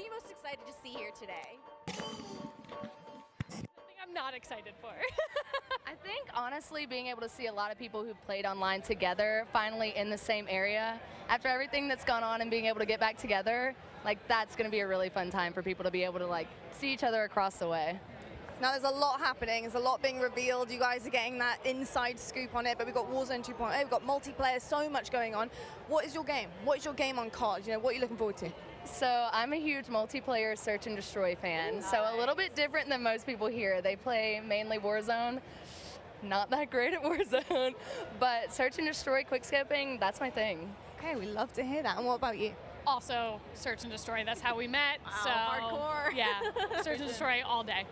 are you most excited to see here today? Something I'm not excited for. I think honestly being able to see a lot of people who played online together finally in the same area after everything that's gone on and being able to get back together, like that's going to be a really fun time for people to be able to like see each other across the way. Now there's a lot happening, there's a lot being revealed, you guys are getting that inside scoop on it, but we've got Warzone 2.0, we've got multiplayer, so much going on. What is your game? What is your game on COD? You know, what are you looking forward to? So I'm a huge multiplayer search and destroy fan, so a little bit different than most people here. They play mainly Warzone. Not that great at Warzone, but search and destroy, quickscoping, that's my thing. Okay, we love to hear that. And what about you? Also, search and destroy. That's how we met. Wow, so hardcore. Yeah, search and destroy all day.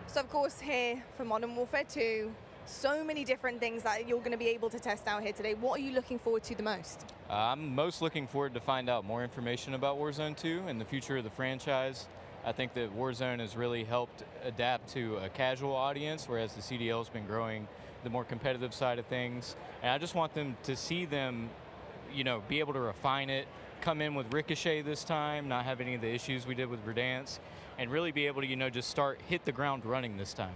So of course here for Modern Warfare 2, so many different things that you're going to be able to test out here today. What are you looking forward to the most? I'm most looking forward to find out more information about Warzone 2 and the future of the franchise. I think that Warzone has really helped adapt to a casual audience, whereas the CDL has been growing the more competitive side of things. And I just want them to see them, you know, be able to refine it, come in with Ricochet this time, not have any of the issues we did with Verdansk, and really be able to, you know, just hit the ground running this time.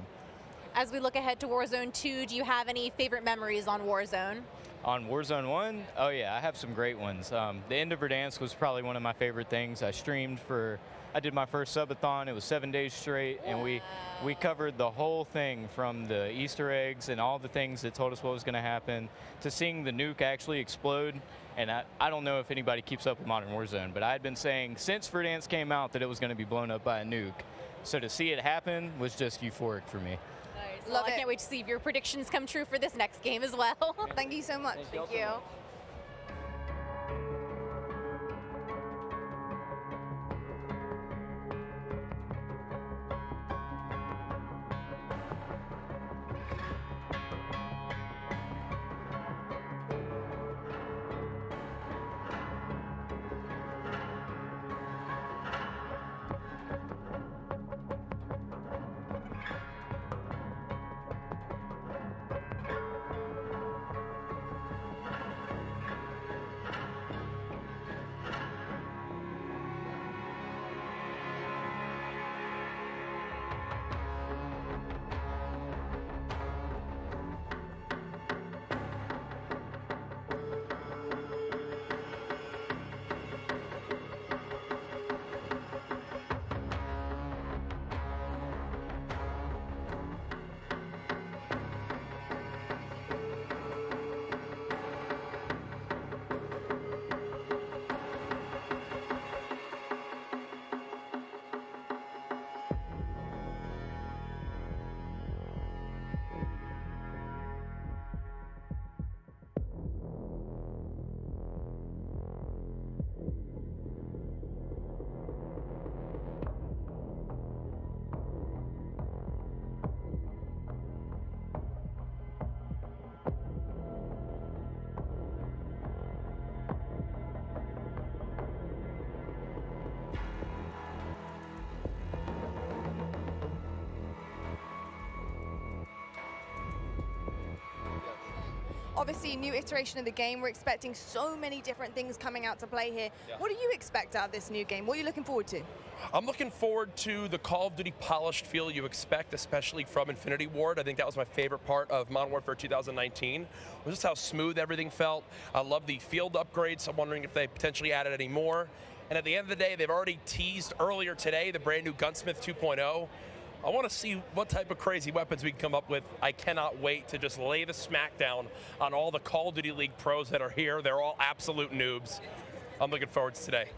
As we look ahead to Warzone 2, do you have any favorite memories on Warzone? On Warzone 1, oh yeah, I have some great ones. The end of Verdansk was probably one of my favorite things. I did my first subathon. It was 7 days straight, and we covered the whole thing from the Easter eggs and all the things that told us what was going to happen to seeing the nuke actually explode. And I don't know if anybody keeps up with Modern Warzone, but I had been saying since Verdansk came out that it was going to be blown up by a nuke. So to see it happen was just euphoric for me. Nice. Well, I can't wait to see if your predictions come true for this next game as well. Thank you so much. Thank you. Obviously, new iteration of the game. We're expecting so many different things coming out to play here. Yeah. What do you expect out of this new game? What are you looking forward to? I'm looking forward to the Call of Duty polished feel you expect, especially from Infinity Ward. I think that was my favorite part of Modern Warfare 2019, was just how smooth everything felt. I love the field upgrades. I'm wondering if they potentially added any more. And at the end of the day, they've already teased earlier today the brand new Gunsmith 2.0. I want to see what type of crazy weapons we can come up with. I cannot wait to just lay the smackdown on all the Call of Duty League pros that are here. They're all absolute noobs. I'm looking forward to today.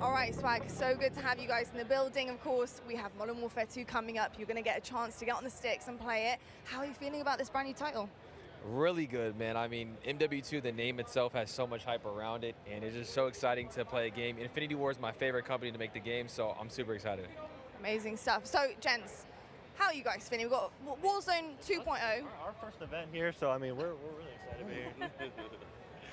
All right, Swag, so good to have you guys in the building. Of course, we have Modern Warfare 2 coming up. You're going to get a chance to get on the sticks and play it. How are you feeling about this brand new title? Really good, man. I mean, MW2, the name itself has so much hype around it, and it's just so exciting to play a game. Infinity Ward is my favorite company to make the game, so I'm super excited. Amazing stuff. So, gents, how are you guys feeling? We've got Warzone 2.0. Our first event here, so I mean, we're really excited to be here.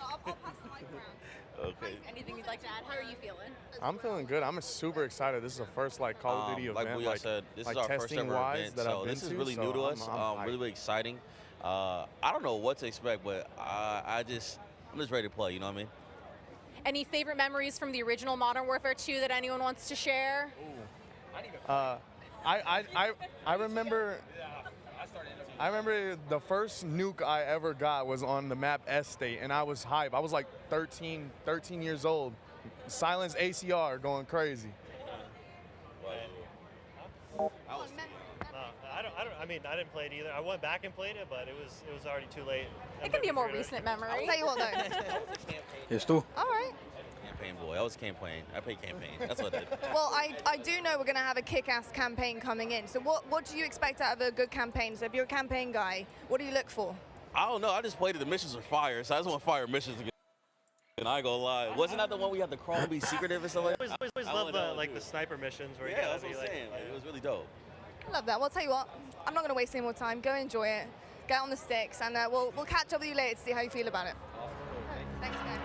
I'll pass the mic around. Okay. Anything you'd like to add? How are you feeling? I'm feeling good. I'm super excited. This is the first like Call of Duty event. Like Booyah said, this is our first ever event, so this is really new to us. Really exciting. I don't know what to expect, but I'm just ready to play. You know what I mean? Any favorite memories from the original Modern Warfare 2 that anyone wants to share? I remember the first nuke I ever got was on the map Estate, and I was hype. I was like 13 years old. Silence ACR going crazy. I mean, I didn't play it either. I went back and played it, but it was already too late. It can be a more recent memory. I'll tell you what though. Yes, too. All right. Campaign boy. I was campaign. I played campaign. That's what I did. Well, I do know we're going to have a kick-ass campaign coming in. So what do you expect out of a good campaign? So if you're a campaign guy, what do you look for? I don't know. I just played it. The missions are fire, so I just want fire missions again. And I ain't gonna lie. Wasn't that the one we had to crawl and be secretive or something? I always love the sniper missions where you that's gotta what be I'm like, saying. Like, it was really dope. I love that. Well, I'll tell you what, I'm not going to waste any more time. Go enjoy it. Get on the sticks, and we'll catch up with you later to see how you feel about it. Thanks, guys.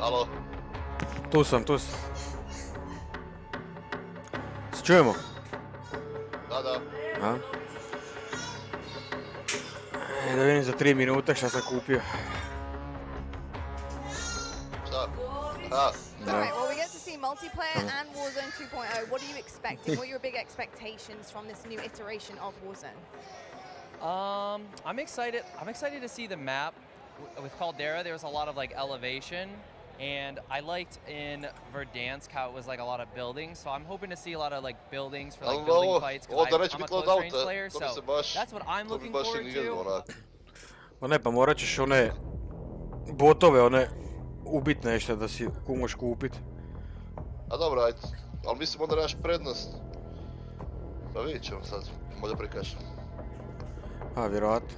Alo? Tu sam. Se čujemo? Da. A? Da vidim za 3 minute šta sam kupio. Šta? All right, well, we get to see multiplayer and Warzone 2.0. What are you expecting? What are your big expectations from this new iteration of Warzone? I'm excited to see the map. With Caldera, there was a lot of like elevation, and I liked in Verdansk how it was like a lot of buildings. So I'm hoping to see a lot of like buildings for like building fights because I'm a close range player. So that's what I'm looking forward to. Ma ne, pa morat ćeš one botove, one ubit nešto da si možeš kupit. A dobro, ajde. Ali mislim onda nemaš prednost. Pa vidit ćemo sad, možda prikažem. A, vjerojatno.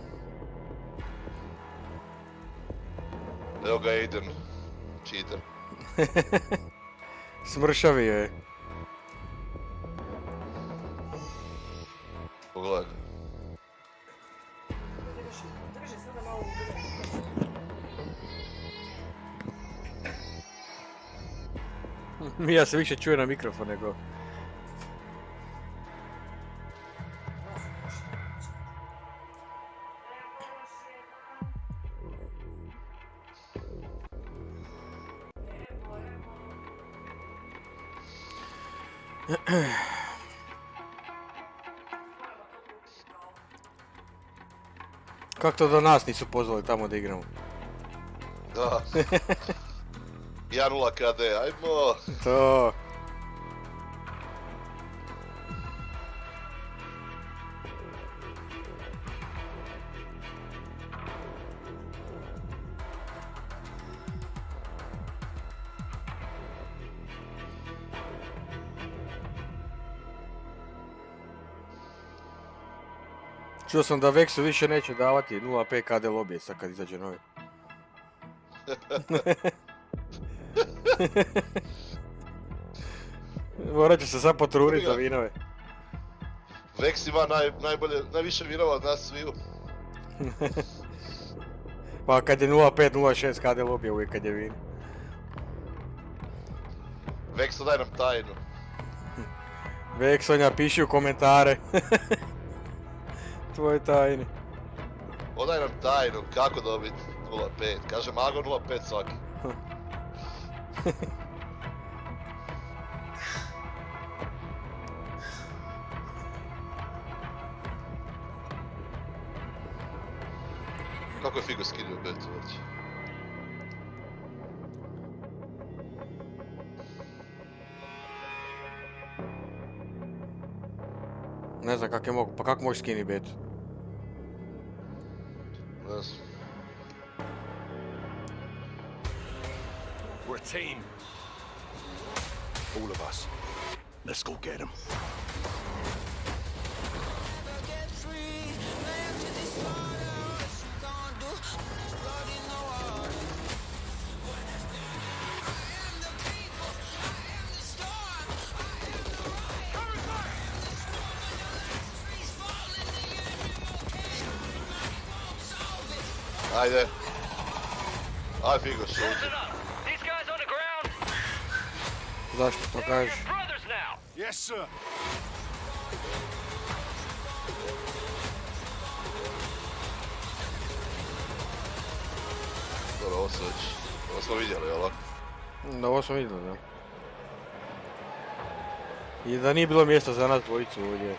Evo ga Aiden, cheater. Smršavi je. Pogledaj. Ja se više čuje na mikrofon nego... Kako to da nas nisu pozvali tamo da igramo? Da. 1-0 KD, ajmo! To... Čuo sam da Vexu više neće davati 0.5 KD lobije sad kad izađe novi. Morat ću se sad potrudit za vinove. Vex ima najviše vinova od nas sviju. Pa kad je 0.5, 0.6 KD lobije uvijek kad je vin. Vexo, daj nam tajnu. Vexonja, piši u komentare. Tvoje tajne. Odaj nam tajnu, kako dobiti 0.5. Kaže Mago 0.5 svaki. Kako je Figo skidio betu već? Ne znam kak je mogu, pa kako možeš skinny biti? Ne znam. We're a team. All of us. Let's go get him. Ajde. Aj, figo, šuti. Zašto to kažeš? Yes, sir. Dobro, ovo se već... Ovo smo vidjeli, jel? Da, ovo smo vidjeli, da. I da nije bilo mjesta za nas dvojicu ovdje.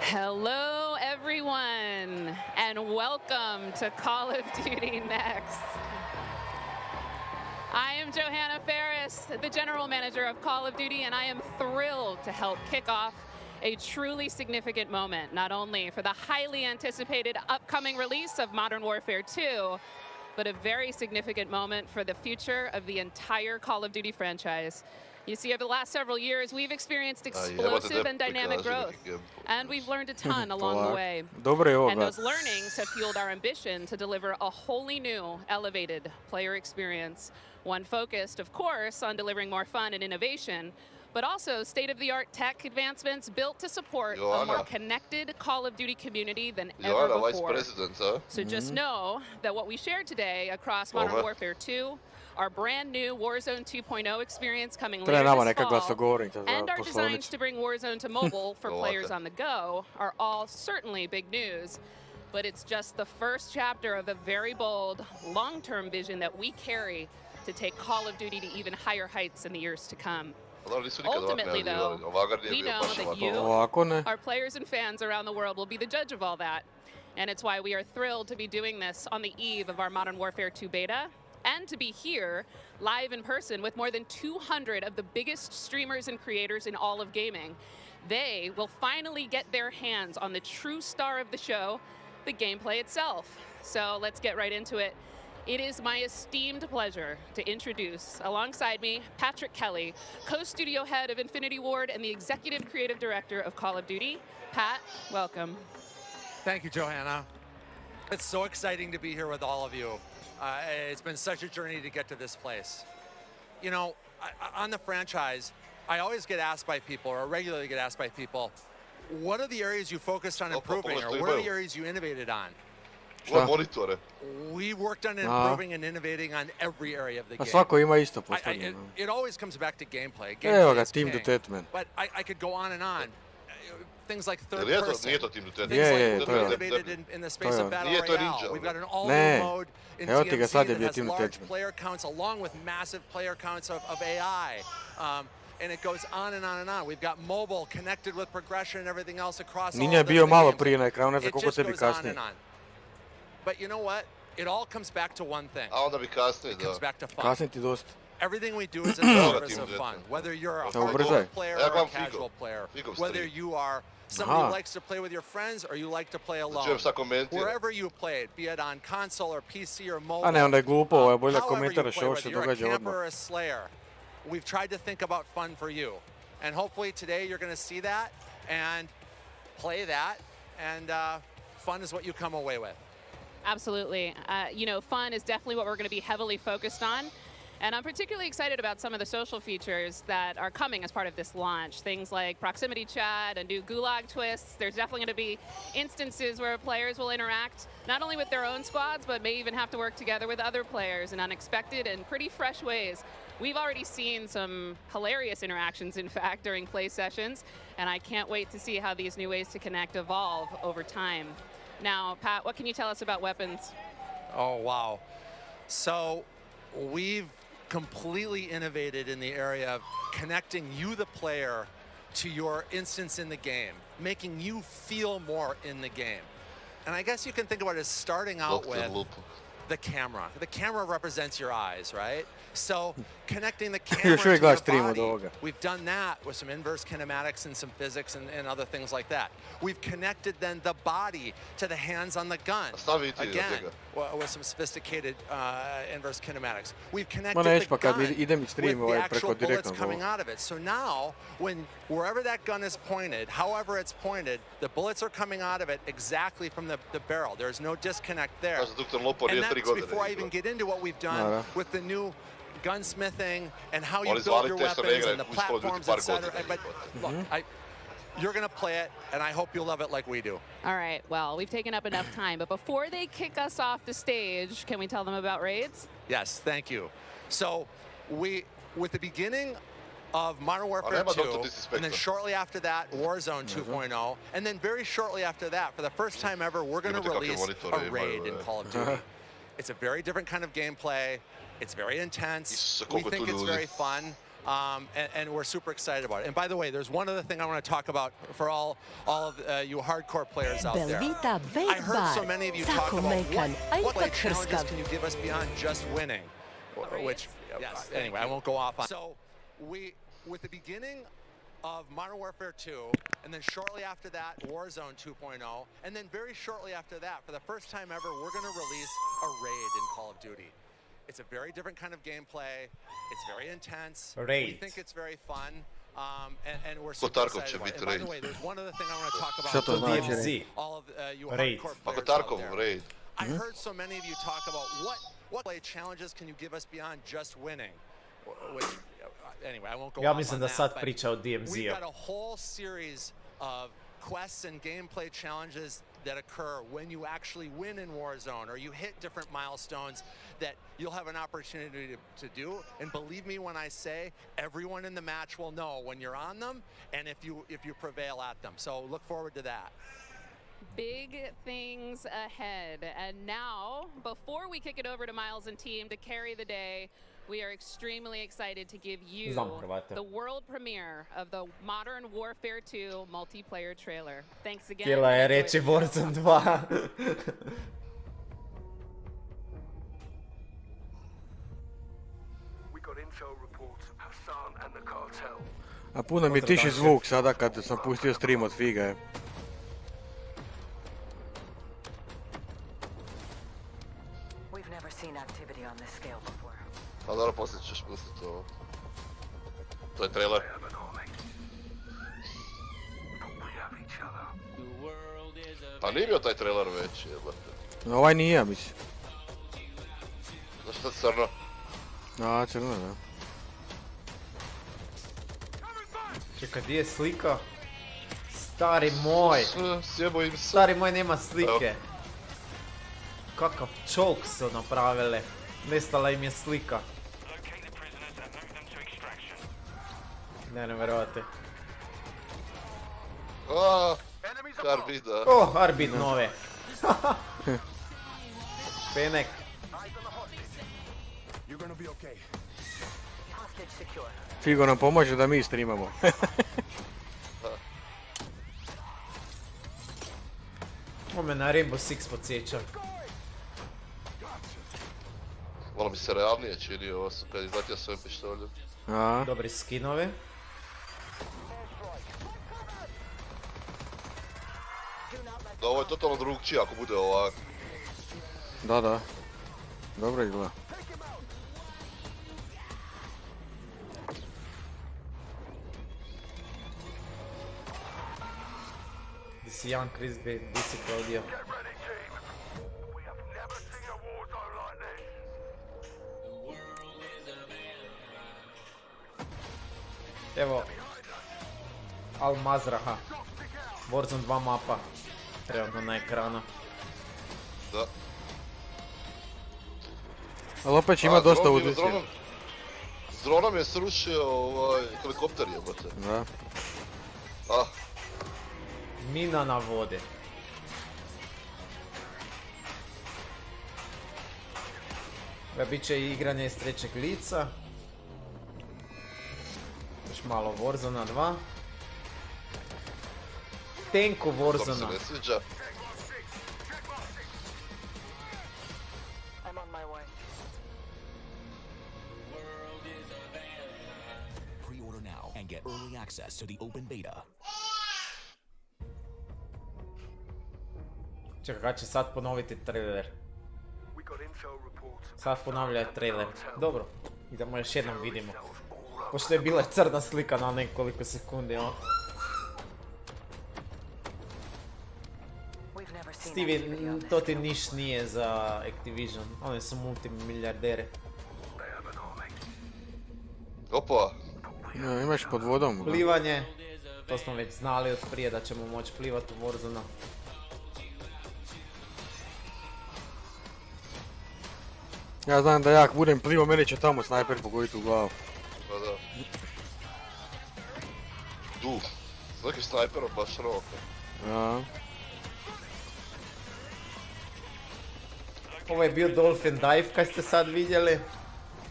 Hello, everyone, and welcome to Call of Duty Next. I am Johanna Ferris, the General Manager of Call of Duty, and I am thrilled to help kick off a truly significant moment, not only for the highly anticipated upcoming release of Modern Warfare 2, but a very significant moment for the future of the entire Call of Duty franchise. You see, over the last several years, we've experienced explosive and dynamic growth, and we've learned a ton along the way. And those learnings have fueled our ambition to deliver a wholly new, elevated player experience, one focused, of course, on delivering more fun and innovation, but also state-of-the-art tech advancements built to support a more connected Call of Duty community than ever before. So just know that what we shared today across Modern Warfare 2, our brand new Warzone 2.0 experience coming later this fall, and our designs to bring Warzone to mobile for players on the go are all certainly big news. But it's just the first chapter of a very bold, long-term vision that we carry to take Call of Duty to even higher heights in the years to come. Ultimately, though, we know that you, our players and fans around the world, will be the judge of all that. And it's why we are thrilled to be doing this on the eve of our Modern Warfare 2 beta, and to be here live in person with more than 200 of the biggest streamers and creators in all of gaming. They will finally get their hands on the true star of the show, the gameplay itself. So let's get right into it. It is my esteemed pleasure to introduce, alongside me, Patrick Kelly, co-studio head of Infinity Ward and the executive creative director of Call of Duty. Pat, welcome. Thank you, Johanna. It's so exciting to be here with all of you. It's been such a journey to get to this place. You know, on the franchise, I always get asked by people, or regularly get asked by people, what are the areas you focused on improving, or what are the areas you innovated on? We worked on improving and innovating on every area of the game. It always comes back to gameplay. Gameplay is king. But I could go on and on. Things like third person. Things like we've innovated in the space of Battle Royale. We've got an all-new mode in TMC that has large player counts along with massive player counts of AI. And it goes on and on and on. We've got mobile connected with progression and everything else across all of the It just goes on and on. But you know what? It all comes back to one thing. It comes back to fun. Everything we do is in the service of fun. Whether you're a hardcore player or a casual player, whether you are somebody who likes to play with your friends or you like to play alone, wherever you play, be it on console or PC or mobile, however you play, whether you're a camper or a slayer, we've tried to think about fun for you. And hopefully today you're going to see that and play that, and fun is what you come away with. Absolutely. You know, fun is definitely what we're going to be heavily focused on. And I'm particularly excited about some of the social features that are coming as part of this launch. Things like proximity chat and new gulag twists. There's definitely going to be instances where players will interact not only with their own squads, but may even have to work together with other players in unexpected and pretty fresh ways. We've already seen some hilarious interactions, in fact, during play sessions, and I can't wait to see how these new ways to connect evolve over time. Now, Pat, what can you tell us about weapons? Oh, wow. So we've completely innovated in the area of connecting you, the player, to your instance in the game, making you feel more in the game. And I guess you can think about it as starting out with the camera. The camera represents your eyes, right? So connecting the camera to your body, we've done that with some inverse kinematics and some physics and other things like that. We've connected then the body to the hands on the gun. Again, with some sophisticated inverse kinematics. We've connected the gun with the actual bullets coming out of it. So now, wherever that gun is pointed, however it's pointed, the bullets are coming out of it exactly from the barrel. There's no disconnect there. And that's before I even get into what we've done with the new gunsmithing and how you build your weapons and the platforms, etc. But look, you're going to play it, and I hope you'll love it like we do. All right, well, we've taken up enough time, but before they kick us off the stage, can we tell them about raids? Yes, thank you. So with the beginning of Modern Warfare 2, and then shortly after that, Warzone 2.0, and then very shortly after that, for the first time ever, we're going to release a raid in Call of Duty. It's a very different kind of gameplay. It's very intense. We think it's very fun. And we're super excited about it. And by the way, there's one other thing I want to talk about for all of you hardcore players out there. I heard so many of you talk about what play challenges can you give us beyond just winning, which, anyway, I won't go off on. So with the beginning of Modern Warfare 2, and then shortly after that, Warzone 2.0, and then very shortly after that, for the first time ever, we're going to release a raid in Call of Duty. It's a very different kind of gameplay. It's very intense. We think it's very fun. And we're super excited about it. And by the way, there's one other thing I want to talk about. All of you hardcore players out there. I heard so many of you talk about what play challenges can you give us beyond just winning, which anyway, I won't go on mislim that, da sad but priča o DMZ-u. We've got a whole series of quests and gameplay challenges that occur when you actually win in Warzone or you hit different milestones that you'll have an opportunity to do. And believe me when I say everyone in the match will know when you're on them and if you prevail at them. So look forward to that. Big things ahead. And now, before we kick it over to Miles and team to carry the day, we are extremely excited to give you the world premiere of the Modern Warfare 2 multiplayer trailer. Thanks again. Htjela je reći Warzone 2. A puno mi tiši zvuk sada kad sam pustio stream od Figa. A dobro, poslije ćeš pustiti ovo. To je trailer. Pa nije bio taj trailer već, jebate. Ovaj nije, ja mislim. Zašto sad crno? A, crno, da. Čekaj, gdje je slika? Stari moj! Sjebo im se. Stari moj, nema slike. Kakav čolk su napravili. Nestala im je slika. Ne verovate. Arbit, da. Arbit nove. Špenek. Figo nam pomože da mi streamamo. Ovo me na Rainbow Six podsjeća. Malo mi se realnije čini ovo kad izletio svojim pištoljem. Dobri skinove. Da, ovo je totalno drugčije ako bude ovak. Da. Dobro izgleda. Gdje si Jan Chris bicikl odio. Evo, Al Mazraha, Warzone 2 mapa, trenutno na ekranu. Da. Ali opet ima dosta udesija. S dronom je srušio helikopter jebate. Da. Mina na vode. Bit će i igranje iz trećeg lica. Još malo Warzona 2. Tenko Warzona. To mi se ne sviđa. early access to the open beta. Čekaj, kad će sad ponoviti trailer? Sad ponavlja trailer. Dobro, idemo još jednom vidimo. Pošto je bila crna slika na nekoliko sekundi, Stevie, to ti niš nije za Activision, oni su multimilijardere. Opa! No, imaš pod vodom. Plivanje, to smo već znali od prije da ćemo moći plivati u Warzone. Ja znam da jak budem plivo, meni će tamo snajper pogoditi u glavu. Pa da. Svaki snajperom baš roka. Ja. Ovo je bio Dolphin Dive kad ste sad vidjeli,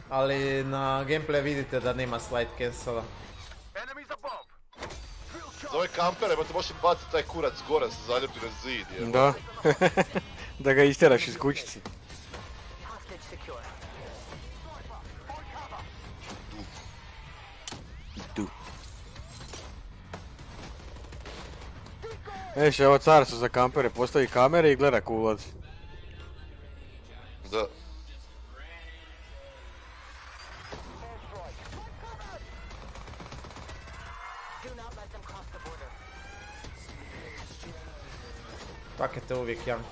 ali na gameplay vidite da nema slide cancela. Za ove kampere, te možeš baciti taj kurac gore, se zaljubi na zid. Da. Da ga istjeraš iz kućice. Eš, evo carstvo za kampere, postavi kamere i gleda ko ulazi. Da. Tak je to uvijek, Jank.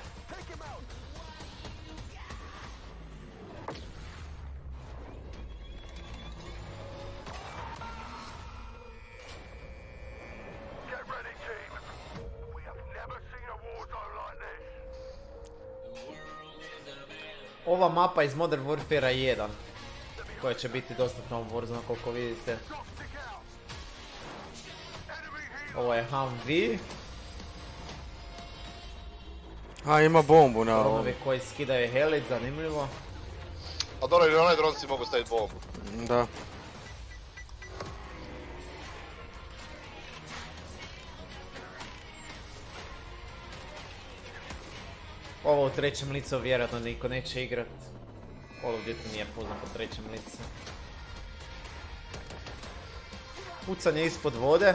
Ova mapa iz Modern Warfare 1, koja će biti dostupna u Warzone koliko vidite. Ovo je Humvee. A, ima bombu na ovom. Dronovi koji skidaju helit, zanimljivo. A dobro, ili onaj dron si mogu staviti bombu. Da. Ovo u trećem licu vjerojatno niko neće igrat. Call of Duty nije poznat po trećem licu. Pucanje ispod vode.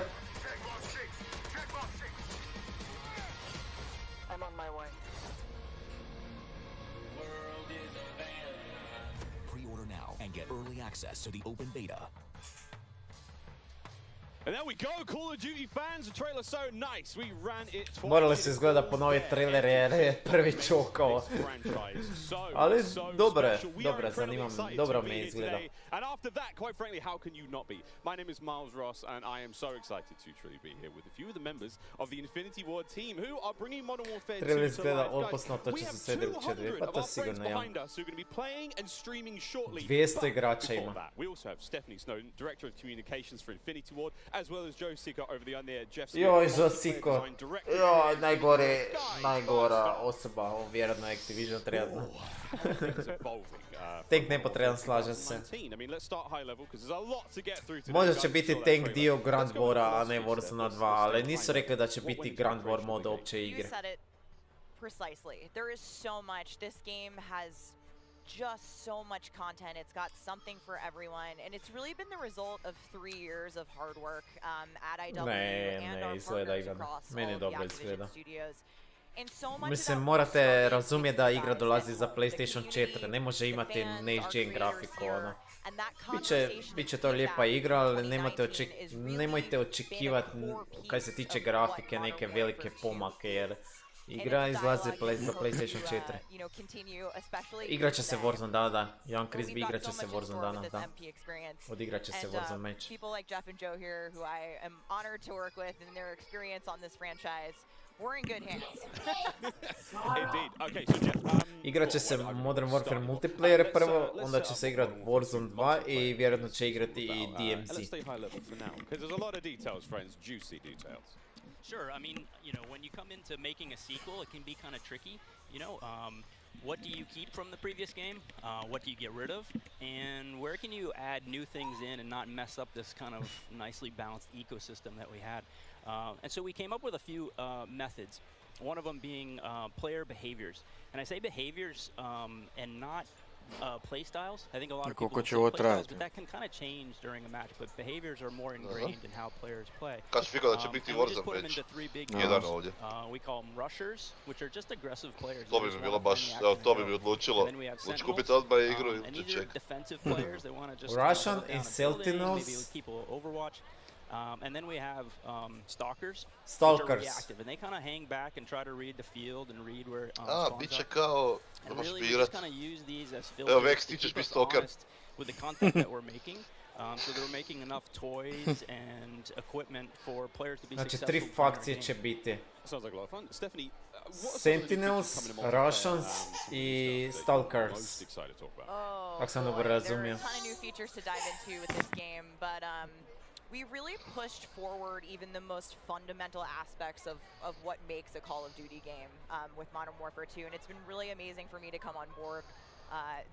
Pre-order now and get early access to the open beta. And there we go, Call of Duty fans, the trailer so nice. We ran it twice. Morali se izgleda ponoviti trailer jer je prvi čokao. Ali dobro, dobro me izgleda. And after that, quite frankly, how can you not be? My name is Miles Ross and I am so excited to truly be here with a few of the members of the Infinity Ward team who are bringing Modern Warfare 2 Trailer to izgleda life. opasno, to će se sve drugčije, pa to sigurno ja. 200 igrača ima. We also have Stephanie Snowden, Director of Communications for Infinity Ward, as well as Joe Sika over the there, Jeff Smith. Joj, Zosiko. Joj, najgora osoba, vjerojatno Activision trenutno. Tank nepotreban, slažem se. Možda će biti Tank dio Grand Wara, a ne Warzone 2, ali nisu rekli da će biti Grand War mod opće igre. Precisely. There is so much. This game has just so much content. It's got something for everyone, and it's really been the result of 3 years of hard work at IW and our partners across all of the Activision studios. Mislim, morate razumjeti da igra dolazi za PlayStation 4, ne može imati next-gen grafiku, ono. Biće to lijepa igra, ali nemojte očekivati, kaj se tiče grafike, neke velike pomake, jer igra izlazi za PlayStation 4. Igrat će se Warzone, da. Jan Crisby igrat će se Warzone dana, da. Odigrat će se Warzone meč. We're in good hands. Indeed. Okay, so Jeff, igrat će se Modern Warfare multiplayer prvo, onda će se igrat Warzone 2 i vjerojatno će igrati i DMZ. Let's stay high level for now, because there's a lot of details, friends, juicy details. Sure, I mean, you know, when you come into making a sequel, it can be kind of tricky, you know. What do you keep from the previous game? What do you get rid of? And where can you add new things in and not mess up this kind of nicely balanced ecosystem that we had? And so we came up with a few methods, one of them being player behaviors. And I say behaviors and not play styles. I think a lot of Koliko people će say ovo play styles, trajati? but that can kind of change during a match. But behaviors are more ingrained in how players play. Kad si fikao da će biti And we just Warzone put them već into three big jedan groups. ovdje. We call them rushers, which are just aggressive players. To bi mi bilo baš, evo to bi mi odlučilo. Hoću kupiti odmah igru And i these are ček. defensive players. They want to just Russian hold down and a building, Sentinels. maybe keep a little Overwatch. And then we have stalkers, Stalkers. which are reactive, and they kind of hang back and try to read the field and read where spawns Bit će are. kao, And moraš really, we pirat. just kind of use these as Evo filters Vex, to ti ćeš keep biti us stalker. honest with the content that we're making. So they're making enough toys and equipment for players to be Znači, successful. 3 fakcije će biti. Sounds like a lot of fun. Stephanie, Sentinels, Russians i Stalkers. Most excited to talk about. Oh, Ako sam boy, dobro there are razumio. a ton of new features to dive into with this game, but we really pushed forward even the most fundamental aspects of what makes a Call of Duty game with Modern Warfare 2, and it's been really amazing for me to come on board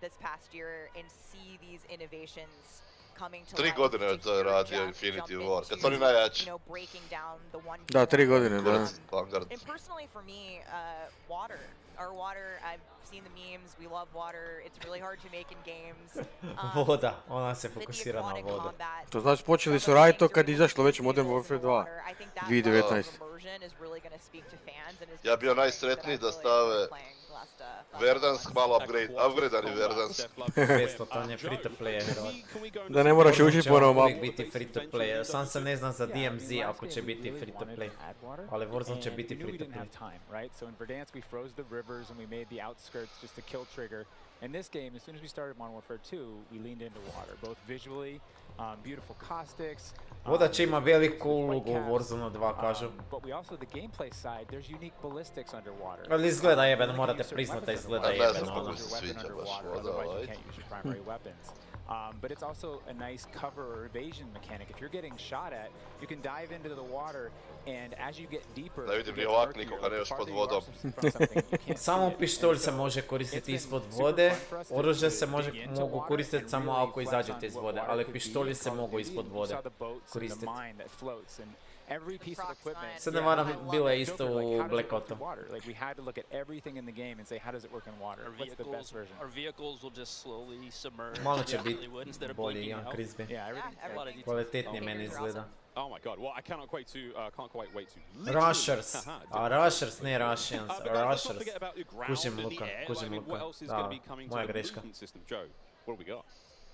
this past year and see these innovations coming to 3 life. godine je to radio Infinity War, kad su oni najjači. Breaking down the one. Da, 3 godine, da. Vanguard. And personally for me, water. Our water, I've seen the memes, we love water. It's really hard to make in games. Voda, ona se fokusira na vodu. To znači počeli su raditi to kad je izašlo već Modern Warfare 2, 2019. Ja bio najsretniji da stave Verdansk, malo upgradeani Verdansk. Besplatan je free to play. Da ne moraš učiti ponovo mapu. Uvijek biti free to play. Sam se ne znam za DMZ ako će biti free to play. Ali Warzone će biti free to play. So in Verdansk we froze the rivers and we made the outskirts just a kill trigger. In this game, as soon as we started Modern Warfare 2, we leaned into water, both visually, beautiful caustics. Voda će ima veliku ulogu u Warzone 2, kažu. But we also, the gameplay side, there's unique ballistics underwater. Ali izgleda jebeno, morate priznati da izgleda jebeno. Kako mi se sviđa baš voda, Otherwise you can't use your primary weapons. But it's also a nice cover or evasion mechanic. If you're getting shot at, you can dive into the water, and as you get deeper, Ne vidim ni ovak nikoga, ne još pod vodom. Samo pištolj se može koristiti ispod vode, oružje se mogu koristiti samo ako izađete iz vode, ali pištolji se mogu ispod vode koristiti. Sad ne varam, bilo je isto u Blackoutu. Like we had to look at everything in the game and say, how does it work in water? What's the best version? Our vehicles will just slowly submerge. Malo će biti bolje, Jan Krisby. Kvalitetnije meni izgleda. Oh my god! Well, I can't quite wait to. Rushers, Rushers, ne Russians, Rushers. Kužim Luka. Da, moja greška. Joe, what do we got?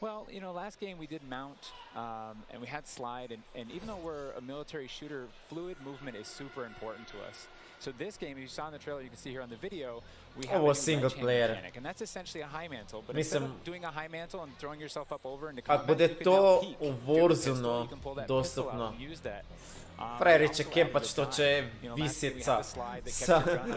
Well, you know, last game we did mount, and we had slide, and even though we're a military shooter, fluid movement is super important to us. So this game, as you saw in the trailer, you can see here on the video, we have a new single ledge hand player. mechanic, and that's essentially a high mantle. But instead of doing a high mantle and throwing yourself up over into Ako combat, bude you can now to peek u your pistol, Warzone you can pull that pistol out dostupno, and use that. frajeri će kempat što će visjet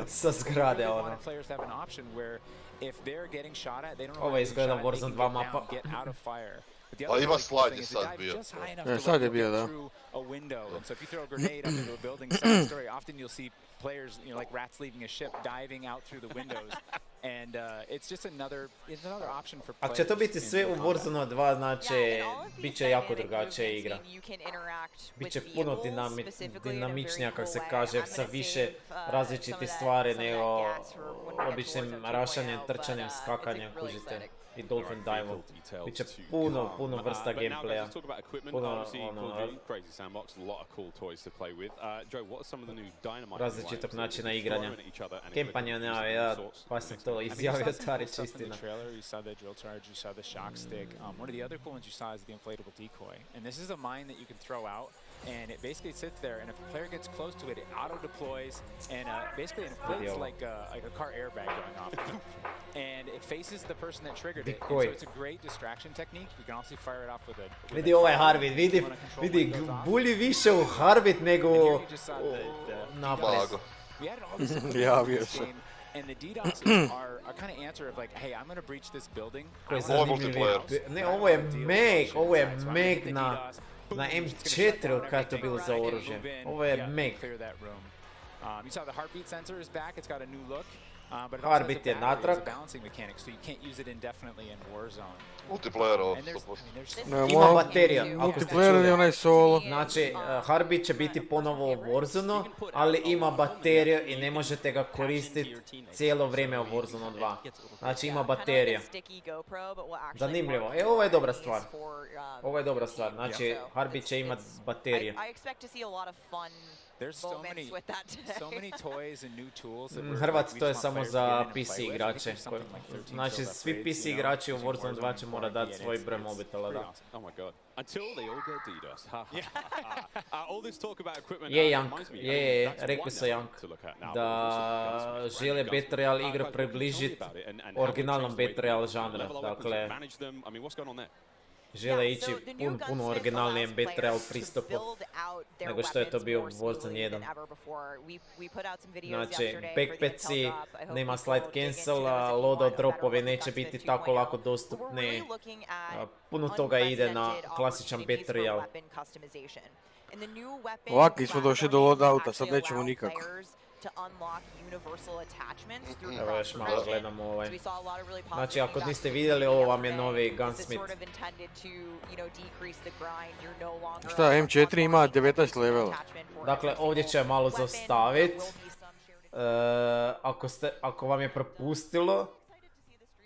sa zgrade, ono. Players have an option where if they're getting shot at, they don't know Ovo where izgleda they're shot, Warzone they can 2 get down, mapa. get out of fire. But the A other ima really cool slide thing je is they sad dive bio. just high enough Ja, to sad je look bio, da. through a window. And so if you throw a grenade up into a building, second story, often you'll see players, you know, like rats leaving a ship, diving out through the windows. And it's just another option for players. Ako će to biti sve u Warzone 2, znači, bit će jako drugačija igra. Biće puno dinamičnija, kako se kaže, sa više različitih stvari nego običnim rašanjem, trčanjem, skakanjem, kužite. I Dolphin Dive. Biće puno vrsta gameplaya. Puno različitog načina igranja. Kempanja nema, ja pa sam to izjavio, stvari čistina. You saw the drill charge, you saw the shock stick. One of the other cool ones you saw is the inflatable decoy. And this is a mine that you can throw out, and it basically sits there, and if a player gets close to it, it auto-deploys, and basically inflates like a car airbag going off. And it faces the person that triggered it, and so it's a great distraction technique. You can also fire it off with a... Vidi ovaj Harvit, vidi, bulji više u Harvit nego u napred. We added all these Javio se. And the DDoS are a kind of answer of like, hey, I'm going to breach this building. Ne, ovo je Meg na M4 kada je to bilo za oružje. Ovo je Meg. You saw the heartbeat sensor is back. It's got a new look. Harbit je natrag. Multiplayer, Ima baterija. Multiplayer je onaj solo. Znači, Harbit će biti ponovo u Warzone, ali ima bateriju i ne možete ga koristiti cijelo vrijeme u Warzone 2. Znači, ima baterija. Zanimljivo. Ovo je dobra stvar. Ovo je dobra stvar. Znači, Harbit će imati bateriju. There's so many toys and new tools that Hrvat, to je samo za PC igrače. Znači, svi PC igrači u Warzone 2 će mora dati svoj broj mobitela, da. Oh my god. Until they all go DDoS. All this talk about equipment. Je, Jank, rekli su Jank da žele Battle Royale igru približiti originalnom Battle Royale žanra. Dakle, žele ići puno originalnijem Battle Royale pristupu nego što je to bio u Warzone 1. Znači, backpacki, nema slide cancela, loadout dropovi neće biti tako lako dostupni. Puno toga ide na klasičan Battle Royale. Ovako smo došli do loadouta, sad nećemo nikako. Evo još malo gledamo ovaj. Znači, ako niste vidjeli, ovo vam je novi Gunsmith. Šta, M4 ima 19 levela. Dakle, ovdje će malo zaustaviti. Ako vam je propustilo,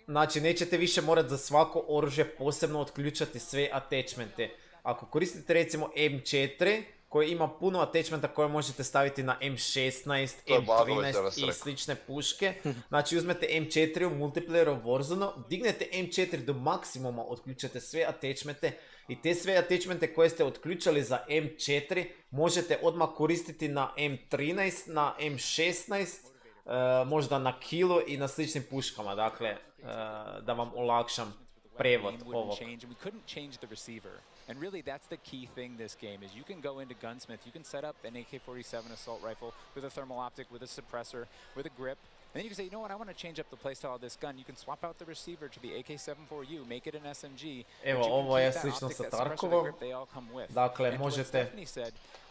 znači nećete više morati za svako oružje posebno otključati sve attachmente. Ako koristite recimo M4, koji ima puno attachmenta koje možete staviti na M16, M13 i slične puške. Znači uzmete M4 u multiplayeru u Warzone, dignete M4 do maksimuma, otključate sve attachmente i te sve attachmente koje ste otključali za M4 možete odmah koristiti na M13, na M16, možda na Kilo i na sličnim puškama. Dakle, da vam olakšam prevod ovog. And really, that's the key thing this game is you can go into Gunsmith, you can set up an AK-47 assault rifle with a thermal optic, with a suppressor, with a grip. Then you can say, you know what, I want to change up the playstyle of this gun. You can swap out the receiver to the AK-74U, make it an SMG. Evo, ovo je slično sa Tarkovom. Dakle, možete...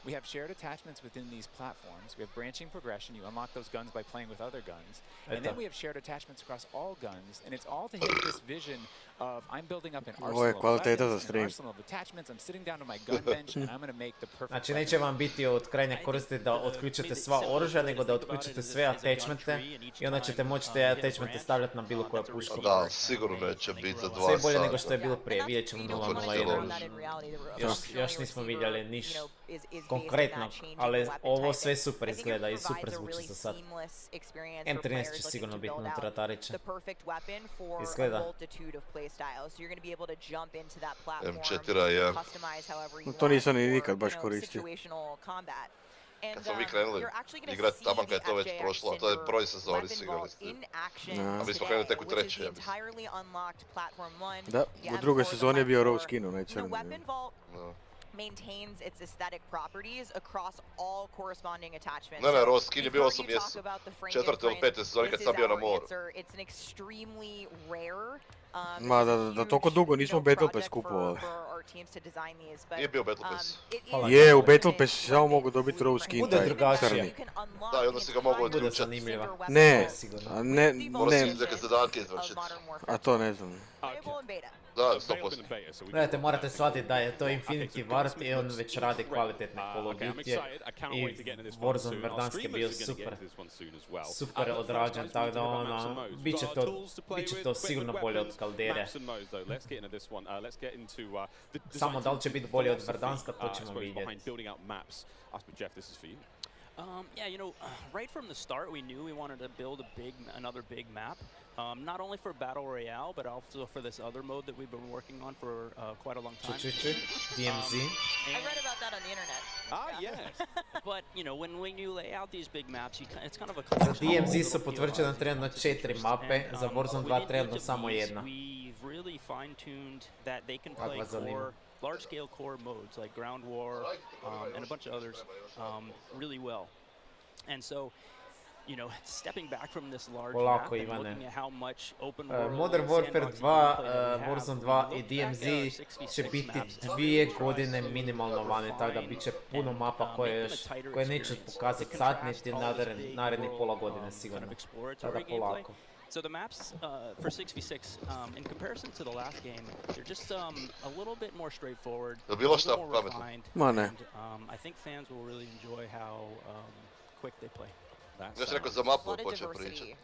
We have shared attachments within these platforms. We have branching progression. You unlock those guns by playing with other guns. And then we have shared attachments across all guns. And it's all to hit this vision of I'm building up an arsenal of attachments. I'm sitting down to my gun bench and I'm going to make the perfect... Znači, neće vam biti od krajnje koristi da otključite sva oružja, nego da otključite sve attachmente i onda ćete moći te attachmente stavljati na bilo koju pušku. Da, sigurno neće biti za 2 sata. Sve bolje nego što je bilo prije. Vidjet ćemo 0.01. Još nismo vidjeli ništa konkretno, ali ovo sve super izgleda i super zvuči za sad. M13 će sigurno biti unutra Tarića. Izgleda. M4 je... To nisam ni nikad baš koristio. Kad smo mi krenuli igrati, taman kad je to već prošlo, a to je broj sezoni su igrali s tim. A mi smo krenuli tek u trećoj, ja mislim. Da, u drugoj sezoni je bio Rose Skin, onaj crni. maintains its aesthetic properties across all corresponding attachments. Ne, Rose Skin je bio 8 mjeseci. 4. ili 5. sezoni kad sam bio na moru. It's an extremely rare Ma da toliko dugo nismo Battle Pass kupovali. Nije bio Battle Pass. Je, u Battle Pass si samo mogu dobiti Rose Skin, taj crni. Da, i onda si ga mogu odključati. Ne. Moraš si neke zadatke izvršiti. A to ne znam. Da, 100%. Gledajte, morate shvatiti da je to Infinity Ward i on već radi kvalitetne pologitje i Warzone Verdansk je bio super odrađen, tako da ono, bit će to sigurno bolje od Kaldere. Samo da li će biti bolje od Verdanska, to ćemo vidjeti. Yeah, you know, right from the start, we knew we wanted to build another big map, not only for Battle Royale, but also for this other mode that we've been working on for quite a long time. DMZ. I read about that on the internet. Yes. But, you know, when you lay out these big maps, it's kind of a... Za DMZ su potvrđene trenutno 4 mape, za Warzone 2 trenutno samo jedna. We've really fine-tuned that they can play large-scale core modes like Ground War and a bunch of others really well. And so, you know, stepping back from this large Polako, map and Ivane. looking at how much open world Modern Warfare sandboxing 2, gameplay that we have. Warzone When 2 you i look back DMZ at our 66 će biti maps, 2 godine minimalno vani, tako da bit će puno mapa koje neću pokazati sad, niti naredni pola godine sigurno. Tada polako. So the maps for 6v6, in comparison to the last game, they're just a little bit more straightforward, a little more refined, and I think fans will really enjoy how quick they play. Još rekao za mapu počeo pričati.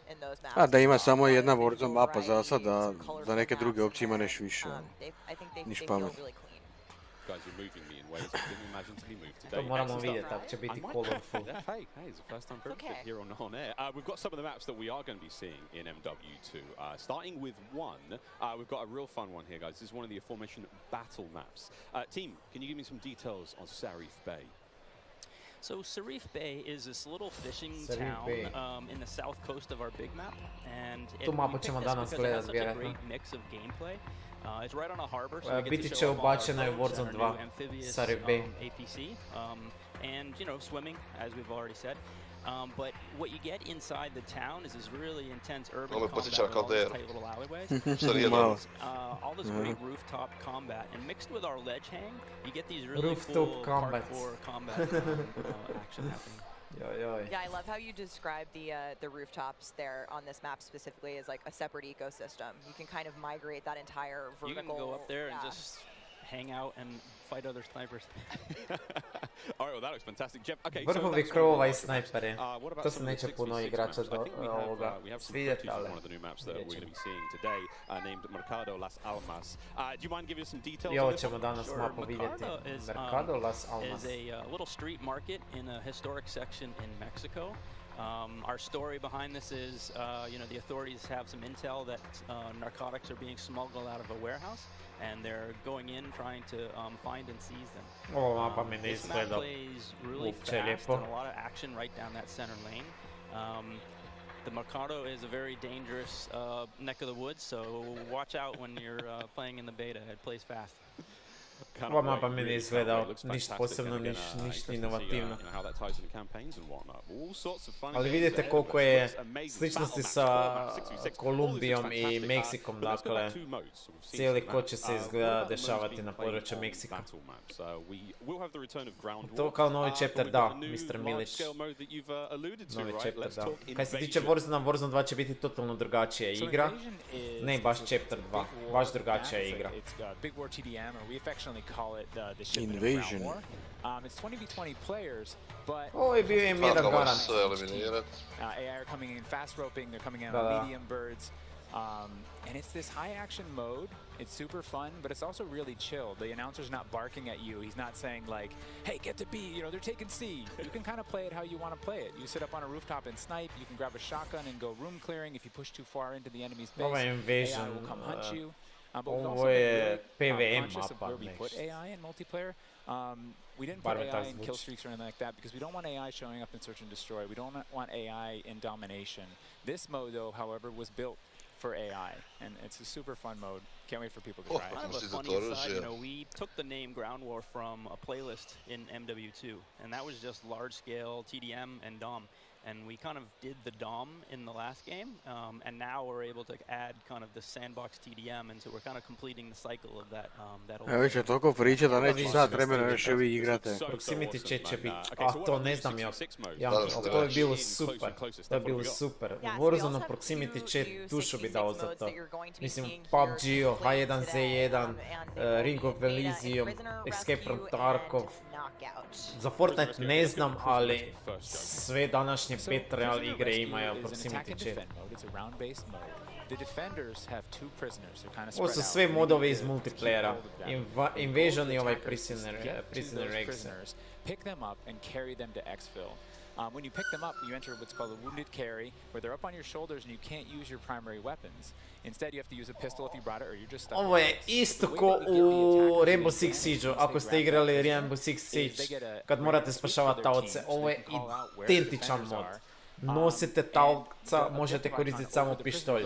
A da ima samo jedna Warzone mapa za sad, da za neke druge opcije ima nešto više. Niš pametno. Guys, you're moving me in ways I didn't imagine to be moved today. To moramo vidjeti, ako će biti colorful. Hey, it's the first time for everything here on air. We've got some of the maps that we are going to be seeing in MW2. Starting with one, we've got a real fun one here, guys. This is one of the aforementioned battle maps. Team, can you give me some details on Sarif Bay? So Sarif Bay is this little fishing town in the south coast of our big map, and it has such a great mix of gameplay. It's right on a harbor, so we get to show off our new amphibious APC, and you know, swimming, as we've already said. But what you get inside the town is this really intense urban combat with all these tight little alleyways. All this great rooftop combat, and mixed with our ledge hang, you get these really cool parkour combat action happening. Yeah, I love how you describe the rooftops there on this map specifically as like a separate ecosystem. You can kind of migrate that entire vertical. You can go up there and just hang out and fight other snipers. All right, well that looks fantastic. Jeff, okay, Vrhovi krovova i snajperi. To se neće puno igrača do ovoga svidjeti, ali i ovo ćemo danas mapu vidjeti. Mercado Las Almas. Is a little street market in a historic section in Mexico. Our story behind this is, you know, the authorities have some intel that narcotics are being smuggled out of a warehouse, and they're going in trying to find and seize them. This map plays really fast and a lot of action right down that center lane. The Mercado is a very dangerous neck of the woods, so watch out when you're playing in the beta. It plays fast. Ova mapa mi ne izgleda ništa posebno, ništa inovativno. Ali vidite koliko je sličnosti sa Kolumbijom i Meksikom, dakle, cijeli ko će se izgleda dešavati na području Meksika. To kao novi chapter, da, Mr. Milić. Novi chapter, da. Kaj se tiče Warzone, Warzone 2 će biti totalno drugačija igra. Ne baš chapter 2, baš drugačija igra. Call it the shipment Invasion. Of War. It's 20v20 players, but ovo je bio M1 garant. AI are coming in fast roping, they're coming in on medium birds. And it's this high action mode. It's super fun, but it's also really chill. The announcer's not barking at you. He's not saying like, hey, get to B, you know, they're taking C. You can kind of play it how you want to play it. You sit up on a rooftop and snipe. You can grab a shotgun and go room clearing. If you push too far into the enemy's base, AI will come hunt you. But we've also been very conscious of where we put AI in multiplayer. We didn't put AI in kill streaks or anything like that because we don't want AI showing up in search and destroy. We don't want AI in domination. This mode, though, however, was built for AI, and it's a super fun mode. Can't wait for people to try it. Kind of a funny aside, you know, we took the name Ground War from a playlist in MW2, and that was just large-scale TDM and DOM. And we kind of did the DOM in the last game, and now we're able to add kind of the sandbox TDM, and so we're kind of completing the cycle of that. Evo više toliko priča da neću sad vremena još vi igrate. Proximity chat će biti, a to ne znam ja, ali to je bilo super, to je bilo super. Warzone Proximity chat dušu bi dao za to. Mislim, PUBG, H1Z1, Ring of Elysium, Escape from Tarkov. Za Fortnite ne znam, ali sve današnje Battle Royale igre imaju Proximity chat. Ovo su sve modovi iz multiplayera. Invasion i ovaj Prisoner X. Pick them up and carry them to exfil. When you pick them up, you enter what's called a wounded carry, where they're up on your shoulders and you can't use your primary weapons. Instead, you have to use a pistol if you brought it, or you're just stuck. Ovo je isto ko u Rainbow Six Siege-u, ako ste igrali Rainbow Six Siege, kad morate spašavati taoce. Ovo je identičan mod. Nosite možete koristiti samo pištolj.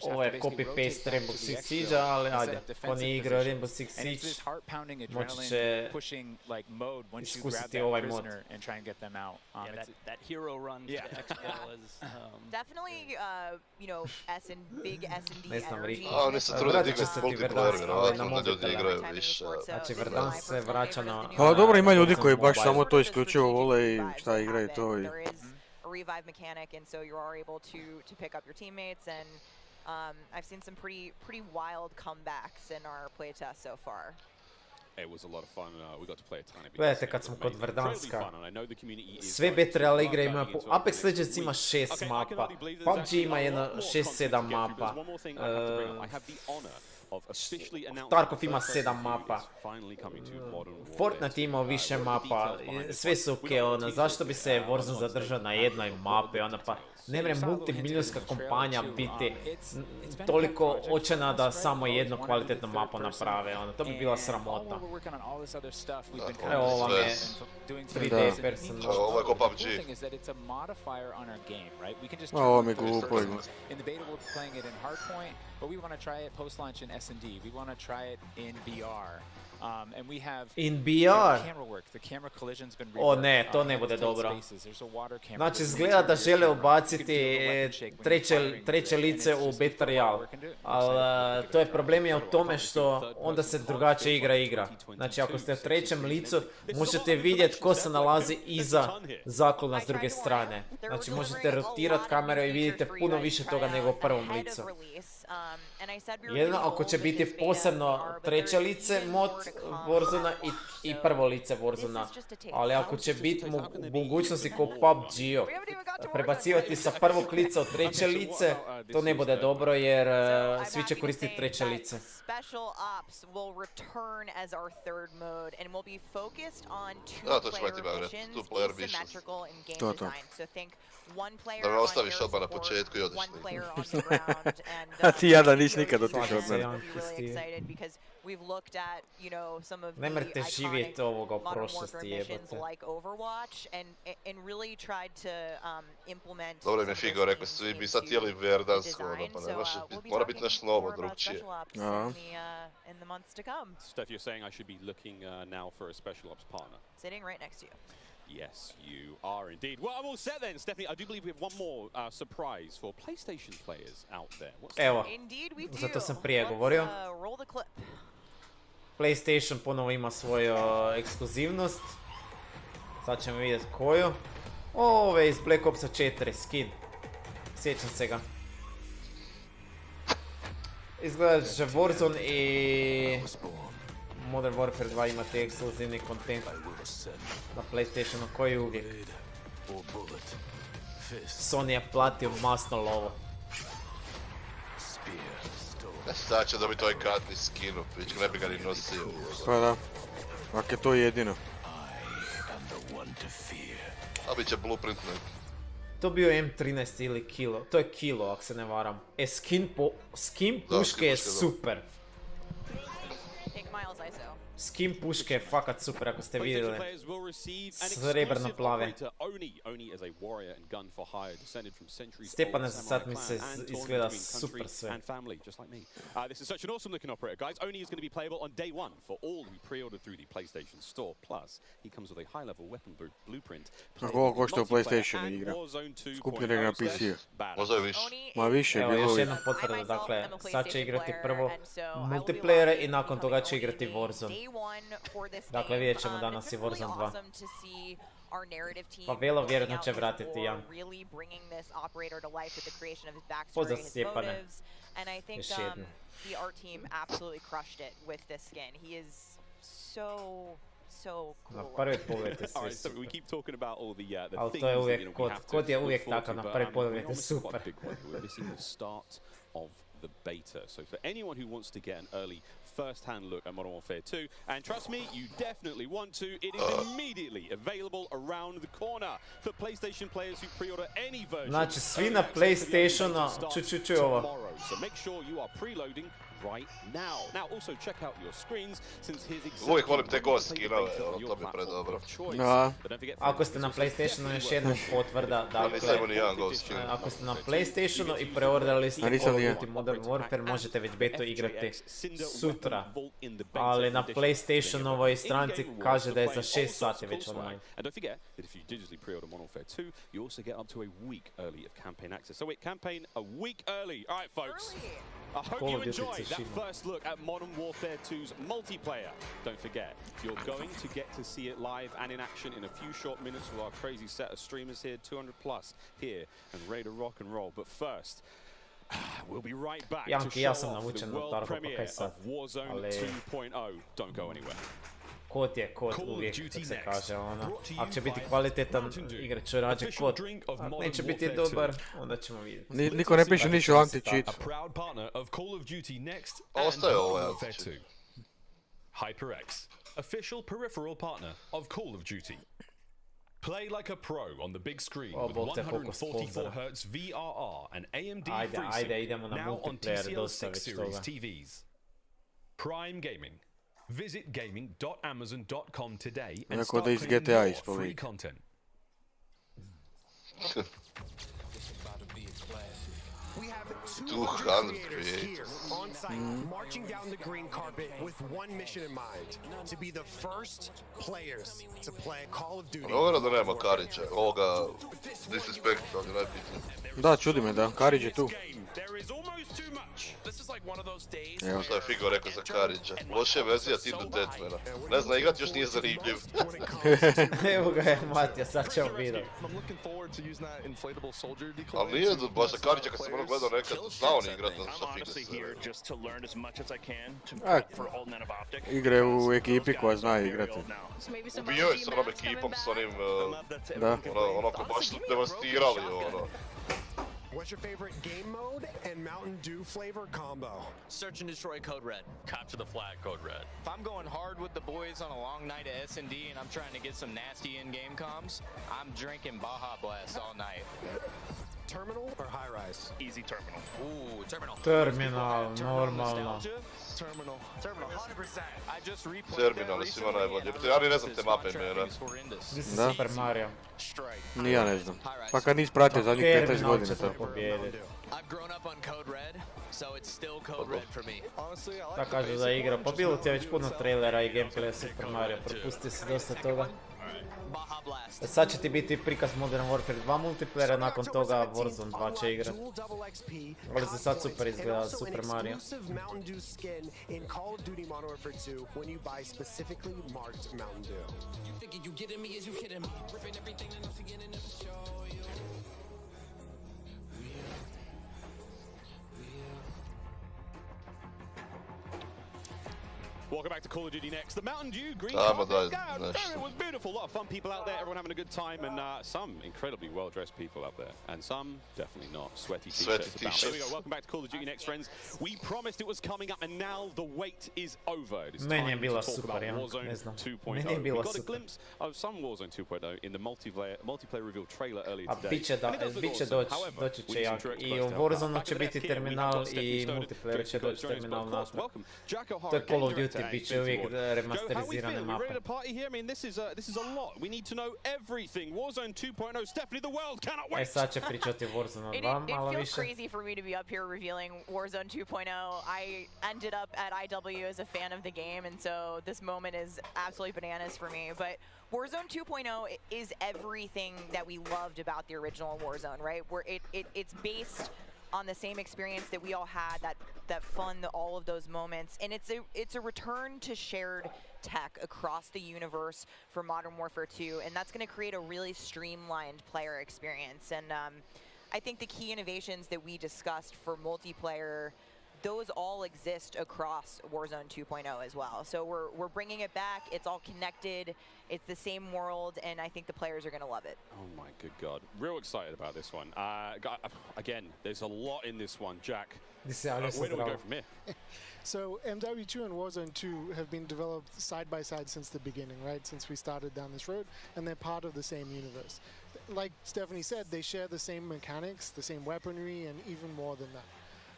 Ovo je copy-paste Rainbow Six Siege, ali ajde, ko nije igrao Rainbow Six Siege, moći će iskusiti ovaj mod. Ne znam, Riko. Vratit će se ti Verdans, ali na mobitele. Znači, Verdans se vraća na... Pa dobro, ima ljudi koji baš samo to isključivo vole i šta igraju to i... revive mechanic, and so you are able to pick up your teammates, and I've seen some pretty wild comebacks in our playtest so far. It was a lot of fun. We got to play a tiny bit. Gledajte kad smo kod Verdanska, sve Battle Royale igre imaju, Apex Legends ima 6 mapa, PUBG ima jedno 6-7 mapa, Tarkov ima 7 mapa, Fortnite ima više mapa, sve su okej, ono, zašto bi se Warzone zadržao na jednoj mapi, ono pa ne mre multimiljonska kompanija biti toliko očena da samo jednu kvalitetnu mapu naprave, ono, to bi bila sramota. Evo ovo vam je 3D person. Ovo je ko PUBG. Ovo mi je glupo. But we want to try it post-launch in S&D. We want to try it in VR. And we have in VR? Camera work. The camera collision's been o ne, to ne bude dobro. Znači, izgleda da žele ubaciti treće lice u Battle Royale. Ali to je problem je u tome što onda se drugačije igra. Znači, ako ste u trećem licu, možete vidjeti ko se nalazi iza zaklona s druge strane. Znači, možete rotirati kameru i vidite puno više toga nego u prvom licu. Jedino ako će biti posebno treće lice mod Warzona i prvo lice Warzona, ali ako će biti mogućnosti kao PUBG-u prebacivati sa prvog lica u treće lice, to ne bude dobro jer svi će koristiti treće lice. Da, to će imati two player missions. To. Da me ostaviš odmah na početku i odeš. A ti jadan nisi nikad otišao od mene. Ne mrete živjeti ovoga u prošlosti, jebate. Dobro im je Figo rekao, svi bi sad htjeli Verdansko, pa ne baš, mora biti nešto novo, drugčije. Steph, you're saying I should be looking now for a special ops partner. Sitting right next to you. Yes, you are indeed. Well, I'm all set then, Stephanie. I do believe we have one more surprise for PlayStation players out there. Evo, zato sam prije govorio. PlayStation ponovo ima svoju ekskluzivnost. Sad ćemo vidjeti koju. Ove iz Black Opsa 4, skin. Sjećam se ga. Izgleda će Warzone i Modern Warfare 2 imate ekskluzivni kontent na PlayStationu koji uvijek. Sony je platio masno lovo. Sad će dobiti ovaj katni skinu, prič ne bi ga ni nosio. Pa da, ako je to jedino. A bit će blueprint neki. To bio M13 ili Kilo, to je Kilo ako se ne varam. Skin puške je super. Skin puške je fakat super ako ste vidjeli. Srebrno plave. Stepane za sad mi se izgleda super sve. This is such an awesome looking operator, guys. Oni is going to be playable on day one for all who pre-order through the PlayStation Store. Plus, he comes with a high-level weapon blueprint. Koliko košta u PlayStation igra? Skuplje nego na PC-u. Možda je više. Ma više je bilo. Evo još jedna potvrda, dakle, sad će igrati prvo multiplayere i nakon toga će igrati Warzone. Dakle, vidjet ćemo danas i Warzone 2. Pa Velo vjerojatno će vratiti Jan. Pozdrav Stjepane. Još jedno. Na prvi pogled je sve super. Ali to je uvijek, kod je uvijek takav, na prvi pogled je super. The beta. So for anyone who wants to get an early first-hand look at Modern Warfare 2, and trust me, you definitely want to, it is immediately available around the corner for PlayStation players who pre-order any version. Znači, svi na PlayStationu, čuj ovo. So make sure you are preloading right now. Now, also check out your screens since here's exactly Uvijek volim te go skillove, to mi je predobro. Ako ste na PlayStationu, još jedna potvrda, dakle, ako ste na PlayStationu i preorderali ste Call of Duty Modern Warfare, možete već beto igrati sutra, ali na PlayStationovoj stranici kaže da je za 6 sati već online. And don't forget that if you digitally pre-order Modern Warfare 2, you also get up to a week early of campaign access. So wait, campaign a week early. All right, folks. I hope you enjoyed that first look at Modern Warfare 2's multiplayer. Don't forget, you're going to get to see it live and in action in a few short minutes with our crazy set of streamers here, 200 plus here, and ready to rock and roll. But first, we'll be right back to show off the world premiere of Warzone 2.0. Don't go anywhere. Kod je kod uvijek, kako se kaže, ono. Ako će biti kvalitetan, igrat ću rađe kod. Ako neće biti dobar, onda ćemo vidjeti. Niko ne piše ništa o anti-cheat. Ostaje ovo anti-cheat. HyperX, official peripheral partner of Call of Duty. Play like a pro on the big screen with 144 Hz VRR and AMD FreeSync, now on TCL 6 series TVs. Prime Gaming. Visit gaming.amazon.com today and start playing more free content. We have 200 creators on site, marching down the green carpet with one mission in mind: to be the first players to play Call of Duty. Ovo da nema Karića, ovoga Disrespect, ali najbitnije. Da, čudi me da, Karić je tu. Evo što je Figo rekao za Karića. Lošija verzija Tildu Deathmana. Ne zna igrat, još nije zanimljiv. Evo ga je Matija, sad ćemo vidjeti. Ali nije baš za Karića kad sam ono gledao nekad, znao ni igrat, ne znam šta Figo se. Igre u ekipi koja zna igrati. Ubio je s onom ekipom, s onim, onako baš su devastirali, ono. What's your favorite game mode and Mountain Dew flavor combo? Search and destroy Code Red. Capture the flag, Code Red. If I'm going hard with the boys on a long night at S&D and I'm trying to get some nasty in-game comms, I'm drinking Baja Blast all night. Terminal or high rise? Easy terminal. Ooh, terminal. Terminal, normalno. Terminal. Terminal, 100%. I just replayed Terminal je svima najbolje. Ja ni ne znam te mape imena. Da? Super Mario. Ni ja ne znam. Pa kad nis pratio zadnjih 15 godina to. I've grown up on Code Red, so it's still Code Red for me. Tako kažu za igra. Pa bilo ti je već puno trailera i gameplaya Super Mario. Propustio si dosta toga. Sad će ti biti prikaz Modern Warfare 2 multiplayera, nakon toga Warzone 2 će igrat. Ali se sad super izgleda Super Mario. Welcome back to Call of Duty Next. The Mountain Dew green carpet. It was beautiful. A lot of fun people out there. Everyone having a good time, and some incredibly well-dressed people out there, and some definitely not. Sweaty t-shirts about. There we go. Welcome back to Call of Duty Next, friends. We promised it was coming up, and now the wait is over. It is time to talk about Warzone 2.0. We got a glimpse of some Warzone 2.0 in the multiplayer reveal trailer earlier today. Biće doći će jak. I u Warzone će biti terminal i multiplayer će doći terminal natrag. To je Call of Duty. Biće uvijek remasterizirane mape. E sad će pričati Warzone 2 malo više. It feels crazy for me to be up here revealing Warzone 2.0. I ended up at IW as a fan of the game, and so this moment is absolutely bananas for me. But Warzone 2.0 is everything that we loved about the original Warzone, right? Where it's based on the same experience that we all had, that fun, all of those moments, and it's a return to shared tech across the universe for Modern Warfare 2, and that's going to create a really streamlined player experience. And I think the key innovations that we discussed for multiplayer, those all exist across Warzone 2.0 as well. So we're bringing it back. It's all connected. It's the same world, and I think the players are going to love it. Oh my good God. Real excited about this one. Again, there's a lot in this one, Jack. Where do we go from here? So MW2 and Warzone 2 have been developed side by side since the beginning, right? Since we started down this road, and they're part of the same universe. Like Stephanie said, they share the same mechanics, the same weaponry, and even more than that.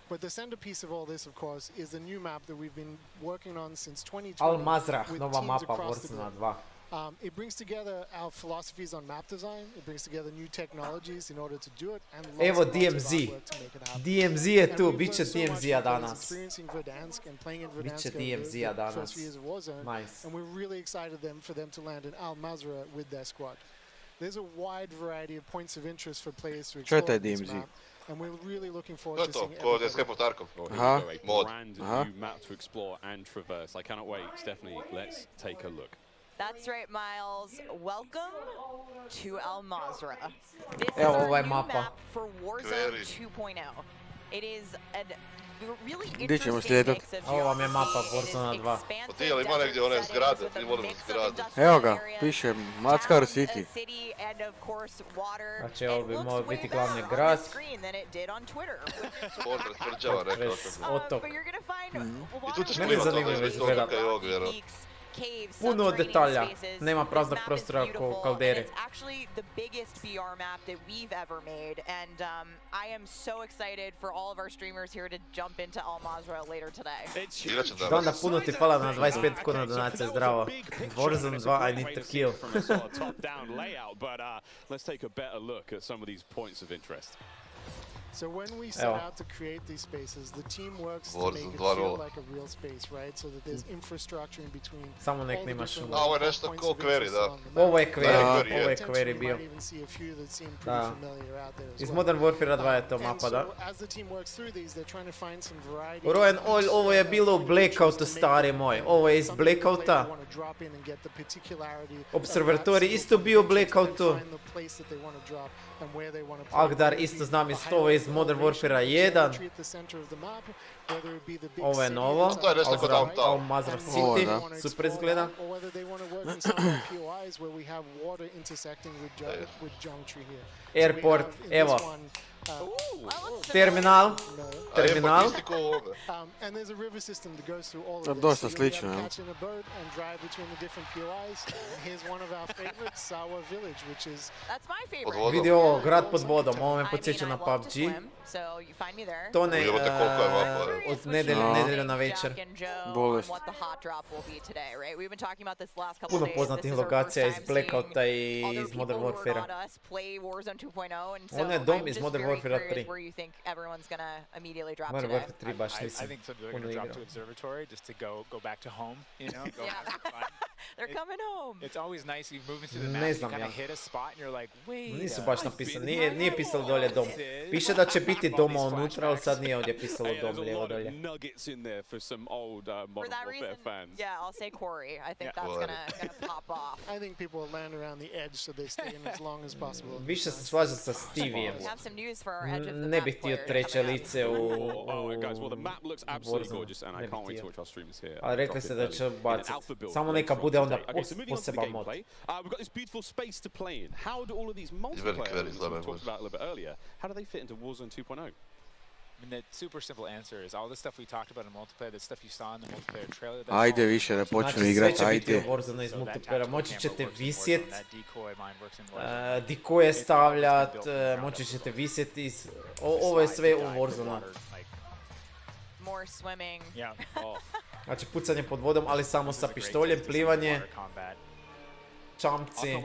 But the centerpiece of all this, of course, is the new map that we've been working on since 2020. Al Mazrah, nova mapa Warzone 2. It brings together our philosophies on map design. It brings together new technologies in order to do it. And evo DMZ. DMZ je tu, bit će DMZ-a danas. Bit će DMZ-a danas. Nice. And we're really excited for them to land in Al Mazrah with their squad. There's a wide variety of points of interest for players to explore this map. And we're really looking forward to seeing a brand new map to explore and traverse. I cannot wait. Stephanie, let's take a look. That's right, Miles. Welcome to Al Mazrah. This is our new map for Warzone 2.0. It is a really interesting mix of Ovo vam je mapa Warzone 2. Ti, ali ima negdje one zgrade, ti volimo zgrade. Evo ga, piše Mackar City. Znači ovo bi mogao biti glavni grad. Portret tvrđava, rekao sam. Otok. I tu ćeš Meni je zanimljivo izgleda. Puno detalja, nema praznog prostora oko kaldere. It's actually the biggest BR map that we've ever made, and I am so excited for all of our streamers here to jump into Al Mazrah later today. Danda, puno ti hvala na 25 kuna donacija, zdravo. Warzone 2, I need to kill. Let's take a better look at some of these points of interest. So when we set out to create these spaces, the team works to make it feel like a real space, right? So that there's infrastructure in between. Samo nek nema šuma. Ovo je nešto ko Query, da. Ovo je Query bio. Da. Iz Modern Warfare 2 je to mapa, da. Royan, ovo je bilo u Blackoutu, stari moj. Ovo je iz Blackouta. Observatori isto bio u Blackoutu. Agdar isto znam iz ovo iz Modern Warfare 1. Ovo je novo. Al Mazrah City. Super izgleda. Airport, evo. Terminal. Dosta slično, ja. Vidi ovo, grad pod vodom, ovo me podsjeća na PUBG. To ne, od nedelju na večer. Bolest. Puno poznatih lokacija iz Blackouta i iz Modern Warfare. Ono je dom iz Modern Warfare 3. Modern Warfare 3 baš nisam puno igrao. They're coming home. It's always nice you move into the map, you kind of hit a spot and you're like, wait. Nisu baš napisali, nije pisalo dolje dom. Piše da će biti doma unutra, ali sad nije ovdje pisalo dom lijevo dolje. For that reason, yeah, I'll say Quarry. I think that's gonna pop off. I think people will land around the edge so they stay in as long as possible. Više se slažem sa Stevijem. Ne bih htio treće lice u Warzone. Ne bih htio. Ali rekli ste da će baciti. Samo neka bude onda poseban mod. We've got this beautiful space to play in. How do all of these multiplayer we talked about a little bit earlier, how do they fit into Warzone 2.0? I mean, the super simple answer is all the stuff we talked about in multiplayer, the stuff you saw in the multiplayer trailer. Ajde više da počnu igrati, ajde. Sve će biti u Warzone iz multiplayera, moći ćete visjet, decoje stavljat, moći ćete visjet, ovo je sve u Warzone. More swimming. Znači pucanje pod vodom, ali samo sa pištoljem, plivanje, čamci.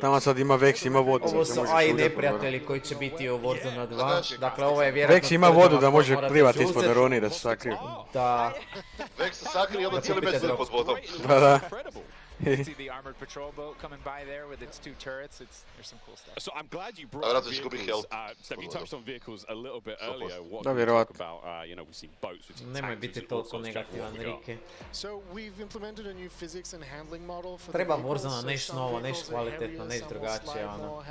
Tamo sad ima Vex, ima vodu. Ovo su AI neprijatelji koji će biti u Warzone 2. Dakle, ovo je vjerojatno... Vex ima vodu da može plivati ispod aroni da se sakrije. Da. Vex se sakrije i onda cijeli meč bude pod vodom. Da. You see the armored patrol boat coming by there with its 2 turrets. There's some cool stuff. So I'm glad you brought up vehicles. Steph, you touched on vehicles a little bit earlier. What can we talk about? You know, we've seen boats, we've seen Nemoj biti toliko negativan, Rike. So we've implemented a new physics and handling model for Treba Warzone nešto novo, nešto kvalitetno, nešto drugačije, ono.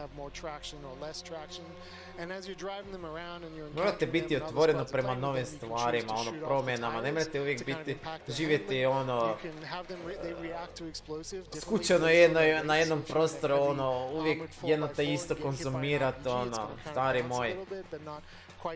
Morate biti otvoreno prema novim stvarima, ono, promjenama. Ne morate uvijek biti, živjeti, ono, skučeno na jednom prostoru, ono, uvijek jedno te isto konzumirati, ono, stari moj.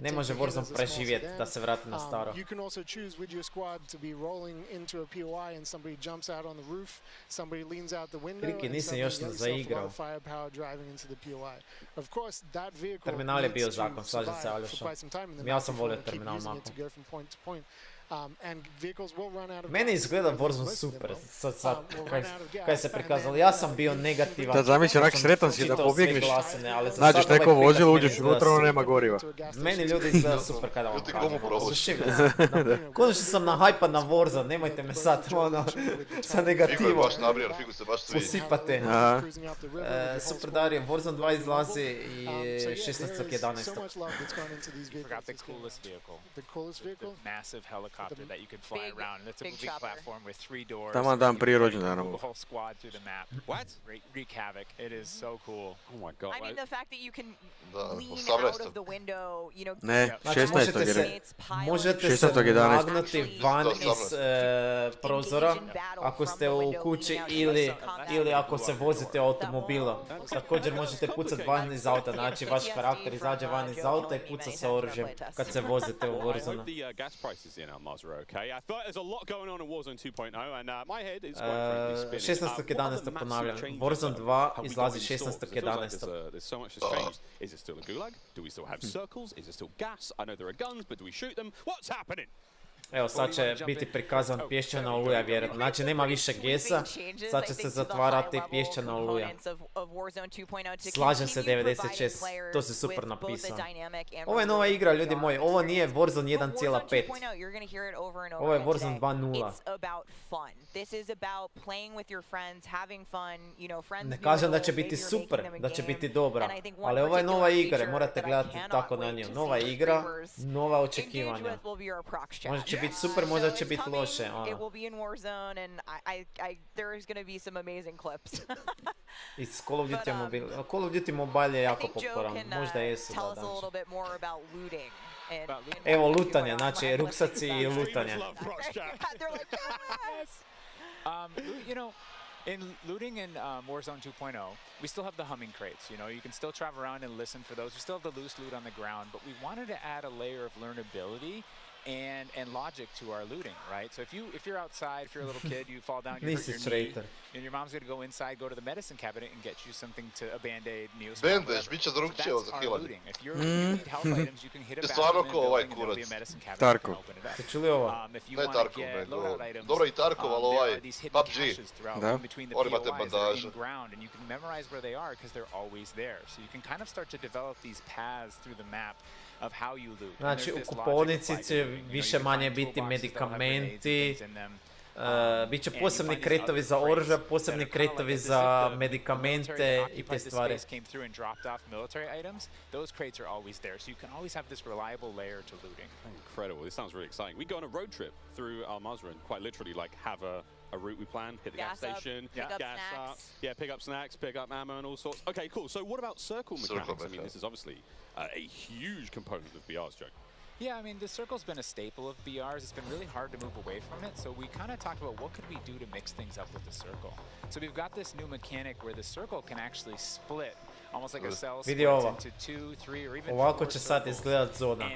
Ne može Warzone preživjeti da se vrati na staro. You can also choose with your squad to be rolling into a POI and somebody jumps out on the roof, somebody leans out the window, and somebody gets yourself a lot of firepower driving into the POI. Of course, that vehicle Terminal je bio zakon, slažem se, Aljoša. Ja sam volio terminal mapu. Meni izgleda Warzone super, sad kaj se prikazalo. Ja sam bio negativan. Da zamisli, onak sretan si da pobjegneš, nađeš neko vozilo, uđeš unutra, ono nema goriva. Meni ljudi izgleda super kada vam kažem. Konačno sam nahajpan na Warzone, nemojte me sad sa negativom posipate. Super Dario, Warzone 2 izlazi i 16.11. That you could fly around. And it's a moving platform with 3 doors. Taman dan prije rođendana. The whole squad through the map. What? Wreak havoc. It is so cool. Oh my god. I mean, the fact that you can lean out of the window, you know. Ne, 16. nagnuti van iz prozora ako ste u kući ili ako se vozite automobilom. Također možete pucati van iz auta, znači vaš karakter izađe van iz auta i puca sa oružjem kad se vozite u Warzone. 16.11. ponavljam. Warzone 2 izlazi 16.11. Is it still a gulag? Do we still have circles? Is it still gas? I know there are guns, but do we shoot them? What's happening? Evo, sad će biti prikazan pješčana oluja, vjerojatno. Znači, nema više gesa, sad će se zatvarati pješčana oluja. Slažem se 96, to si super napisao. Ovo je nova igra, ljudi moji, ovo nije Warzone 1.5. Ovo je Warzone 2.0. Ne kažem da će biti super, da će biti dobra, ali ovo je nova igra, morate gledati tako na nju. Nova igra, nova očekivanja. Možda će biti super, možda će biti loše. Iz Call of Duty Mobile. Call of Duty Mobile je jako popularan, možda jesu da daći. Evo lutanje, znači ruksaci i lutanje. You know, in looting in Warzone 2.0, we still have the humming crates. You know, you can still travel around and listen for those. We still have the loose loot on the ground, but we wanted to add a layer of learnability and logic to our looting, right? So if you're outside, if you're a little kid, you fall down, you hurt your knee, and your mom's gonna go inside, go to the medicine cabinet and get you something to a band-aid, neosporin. Bandage, biće drugčije od zakilanja. If you need health items, you can hit a bathroom and be a medicine cabinet. Tarkov. Ste čuli ovo? Ne Tarkov, nego dobro i Tarkov, ali ovaj PUBG. Da. Oni imate bandaže. And you can memorize where they are because they're always there. So you can kind of start to develop these paths through the map of how you loot. Znači u kupovnici će više manje biti medikamenti, bit će posebni kretovi za oružje, posebni kretovi za medikamente i te stvari. Incredible, this sounds really exciting. We go on a road trip through Al Mazrah and quite literally like have a route we plan, hit the gas station, gas up, pick up snacks, pick up ammo and all sorts. Okay, cool. So what about circle mechanics? I mean, this is obviously a huge component of BR's, Joe. Yeah, I mean, the circle's been a staple of BR's. It's been really hard to move away from it, so we kind of talked about what could we do to mix things up with the circle. So we've got this new mechanic where the circle can actually split, almost like a cell splits into 2, 3, or even 4 Ovako će sad izgledat zona.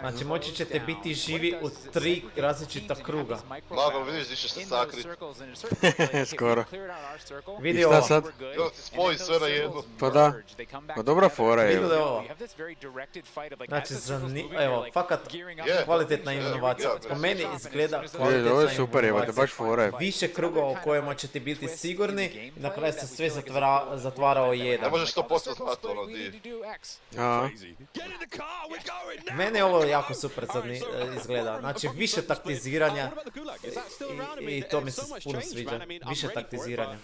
Znači moći ćete biti živi u 3 različita kruga. Magom, vidiš di ćeš se sakriti. Skoro. Vidi ovo. sad? Spoji sve na jednu. Pa da. Pa dobra fora je. Vidi ovo. Znači, evo, fakat kvalitetna inovacija. Po meni izgleda kvalitetna inovacija. Ovo je super, evo te baš fora je. Više krugova u kojima ćete biti sigurni i na kraju se sve zatvarao jedan. Ne možeš 100% znati ono di. Mene ovo jako super izgleda. Znači više taktiziranja i to mi se puno sviđa. Više taktiziranja.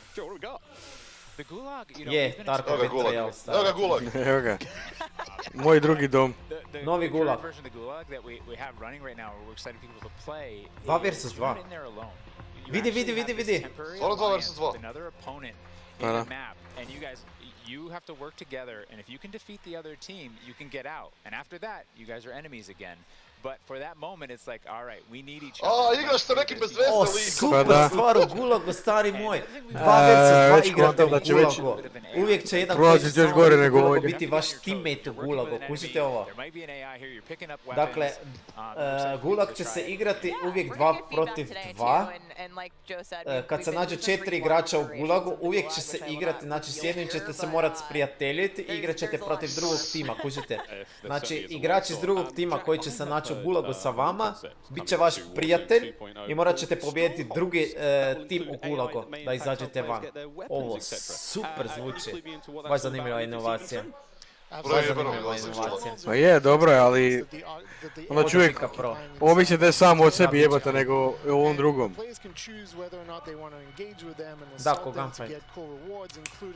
Je, Tarkov Betrayal. Evo ga Gulag. Evo ga. Moj drugi dom. Novi Gulag. 2 vs 2. Vidi. Ono 2 vs 2. Pa da. And you have to work together, and if you can defeat the other team, you can get out. And after that, you guys are enemies again. But for that moment, it's like, all right, we need each other. Igraš ste neki bez veze O, super stvar u Gulagu, stari moj. Dva igrate u Gulagu. Uvijek će jedan koji će Gulagu biti vaš teammate u Gulagu. Kužite ovo. Dakle, Gulag će se igrati uvijek 2 protiv 2. Kad se nađe 4 igrača u Gulagu, uvijek će se igrati, znači s jednim ćete se morati sprijateljiti i igrat ćete protiv drugog tima, kužite. Znači, igrač iz drugog tima koji će se naći u Gulagu sa vama, bit će vaš prijatelj i morat ćete pobijediti drugi tim u Gulagu da izađete van. Ovo super zvuči. Baš zanimljiva inovacija. Pa je, dobro je, ali onda čovjek ovisi da je sam od sebi jebate nego u ovom drugom. Da, ko Gunfight.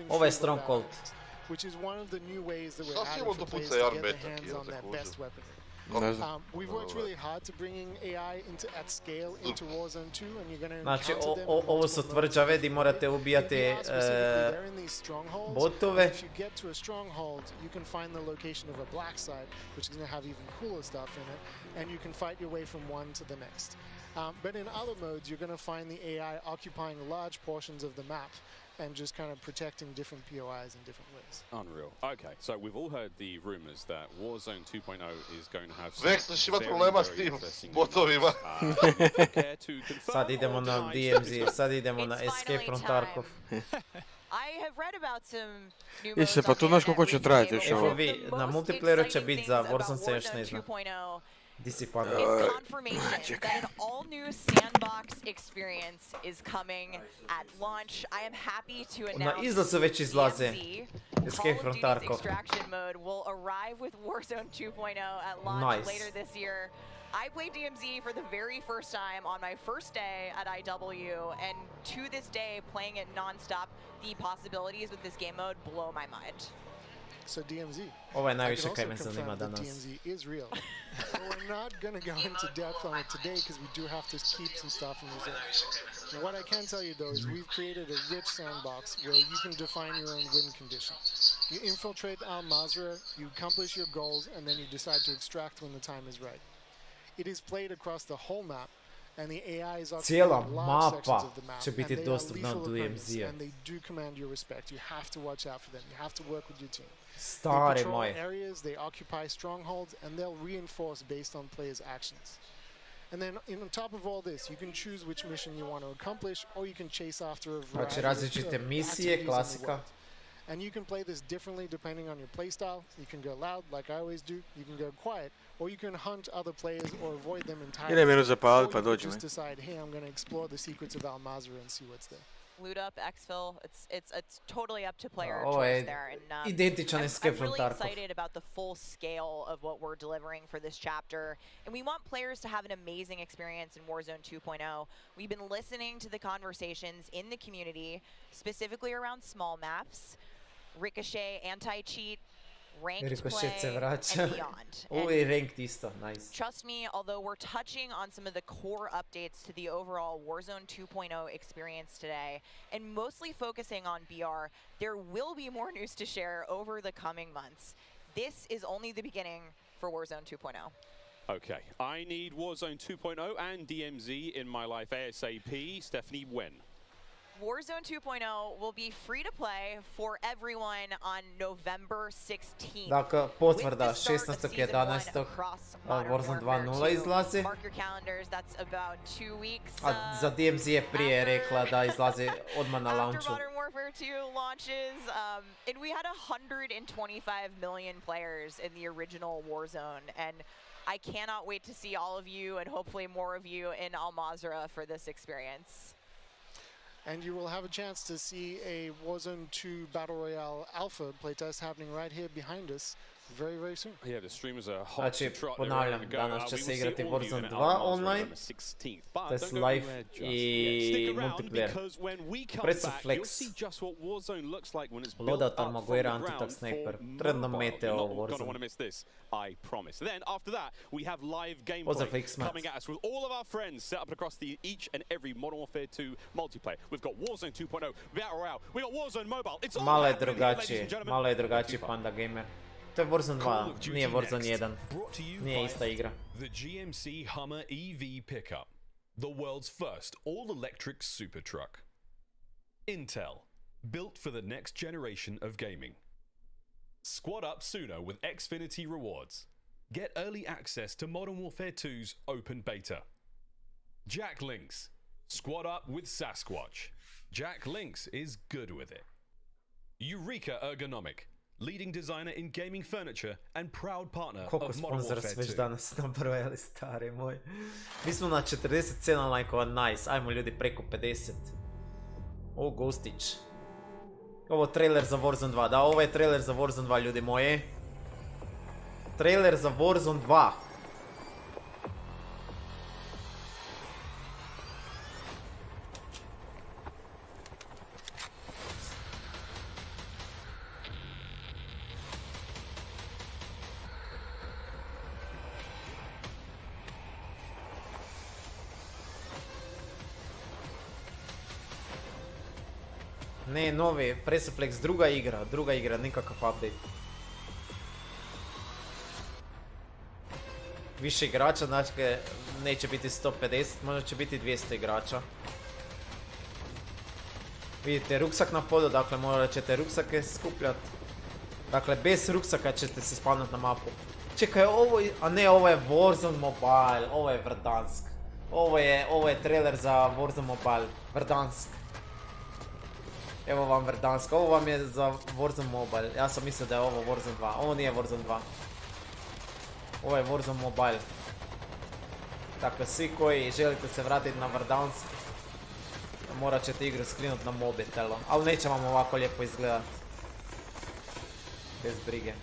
Ovo je Stronghold. Šta si imao to puca i armetak, jel te kužu? We've worked really hard to bringing AI at scale into Warzone 2, and you're going to znači, ovo su tvrđave gdje morate ubijati botove. If you get to a stronghold, you can find the location of a black site, which is going to have even cooler stuff in it, and you can fight your way from one to the next. But in other modes, you're going to find the AI occupying large portions of the map and just kind of protecting different POIs in different ways. Unreal. Okay, so we've all heard the rumors that Warzone 2.0 is going to have Vex, imat problema s tim botovima. Sad idemo na DMZ, sad idemo na Escape from Tarkov. I have read about some new modes. Pa tu znaš koliko će trajati još ovo. Na multiplayeru će biti za Warzone se još ne zna. It's confirmation that an all-new sandbox experience is coming at launch. I am happy to announce DMZ, Escape from Tarkov. Extraction mode will arrive with Warzone 2.0 at launch later this year. I played DMZ for the very first time on my first day at IW, and to this day, playing it non-stop, the possibilities with this game mode blow my mind. So DMZ. Ovo je najviše kaj me zanima danas. DMZ is real. We're not going to go into depth on it today because we do have to keep some stuff in reserve. What I can tell you though is we've created a rich sandbox where you can define your own win condition. You infiltrate Al Mazrah, you accomplish your goals, and then you decide to extract when the time is right. It is played across the whole map, and the AI is cijela mapa će biti dostupna od DMZ-a. And they do command your respect. You have to watch out for them. You have to work with your team. Stari moj. They patrol areas, they occupy strongholds, and they'll reinforce based on players' actions. And then on top of all this, you can choose which mission you want to accomplish, or you can chase after a variety različite misije, klasika. And you can play this differently depending on your playstyle. You can go loud, like I always do. You can go quiet, or you can hunt other players or avoid them entirely. Or you can just decide, hey, I'm going to explore the secrets of Al Mazrah and see what's there. Loot up, exfil, it's totally up to player choice there. And identičan Escape from I'm really Tarkov. excited about the full scale of what we're delivering for this chapter. And we want players to have an amazing experience in Warzone 2.0. We've been listening to the conversations in the community, specifically around small maps, Ricochet, anti-cheat, ranked play, and beyond. And ranked isto, nice. Trust me, although we're touching on some of the core updates to the overall Warzone 2.0 experience today, and mostly focusing on BR, there will be more news to share over the coming months. This is only the beginning for Warzone 2.0. Okay, I need Warzone 2.0 and DMZ in my life ASAP. Stephanie, when? Warzone 2.0 will be free to play for everyone on November 16th. Dakle, potvrda 16.11. Warzone 2.0 izlazi. Mark your calendars, that's about 2 weeks. A za DMZ je prije rekla da izlazi odmah na launchu. After Modern Warfare 2 launches, and we had 125 million players in the original Warzone, and I cannot wait to see all of you and hopefully more of you in Al Mazrah for this experience. And you will have a chance to see a Warzone 2 Battle Royale Alpha playtest happening right here behind us very, very soon. Yeah, the streamers are hot to trot. Ponavljam, danas će se igrati Warzone 2 online, test live i multiplayer. Pred su flex. Loadout Armaguera, Anti-Tac Sniper. Trendno mete ovo Warzone. I promise. Then after that, we have live gameplay coming at us with all of our friends set up across each and every Modern Warfare 2 multiplayer. We've got Warzone 2.0, Battle Royale, we got Warzone Mobile. It's all malo je drugačiji Panda Gamer. To je Warzone 2, nije Warzone 1. Nije ista igra. The GMC Hummer EV pickup, the world's first all-electric super truck. Intel, built for the next generation of gaming. Squad up sooner with Xfinity rewards. Get early access to Modern Warfare 2's open beta. Jack Links, squad up with Sasquatch. Jack Links is good with it. Eureka Ergonomic, leading designer in gaming furniture and proud partner of Modern sponzora Warfare 2. već danas nabrojali, stari moj. Mi smo na 47 lajkova, nice. Ajmo ljudi preko 50. O, Gostić. Ovo trailer za Warzone 2, da, ovo je trailer za Warzone 2, ljudi moji. Trailer za Warzone 2. Ne, novi, Pressiflex, druga igra, nikakav update. Više igrača, znači neće biti 150, možda će biti 200 igrača. Vidite, ruksak na podu, dakle morat ćete ruksake skupljati. Dakle, bez ruksaka ćete se spavnat na mapu. Čekaj, ovo, a ne, ovo je Warzone Mobile, ovo je Verdansk. Ovo je trailer za Warzone Mobile, Verdansk. Evo vam Verdansk, ovo vam je za Warzone Mobile, ja sam mislio da je ovo Warzone 2, ovo nije Warzone 2. Ovo je Warzone Mobile. Dakle, svi koji želite se vratiti na Verdansk, morat ćete igru sklinut na mobitelu, ali neće vam ovako lijepo izgledat. Bez brige.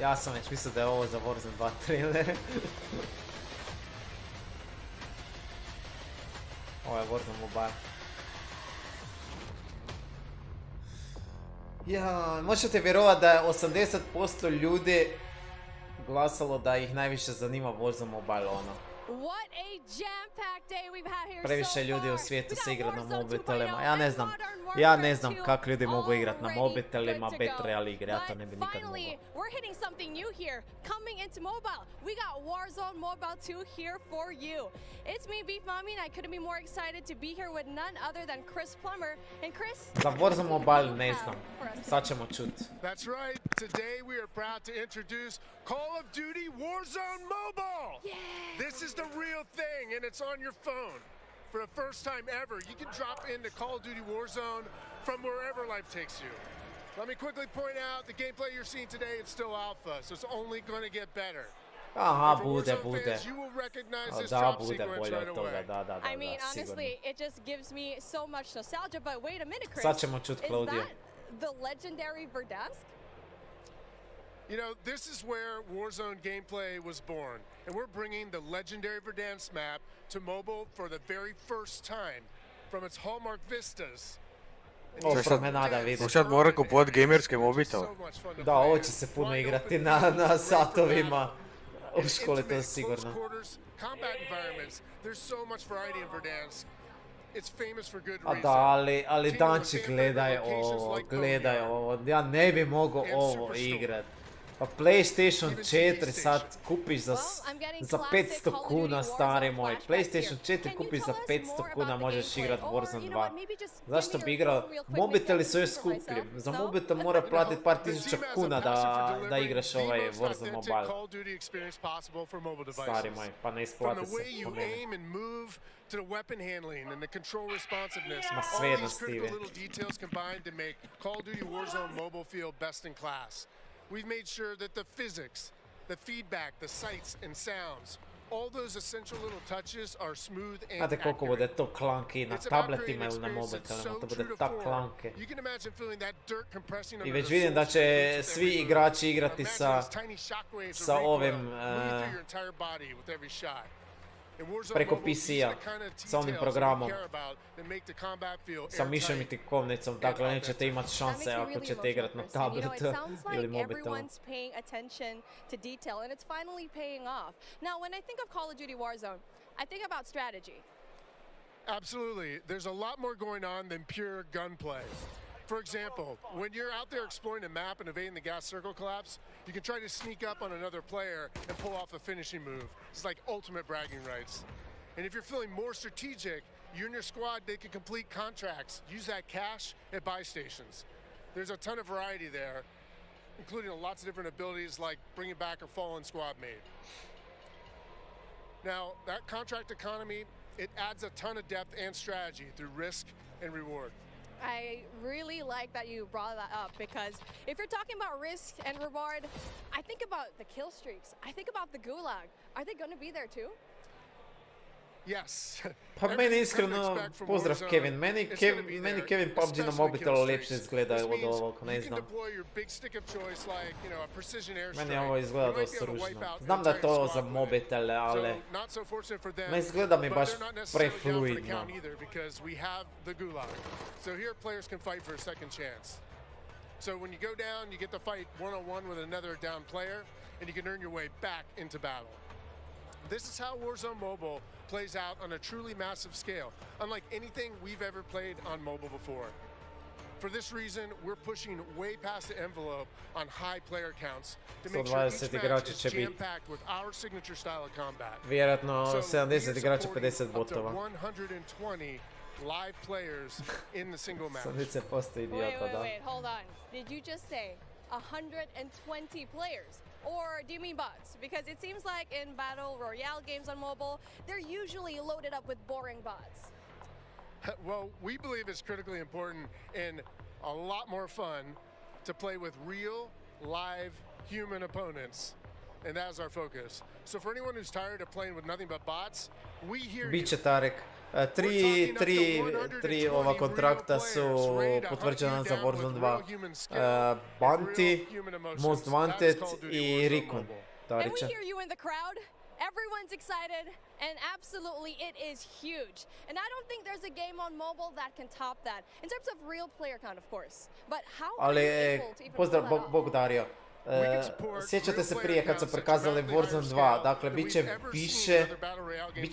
Ja sam već mislio da je ovo za Warzone 2 trailer. Ovo je Warzone Mobile. Ja, možete vjerovat da je 80% ljudi glasalo da ih najviše zanima Warzone Mobile, ono. Previše ljudi u svijetu se igra na mobitelima, ja ne znam kako ljudi mogu igrat na mobitelima Battle Royale igre, ja to ne bi nikad mogao. We're hitting something new here, coming into mobile. We got Warzone Mobile 2 here for you. It's me, Beef Mommy, and I couldn't be more excited to be here with none other than Chris Plummer. And Chris, za Warzone Mobile ne znam, sad ćemo čut. That's right, today we are proud to introduce Call of Duty Warzone Mobile. Yeah. This is the real thing, and it's on your phone. For the first time ever, you can drop into Call of Duty Warzone from wherever life takes you. Let me quickly point out, the gameplay you're seeing today is still alpha, so it's only going to get better. Aha, bude. Da, bude bolje od toga, da, I mean, honestly, it just gives me so much nostalgia, but wait a minute, Chris. Sad ćemo čut Claudio. Is that the legendary Verdansk? You know, this is where Warzone gameplay was born, and we're bringing the legendary Verdansk map to mobile for the very first time from its hallmark vistas. Sad mora kupovat gamerske mobitele. Da, ovo će se puno igrati na satovima. U školi to je sigurno. A da, ali Danči gledaj ovo, ja ne bi mogao ovo igrat. Pa PlayStation 4 sad kupiš za 500 kuna, stari moj. PlayStation 4 kupiš za 500 kuna, možeš igrat Warzone 2. Zašto bi igrao? Mobiteli su još skuplji. Za mobitel mora platiti par tisuća kuna da igraš ovaj Warzone Mobile. Stari moj, pa ne isplati se po meni. Ma sve jednostavnije. We've made sure that the physics, the feedback, the sights and sounds, all those essential little touches are smooth and znate koliko bude to klanki na tabletima ili na mobitelima, to bude tak klanke. I već vidim da će svi igrači igrati sa ovim preko PC-a sa onim programom, sa mišem i tikovnicom, dakle nećete imati šanse ako ćete igrati na tabletu ili mobitelu. Now, when I think of Call of Duty Warzone, I think about strategy. Absolutely. There's a lot more going on than pure gunplay. For example, when you're out there exploring a map and evading the gas circle collapse, you can try to sneak up on another player and pull off a finishing move. It's like ultimate bragging rights. And if you're feeling more strategic, you and your squad, they can complete contracts, use that cash at buy stations. There's a ton of variety there, including lots of different abilities like bringing back a fallen squad mate. Now, that contract economy, it adds a ton of depth and strategy through risk and reward. I really like that you brought that up, because if you're talking about risk and reward, I think about the kill streaks. I think about the gulag. Are they going to be there too? Yes. Pa meni iskreno, pozdrav Kevin, meni Kevin PUBG na mobitelu ljepše izgleda od ovog, ne znam. Meni ovo izgleda dosta ružno. Znam da je to za mobitele, ali ne izgleda mi baš prefluidno. So when you go down, you get to fight one-on-one with another down player, and you can earn your way back into battle. This is how Warzone Mobile plays out on a truly massive scale, unlike anything we've ever played on mobile before. For this reason, we're pushing way past the envelope on high player counts to make sure each match is jam-packed with our signature style of combat. Vjerojatno 70 igrača, 50 botova. 120 live players in the single match. Wait, hold on. Did you just say 120 players? Or do you mean bots? Because it seems like in Battle Royale games on mobile, they're usually loaded up with boring bots. Well, we believe it's critically important and a lot more fun to play with real, live, human opponents. And that's our focus. So for anyone who's tired of playing with nothing but bots, we hear you. Biće Tarek. Tri ova kontrakta su potvrđena za Warzone 2. Bounty, Most Wanted i Recon. Tarića. Everyone's excited, and absolutely it is huge. And I don't think there's a game on mobile that can top that, in terms of real player count, of course. But how are you able to even pozdrav, Bog Dario. Sjećate se prije kad su prikazali Warzone 2, dakle bit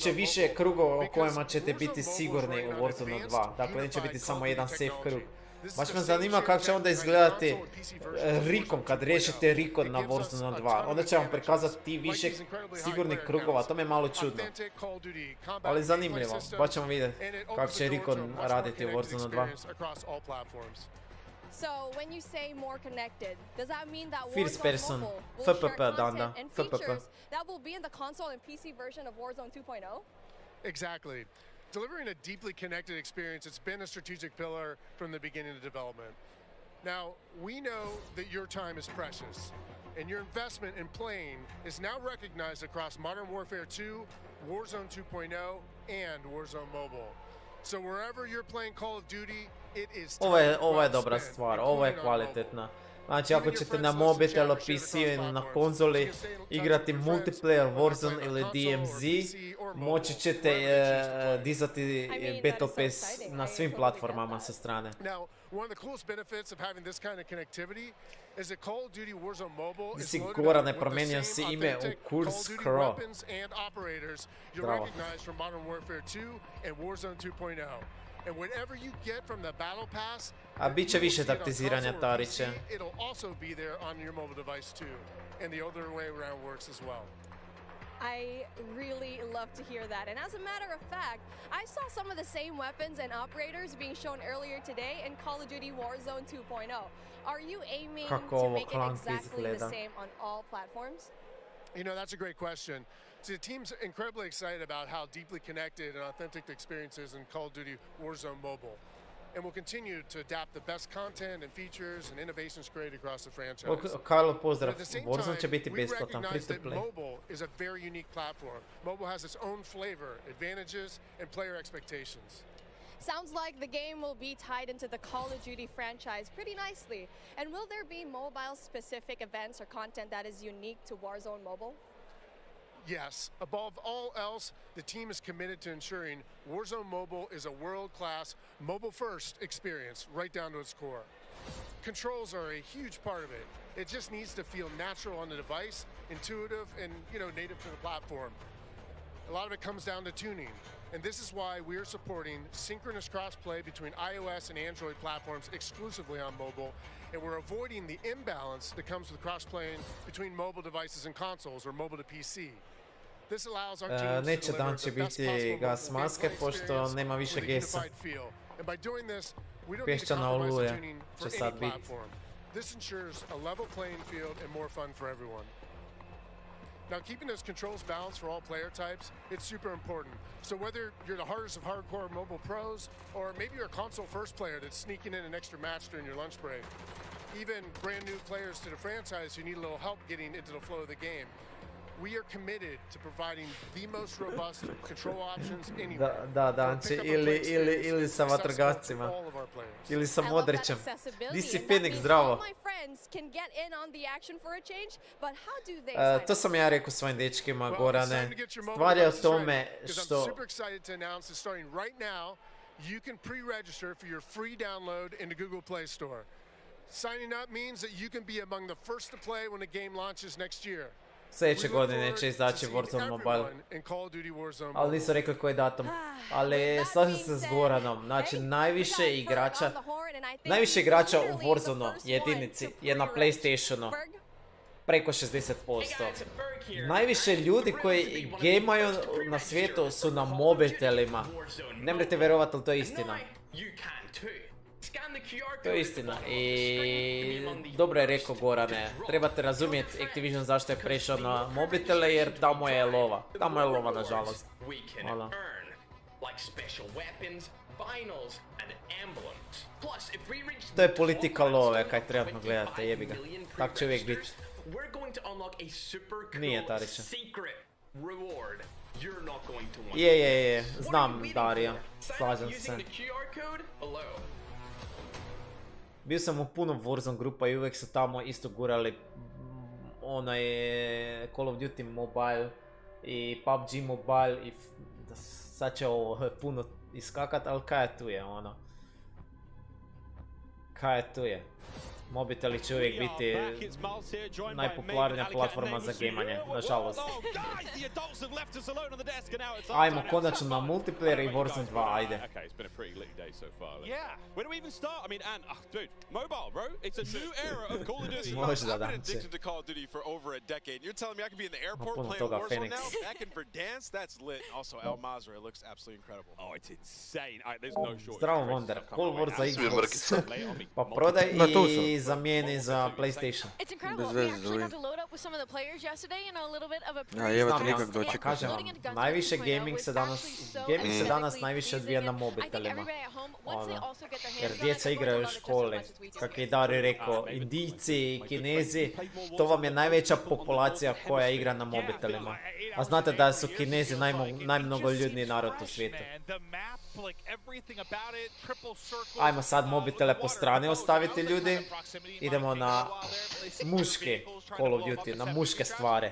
će više krugova u kojima ćete biti sigurni u Warzone 2, dakle neće biti samo jedan safe krug. Baš me zanima kako će onda izgledati Recon, kad riješite Recon na Warzone 2, onda će vam prikazati više sigurnih krugova, to mi je malo čudno, ali zanimljivo, baš ćemo vidjeti kako će Recon raditi u Warzone 2. So when you say more connected, does that mean that First person, Warzone Mobile will FPP, share content Danda, and FPP. features that will be in the console and PC version of Warzone 2.0? Exactly. Delivering a deeply connected experience, it's been a strategic pillar from the beginning of development. Now, we know that your time is precious, and your investment in playing is now recognized across Modern Warfare 2, Warzone 2.0, and Warzone Mobile. So wherever you're playing Call of Duty, it is Ovo je dobra stvar, ovo je kvalitetna. Znači ako ćete na mobitelu, PC ili na konzoli igrati multiplayer Warzone ili DMZ, moći ćete dizati Battle Pass na svim platformama sa strane. Si Gorane, promijenio si ime u Kurs Crow. Bravo. And whatever you get from the battle pass, a bit će više taktiziranja, Tariće. It'll also be there on your mobile device too, and the other way around works as well. I really love to hear that. And as a matter of fact, I saw some of the same weapons and operators being shown earlier today in Call of Duty Warzone 2.0. Are you aiming to make it exactly the same on all platforms? You know, that's a great question. See, the team's incredibly excited about how deeply connected and authentic the experience is in Call of Duty Warzone Mobile. And we'll continue to adapt the best content and features and innovations created across the franchise. Karlo, pozdrav. Warzone će biti besplatan, free to play. Mobile is a very unique platform. Mobile has its own flavor, advantages, and player expectations. Sounds like the game will be tied into the Call of Duty franchise pretty nicely. And will there be mobile-specific events or content that is unique to Warzone Mobile? Yes, above all else, the team is committed to ensuring Warzone Mobile is a world-class, mobile-first experience right down to its core. Controls are a huge part of it. It just needs to feel natural on the device, intuitive, and native to the platform. A lot of it comes down to tuning, and this is why we're supporting synchronous crossplay between iOS and Android platforms exclusively on mobile, and we're avoiding the imbalance that comes with cross-playing between mobile devices and consoles or mobile to PC. This allows our teams neće to dan deliver će the best biti possible gas mobile maske gameplay pošto experience nema više with a gesa. unified feel. And by doing this, we don't need to Pješčana compromise the oluja tuning će for sad any biti. platform. This ensures a level playing field and more fun for everyone. Now, keeping those controls balanced for all player types, it's super important. So whether you're the hardest of hardcore mobile pros, or maybe you're a console-first player that's sneaking in an extra match during your lunch break, even brand new players to the franchise who need a little help getting into the flow of the game, we are committed to providing the most robust control options anywhere. Da, Danče, ili sa vatrogascima, ili sa Modrićem. Di si Phoenix, zdravo. To sam ja rekao svojim dečkima, Gorane. Stvar je o tome što... You can pre-register for your free download in the Google Play Store. Signing up means that you can be among the first to play when the game launches next year. Sljedeće godine će izaći Warzone Mobile. Ali nisu rekli koji datum. Ali slažem se s Goranom. Znači najviše igrača u Warzone jedinici je na PlayStationu. Preko 60%. Najviše ljudi koji gamaju na svijetu su na mobitelima. Ne možete vjerovati, ali to je istina. To je istina i dobro je rekao Gorane, trebate razumjeti Activision zašto je prešao na mobitele jer tamo je lova nažalost. Hvala. To je politika love kaj trebamo gledati, jebi ga, tak će uvijek biti. Nije Tarića. Je, znam Darija, slažem se. Bio sam u puno Warzone grupa i uvijek su tamo isto gurali onaj Call of Duty Mobile i PUBG Mobile i sad će ovo puno iskakat, ali kaj tu je ono? Kaj tu je? Mobiteli će uvijek biti najpopularnija platforma za gamanje, nažalost. Ajmo konačno na multiplayer i Warzone 2, ajde. Možda da će. Puno toga Phoenix. Zdravo Wonder, Cold War za Xbox. Pa prodaj i zamijeni za PlayStation. Evo ti nikak doći. Kažem vam, najviše gaming se danas najviše odvija na mobitelima. Jer djeca igraju u školi. Kako je Dario rekao, Indijci, Kinezi, to vam je najveća populacija koja igra na mobitelima. A znate da su Kinezi najmnogoljudniji narod u svijetu. Ajmo sad mobitele po strani ostaviti ljudi. Idemo na muške Call of Duty, na muške stvari.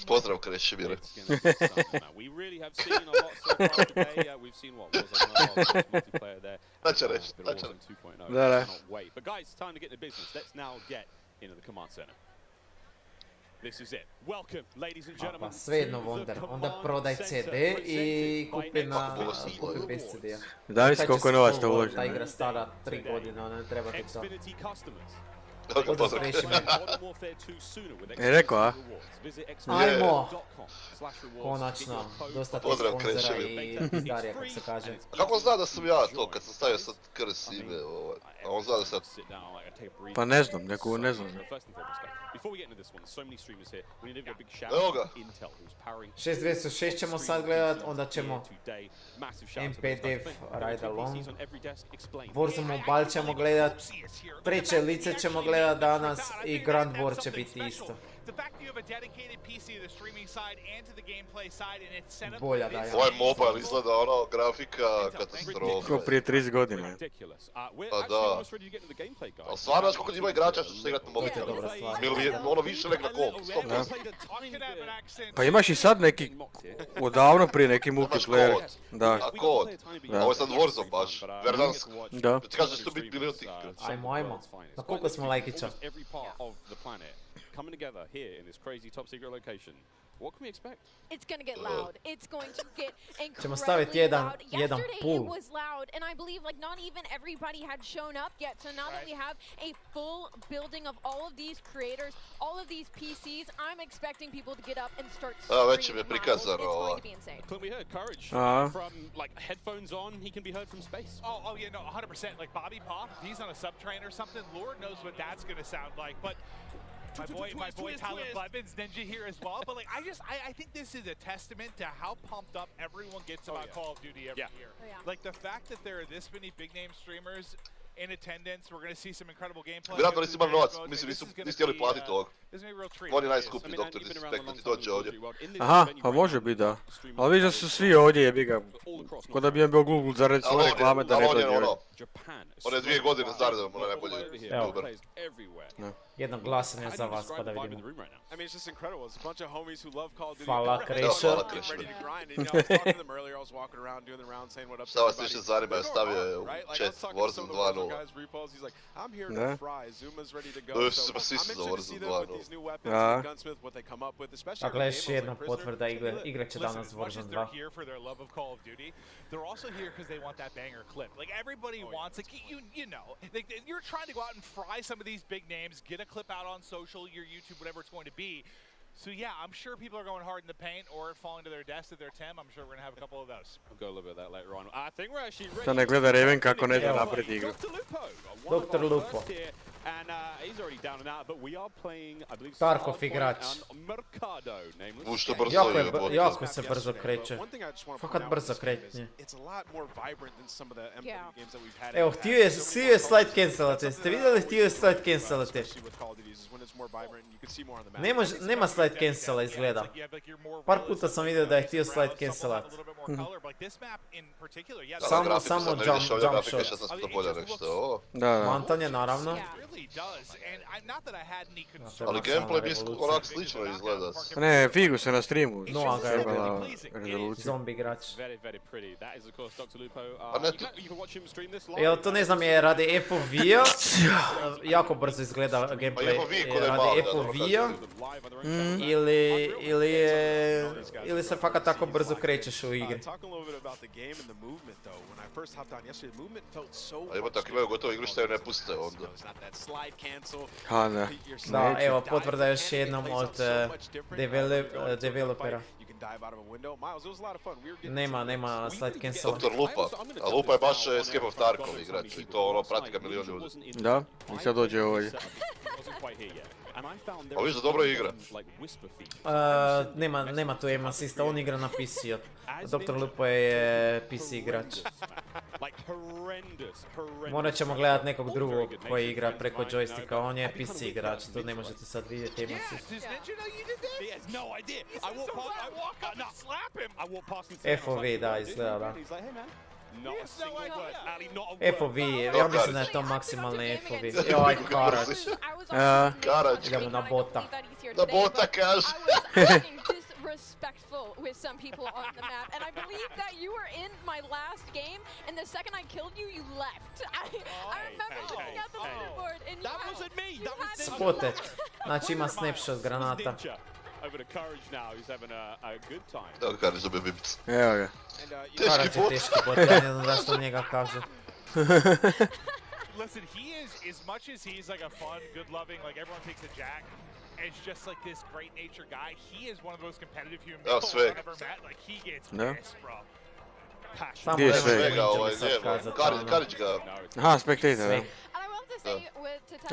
Pozdrav Krešimire. Da će reći. Da. Pa svejedno Wonder, onda prodaj CD i kupi bez CD-a. Da mi si koliko novac to uloži. Ta igra stara 3 godine, ona ne treba ti to. Je rekao, a? Ajmo! Konačno, dosta ti sponzora i pizdarija, kako se kaže. Kako zna da sam ja to kad sam stavio sad krs ime, a on zna da sad... Pa ne znam, neko ne znam. Evo ga. 6206 ćemo sad gledat, onda ćemo MPDev Ride Along. Warzone Mobile ćemo gledat, treće lice ćemo gledat danas i Grand War će biti isto. the fact that you have a dedicated PC to the streaming side and to the gameplay side and it's set up Bolja da je. Ovaj mobile izgleda ono, grafika katastrofa. Kao prije 30 godina. Pa da. Ali stvarno, znaš koliko ima igrača što će igrat na mobilu? Ono više nek na kompu, 100%. Pa imaš i sad neki, odavno prije neki multiplayer. Da. A kod? Ovo je sad Warzone baš, Verdansk. Da. Ti kažeš da će to biti milion tih igrača. Ajmo. Na koliko smo lajkića? Coming together here in this crazy top secret location. What can we expect? It's going to get loud. It's going to get Ćemo staviti jedan pool. Yesterday it was loud, and I believe like not even everybody had shown up yet. So now that we have a full building of all of these creators, all of these PCs, I'm expecting people to get up and start streaming. Već je prikazano ovo. Clint, we heard Courage from like headphones on. He can be heard from space. Oh yeah, no, 100%. Like Bobby Pop, he's on a subtrain or something. Lord knows what that's going to sound like, but. My boy Tyler Blevins, Ninja here as well, but like I think this is a testament to how pumped up everyone gets about Call of Duty every year. Like the fact that there are this many big name streamers in attendance, we're going to see some incredible gameplay. Vjerojatno nisi imali novac, mislim nisi htjeli platiti ovog. On je najskuplji Dr. Disrespect, da ti dođe ovdje. Aha, pa može biti da. Ali vidiš da su svi ovdje jebiga. Ko da bi on bio Google za reći svoje reklame da ne dođe ovdje. On je 2 godine zaredom, ono najbolji youtuber. Jedno glasanje za vas pa da vidimo. I mean, it's just incredible. It's a bunch of homies who love Call of Duty. Hvala Krešer. Ready to grind. And, you know, I was talking to them earlier. I was walking around doing the round saying what up to everybody. Šta vas više zanima, je stavio u chat Warzone 2.0. He's like, I'm here to fry. Zuma's ready to go. So I'm interested to see them with these new weapons and Gunsmith, what they come up with, especially Dakle, još jedna potvrda igrat će danas Warzone 2. They're also here because they want that banger clip. Like everybody wants, like you know, like, you're trying to go out and fry some of these big names, get a clip out on social, your YouTube, whatever it's going to be. So yeah, I'm sure people are going hard in the paint or falling to their death at their Tim. I'm sure we're gonna have a couple of those. We'll go a little bit of that later on. I think we're actually ready. Sad ne gleda Raven kako ne zna napred igru. Dr. Lupo. And he's already down and out, but we are playing, I believe, Tarkov igrač. Jako se brzo kreće. Fakat brzo kreće. Evo, htio je slide cancelate. Ste vidjeli htio je slide cancelate? Nema slide cancela izgleda. Par puta sam vidio da je htio slide cancelat. Samo jump shot. Mantanje naravno. Ali gameplay bi onak slično izgleda. Ne, figu se na streamu. No, ga je rezolucija. Zombi igrač. Jel to ne znam je radi FOV-a? Jako brzo izgleda gameplay radi FOV-a? Ili se fakat tako brzo krećeš u igri? A ima tako imaju gotovo igru što je ne puste onda. Ha, ne. Da, evo, potvrda još jednom od developera. Nema slide cancela. Dr. Lupa. A Lupa je baš Escape of Tarkov igrač i to ono prati ga milion ljudi. Da, i sad dođe ovdje. A viš da dobro igra? Nema tu aim assista, on igra na PC-u. Dr. Lupo je PC igrač. Morat ćemo gledat nekog drugog koji igra preko joysticka, on je PC igrač, tu ne možete sad vidjeti aim assist. FOV, da, izgleda da. FOV, ja mislim da je to maksimalni FOV. Joj, Karač. Idemo na bota. Na bota kaže. Respectful with some people on the map, and I believe that you were in my last game, and the second I killed you, you left. I remember looking at the leaderboard, and you had Spotted. Znači ima snapshot granata. Over to Courage now, he's having a good time. Da, Courage dobio bibicu. Evo ga. Courage je teški bot, ja ne znam zašto njega kažu. Listen, he is, as much as he's like a fun, good-loving, like everyone takes a jack, it's just like this great-natured guy. He is one of the most competitive human beings I've ever met. Like, he gets pissed, bro. Gdje je Svega? Courage ga. Aha, Spectator, da.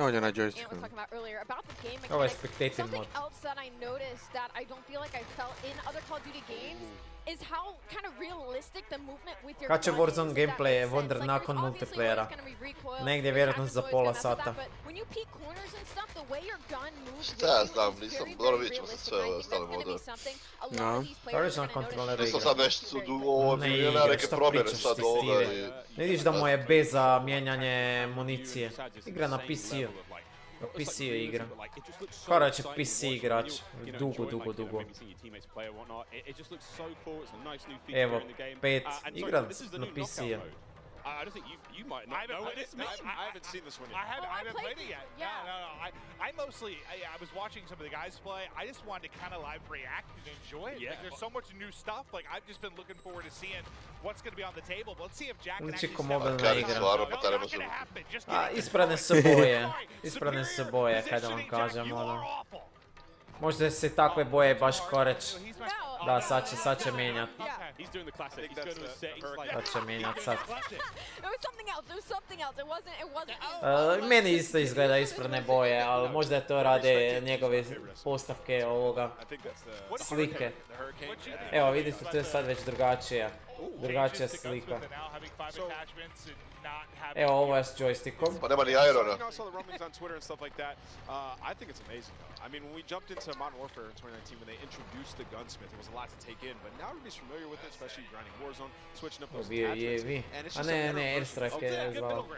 On je na joysticku. Ovo je Spectator mod. Something else that I noticed that I don't feel like I felt in other Call of Duty games Kad će Warzone gameplay Wonder nakon multiplayera? Negdje vjerojatno za pola sata. Šta ja znam, nisam, dobro vidjet ćemo se sve ove ostale modove. Original kontrolera igra. Nisam sad nešto ovo, nema neke promjene sad ovoga i... Ne vidiš da mu je beza mijenjanje municije. Igra na PC-u. Na PC-u igra. Kada će PC igrač? Dugo. Evo, 5. Igra na PC-u. I don't think you might not know it. I haven't seen this one yet. I haven't played it yet. Yeah. No. I mostly, I was watching some of the guys play. I just wanted to kind of live react and enjoy it. Yeah. Like, there's so much new stuff. Like, I've just been looking forward to seeing what's going to be on the table. But let's see if Jack can actually step up. No, not going to happen. Just kidding. Ispravne su boje, kaj da vam kažem, ono. Možda se takve boje baš koreć. Da, sad će mijenjat. Sad će mijenjat sad. Meni isto izgleda ispravne boje, ali možda to rade njegove postavke ovoga slike. Evo vidite, to je sad već drugačija slika. Evo, ovo je s joystickom. Pa nema ni Irona. I mean, when we jumped into Modern Warfare in 2019, when they introduced the gunsmith, it was a lot to take in. But now everybody's familiar with it, especially grinding Warzone, switching up those attachments. And it's just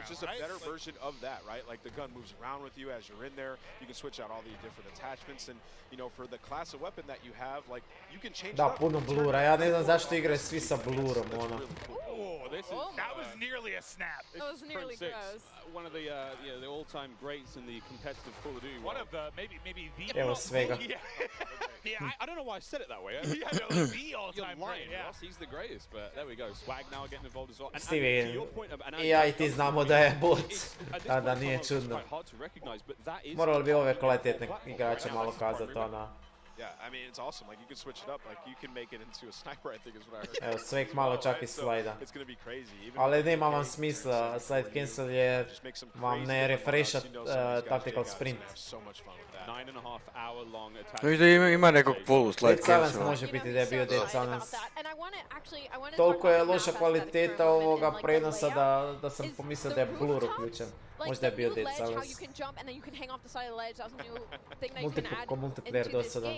it's just a better version of that, right? Like the gun moves around with you as you're in there. You can switch out all the different attachments, and you know, for the class of weapon that you have, like you can change. Da, puno blura. Ja ne znam zašto igraju svi sa blurom, ono. That was nearly a snap. That was nearly gross. One of the the all-time greats in the competitive Call of Duty. One of the maybe the. Evo svega. Yeah, I don't know why I said it that way. The all-time great. Ross, he's the greatest, but there we go. Swag now getting involved as well. Stevie, i ja i ti znamo da je bot, da nije čudno. Morali bi ove kvalitetne igrače malo kazati, ona. Yeah, I mean, it's awesome. Like, you can switch it up. Like, you can make it into a sniper, I think is what I heard. Evo, svek malo čak i slajda. It's gonna be crazy. Ali nema vam smisla, slide cancel je vam ne refreshat tactical sprint. 9.5 hour long attack. Viš da ima nekog polu slide cancel. Dead Silence može biti da je bio Dead Silence. Toliko je loša kvaliteta ovoga prenosa da sam pomislio da je blur uključen. Možda je bio Dead Silence. Multiplayer do sada.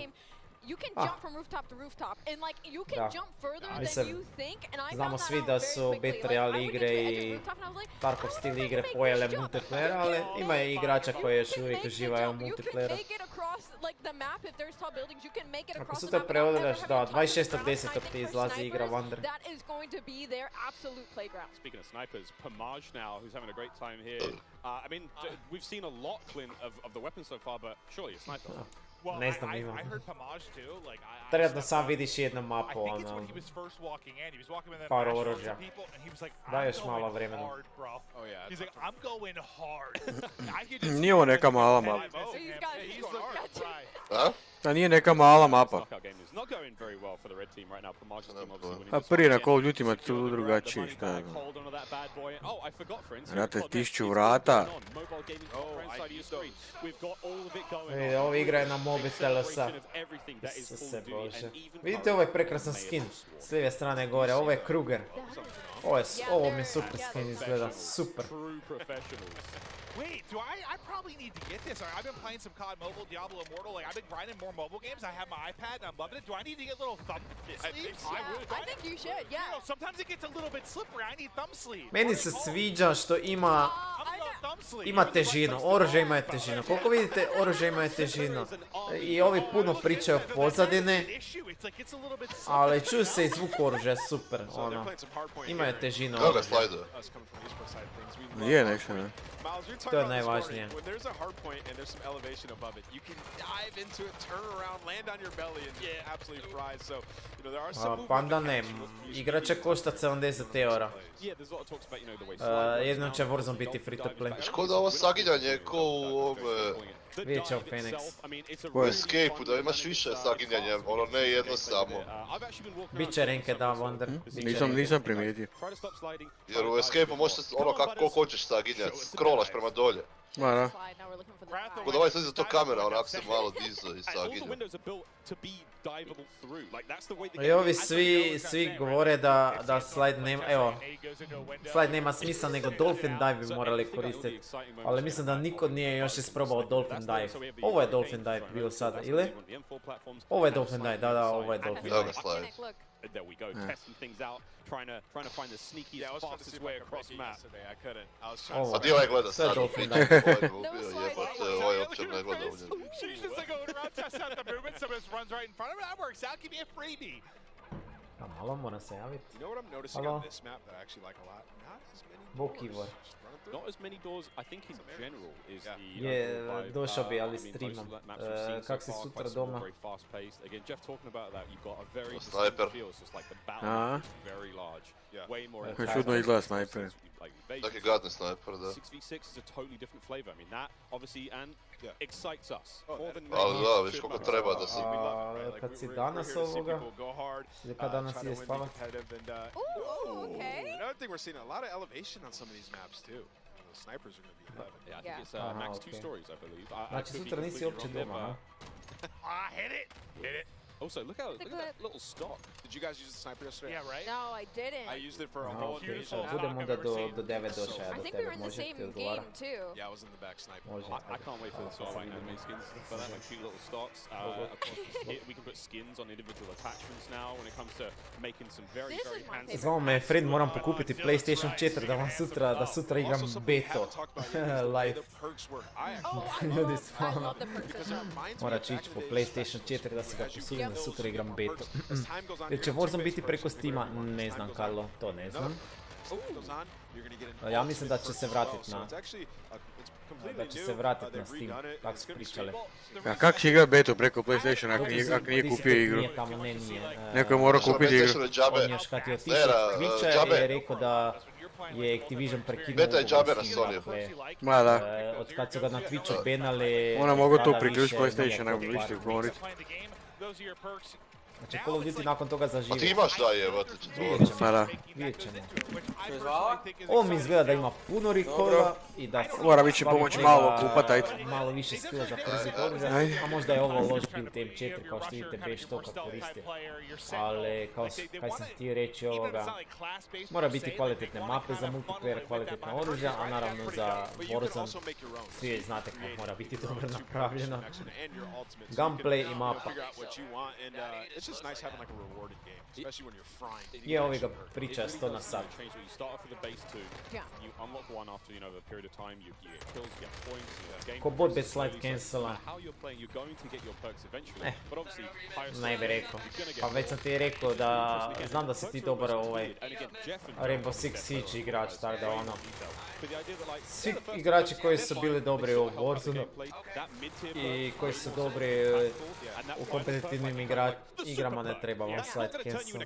You can jump from rooftop to rooftop, and like you can jump further than you think. And I znamo svi da su Battle Royale igre i Tarkov stil igre pojele multiplayer, ali ima i igrača koji još uvijek uživaju u multiplayeru. Ako su to preodreš, da, 26.10. ti izlazi igra Wonder. Speaking of snipers, Pomage now, who's having a great time here. I mean, we've seen a lot, Clint, of the weapons so far, but surely a sniper. Ne znam, imam. Trenutno sam vidiš jednu mapu, ono, par oružja. Daj još malo vremena. Nije ovo neka mala mapa. A nije neka mala mapa. A prije na Call of Duty ima tu drugačiji, šta je go. Znate, 1000 vrata. Ovo igra je na mobitelu sa... se bože. Vidite ovaj prekrasan skin s lijeve strane gore, ovo je Kruger. Ovo mi super skin izgleda, super. Wait, I probably need to get this. I've been playing some COD Mobile, Diablo Immortal. Like, I've been grinding more mobile games. I have my iPad and I'm loving it. Do I need to get little thumb sleeves? I think you should, yeah. You know, sometimes it gets a little bit slippery. I need thumb sleeves. Meni se sviđa što ima težinu, oružje ima težinu. Koliko vidite, oružje ima težinu. I ovi puno pričaju pozadine, ali čuju se i zvuk oružja, super, ono. Imaju težinu. Je nešto, ne? To je najvažnije. Panda ne, igra će koštat 70 €. Jednom će Warzone biti free to play. Škoda ovo saginjanje ko u ovome... Vidjet će u Phoenix. U Escape-u da imaš više saginjanja, ono ne jedno samo. Biće ranked, da, Wonder. Nisam primijetio. Jer u Escape-u možeš ono kako hoćeš saginjati, scrollaš prema dolje. Ma da. Kod ovaj sad za to kamera, onako se malo diza i saginja. I ovi svi govore da slide nema, evo, slide nema smisla nego Dolphin Dive bi morali koristiti. Ali mislim da niko nije još isprobao Dolphin Dive. Ovo je Dolphin Dive bio sada, ili? Ovo je Dolphin Dive, da, ovo je Dolphin Dive. There we go, testing things out, trying to find the sneakiest, fastest way across map. I couldn't. A dio ovaj gleda sad. Dolphin Dive. Ovaj uopće ne gleda u njegu. She's just like going around, test out the movement, someone just runs right in front of it, that works out, give me a freebie. Pa malo moram se javiti. You know what I'm noticing on this map that I actually like a lot? Not as many Bokivor. Not as many doors, I think in general is the Je, došao bi, ali streamam. Kak si sutra doma? Again, Jeff talking about that, you've got a very Sniper. feel, so it's like the battle is very large. Way more. Čudno izgleda snajper. Taki gadni snajper, da. 6v6 is a totally different flavor. I mean, that obviously excites us. Ali da, viš koliko treba da si... Kad si danas ovoga, ili kad danas ide spavat? Another thing we're seeing, a lot of elevation on some of these maps too. The snipers are going to be heavy. Yeah, I think it's max 2 stories, I believe. Znači sutra nisi uopće doma, ha? Hit it! Hit it! Also, look at that little stock. Did you guys use the sniper yesterday? Yeah, right? No, I didn't. I used it for a whole occasion. Budem onda do 9 došaja do I think we tebe, were in the može same ti odgovara? game too. Yeah, I was in the back sniping. Može. I can't wait for the Soulfight anime skins for that, like cute little stocks. Of course, we can put skins on individual attachments now when it comes to making some very handsome. Zvao me Fred, moram pokupiti PlayStation 4 da sutra igram beto live. Ljudi stvarno. Morat ću ići po PlayStation 4 da se ga posudim da sutra igram beto. Jer će Warzone biti preko Steama, ne znam Karlo, to ne znam. Ja mislim da će se vratit na... Steam, tako su pričali. A kak će igrat beto preko PlayStation ako nije kupio igru? Nije tamo, ne nije. Neko je morao kupiti igru. On još kad je otišao od Twitcha je rekao da je Activision prekinuo Beta je džabe na Sony. Ma da. Od kad su ga na Twitchu banali... Ona mogu to priključiti PlayStation, nego više govoriti. Znači Call of Duty nakon toga zaživi. A ti imaš da je, evo te Vidjet ćemo. Ovo mi izgleda da ima puno recoila i da... Mora više pomoći malo kupat, ajde. Malo više skilla za przi oružja, a možda je ovo loš build M4 kao što vidite bez toga koristi. Ali kaj sam htio reći ovoga, mora biti kvalitetne mape za multiplayer, kvalitetna oružja, a naravno za Warzone svi znate kako mora biti dobro napravljeno. Gameplay i mapa. Je, ovi ga priča 100 na sat. Ko bot bez slide cancela. Ne bi rekao. Pa već sam ti rekao da znam da si ti dobar Rainbow Six Siege igrač, tako da ono. Svi igrači koji su bili dobri u Warzone i koji su dobri u kompetitivnim igrama ne treba vam slide cancel.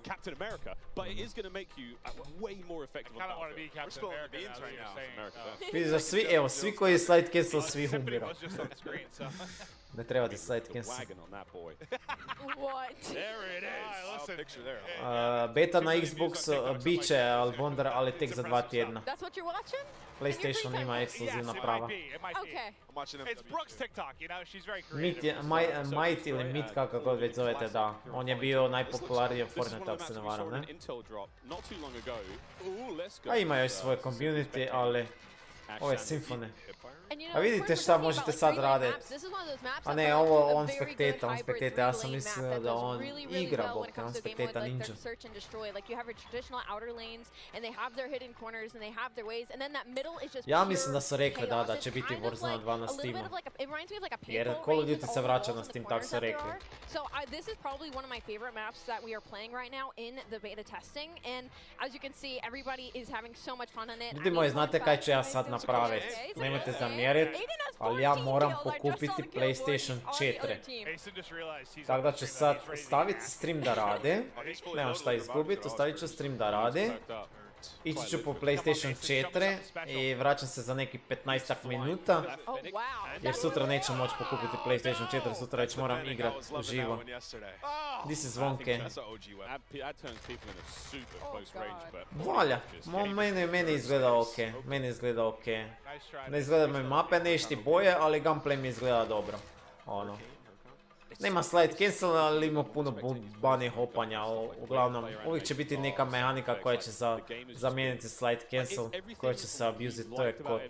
Vidi za svi, evo, svi koji slide cancel, svi umiru. Ne treba ti slide cancel. Beta na Xbox bit će ali tek za 2 tjedna. PlayStation ima ekskluzivna prava. Might ili Meat, kako god već zovete, da. On je bio najpopularniji u Fortnite, ako se ne varam, ne? A ima još svoje community, ali... Ovo je Symphony. A vidite šta možete sad raditi. A ne, ovo on spekteta, ja sam mislio da on igra bokte, on spekteta ninja. Ja mislim da su rekli da će biti Warzone 2 na Steamu. Jer Call of Duty se vraća na Steam, tako su rekli. Ljudi moji, znate kaj ću ja sad napraviti? Nemojte zamjeriti, ali ja moram pokupiti PlayStation 4. Tako da ću sad staviti stream da rade. Nemam šta izgubiti, ostavit ću stream da rade. ići ću po PlayStation 4 i vraćam se za neki 15 minuta. Jer sutra neću moći pokupiti PlayStation 4, sutra već moram igrat uživo. Di si Zvonke? Valja, meni izgleda ok. Ne izgleda mi mape nešti boje, ali gameplay mi izgleda dobro. Ono. Nema slide cancel, ali ima puno bunny hopanja, uglavnom uvijek će biti neka mehanika koja će zamijeniti slide cancel, koja će se abusiti, to je kod.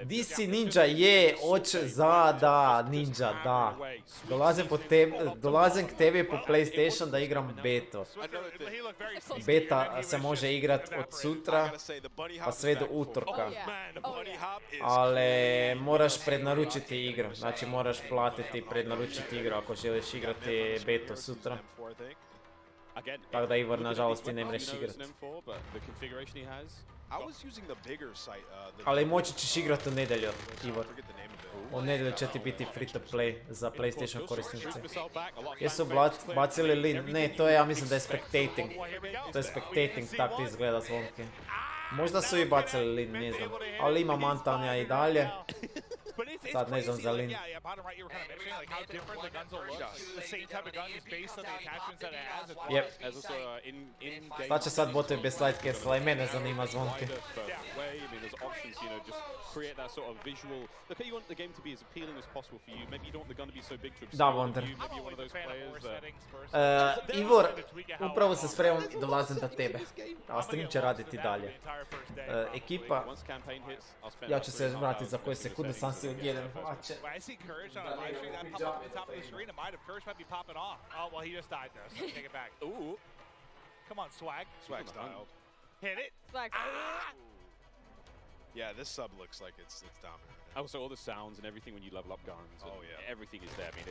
DC Ninja je, oče, da, Ninja, da. Dolazim k tebi po PlayStation da igram beto. Beta se može igrat od sutra, pa sve do utorka. Ali moraš prednaručiti igru, znači moraš platiti i prednaručiti igru ako želiš igrati beto sutra. Tako da Ivor nažalost ti ne mreš igrati. Ali moći ćeš igrati u nedjelju, Ivor. U nedjelju će ti biti free to play za PlayStation korisnice. Jesu bacili lin? Ne, to je, ja mislim da je spectating. To je spectating, tako izgleda Zvonke. Možda su i bacili lin, ne znam. Ali ima Mantanja i dalje. Sad ne znam za lin. Jep. Šta će sad botovi bez slide cancela i mene zanima Zvonke. Da, Wonder. Ivor, upravo se spremam i dolazim do tebe. A stream će raditi dalje. Ekipa, ja ću se vratiti za koje sekunde, sam si odjedan hlače. Come on, Swag. Swag style. Hit it. Swag. Yeah, this sub looks like it's dominant. Also, all the sounds and everything when you level up guns. Oh yeah, everything is there. I mean,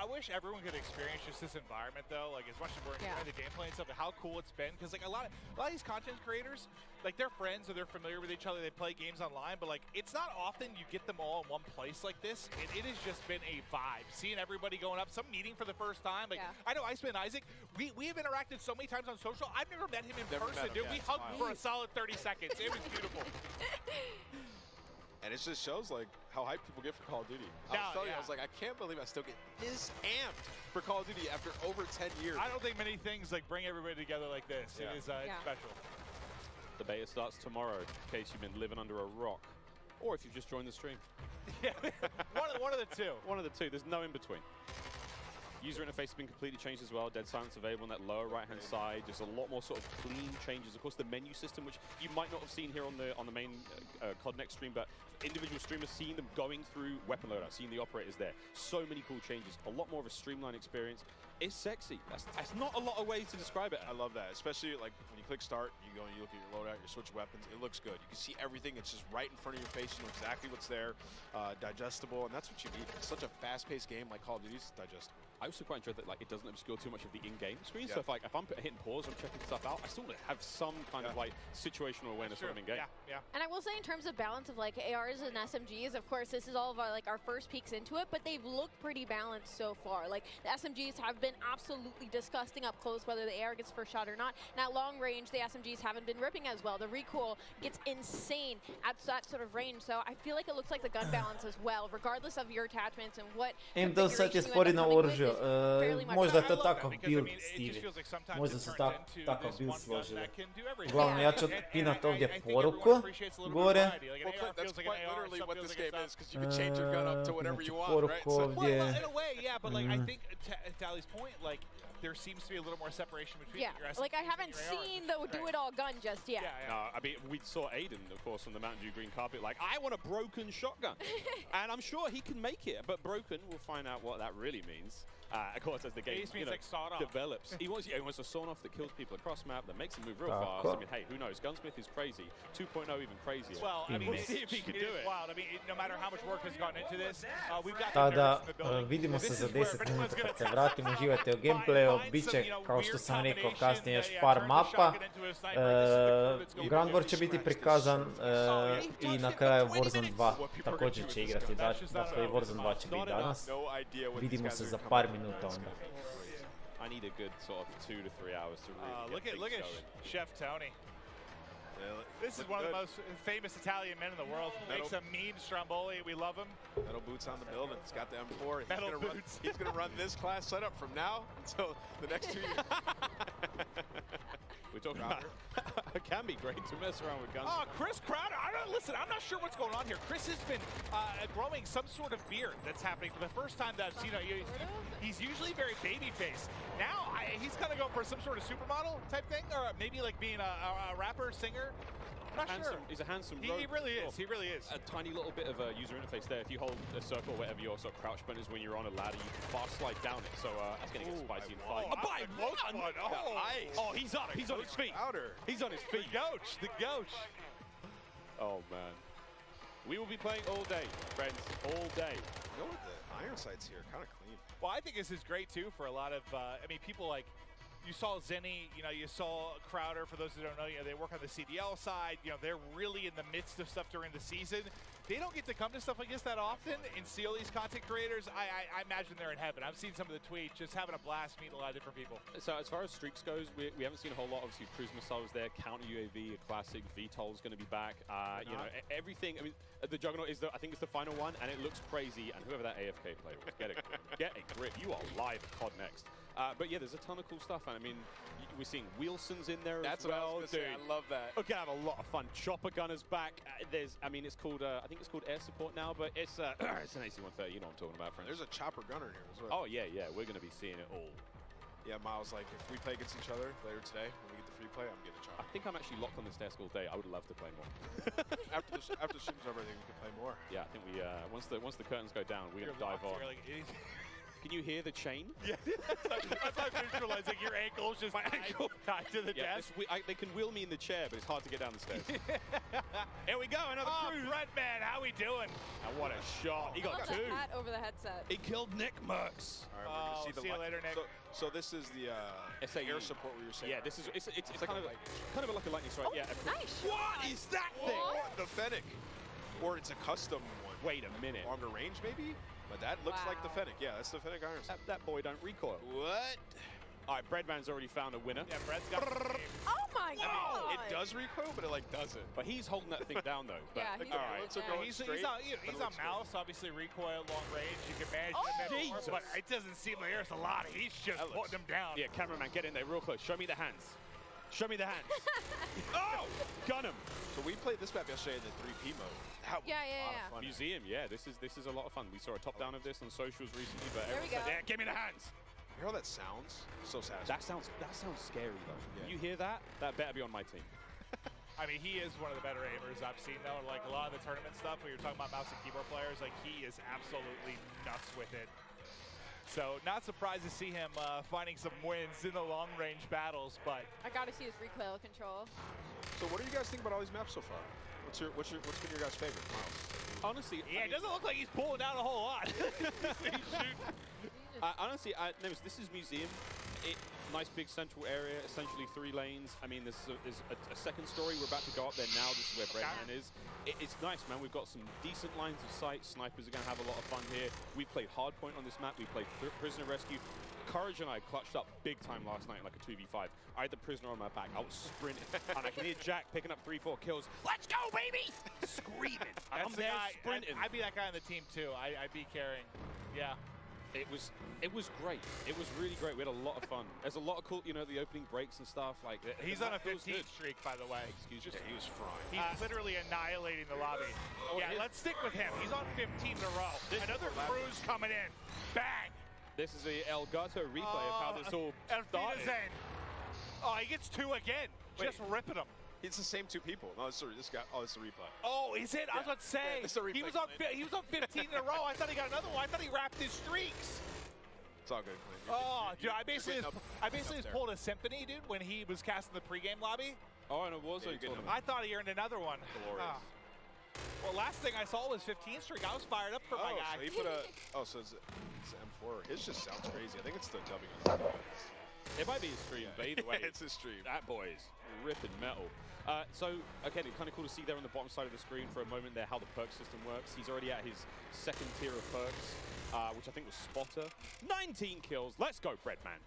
I wish everyone could experience just this environment though. Like as much as we're enjoying the gameplay and stuff, how cool it's been. Because like a lot of these content creators, like they're friends or they're familiar with each other. They play games online, but like it's not often you get them all in one place like this. It has just been a vibe. Seeing everybody going up, some meeting for the first time. Like I know Iceman and Isaac, we have interacted so many times on social. I've never met him in person, dude. We hugged for a solid 30 seconds. It was beautiful. And it just shows like how hyped people get for Call of Duty. I was telling you, I was like, I can't believe I still get this amped for Call of Duty after over 10 years. I don't think many things like bring everybody together like this. It is it's special. The beta starts tomorrow, in case you've been living under a rock, or if you've just joined the stream. one of the two. One of the two. There's no in between. User interface has been completely changed as well. Dead silence available on that lower right-hand side. There's a lot more sort of clean changes. Of course, the menu system, which you might not have seen here on the main COD Next stream, but individual streamers seeing them going through weapon loadout, seeing the operators there. So many cool changes. A lot more of a streamlined experience. It's sexy. That's not a lot of ways to describe it. I love that, especially like when you click start, you go and you look at your loadout, you switch weapons. It looks good. You can see everything. It's just right in front of your face. You know exactly what's there, digestible, and that's what you need. It's such a fast-paced game like Call of Duty. It's digestible. I also quite enjoy that like it doesn't obscure too much of the in-game screen. So if I'm hitting pause, I'm checking stuff out, I still have some kind of like situational awareness when I'm in-game. And I will say in terms of balance of like ARs and SMGs, of course this is all of our first peeks into it, but they've looked pretty balanced so far. Like the SMGs have been absolutely disgusting up close, whether the AR gets first shot or not. And at long range, the SMGs haven't been ripping as well. The recoil gets insane at that sort of range. So I feel like it looks like the gun balance as well, regardless of your attachments and what configuration you end up coming with. Možda je to takav build, Stevie. Možda su takav build složili. Uglavnom, ja ću pinat ovdje poruku gore. Poruku ovdje. There seems to be a little more separation between your SMG like I haven't seen the do-it-all gun just yet. I mean, we saw Aiden, of course, on the Mountain Dew green carpet, like, I want a broken shotgun. And I'm sure he can make it, but broken, we'll find out what that really means. Of course, as the game develops. He wants a sawn-off that kills people across map, that makes them move real fast. I mean, hey, who knows? Gunsmith is crazy. 2.0 even crazier. Well, I mean, we'll see if he can do it. Wild. I mean, no matter how much work has gone into this, we've got Tada vidimo se za 10 minuta kad se vratimo, uživajte u gameplayu, bit će, kao što sam rekao, kasnije još par mapa. Ground War će biti prikazan i na kraju Warzone 2 također će igrati, dakle i Warzone 2 će biti danas. Vidimo se za par minuta onda. I need a good sort of 2 to 3 hours to really get look at Chef Tony. This is one of the most famous Italian men in the world. Makes a mean stromboli. We love him. Metal boots on the building. He's got the M4. Metal boots. He's going to run this class setup from now until the next 2 years. We're talking about it can be great to mess around with guns. Oh, Chris Crowder. Listen, I'm not sure what's going on here. Chris has been growing some sort of beard that's happening for the first time that I've seen. He's usually very baby-faced. Now he's kind of going for some sort of supermodel type thing, or maybe like being a rapper, singer. I'm not sure. He's a handsome He really is. He really is. A tiny little bit of a user interface there. If you hold a circle, whatever your sort of crouch button is when you're on a ladder, you can fast slide down it. So that's going to get spicy in the fight. Oh, he's on it. He's on his feet. He's on his feet. The Gouch. Oh, man. We will be playing all day, friends. All day. You know what? The iron sights here kind of clean. Well, I think this is great, too, for a lot of, people like, you saw Zenny, you saw Crowder. For those who don't know, they work on the CDL side. They're really in the midst of stuff during the season. They don't get to come to stuff like this that often and see all these content creators. I imagine they're in heaven. I've seen some of the tweets, just having a blast, meeting a lot of different people. So as far as streaks goes, we haven't seen a whole lot. Obviously, Cruise Missile's there, Counter UAV, a classic. VTOL's going to be back. Everything. I mean, the Juggernaut is I think it's the final one, and it looks crazy. And whoever that AFK player was, get a grip. You are live at COD Next. But yeah, there's a ton of cool stuff, and I mean, we're seeing Wilson's in there as well. That's what I was gonna say. I love that. We're gonna have a lot of fun. Chopper Gunner's back. It's called, I think it's called Air Support now, but it's an AC-130. You know what I'm talking about, friends. There's a Chopper Gunner here as well. Oh yeah, we're gonna be seeing it all. Yeah, Miles, like if we play against each other later today, when we get the free play, I'm getting a Chopper. I think I'm actually locked on this desk all day. I would love to play more. after the stream's over, I think we can play more. Yeah, I think we once the curtains go down, we're gonna dive on. Can you hear the chain? Yeah, that's how I'm visualizing your ankle's just tied to the desk. They can wheel me in the chair, but it's hard to get down the stairs. Here we go, another Cruise. Breadman, how we doing? And what a shot. He got 2. Hat over the headset. He killed Nick Mercs. All right, we're gonna see you later, Nick. So this is the air support where you're saying. Yeah, this is it's like kind of like a lightning strike. Yeah. Nice. What is that thing? The Fennec. Or it's a custom one. Wait a minute. Longer range, maybe? But that looks like the Fennec. Yeah, that's the Fennec iron sight. That boy don't recoil. What? All right, Breadman's already found a winner. Yeah, Bread's got Oh my God! It does recoil, but it doesn't. But he's holding that thing down though. Yeah, all right. So he's on mouse, obviously recoil, long range. You can manage him, but it doesn't seem like there's a lot. He's just putting them down. Yeah, cameraman, get in there real close. Show me the hands. Show me the hands. Oh, gun him. So we played this map yesterday in the 3P mode. That was a lot of fun. Museum, yeah. This is a lot of fun. We saw a top down of this on socials recently, but there we go. Yeah, give me the hands. You hear how that sounds? So satisfying. That sounds scary though. Yeah. You hear that? That better be on my team. I mean, he is one of the better aimers I've seen though. Like a lot of the tournament stuff where you're talking about mouse and keyboard players, like he is absolutely nuts with it. So not surprised to see him finding some wins in the long-range battles, but I got to see his recoil control. So what do you guys think about all these maps so far? What's been your guys' favorite, Miles? Honestly, it doesn't look like he's pulling down a whole lot. Honestly, Nemesis, this is Museum. Nice big central area, essentially 3 lanes. I mean, this is a second story. We're about to go up there now. This is where Breadman is. It's nice, man. We've got some decent lines of sight. Snipers are going to have a lot of fun here. We played Hardpoint on this map. We played Prisoner Rescue. Courage and I clutched up big time last night, like a 2v5. I had the prisoner on my back. I was sprinting, and I can hear Jack picking up 3-4 kills. Let's go, baby! Screaming. I'm there sprinting. I'd be that guy on the team too. I'd be carrying. Yeah. It was great. It was really great. We had a lot of fun. There's a lot of cool, the opening breaks and stuff. Like he's on a 15 streak, by the way. Excuse me. Yeah, he was frying. He's literally annihilating the lobby. Let's stick with him. He's on 15 in a row. Another Cruise coming in. Bang! This is the Elgato replay of how this all started. Oh, he gets 2 again. Just ripping him. It's the same 2 people. No, sorry, this guy. Oh, it's a replay. Oh, is it? I was about to say. Yeah, he was on 15 in a row. I thought he got another one. I thought he wrapped his streaks. It's all good. Dude, I basically just pulled a symphony, dude, when he was casting the pregame lobby. Oh, and it was I thought he earned another one. Glorious. Well, last thing I saw was 15 streak. I was fired up for my guy. So he put so it's M4. His just sounds crazy. I think it's the W. It might be his stream, but either way. It's his stream. That boy is ripping metal. So, again, it's kind of cool to see there on the bottom side of the screen for a moment there how the perk system works. He's already at his 2nd tier of perks, which I think was Spotter. 19 kills. Let's go, Breadman.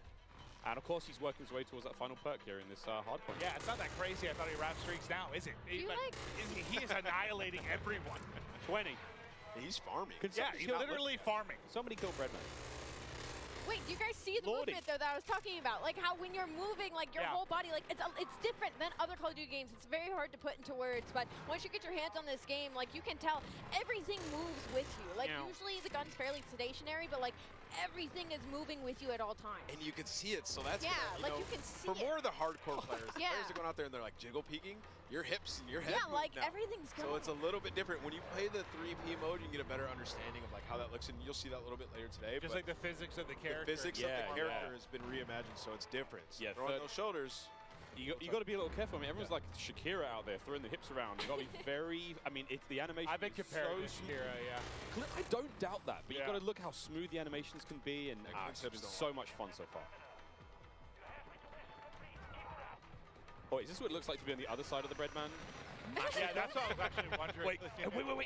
And of course, he's working his way towards that final perk here in this hard point. Yeah, it's not that crazy. I thought he wrapped streaks now, is it? He is annihilating everyone. 20. He's farming. Yeah, he's literally farming. Somebody kill Breadman. Wait, do you guys see the movement though that I was talking about? Like how when you're moving, like your whole body, like it's different than other Call of Duty games. It's very hard to put into words, but once you get your hands on this game, like you can tell everything moves with you. Like usually the gun's fairly stationary, but like everything is moving with you at all times. And you can see it, so that's you can see for more of the hardcore players, the yeah. players are going out there and they're like jiggle peeking, your hips and your head. Yeah, like now. everything's going. So it's a little bit different. When you play the 3P mode, you can get a better understanding of like how that looks, and you'll see that a little bit later today. Just like the physics of the character. The physics of the character has been reimagined, so it's different. So throwing those shoulders. You got to be a little careful. I mean, everyone's like Shakira out there throwing the hips around. You got to be very. I mean, it's the animation. I've been compared to Shakira, I don't doubt that, but you got to look how smooth the animations can be, and it's been so much fun so far. Oh, is this what it looks like to be on the other side of the Breadman? Yeah, that's what I was actually wondering. Wait.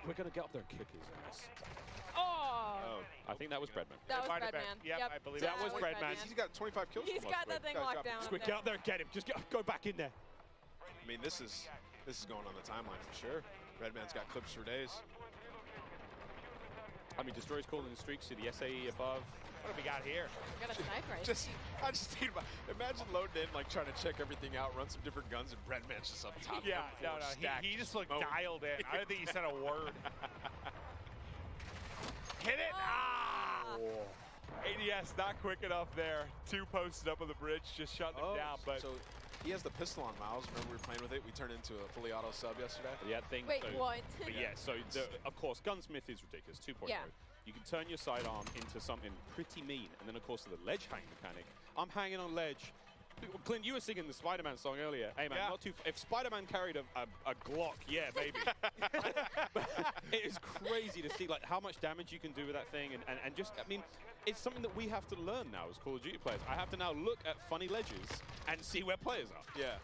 We're gonna get up there and kick his ass. Oh. I think that was Breadman. That was Breadman. Yep, I believe that was Breadman. He's got 25 kills. He's got that thing locked down. Get out there and get him. Just go back in there. I mean, this is going on the timeline for sure. Breadman's got clips for days. I mean, Destroyer's calling the streaks to the SAE above. What have we got here? We got a sniper. I just think about, imagine loading in, like trying to check everything out, run some different guns, and Breadman's just up top. Yeah, no, he just looked dialed in. I don't think he said a word. Hit it! ADS not quick enough there. Two posted up on the bridge, just shutting him down. But so he has the pistol on Miles. Remember we were playing with it? We turned into a fully auto sub yesterday. Yeah, Wait, what? But yeah, so of course, Gunsmith is ridiculous. 2.0. Yeah. You can turn your sidearm into something pretty mean, and then of course the ledge hang mechanic. I'm hanging on ledge. Clint, you were singing the Spider-Man song earlier. Hey man, not too. If Spider-Man carried a Glock, yeah, baby. It is crazy to see like how much damage you can do with that thing, and just I mean, it's something that we have to learn now as Call of Duty players. I have to now look at funny ledges and see where players are. Yeah.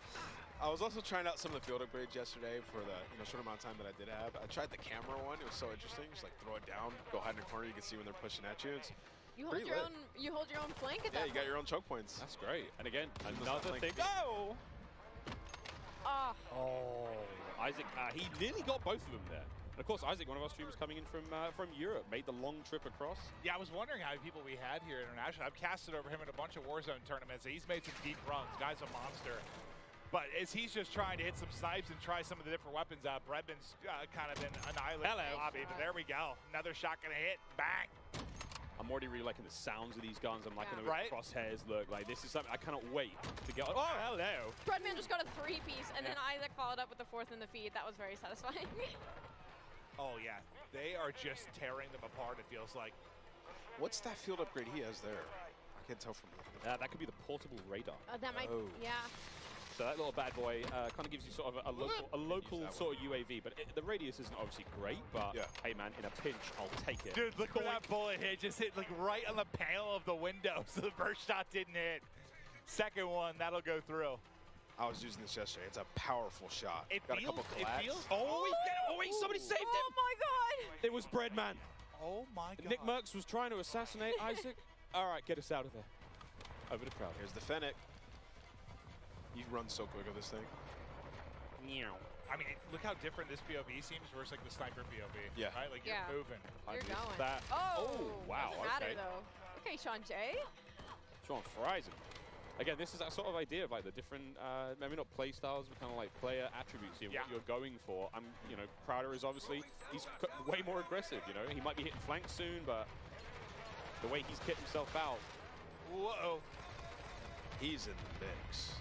I was also trying out some of the field upgrades yesterday for the short amount of time that I did have. I tried the camera one. It was so interesting. Just like throw it down, go hide in a corner. You can see when they're pushing at you. It's you hold your own flank at that point. You got your own choke points. That's great. And again, another thing. Oh! Isaac, he nearly got both of them there. And of course, Isaac, one of our streamers coming in from Europe, made the long trip across. Yeah, I was wondering how many people we had here internationally. I've casted over him in a bunch of Warzone tournaments. He's made some deep runs. Guy's a monster. But as he's just trying to hit some snipes and try some of the different weapons out, Breadman's kind of been annihilated in the lobby. But there we go. Another shot gonna hit. Bang! I'm already really liking the sounds of these guns. I'm liking the way the crosshairs look. Like, this is something I cannot wait to get. Oh, hello. Breadman just got a 3-piece, and then Isaac followed up with the 4th in the feed. That was very satisfying. Oh, yeah. They are just tearing them apart, it feels like. What's that field upgrade he has there? I can't tell from that could be the portable radar. That might, yeah. So that little bad boy kind of gives you sort of a local sort of UAV, but the radius isn't obviously great, but hey man, in a pinch, I'll take it. Dude, look where that bullet hit. Just hit like right on the panel of the window, so the first shot didn't hit. Second one, that'll go through. I was using this yesterday. It's a powerful shot. Got a couple collabs. Wait, somebody saved him. Oh my god. It was Breadman. Oh my god. Nick Merckx was trying to assassinate Isaac. All right, get us out of there. Over to Crowder. Here's the Fennec. You run so quick with this thing. Meow. I mean, look how different this POV seems versus like the sniper POV. Yeah. Right? Like you're moving. You're going. That. Oh, wow. Doesn't matter though. Okay, Sean J. Sean Friesen. Again, this is that sort of idea of like the different, maybe not play styles, but kind of like player attributes here, what you're going for. Crowder is obviously, he's way more aggressive, He might be hitting flanks soon, but the way he's kicked himself out. Whoa. He's in the mix.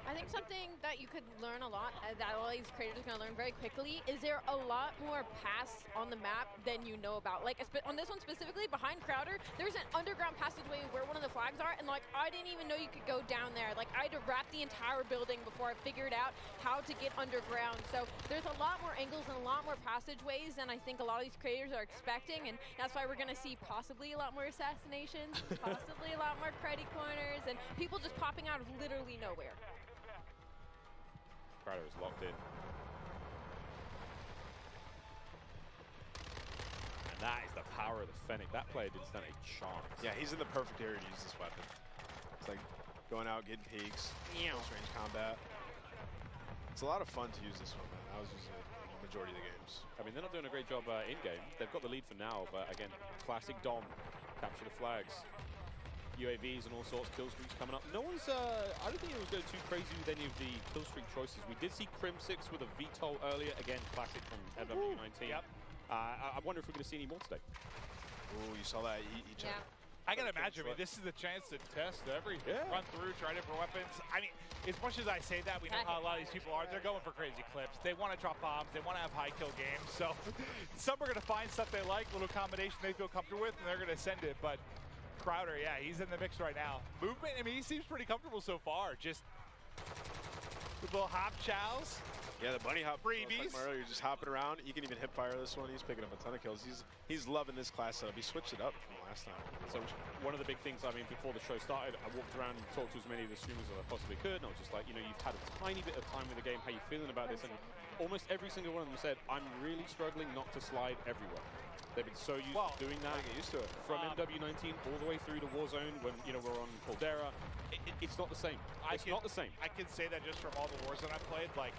I think something that you could learn a lot, that all these creators are going to learn very quickly, is there a lot more paths on the map than you know about. Like, on this one specifically, behind Crowder, there's an underground passageway where one of the flags are, and, like, I didn't even know you could go down there. Like, I had to wrap the entire building before I figured out how to get underground. So there's a lot more angles and a lot more passageways than I think a lot of these creators are expecting, and that's why we're going to see possibly a lot more assassinations, possibly a lot more cruddy corners, and people just popping out of literally nowhere. Crowder is locked in. And that is the power of the Fennec. That player didn't stand a chance. Yeah, he's in the perfect area to use this weapon. It's like going out, getting peaks, close range combat. It's a lot of fun to use this one, man. I was using it in the majority of the games. I mean, they're not doing a great job in-game. They've got the lead for now, but again, classic Dom, capture the flags. UAVs and all sorts, kill streaks coming up. No one's, I don't think anyone's going too crazy with any of the kill streak choices. We did see Crim6 with a VTOL earlier. Again, classic from MW19. Yep. I wonder if we're going to see any more today. Ooh, you saw that. I gotta imagine, I mean, this is the chance to test everything. Run through, try different weapons. I mean, as much as I say that, we know how a lot of these people are. They're going for crazy clips. They want to drop bombs. They want to have high kill games. So some are going to find stuff they like, little combination they feel comfortable with, and they're going to send it. But Crowder, yeah, he's in the mix right now. Movement, I mean, he seems pretty comfortable so far. Just with little hop chows. Yeah, the bunny hop. Freebies. Like Mario, just hopping around. He can even hip fire this one. He's picking up a ton of kills. He's loving this class setup. He switched it up from last time. So one of the big things, I mean, before the show started, I walked around and talked to as many of the streamers as I possibly could. And I was just like, you know, you've had a tiny bit of time with the game. How you feeling about this? And almost every single one of them said, I'm really struggling not to slide everywhere. They've been so used to doing that. Get used to it. From MW19 all the way through to Warzone when, you know, we're on Caldera. It's not the same. It's not the same. I can say that just from all the Warzone I've played, like,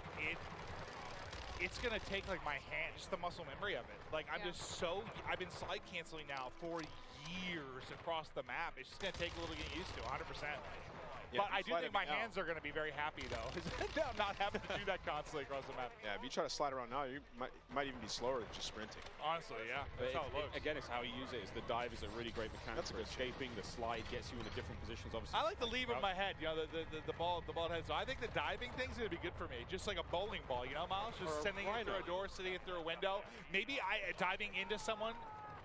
it's going to take, like, my hand, just the muscle memory of it. Like, I'm just so, I've been slide canceling now for years across the map. It's just going to take a little getting used to, 100%. Yeah, but I do think my hands are going to be very happy, though. I'm not having to do that constantly across the map. Yeah, if you try to slide around now, you might even be slower than just sprinting. Honestly, yeah. That's how it looks. Again, it's how you use it. The dive is a really great mechanic for escaping. The slide gets you into different positions. Obviously, I like to leave in my head, you know, the ball head. So I think the diving thing's going to be good for me. Just like a bowling ball, you know, Miles? Just sending it through a door, sending it through a window. Maybe diving into someone.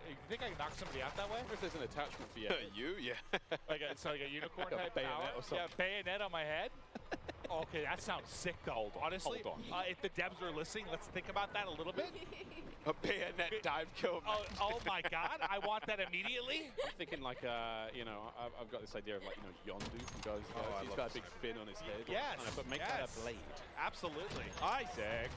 You think I can knock somebody out that way? I wonder if there's an attachment for you. Yeah. It's like a unicorn like type bayonet or something. Yeah, bayonet on my head. Okay, that sounds sick though. Honestly, hold on. If the devs are listening, let's think about that a little bit. A bayonet dive kill. Oh my God, I want that immediately. I'm thinking like, you know, I've got this idea of like, you know, Yondu from Guns. He's got a big fin on his head. Yes. But make that a blade. Absolutely. Isaac.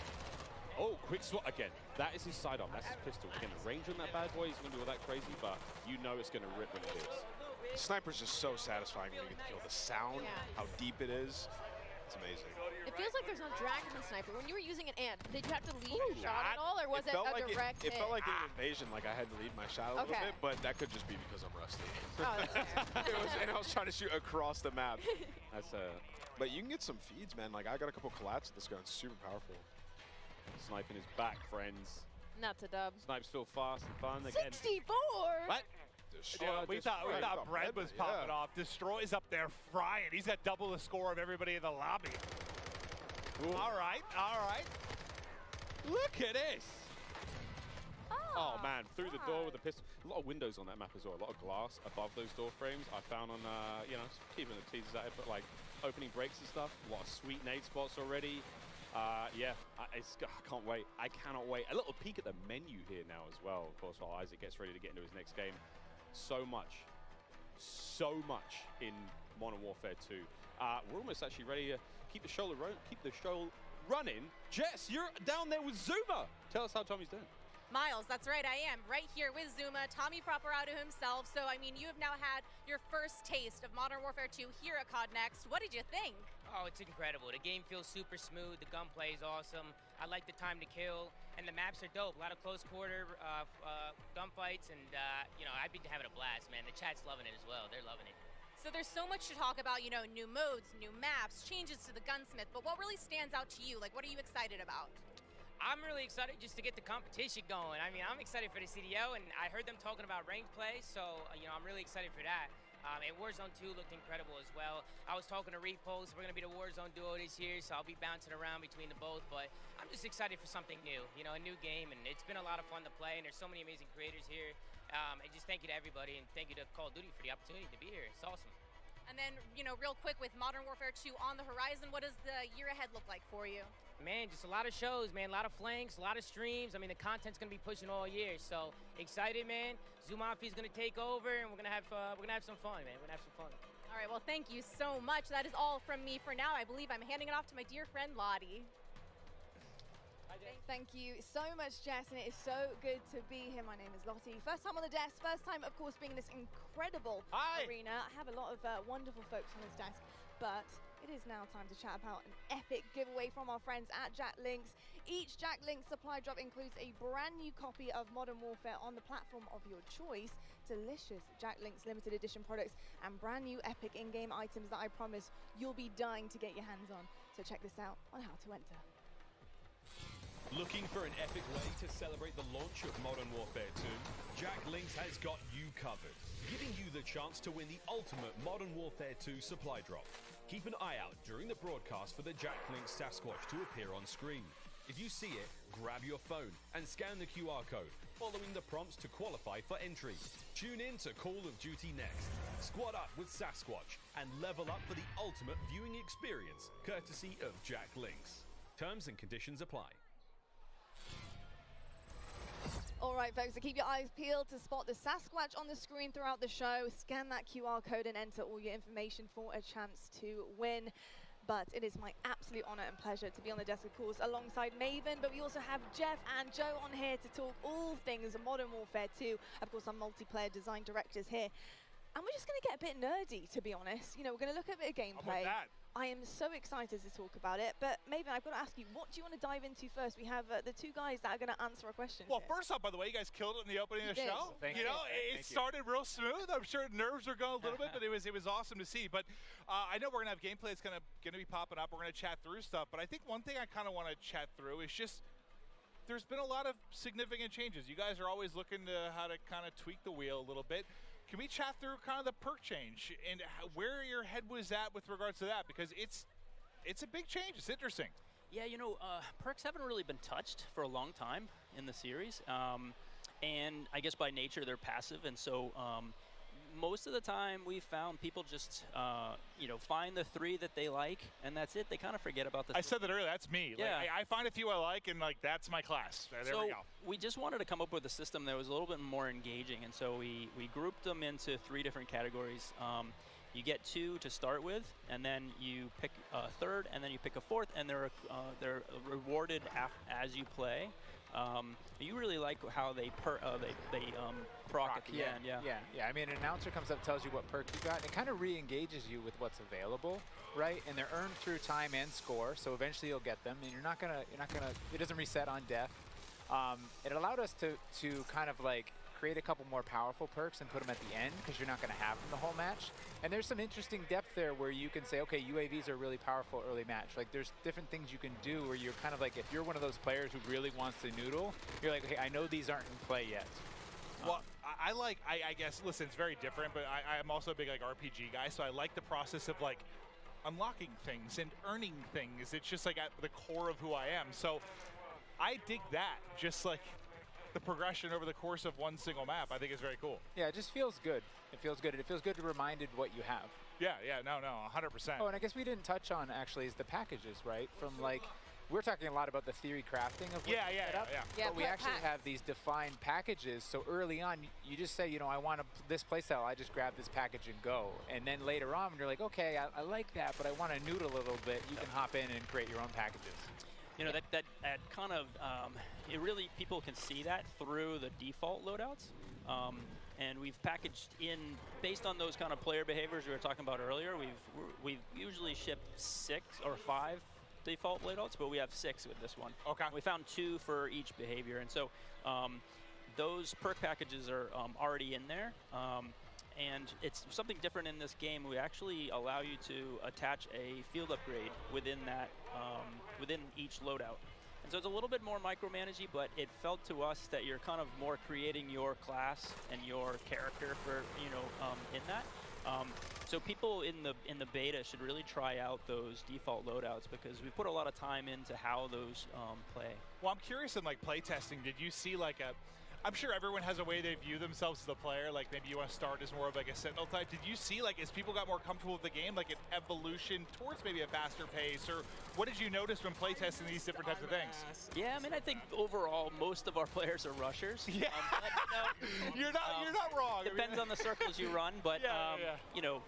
Oh, quick swat again. That is his sidearm. That's his pistol. Again, the range on that bad boy isn't going to be all that crazy, but you know it's going to rip when it hits. Sniper's just so satisfying when you get to feel the sound, how deep it is. It's amazing. It feels like there's no drag in the sniper. When you were using an ant, did you have to lead your shot at all, or was it a direct hit? It felt like an invasion, like I had to lead my shot a little bit, but that could just be because I'm rusty. Oh, that's fair. And I was trying to shoot across the map. But you can get some feeds, man. Like I got a couple collats with this gun. It's super powerful. Sniping is back, friends. Not to dub. Snipes feel fast and fun again. 64! What? We thought Bread was popping off. Destroy's up there frying. He's got double the score of everybody in the lobby. Ooh. All right. Look at this. Oh man, through the door with the pistol. A lot of windows on that map as well. A lot of glass above those door frames. I found on, you know, keeping the teasers at it, but like opening breaks and stuff. A lot of sweet nade spots already. Yeah, I can't wait. I cannot wait. A little peek at the menu here now as well, of course, while Isaac gets ready to get into his next game. So much in Modern Warfare 2. We're almost actually ready to keep the show running. Jess, you're down there with Zuma. Tell us how Tommy's doing. Miles, that's right, I am right here with Zuma, Tommy Properado himself. So, I mean, you have now had your first taste of Modern Warfare 2 here at COD Next. What did you think? Oh, it's incredible. The game feels super smooth. The gunplay is awesome. I like the time to kill, and the maps are dope. A lot of close quarter gunfights, and, you know, I've been having a blast, man. The chat's loving it as well. They're loving it. So there's so much to talk about, you know, new modes, new maps, changes to the gunsmith, but what really stands out to you? Like, what are you excited about? I'm really excited just to get the competition going. I mean, I'm excited for the CDO, and I heard them talking about ranked play, so, you know, I'm really excited for that. And Warzone 2 looked incredible as well. I was talking to Repulse. We're going to be the Warzone duo this year, so I'll be bouncing around between the both, but I'm just excited for something new, you know, a new game, and it's been a lot of fun to play, and there's so many amazing creators here. And just thank you to everybody, and thank you to Call of Duty for the opportunity to be here. It's awesome. And then, you know, real quick, with Modern Warfare 2 on the horizon, what does the year ahead look like for you? Man, just a lot of shows, man. A lot of flanks, a lot of streams. I mean, the content's gonna be pushing all year, so excited, man. Zumafi's gonna take over, and we're gonna have some fun, man. We're gonna have some fun. All right, well, thank you so much. That is all from me for now. I believe I'm handing it off to my dear friend Lottie. Thank you so much, Jess, and it is so good to be here. My name is Lottie. First time on the desk, first time, of course, being in this incredible arena. I have a lot of wonderful folks on this desk, but it is now time to chat about an epic giveaway from our friends at Jack Links. Each Jack Links supply drop includes a brand new copy of Modern Warfare on the platform of your choice, delicious Jack Links limited edition products, and brand new epic in-game items that I promise you'll be dying to get your hands on. So check this out on how to enter. Looking for an epic way to celebrate the launch of Modern Warfare 2? Jack Links has got you covered, giving you the chance to win the ultimate Modern Warfare 2 supply drop. Keep an eye out during the broadcast for the Jack Links Sasquatch to appear on screen. If you see it, grab your phone and scan the QR code, following the prompts to qualify for entry. Tune in to Call of Duty next. Squad up with Sasquatch and level up for the ultimate viewing experience, courtesy of Jack Links. Terms and conditions apply. All right, folks, so keep your eyes peeled to spot the Sasquatch on the screen throughout the show. Scan that QR code and enter all your information for a chance to win. But it is my absolute honor and pleasure to be on the desk, of course, alongside Maven. But we also have Jeff and Joe on here to talk all things Modern Warfare 2. Of course, our multiplayer design directors here. And we're just going to get a bit nerdy, to be honest. You know, we're going to look at a bit of gameplay. I am so excited to talk about it. But Maven, I've got to ask you, what do you want to dive into first? We have the two guys that are going to answer a question. Well, first off, by the way, you guys killed it in the opening of the show. Thank you. Know, it started real smooth. I'm sure nerves are going a little bit, but it was awesome to see. But I know we're going to have gameplay that's going to be popping up. We're going to chat through stuff. But I think one thing I kind of want to chat through is just there's been a lot of significant changes. You guys are always looking to how to kind of tweak the wheel a little bit. Can we chat through kind of the perk change and where your head was at with regards to that? Because it's a big change. It's interesting. Yeah, you know, perks haven't really been touched for a long time in the series. And I guess by nature they're passive. And so most of the time we found people just, you know, find the 3 that they like, and that's it. They kind of forget about the I said that earlier. That's me. Yeah. Like, I find a few I like, and like that's my class. There we go. We just wanted to come up with a system that was a little bit more engaging, and so we grouped them into 3 different categories. You get 2 to start with, and then you pick a 3rd, and then you pick a 4th, and they're rewarded as you play. You really like how they proc at the end. Yeah. I mean, an announcer comes up, tells you what perk you got, and it kind of re-engages you with what's available, right? And they're earned through time and score, so eventually you'll get them, and you're not gonna. It doesn't reset on death. It allowed us to kind of like create a couple more powerful perks and put them at the end, because you're not going to have them the whole match. And there's some interesting depth there where you can say, okay, UAVs are really powerful early match. Like there's different things you can do where you're kind of like, if you're one of those players who really wants to noodle, you're like, okay, I know these aren't in play yet. Well, I guess, listen, it's very different, but I'm also a big like RPG guy, so I like the process of like unlocking things and earning things. It's just like at the core of who I am. So I dig that, just like the progression over the course of one single map. I think is very cool. Yeah, it just feels good. It feels good. It feels good to be reminded what you have. Yeah, no, 100%. Oh, and I guess we didn't touch on actually is the packages, right? From like, we're talking a lot about the theory crafting of what you set up, but we actually have these defined packages. So early on, you just say, you know, I want this playstyle. I just grab this package and go. And then later on, when you're like, okay, I like that, but I want to noodle a little bit, you can hop in and create your own packages. You know, that kind of, it really, people can see that through the default loadouts. And we've packaged in, based on those kind of player behaviors we were talking about earlier, we've usually shipped 6 or 5 default loadouts, but we have 6 with this one. Okay. We found 2 for each behavior. And so those perk packages are already in there. And it's something different in this game. We actually allow you to attach a field upgrade within that, within each loadout. And so it's a little bit more micromanagey, but it felt to us that you're kind of more creating your class and your character for, you know, in that. So people in the beta should really try out those default loadouts because we put a lot of time into how those play. Well, I'm curious in like play testing, did you see like a, I'm sure everyone has a way they view themselves as a player, like maybe you want to start as more of like a Sentinel type. Did you see like as people got more comfortable with the game, like an evolution towards maybe a faster pace, or what did you notice when playtesting these different types of things? Yeah, I mean, I think overall most of our players are rushers. Yeah, but, you're not wrong. Depends on the circles you run, but you know,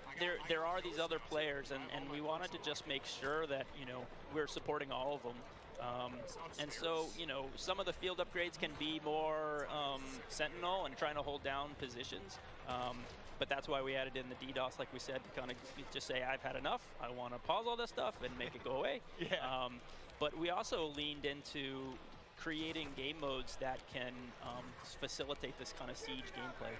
there are these other players, and we wanted to just make sure that, you know, we're supporting all of them. And so, you know, some of the field upgrades can be more sentinel and trying to hold down positions. But that's why we added in the DDoS, like we said, to kind of just say, I've had enough. I want to pause all this stuff and make it go away. Yeah. But we also leaned into creating game modes that can facilitate this kind of siege gameplay.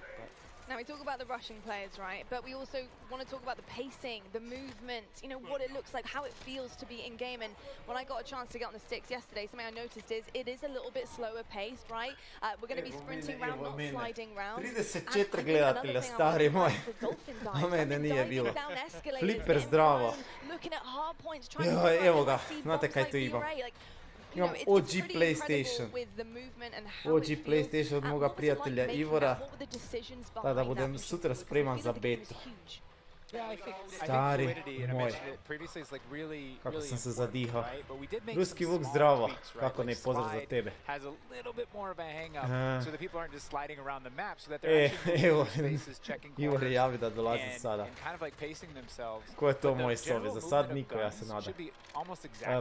Now we talk about the rushing players, right? But we also want to talk about the pacing, the movement, you know, what it looks like, how it feels to be in game. And when I got a chance to get on the sticks yesterday, something I noticed is it is a little bit slower paced, right? We're going to be sprinting round, not sliding round. 34 gledatelja, stari moj. A mene nije bilo. Flipper zdravo. Joj, evo ga, znate kaj tu imam. Imam OG PlayStation. OG PlayStation od moga prijatelja Ivora. Da budem sutra spreman za betu. Stari moj. Kako sam se zadihao. Ruski Vuk zdravo. Kako ne, pozdrav za tebe. Evo, Ivor je javi da dolazi sada. Ko je to moj sobe? Za sad niko, ja se nadam.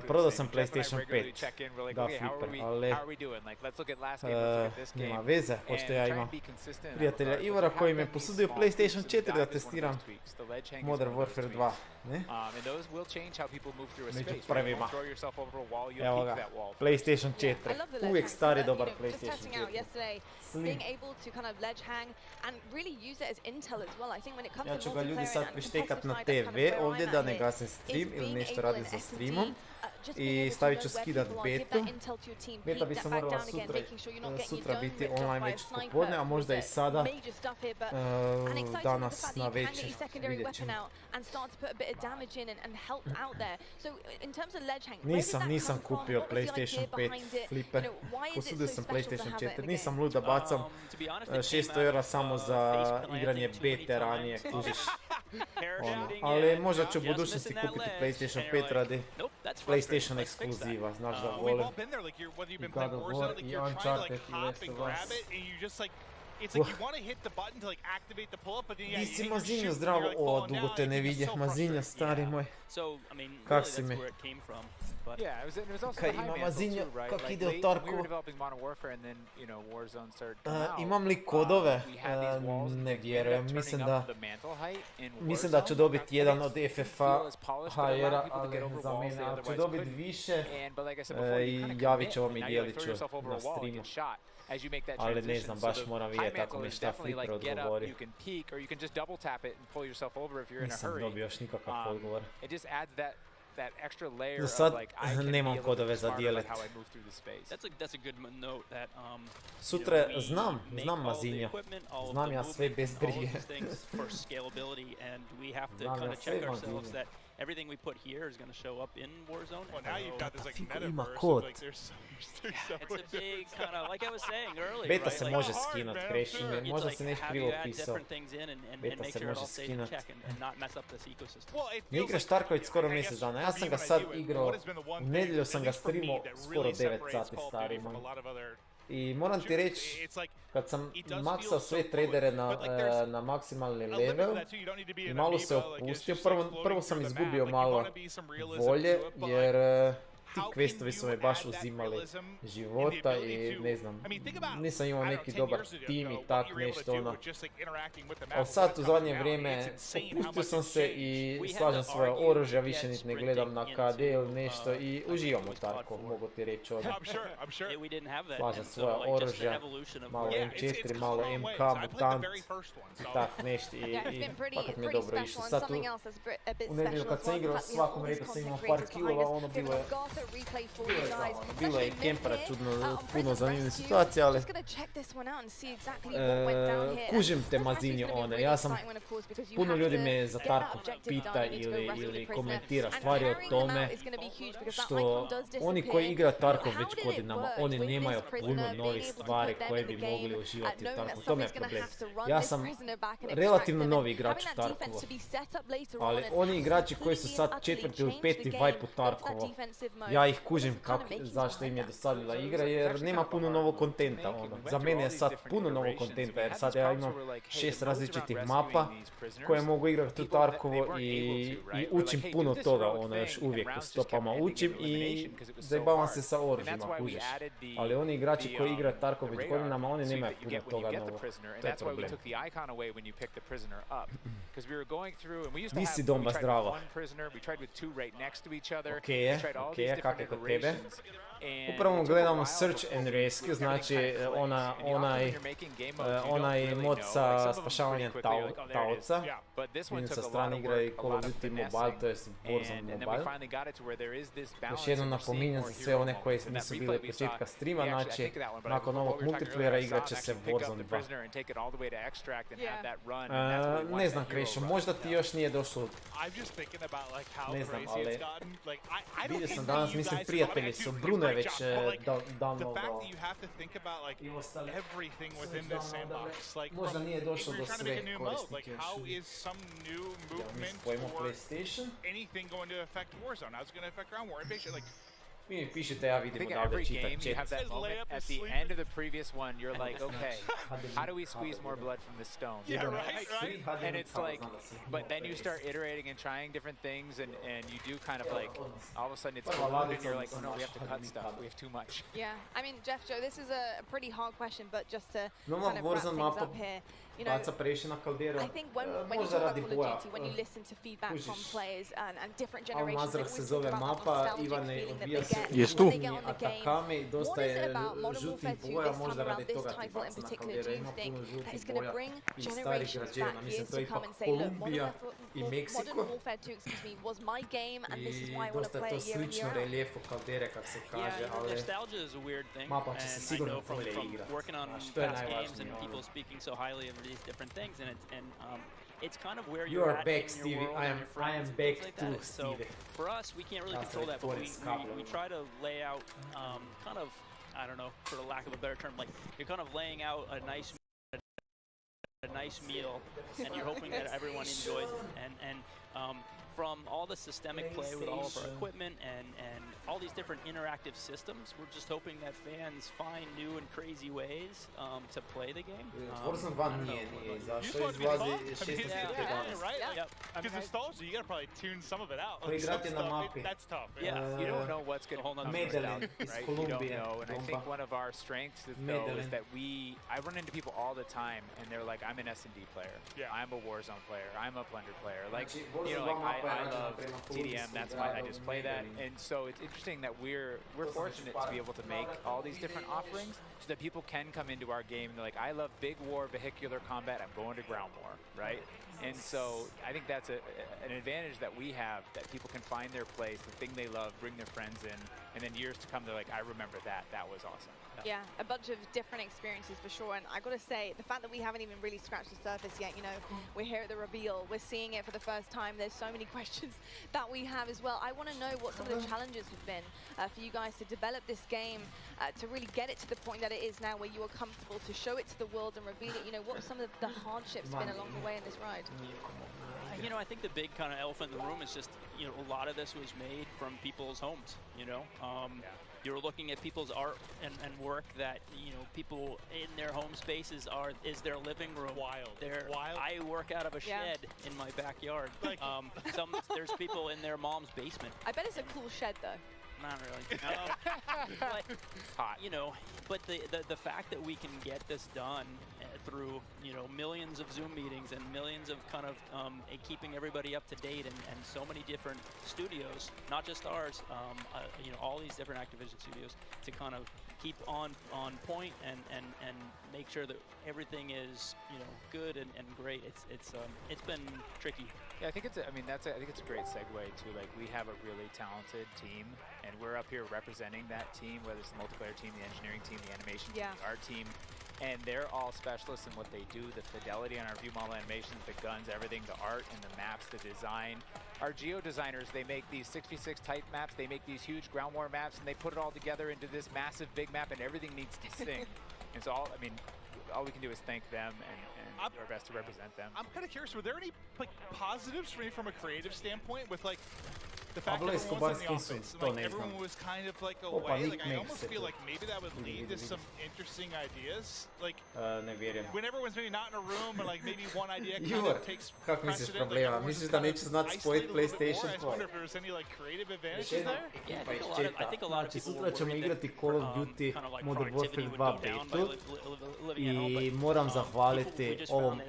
Prodao sam PlayStation 5. Da, Flipper, ali nema veze, pošto ja imam prijatelja Ivora koji me posudio PlayStation 4 da testiram Modern Warfare 2, ne? Među prvima. Evo ga, PlayStation 4. Uvijek stari dobar PlayStation 4. Slim. Ja ću ga ljudi sad prištekat na TV ovdje da ne gasim stream ili nešto radim sa streamom. I stavit ću skidat betu. Beta bi se morala sutra biti online već popodne, a možda i sada, danas na večer, vidjet ćemo. Nisam kupio PlayStation 5 Flipper, posudio sam PlayStation 4, nisam lud da bacam 600 € samo za igranje bete ranije, kužiš. Ali možda ću u budućnosti kupiti PlayStation 5 radi PlayStation ekskluziva, znaš da volim i God of War i Uncharted i Last of Us. Di si Mazinjo, zdravo, o, dugo te ne vidje, Mazinjo, stari moj, kak si mi? Kaj ima Mazinjo, kak ide u Tarkovu? Imam li kodove? Ne vjerujem, mislim da ću dobiti jedan od FFA HR-a, ali za mene, ali ću dobiti više i javit ću vam i dijelit ću na streamu. Ali ne znam, baš moram vidjeti ako mi šta Flipper odgovori. Nisam dobio još nikakav odgovor. Do sad nemam kodove za dijelit. Sutra znam Mazinja. Znam ja sve bez brige. Znam ja sve Mazinja. Everything we put here is going to show up in Warzone. Well, now you've got this like metaverse. So, like, there's so it's a big kind of, like I was saying earlier. Beta se može skinut, Krešime, možda se nešto krivo pisao. Beta se može skinut. Ne igraš Tarković skoro mjesec dana, ja sam ga sad igrao, u nedjelju sam ga streamao skoro 9 sati starima. I moram ti reći, kad sam maksao sve tradere na maksimalni level i malo se opustio, prvo sam izgubio malo volje jer ti questovi su me baš uzimali života i ne znam, nisam imao neki dobar tim i tak nešto ono. Ali sad u zadnje vrijeme opustio sam se i slažem svoje oružja, više niti ne gledam na KD ili nešto i uživam u Tarkov, mogu ti reći ono. Slažem svoje oružja, malo M4, malo MK, mutant i tak nešto i fakat mi je dobro išlo. Sad u nedjelju kad sam igrao svakom rekao sam imao par kilova, ono bilo je i kempera čudno, puno zanimljivih situacija, ali kužim te Mazinjo one, ja sam, puno ljudi me za Tarkov pita ili komentira stvari o tome što oni koji igra Tarkov već godinama, oni nemaju puno novih stvari koje bi mogli uživati u Tarkovu, to me je problem. Ja sam relativno novi igrač u Tarkovu, ali oni igrači koji su sad 4. ili 5. vibe u Tarkovu, Ja ih kužim zašto im je dosadila igra, jer nema puno novog kontenta. Za mene je sad puno novog kontenta, jer sad ja imam 6 različitih mapa koje mogu igrati u Tarkovo i učim puno toga, još uvijek u stopama učim i zajebavam se sa oružjima, kužiš. Ali oni igrači koji igraju Tarkov već godinama, oni nemaju puno toga novog. To je problem. Nisi Domba zdravo. Okej, kak je kod tebe? Upravo gledamo Search and Rescue, znači onaj mod sa spašavanjem taoca. Sa strane igra i Call of Duty Mobile, to je Warzone Mobile. Još jednom napominjem za sve one koji nisu bili od početka streama, znači nakon ovog multiplayera igrat će se Warzone 2. Ne znam Krešo, možda ti još nije došlo, ne znam, ali vidio sam danas, mislim prijatelji su, Bruno je već downloadao i ostali. Možda nije došlo do sve korisnike još. Pojmo PlayStation. Mi pišete, ja vidim odavde čitam chat. At the end of the previous one, you're like, okay, how do we squeeze more blood from the stone? And it's like, but then you start iterating and trying different things, and you do kind of like, all of a sudden it's ballooned and you're like, oh no, we have to cut stuff, we have too much. Yeah, I mean, Jeff, Joe, this is a pretty hard question, but just to kind of wrap things up here. You know, I think when you talk about Call of Duty, when you listen to feedback from players and different generations, they always talk about the nostalgic feeling that they get when they get on the game. What is it about Modern Warfare 2 this time around, this title in particular, do you think that is going to bring generations back years to come and say, look, Modern Warfare 2, was my game and this is why I want to play it year in, year out? Yeah, nostalgia is a weird thing, and I know from working on past games and people speaking so highly of these different things, and it's kind of where you're at back, in Stevie. your world I am back like too, that. So for us, we can't really control that, but we try to lay out kind of, I don't know, for the lack of a better term, like you're kind of laying out a nice meal, and you're hoping that everyone enjoys it. And from all the systemic play with all of our equipment and all these different interactive systems, we're just hoping that fans find new and crazy ways to play the game. Warzone 1 nije zašto izlazi 16 Because nostalgia, you gotta probably tune some of it out. That's tough. Yeah, you don't know what's gonna hold on to nostalgia, right? You don't know, and I think one of our strengths is that I run into people all the time, and they're like, I'm an S&D player, I'm a Warzone player, I'm a Plunder player, like, you know, like I love TDM, that's why I just play that, and so it's interesting that we're fortunate to be able to make all these different offerings so that people can come into our game and they're like, I love big war, vehicular combat, I'm going to ground war, right? And so I think that's an advantage that we have, that people can find their place, the thing they love, bring their friends in, and then years to come they're like, I remember that was awesome. Yeah, a bunch of different experiences for sure, and I gotta say, the fact that we haven't even really scratched the surface yet, you know, we're here at the reveal, we're seeing it for the first time, there's so many questions that we have as well. I want to know what some of the challenges have been for you guys to develop this game, to really get it to the point that it is now, where you are comfortable to show it to the world and reveal it. You know, what have some of the hardships been along the way in this ride? You know, I think the big kind of elephant in the room is just, you know, a lot of this was made from people's homes, you know. You're looking at people's art and work that, you know, people in their home spaces is their living room. Wild. I work out of a shed in my backyard. There's people in their mom's basement. I bet it's a cool shed though. Not really. But, hot. You know, but the fact that we can get this done through, you know, millions of Zoom meetings and millions of kind of keeping everybody up to date and so many different studios, not just ours, you know, all these different Activision studios, to kind of keep on point and make sure that everything is, you know, good and great. It's been tricky. Yeah, I think it's a great segue to, like, we have a really talented team, and we're up here representing that team, whether it's the multiplayer team, the engineering team, the animation team, the art team, and they're all specialists in what they do, the fidelity on our view model animations, the guns, everything, the art and the maps, the design. Our geo designers, they make these 6v6 type maps, they make these huge ground war maps, and they put it all together into this massive big map, and everything needs to sync. And so all we can do is thank them and do our best to represent them. I'm kind of curious, were there any, like, positives for me from a creative standpoint with, like, the fact that everyone was in the office, and, like, everyone was kind of like away, like I almost feel like maybe that would lead to some interesting ideas. Like when everyone's maybe not in a room, or like maybe one idea kind of takes precedent. Like misliš da neće znati spojiti PlayStation 2? I wonder if there's any like creative advantages there. Yeah, I think a lot of people sutra ćemo igrati Call of Duty Modern Warfare 2 betu i moram zahvaliti ovom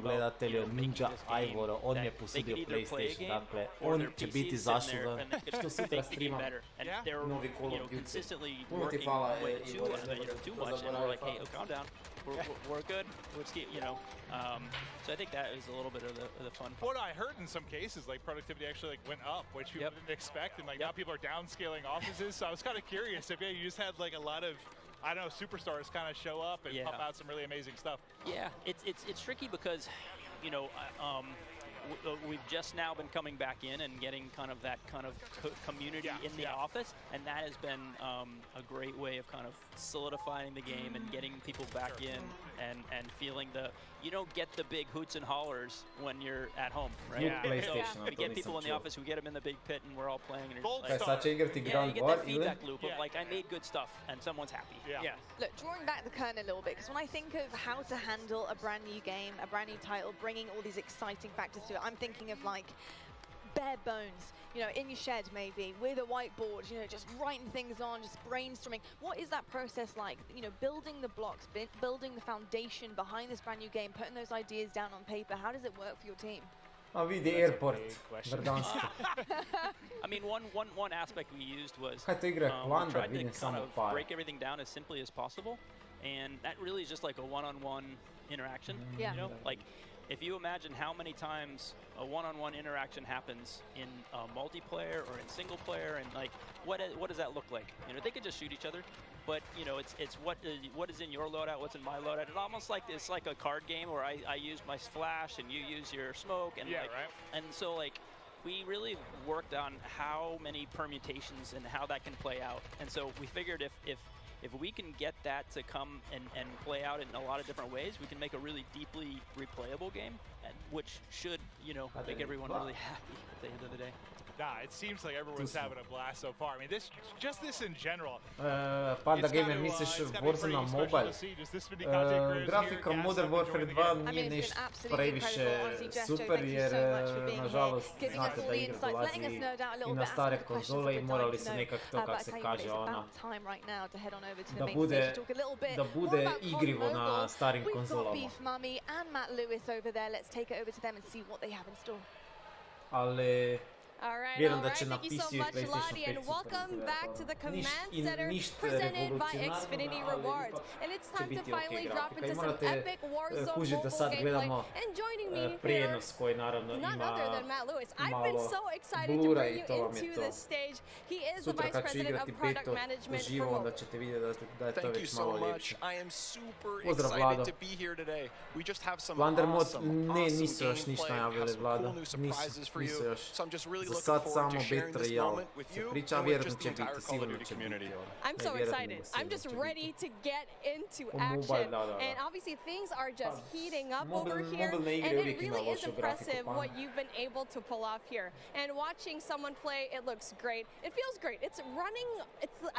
gledatelju Ninja Ivora, on mi je posudio PlayStation, dakle on će biti zaslužan što sutra streamam novi Call of Duty. Puno ti hvala Ivor. We're good. Let's keep, so I think that is a little bit of the fun part. What I heard in some cases, like productivity actually like went up, which people didn't expect, and like now people are downscaling offices. So I was kind of curious if you just had like a lot of, I don't know, superstars kind of show up and pump out some really amazing stuff. Yeah, it's tricky because, we've just now been coming back in and getting kind of that kind of community in the office, and that has been a great way of kind of solidifying the game and getting people back in and feeling you don't get the big hoots and hollers when you're at home, right? We get people in the office, we get them in the big pit, and we're all playing. And you get that feedback loop of like, I made good stuff, and someone's happy. Yeah. Look, drawing back the curtain a little bit, because when I think of how to handle a brand new game, a brand new title, bringing all these exciting factors to it, I'm thinking of like bare bones, in your shed maybe, with a whiteboard, just writing things on, just brainstorming. What is that process like? Building the blocks, building the foundation behind this brand new game, putting those ideas down on paper. How does it work for your team? Vidi airport, Verdansk. I mean, one aspect we used was we tried to kind of break everything down as simply as possible, and that really is just like a one-on-one interaction. Like, if you imagine how many times a one-on-one interaction happens in multiplayer or in single player, and like what does that look like? They could just shoot each other, but it's what is in your loadout, what's in my loadout. It almost like it's like a card game where I use my flash and you use your smoke, and and so like we really worked on how many permutations and how that can play out. And so we figured if we can get that to come and play out in a lot of different ways, we can make a really deeply replayable game, which should, make everyone really happy at the end of the day. Nah, it seems like everyone's having a blast so far. I mean, this in general. Panda Gamer, misliš Warzone na mobile? Grafika Modern Warfare 2 nije nešto previše super, jer nažalost znate da igra dolazi i na stare konzole i morali se nekako to, kak se kaže, da bude igrivo na starim konzolama. Ali vjerujem da će na PC i PlayStation 5 welcome back to the command center presented by Xfinity Rewards. And it's time to finally drop into some epic Warzone mobile gameplay. And joining me here, none other than Matt Lewis. I've been so excited to bring you into this stage. He is the Vice President of Product Management for mobile. Thank you so much. I am super excited to be here today. We just have some awesome gameplay, cool new surprises for you. So I'm just really looking forward to sharing this moment with you and with just the entire Call of Duty community. I'm so excited. I'm just ready to get into action. And obviously things are just heating up over here. And it really is impressive what you've been able to pull off here. And watching someone play, it looks great. It feels great. It's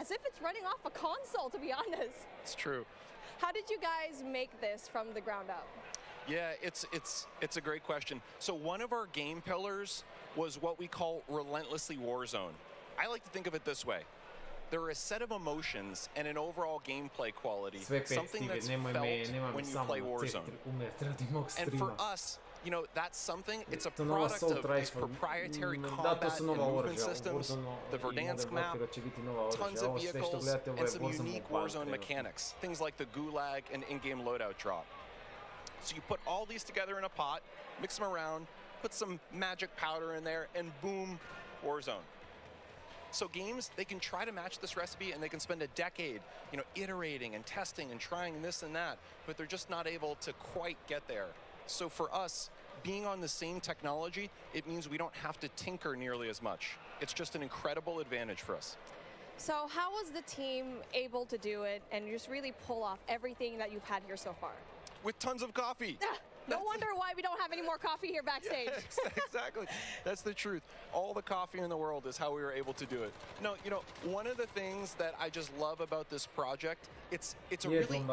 as if it's running off a console, to be honest. It's true. How did you guys make this from the ground up? Yeah, it's a great question. So one of our game pillars was what we call relentlessly Warzone. I like to think of it this way. There are a set of emotions and an overall gameplay quality, something that's felt when you play Warzone. And for us, that's something, it's a product of these proprietary combat and movement systems, the Verdansk map, tons of vehicles, and some unique Warzone mechanics, things like the Gulag and in-game loadout drop. So you put all these together in a pot, mix them around, put some magic powder in there, and boom, Warzone. So games, they can try to match this recipe, and they can spend a decade, iterating and testing and trying this and that, but they're just not able to quite get there. So for us, being on the same technology, it means we don't have to tinker nearly as much. It's just an incredible advantage for us. So how was the team able to do it and just really pull off everything that you've had here so far? With tons of coffee. No wonder why we don't have any more coffee here backstage. Yeah, exactly. That's the truth. All the coffee in the world is how we were able to do it. No, you know, one of the things that I just love about this project, it's a really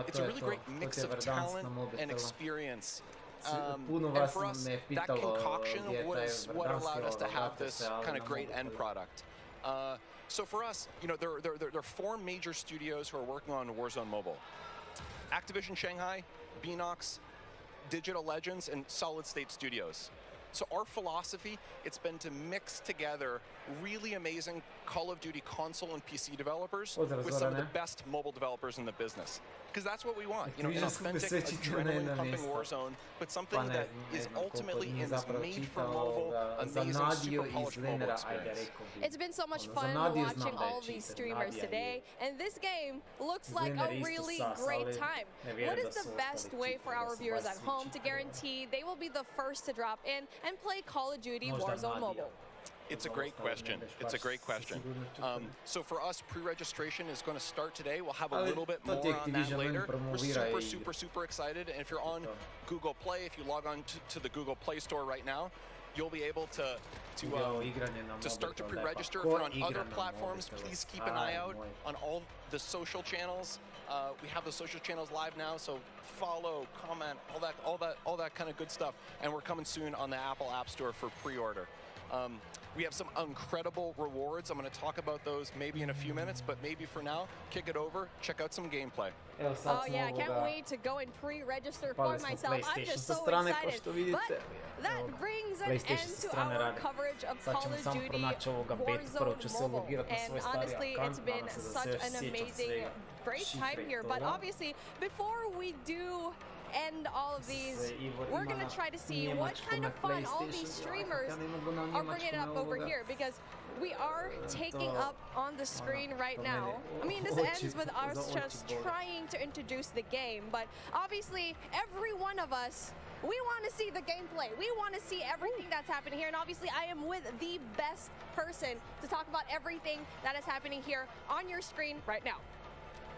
great mix of talent and experience. And for us, that concoction was what allowed us to have this kind of great end product. So for us, you know, there are 4 major studios who are working on Warzone Mobile. Activision Shanghai, Beenox, Digital Legends, and Solid State Studios. So our philosophy, it's been to mix together really amazing Call of Duty console and PC developers with some of the best mobile developers in the business. Because that's what we want, you know, an authentic, adrenaline-pumping Warzone, but something that is ultimately made for mobile, amazing, super polished mobile experience. It's been so much fun watching all of these streamers today, and this game looks like a really great time. What is the best way for our viewers at home to guarantee they will be the first to drop in and play Call of Duty Warzone Mobile? It's a great question. It's a great question. So for us, pre-registration is going to start today. We'll have a little bit more on that later. We're super excited. And if you're on Google Play, if you log on to the Google Play Store right now, you'll be able to start to pre-register. If you're on other platforms, please keep an eye out on all the social channels. We have the social channels live now, so follow, comment, all that kind of good stuff. And we're coming soon on the Apple App Store for pre-order. We have some incredible rewards. I'm going to talk about those maybe in a few minutes, but maybe for now, kick it over, check out some gameplay. Oh yeah, I can't wait to go and pre-register for myself. I'm just so excited. But that brings an end to our coverage of Call of Duty Warzone Mobile. And honestly, it's been such an amazing, great time here. But obviously, before we do end all of these, we're gonna try to see what kind of fun all these streamers are bringing up over here, because we are taking up on the screen right now. I mean, this ends with us just trying to introduce the game, but obviously every one of us, we want to see the gameplay. We want to see everything that's happening here, and obviously I am with the best person to talk about everything that is happening here on your screen right now.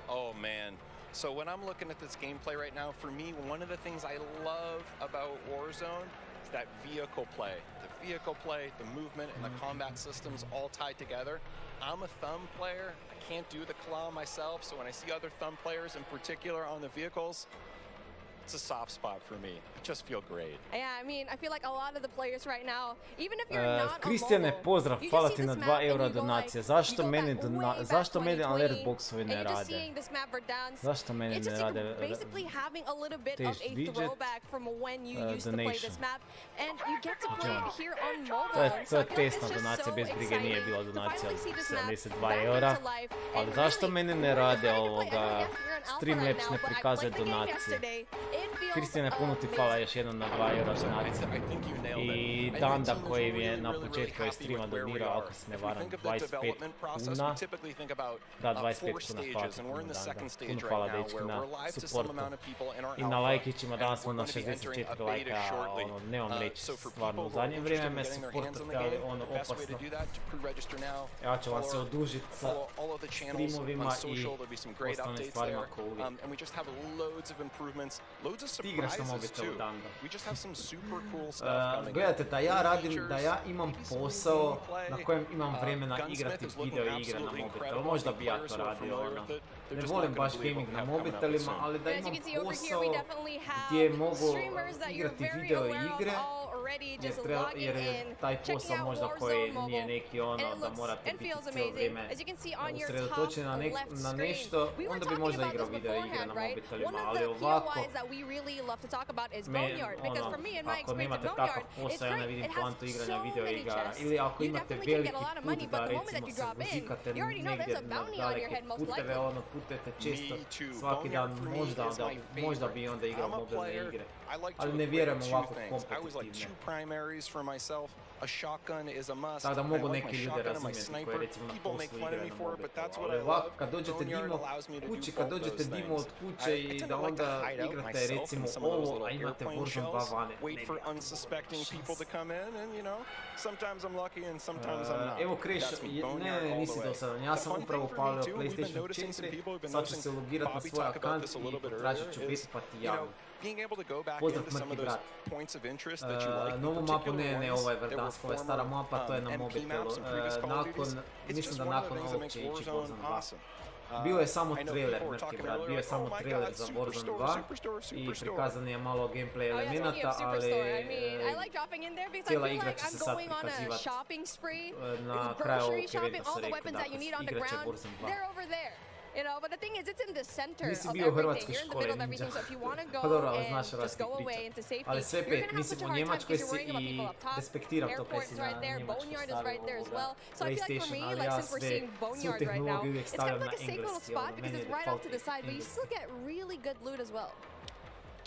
Oh man. So when I'm looking at this gameplay right now, for me, one of the things I love about Warzone is that vehicle play. The vehicle play, the movement, and the combat systems all tied together. I'm a thumb player. I can't do the claw myself, so when I see other thumb players, in particular on the vehicles, it's a soft spot for me. I just feel great. Yeah, I mean, I feel like a lot of the players right now, even if you're not Kristijane, pozdrav, hvala ti na 2 eura donacije. Zašto meni alert boxovi ne rade? Zašto meni ne rade te widget donation? To je testna donacija, bez brige nije bila donacija od 72 eura. Ali zašto meni ne rade ovoga, Streamlabs ne prikazuje donacije? Kristijane, puno ti hvala još jednom na 2 eura donacije. I Danda koji je na početku streama donirao, ako se ne varam, 25 kuna. Da, 25 kuna, hvala ti puno Danda. Puno hvala dečki na supportu. I na lajkićima, danas smo na 64 lajka, ono, nemam reći stvarno. U zadnje vrijeme me supportate, ali ono, opasno. Ja ću vam se odužiti sa streamovima i ostalim stvarima ko uvijek. Ti igraš na mobitelu, Danda. Gledajte, da ja imam posao na kojem imam vremena igrati video igre na mobitelu, možda bi ja to radio, ono. Ne volim baš gaming na mobitelima, ali da imam posao gdje mogu igrati video igre, jer je taj posao možda koji nije neki ono da morate biti cijelo vrijeme usredotočeni na nešto, onda bi možda igrao video igre na mobitelima, ali ovako, ako nemate takav posao, ja ne vidim poantu igranja video igara, ili ako imate veliki put da recimo se vozikate negdje na daleke puteve, ono putujete često svaki dan, možda bi onda igrao mobilne igre, ali ne vjerujem ovako kompetitivne. Tako da mogu neki ljudi razumjeti koji recimo na poslu igraju na mobitelu, ali ovako kad dođete dimo kući, kad dođete dimo od kuće i da onda igrate recimo ovo, a imate Warzone 2 vane, ne bi. Evo Crash, ne, nisi dosadan, ja sam upravo upalio PlayStation 4 people who've been sad ću se listening, logirat na Bobby svoj talk about akant this a i little bit potražit ću earlier, bit is, pa ti you know, javim. being able to go back Pozdrav into some of mrtvi those brat. points of interest that you like, in Novu mapu particular ne, ones ovo je that were Verdansk, ovo je stara former mapa, to je na MP mobitelu. maps and previous Call of Duties. It's Mislim just da one of the nakon things that ovog makes će ići Warzone Warzone 2. awesome. Bio je samo I know trailer, people were mrtvi talking brat, earlier bio je like, samo oh my trailer God, za Warzone Superstore, 2 i Superstore. prikazan je malo gameplay Oh, yeah, speaking elemenata, of Superstore, I mean, I ali like dropping in there because I cijela feel igra like će I'm se sad going on a prikazivat shopping spree, na kraju ovog grocery shopping, eventa all se the rekli, weapons that you dakle need on the igrat će ground, Warzone 2. they're over there. You know, but the thing is, it's in the center Nisi of bio u everything. hrvatskoj You're in the školi middle of ninja. everything, so if you want to Pa dobro, go ali znaš and just hrvatskih go away priča. into safety, Ali sve you're pet, going to have mislim such a u hard time Njemačkoj because se you're worrying about people i up top. despektira to kaj Airport si is na right there, Njemačku Boneyard is stavio right there as ovoga well. So I feel like for PlayStation, me, ali like ja since we're sve, seeing svu Boneyard right now, tehnologiju uvijek it's kind stavljam of na like a safe little engleski, spot ono, because meni it's je right off to the default side, but you engleski. still get really good loot as well.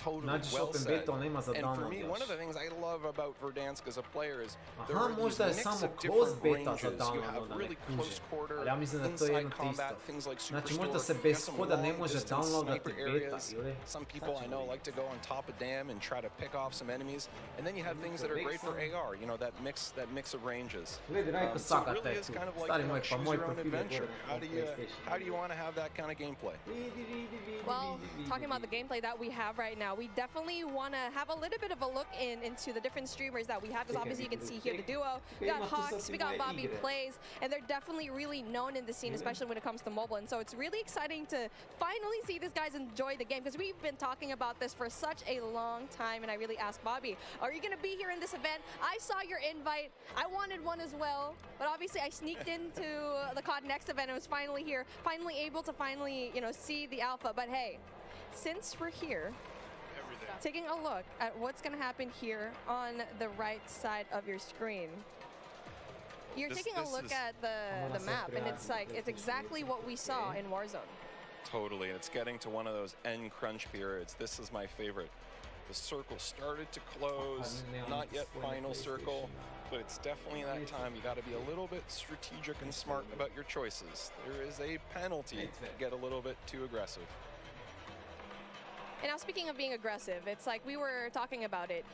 Totally Nađeš well open said. beta, nema za And for download me, još. one of the things I love about Verdansk as a player is there Aha, are these možda je mix samo of kroz different beta ranges. za You download, have onda ne really kužim. close quarter, Ali ja mislim da to je inside jedno te combat, isto. things like Znači Superstore. možda se You bez have some koda ne long može distance downloadati sniper beta, areas. ili? Some people I know like to go on top of dam and try to pick off some enemies. And then you have things that are great for AR, you know, that mix of ranges. Gledaj, Rajko So it Saka really taj is tu. kind of like, Stari you know, moj, pa choose moj your own profil je adventure. gore na How do you want to have that kind of gameplay? Well, talking about the gameplay that we have right now, we definitely want to have a little bit of a look into the different streamers that we have. Because obviously you can see here the duo. We got Hawks, we got Bobby Plays, and they're definitely really known in the scene, especially when it comes to mobile. And so it's really exciting to finally see these guys enjoy the game because we've been talking about this for such a long time. And I really asked Bobby, are you going to be here in this event? I saw your invite. I wanted one as well, but obviously I sneaked into the COD Next event and was finally here, finally able to you know, see the alpha. But hey, since we're here, taking a look at what's going to happen here on the right side of your screen. You're taking a look at the map, and it's exactly what we saw in Warzone. Totally, and it's getting to one of those end crunch periods. This is my favorite. The circle started to close, not yet final circle, but it's definitely that time. You got to be a little bit strategic and smart about your choices. There is a penalty if you get a little bit too aggressive. And now speaking of being aggressive, it's like we were talking about it.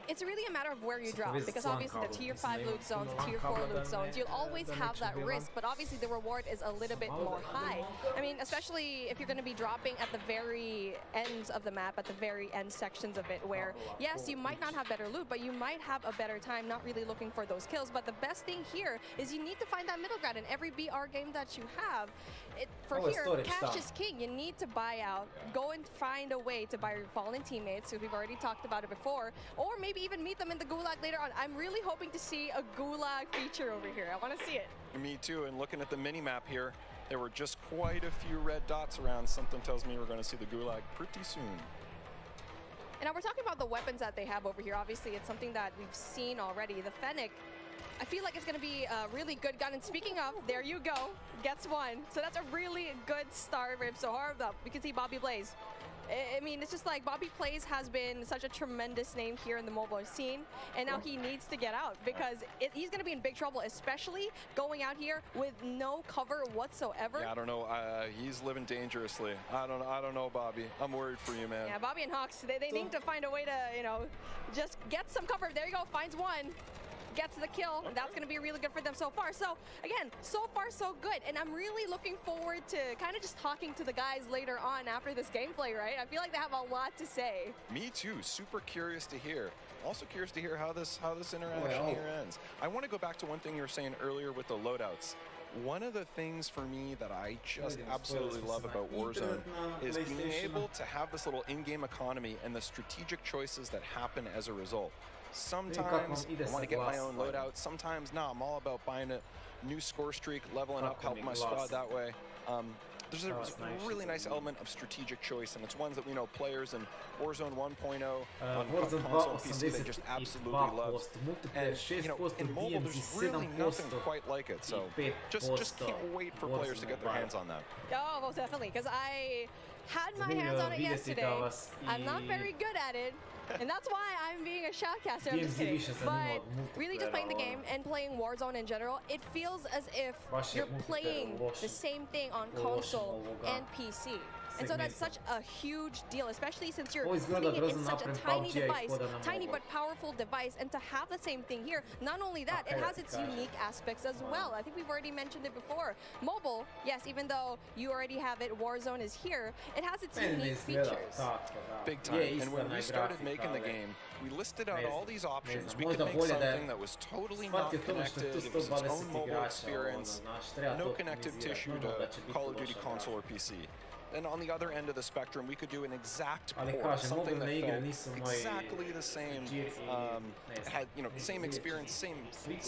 It's really a matter of where you drop, because obviously the tier 5 loot zones, the tier 4 loot zones, you'll always have that risk, but obviously the reward is a little bit more high. I mean, especially if you're going to be dropping at the very ends of the map, at the very end sections of it, where, yes, you might not have better loot, but you might have a better time not really looking for those kills. But the best thing here is you need to find that middle ground in every BR game that you have. For here, cash is king. You need to buy out, go and find a way to buy your fallen teammates, who we've already talked about it before, or maybe even meet them in the Gulag later on. I'm really hoping to see a Gulag feature over here. I want to see it. Me too, and looking at the mini-map here, there were just quite a few red dots around. Something tells me we're going to see the Gulag pretty soon. And now we're talking about the weapons that they have over here. Obviously, it's something that we've seen already. The Fennec, I feel like it's going to be a really good gun. And speaking of, there you go, gets one. So that's a really good start for him. So hard up. We can see Bobby Blaze. I mean, it's just like Bobby Plays has been such a tremendous name here in the mobile scene, and now he needs to get out because he's going to be in big trouble, especially going out here with no cover whatsoever. Yeah, I don't know. He's living dangerously. I don't know, Bobby. I'm worried for you, man. Yeah, Bobby and Hawks, they need to find a way to, you know, just get some cover. There you go, finds one. Gets the kill, and that's going to be really good for them so far. So, again, so far so good, and I'm really looking forward to kind of just talking to the guys later on after this gameplay, right? I feel like they have a lot to say. Me too, super curious to hear. Also curious to hear how this interaction here ends. I want to go back to one thing you were saying earlier with the loadouts. One of the things for me that I just absolutely love about Warzone is being able to have this little in-game economy and the strategic choices that happen as a result. Sometimes I want to get my own loadout. Sometimes, no, I'm all about buying a new score streak, leveling up, helping my squad that way. There's a really nice element of strategic choice, and it's ones that we know players in Warzone 1.0 on console and PC they just absolutely love. And you know, in mobile there's really nothing quite like it, so just can't wait for players to get their hands on that. Oh, most definitely, because I had my hands on it yesterday. I'm not very good at it. And that's why I'm being a shoutcaster. I'm just kidding. But really just playing the game and playing Warzone in general, it feels as if you're playing the same thing on console and PC. And so that's such a huge deal, especially since you're putting it in such a tiny device, tiny but powerful device, and to have the same thing here, not only that, it has its unique aspects as well. I think we've already mentioned it before. Mobile, yes, even though you already have it, Warzone is here, it has its unique features. Big time. And when we started making the game, we listed out all these options. We could make something that was totally not connected, it was its own mobile experience, no connective tissue to Call of Duty console or PC. Then on the other end of the spectrum, we could do an exact port, something that felt exactly the same, had, you know, same experience, same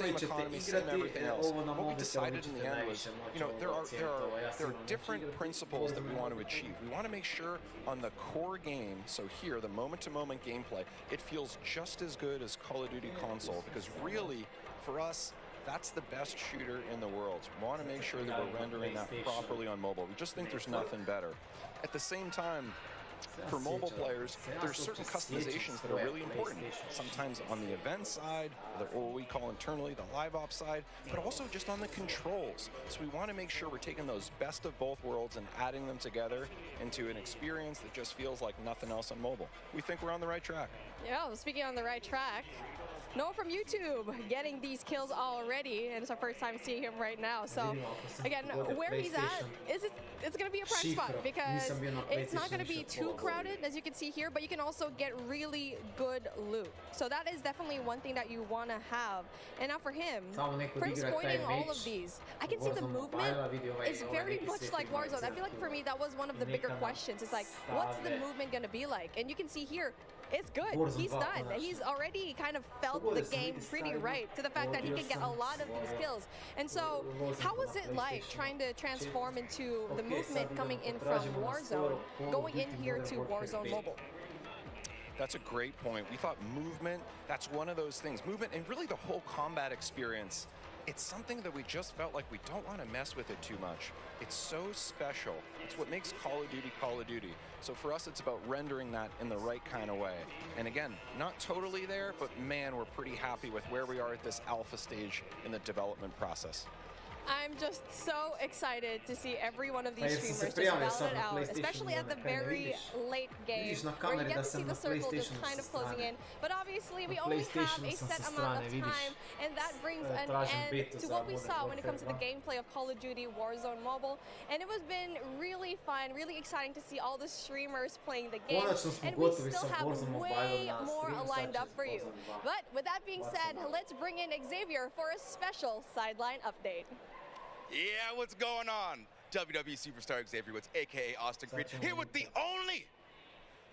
economy, same everything else. What we decided in the end was, you know, there are different principles that we want to achieve. We want to make sure on the core game, so here, the moment-to-moment gameplay, it feels just as good as Call of Duty console, because really, for us, that's the best shooter in the world. So we want to make sure that we're rendering that properly on mobile. We just think there's nothing better. At the same time, for mobile players, there's certain customizations that are really important. Sometimes on the event side, or what we call internally the live ops side, but also just on the controls. So we want to make sure we're taking those best of both worlds and adding them together into an experience that just feels like nothing else on mobile. We think we're on the right track. Yeah, well, speaking on the right track, Noah from YouTube getting these kills already, and it's our first time seeing him right now. So again, where he's at it's going to be a prime spot because it's not going to be too crowded, as you can see here, but you can also get really good loot. So that is definitely one thing that you want to have. And now for him, for exploiting all of these, I can see the movement is very much like Warzone. I feel like for me that was one of the bigger questions. It's like, what's the movement going to be like? And you can see here, it's good. He's done. He's already kind of felt the game pretty right to the fact that he can get a lot of these kills. And so how was it like trying to transform into the movement coming in from Warzone, going in here to Warzone Mobile? That's a great point. We thought movement, that's one of those things. Movement and really the whole combat experience, it's something that we just felt like we don't want to mess with it too much. It's so special. It's what makes Call of Duty Call of Duty. So for us, it's about rendering that in the right kind of way. And again, not totally there, but man, we're pretty happy with where we are at this alpha stage in the development process. I'm just so excited to see every one of these streamers just battle it out, especially at the very late game, where you get to see the circle just kind of closing in. But obviously, we only have a set amount of time, and that brings an end to what we saw when it comes to the gameplay of Call of Duty Warzone Mobile. And it has been really fun, really exciting to see all the streamers playing the game, and we still have way more lined up for you. But with that being said, let's bring in Xavier for a special sideline update. Yeah, what's going on? WWE Superstar Xavier Woods, aka Austin Creed, here with the only,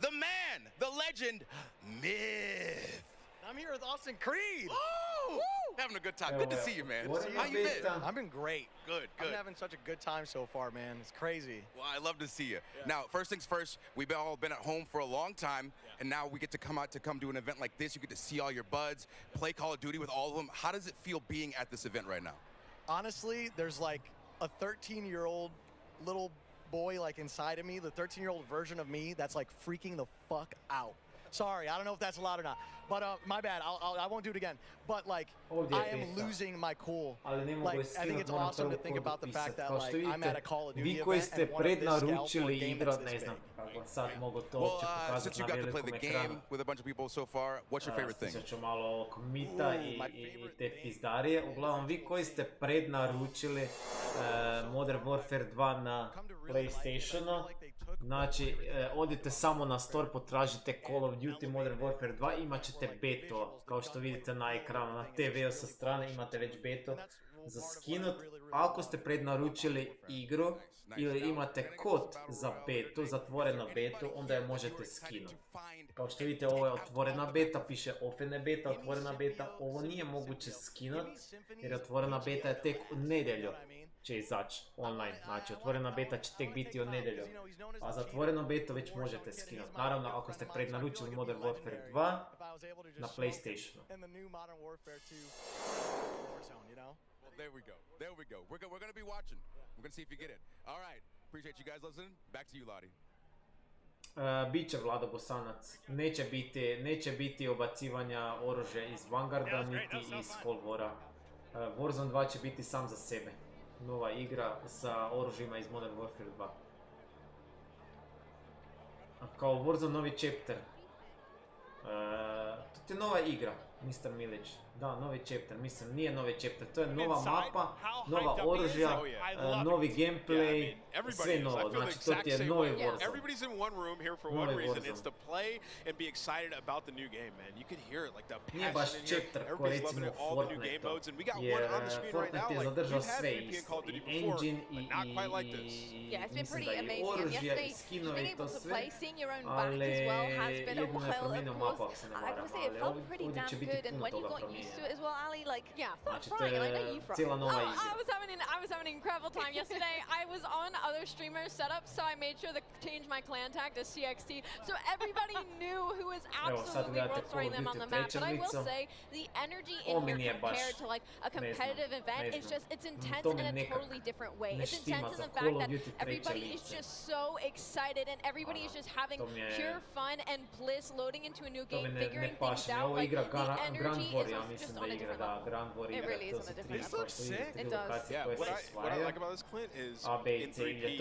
the man, the legend, Myth. I'm here with Austin Creed. Woo! Having a good time. Good to see you, man. How you been? I've been great. Good. I'm having such a good time so far, man. It's crazy. Well, I love to see you. Yeah. Now, first things first, we've all been at home for a long time, and now we get to come do an event like this. You get to see all your buds, play Call of Duty with all of them. How does it feel being at this event right now? Honestly, there's like a 13-year-old little boy like inside of me, the 13-year-old version of me that's like freaking the fuck out. Sorry, I don't know if that's allowed or not, but my bad. I won't do it again. But like, I am losing my cool. Like, I think it's awesome to think about the fact that like I'm at a Call of Duty event and one of this scalpel game that's this big. Well, since you got to play the game with a bunch of people so far, what's your favorite thing? My favorite Uglavnom, vi koji ste prednaručili Modern Warfare 2 na PlayStationu, znači odite samo na store, potražite Call of Duty Modern Warfare 2, imat ćete beto, kao što vidite na ekranu, na TV-u sa strane imate već beto za skinut. Ako ste prednaručili igru ili imate kod za betu, zatvorena betu, onda je možete skinuti. Kao što vidite, ovo je otvorena beta, piše offene beta, otvorena beta, ovo nije moguće skinuti jer otvorena beta je tek u nedjelju će izaći online, znači otvorena beta će tek biti u nedjelju, a zatvoreno beta već možete skinuti. Naravno, ako ste prednaručili Modern Warfare 2 na PlayStationu. There we go. We're going to be watching. We're going to see if you get it. All right. Appreciate you guys listening. Back to you, Lottie. Biće Vlado Bosanac. Neće biti obacivanja oružja iz Vanguarda niti iz Cold Wara. Warzone 2 će biti sam za sebe. Nova igra sa oružjima iz Modern Warfare 2. Kao Warzone novi chapter. To je nova igra, Mr. Milić. Da, novi chapter, mislim, nije novi chapter, to je nova mapa, nova oružja, novi gameplay, sve novo, znači to ti je novi Warzone. Everybody's in one room here for one reason, it's to play and be excited about the new game, man. You can hear it, like the passion in here, everybody's loving it, all the new game modes, and we got one on the screen right now, like we've had PvP and Call of Duty before, but not quite like this. Yeah, it's been pretty amazing, and yesterday, just being able to play, seeing your own back as well has been a while, of course. I would say it felt pretty damn good, and when you got used to it as well, Ali, like, yeah, that's fine, I know you from. I was having an incredible time yesterday. I was on other streamers' setups, so I made sure to change my clan tag to CXT, so everybody knew who was absolutely world storing them on the map. But I will say, the energy in here compared to like a competitive event is just, it's intense in a totally different way. It's intense in the fact that everybody is just so excited and everybody is just having pure fun and bliss loading into a new game, figuring things out. Like, the energy is just on a different level. It really is on a different level. This looks sick. It does. Yeah, what I like about this, Clint, is in 3P,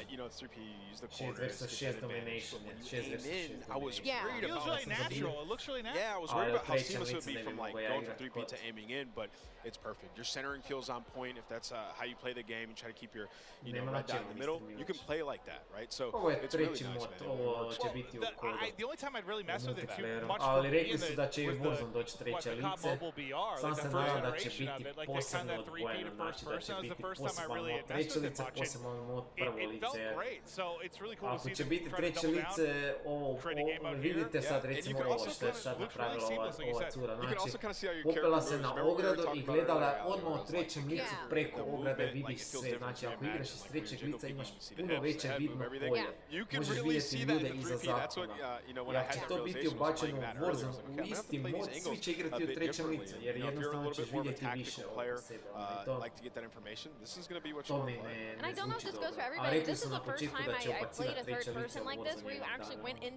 you know, it's 3P, you use the corners, domination. When you aim in, I was worried about it. Feels really natural. It looks really natural. Yeah, I was worried about how seamless it would be from like going from 3P to aiming in, but it's perfect. Your centering feels on point. If that's how you play the game, you try to keep your, you know, red dot in the middle, you can play like that, right? So it's really nice, man. The only time I'd really mess with it too much ali rekli su da će i Warzone doći treće lice. Sam se nadam da će biti posebno odvojeno, znači da će biti poseban mod treće lice, poseban mod prvo lice. Ako će biti treće lice, vidite sad recimo ovo što je sad napravila ova cura, znači popela se na ogradu i gledala odmah u trećem licu preko ograde, vidiš sve, znači ako igraš iz trećeg lica imaš puno veće vidno polje, možeš vidjeti ljude iza zakona. I ako će to biti ubačeno u Warzone u isti mod, svi će igrati u trećem licu, jer jednostavno ćeš vidjeti više od sebe. To mi ne zvuči dobro. A rekli su na početku da će ubacirati treće lice u Warzone jedan dan. To mi baš ne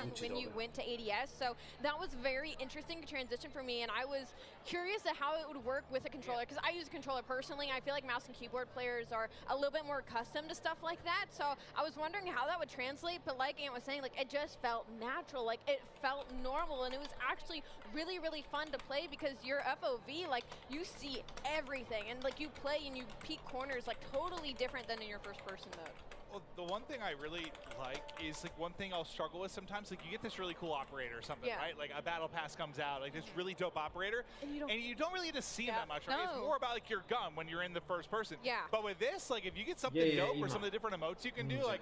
zvuči dobro. So that was very interesting to transition for me, and I was curious at how it would work with a controller, because I use a controller personally. I feel like mouse and keyboard players are a little bit more accustomed to stuff like that, so I was wondering how that would translate, but like Ant was saying, like, it just felt natural, like it felt normal, and it was actually really, really fun to play because your FOV, like, you see everything, and like you play and you peek corners like totally different than in your first person mode. Well, the one thing I really like is like one thing I'll struggle with sometimes, like you get this really cool operator or something, right? Like a battle pass comes out, like this really dope operator, and you don't really get to see that much, right? It's more about like your gun when you're in the first person. But with this, like if you get something dope or some of the different emotes you can do, like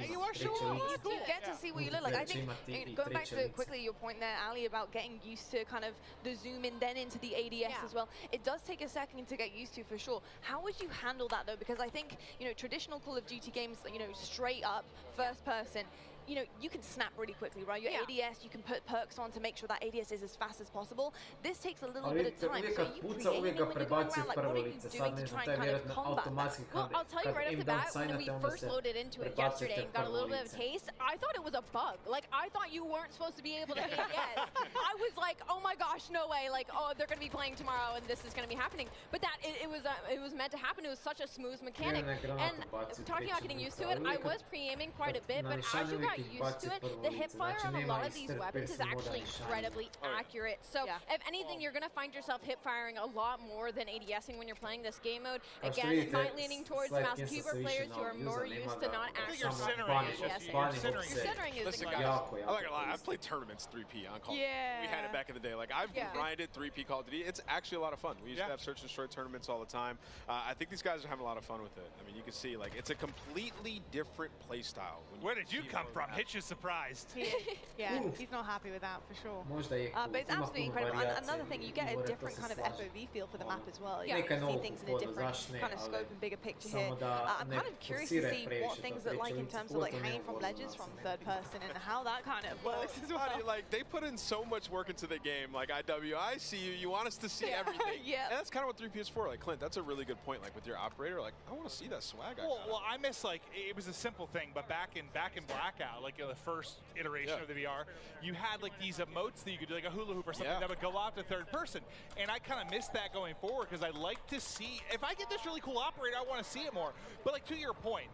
you are sure you get to see what you look like. I think going back to quickly your point there, Ali, about getting used to kind of the zoom in then into the ADS as well. It does take a second to get used to for sure. How would you handle that though? Because I think, you know, traditional Call of Duty games, you know, straight up first person, you know, you can snap really quickly, right? Your ADS, you can put perks on to make sure that ADS is as fast as possible. This takes a little bit of time. So you creating when you're going around, like what are you doing to try and kind of combat that? Well, I'll tell you right off the bat, when we first loaded into it yesterday and got a little bit of a taste, I thought it was a bug. Like, I thought you weren't supposed to be able to hit ADS. I was like, oh my gosh, no way. Like, oh, they're going to be playing tomorrow and this is going to be happening. But that, it was meant to happen. It was such a smooth mechanic. And talking about getting used to it, I was pre-aiming quite a bit, but as you got used to it, the hip fire on a lot of these weapons is actually incredibly accurate. So if anything, you're going to find yourself hip firing a lot more than ADSing when you're playing this game mode. Again, my leaning towards mouse and keyboard players who are more used to not actually your centering is incredible. I'm not gonna lie, I've played tournaments 3P on Call of Duty. We had it back in the day. Like I've grinded 3P Call of Duty. It's actually a lot of fun. We used to have search and destroy tournaments all the time. I think these guys are having a lot of fun with it. I mean, you can see like it's a completely different play style. Where did you come from? Hitch is surprised. He's not happy with that for sure. But it's absolutely incredible. And another thing, you get a different kind of FOV feel for the map as well. You can see things in a different kind of scope and bigger picture here. I'm kind of curious to see what things are like in terms of like hanging from ledges from third person and how that kind of works as well. Like they put in so much work into the game. Like IW, I see you. You want us to see everything. And that's kind of what 3P is for. Like Clint, that's a really good point. Like with your operator, like I want to see that swag. Well, I miss like it was a simple thing, but back in Blackout, like the first iteration of the VR, you had like these emotes that you could do, like a hula hoop or something that would go out to third person, and I kind of missed that going forward because I like to see if I get this really cool operator, I want to see it more. But like to your point,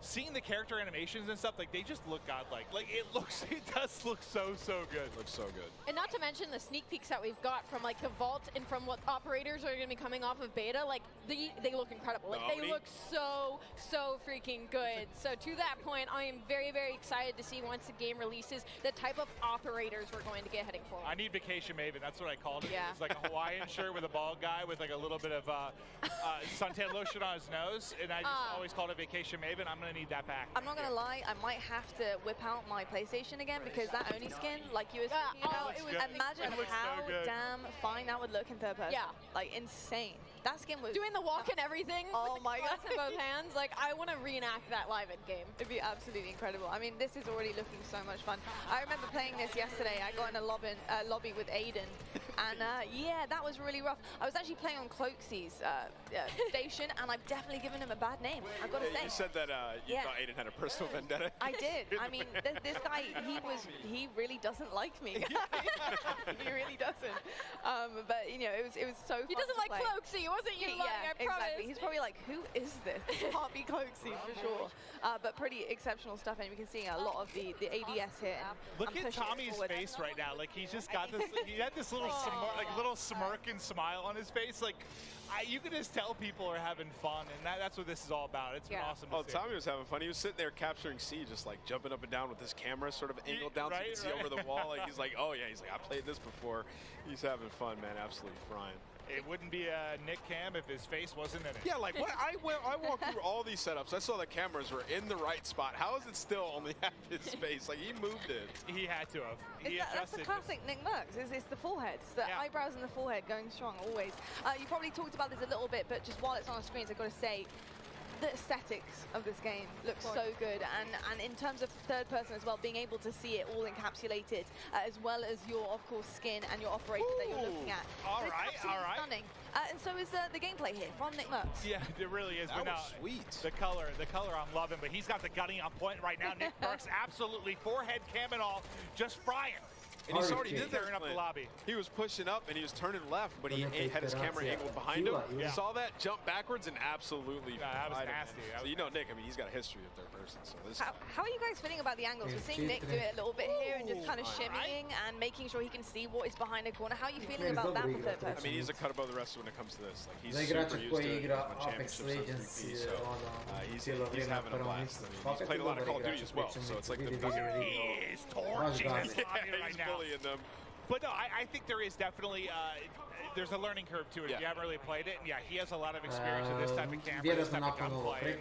seeing the character animations and stuff, like they just look godlike. Like it does look so good. Looks so good. And not to mention the sneak peeks that we've got from like the vault and from what operators are going to be coming off of beta. Like they look incredible. Like they look so freaking good. So to that point, I am very excited to see once the game releases the type of operators we're going to get heading forward. I need Vacation Maven. That's what I called it. Yeah. It's like a Hawaiian shirt with a bald guy with like a little bit of suntan lotion on his nose, and I just always called it Vacation Maven. I'm gonna need that back. I'm not gonna lie, I might have to whip out my PlayStation again because that Oni skin, like you were speaking about, imagine how damn fine that would look in third person. Yeah. Like insane. That skin was doing the walk and everything. Oh my god! In both hands, like I want to reenact that live in game. It'd be absolutely incredible. I mean, this is already looking so much fun. I remember playing this yesterday. I got in a lobby with Aiden, and yeah, that was really rough. I was actually playing on Cloaksy's station, and I've definitely given him a bad name. I've got to say. You said that you thought Aiden had a personal vendetta. I did. I mean, this guy, he really doesn't like me. He really doesn't. But you know, it was so fun. He doesn't like Cloaksy. It wasn't you, yeah, I promise. Exactly. He's probably like, who is this? This can't be Cloaksy for sure. But pretty exceptional stuff, and we can see a lot of the ADS here. Look at Tommy's face right now. Like he's just got this. He had this little little smirk and smile on his face. Like you can just tell people are having fun, and that's what this is all about. It's been awesome. Oh, Tommy was having fun. He was sitting there capturing C, just like jumping up and down with his camera sort of angled down so you can see over the wall. Like he's like, oh yeah, he's like, I played this before. He's having fun, man. Absolutely frying. It wouldn't be a Nick Cam if his face wasn't in it. Yeah, like what I walked through all these setups. I saw the cameras were in the right spot. How is it still only half his face? Like he moved it. He had to have. That's the classic Nick Mercs. It's the forehead. It's the eyebrows and the forehead going strong always. You probably talked about this a little bit, but just while it's on the screens, I've got to say, the aesthetics of this game looks so good, and in terms of third person as well, being able to see it all encapsulated, as well as your, of course, skin and your operator that you're looking at. All right. Stunning. And so is the gameplay here from Nick Mercs. Yeah, it really is. That was sweet. The color I'm loving, but he's got the gunning on point right now. Nick Mercs absolutely forehead cam and all, just frying. And he's already did that up the lobby. He was pushing up and he was turning left, but he had his camera angled behind him. You saw that jump backwards and absolutely that was nasty. So you know Nick, I mean, he's got a history of third person. So this how are you guys feeling about the angles? We're seeing Nick do it a little bit here and just kind of shimmying and making sure he can see what is behind the corner. How are you feeling about that for third person? I mean, he's a cut above the rest when it comes to this. Like he's super used to it. Apex Legends, he's having a blast. He's played a lot of Call of Duty as well, so it's like the he is torching this lobby right now. Bullying them. But no, I think there is definitely there's a learning curve to it. If you haven't really played it, and yeah, he has a lot of experience with this type of camera, this type of gunplay.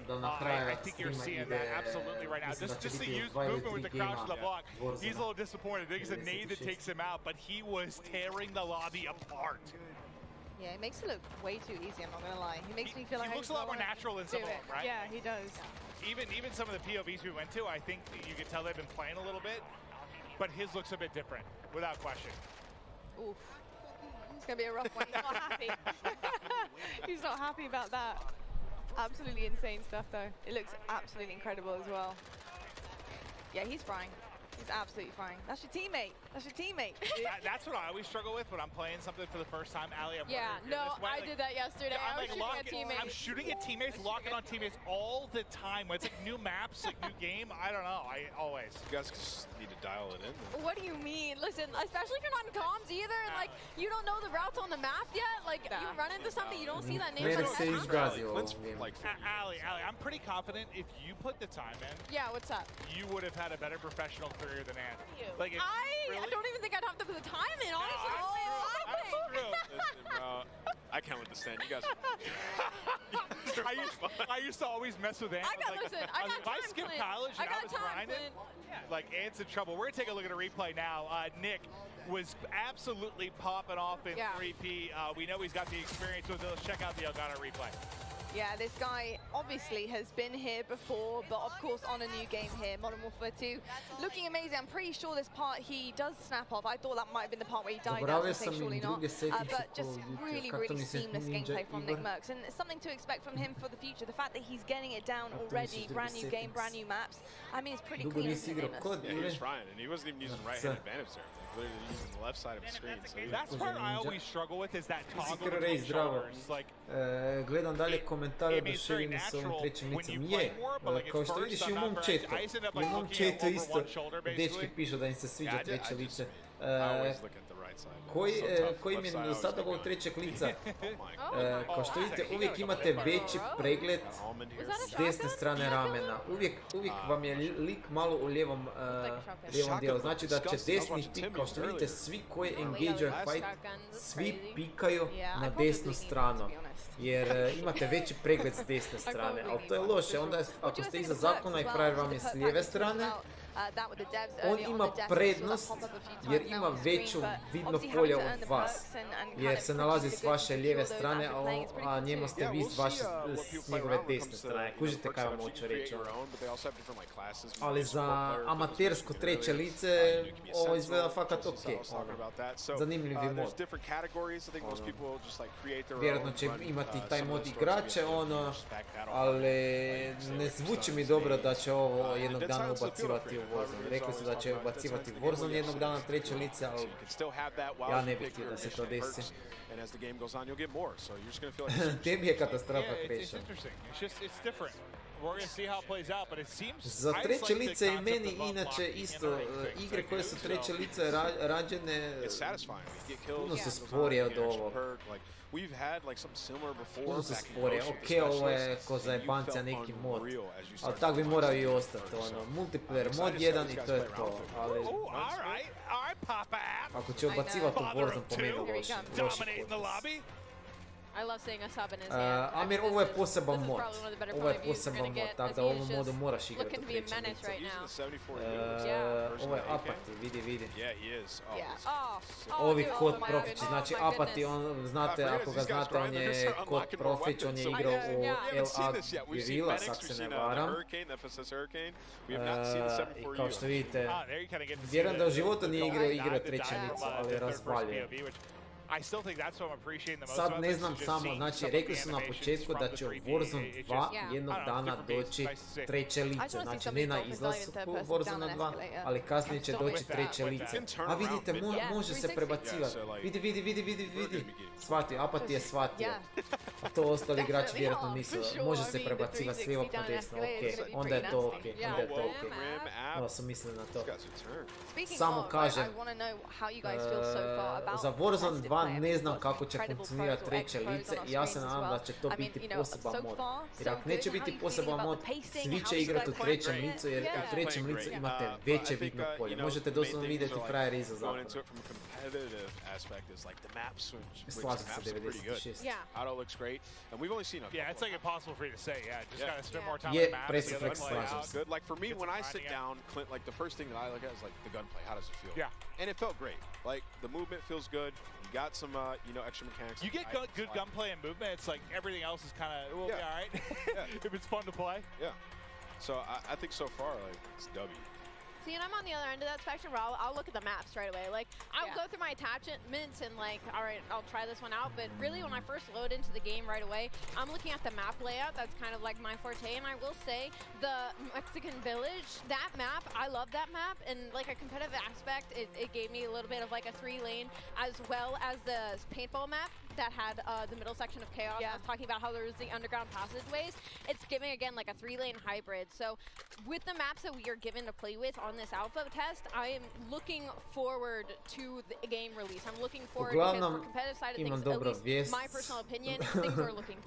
I think you're seeing that absolutely right now. Just the movement with the crouch to the block. He's a little disappointed. I think it's a nade that takes him out, but he was tearing the lobby apart. Yeah, it makes it look way too easy, I'm not gonna lie. He makes me feel like he looks a lot more natural than some of them, right? Yeah, he does. Even some of the POVs we went to, I think you could tell they've been playing a little bit, but his looks a bit different, without question. Oof. It's gonna be a rough one. He's not happy. He's not happy about that. Absolutely insane stuff though. It looks absolutely incredible as well. Yeah, he's frying. He's absolutely frying. That's your teammate. That's your teammate. That's what I always struggle with when I'm playing something for the first time. Ali, I did that yesterday. I was shooting at teammates. I'm shooting at teammates, locking on teammates all the time. When it's like new maps, like new game. I don't know. I always. You guys just need to dial it in. What do you mean? Listen, especially if you're not in comms either, and like you don't know the routes on the map yet. Like you run into something, you don't see that name. Ali, I'm pretty confident if you put the time in. Yeah, what's up? You would have had a better professional career than Ann. Like I don't even think I'd have to put the time in, honestly. I can't let this stand. You guys I used to always mess with Ann. If I skipped college and I was grinding, like Ant's in trouble. We're gonna take a look at a replay now. Nick was absolutely popping off in 3P. We know he's got the experience with it. Let's check out the Elgato replay. Yeah, this guy obviously has been here before, but of course on a new game here, Modern Warfare 2. Looking amazing. I'm pretty sure this part he does snap off. I thought that might have been the part where he died. I was saying surely not. But just really seamless gameplay from Nick Mercs. And it's something to expect from him for the future. The fact that he's getting it down already, brand new game, brand new maps. I mean, it's pretty clean. Yeah, he was frying, and he wasn't even using right-hand advantage there. Literally using the left side of the screen. So that's where I always struggle with is that toggle between shoulders. Like, gledam dalje komentare, oduševljeni s ovom trećim licom. Je, kao što vidiš i u mom chatu. I u mom chatu isto dečki pišu da im se sviđa treće lice. Koji mi je nedostatak ovog trećeg lica? Kao što vidite, uvijek imate veći pregled s desne strane ramena. Uvijek vam je lik malo u lijevom dijelu. Znači da će desni pik, kao što vidite, svi koji engage fight, svi pikaju na desnu stranu. Jer imate veći pregled s desne strane, ali to je loše. Onda ako ste iza zakona i frajer vam je s lijeve strane, on ima prednost jer ima veću vidno polje od vas, jer se nalazi s vaše lijeve strane, a njemu ste vi s njegove desne strane. Kužite kaj vam hoću reći. Ali za amatersko treće lice ovo izgleda fakat ok. Zanimljivi mod. Vjerojatno će imati taj mod igrače, ali ne zvuči mi dobro da će ovo jednog dana ubacivati u Warzone. Rekli su da će ubacivati Warzone jednog dana treće lice, ali ja ne bih htio da se to desi. Tebi je katastrofa kreša. Za treće lice i meni inače isto igre koje su treće lice rađene puno su sporije od ovog. Puno su sporije, ok, ovo je ko zajebancija neki mod, ali tak bi morao i ostati, multiplayer mod 1 i to je to, ali ako će ubacivati u Warzone po meni loši potez. Amir, ovo je poseban mod. Ovo je poseban mod, tako da u ovom modu moraš igrati u trećem licu. Ovo je Apathy, vidi. Ovi Code Profić, znači Apathy, znate, ako ga znate, on je Code Profić, on je igrao u LA Guerrilla, sak se ne varam. I kao što vidite, vjerujem da u životu nije igrao treće lice, ali je razvalio. Sad ne znam samo, znači rekli su na početku da će u Warzone 2 jednog dana doći treće lice, znači ne na izlasku Warzone 2, ali kasnije će doći treće lice. A vidite, može se prebacivati, vidi, shvatio, Apathy je shvatio, a to ostali igrači vjerojatno nisu, može se prebacivati s lijevog na desno, ok, onda je to ok, ovo sam mislio na to. Samo kažem, za Warzone 2 ne znam kako će funkcionirati treće lice i ja se nadam da će to biti poseban mod. Jer ako neće biti poseban mod, svi će igrati u trećem licu jer u trećem licu imate veće vidno polje. Možete doslovno vidjeti frajer iza zakona. Slažem se 96. Je, Presiflex, slažem se. Got some, extra mechanics. You get good gunplay and movement. It's like everything else is kind of, be all right if it's fun to play. Yeah. So I think so far, it's W. See, and I'm on the other end of that spectrum where I'll look at the maps right away. Like, I'll go through my attachments and like, all right, I'll try this one out. But really, when I first load into the game right away, I'm looking at the map layout. That's kind of like my forte. And I will say, the Mexican Village, that map, I love that map. And like a competitive aspect, it gave me a little bit of like a 3-lane, as well as the paintball map that had the middle section of Chaos. I was talking about how there was the underground passageways. It's giving, again, like a 3-lane hybrid. So with the maps that we are given to play with on this alpha test, I am looking forward to the game release. I'm looking forward because for competitive side of things, at least my personal opinion, things are looking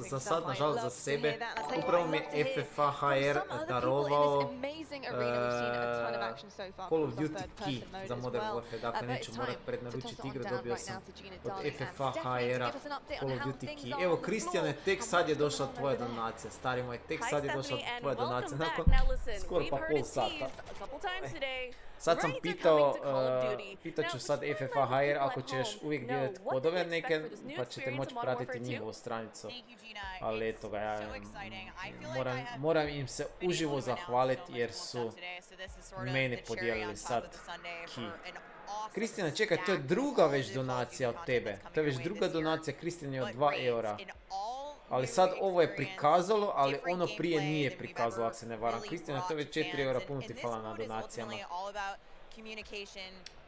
za sad, nažalost za sebe, upravo mi je FFA HR darovao Call of Duty Key za Modern Warfare, dakle neću morat prednaručiti igru, dobio sam od FFA HR-a Call of Duty Key. Evo, Kristijane, tek sad je došla tvoja donacija, stari moj, tek sad je došla tvoja donacija, nakon skoro pa pol sata. Sad sam pitat ću sad FFA HR ako ćeš uvijek dijeliti kodove neke, pa ćete moći pratiti njihovu stranicu. Ali eto ga, ja moram im se uživo zahvaliti jer su meni podijelili sad key. Kristijana, čekaj, to je druga već donacija od tebe. To je već druga donacija, Kristijana je od 2 eura. Ali sad ovo je prikazalo, ali ono prije nije prikazalo, ako se ne varam. Kristijana, to je već 4 eura, puno ti hvala na donacijama.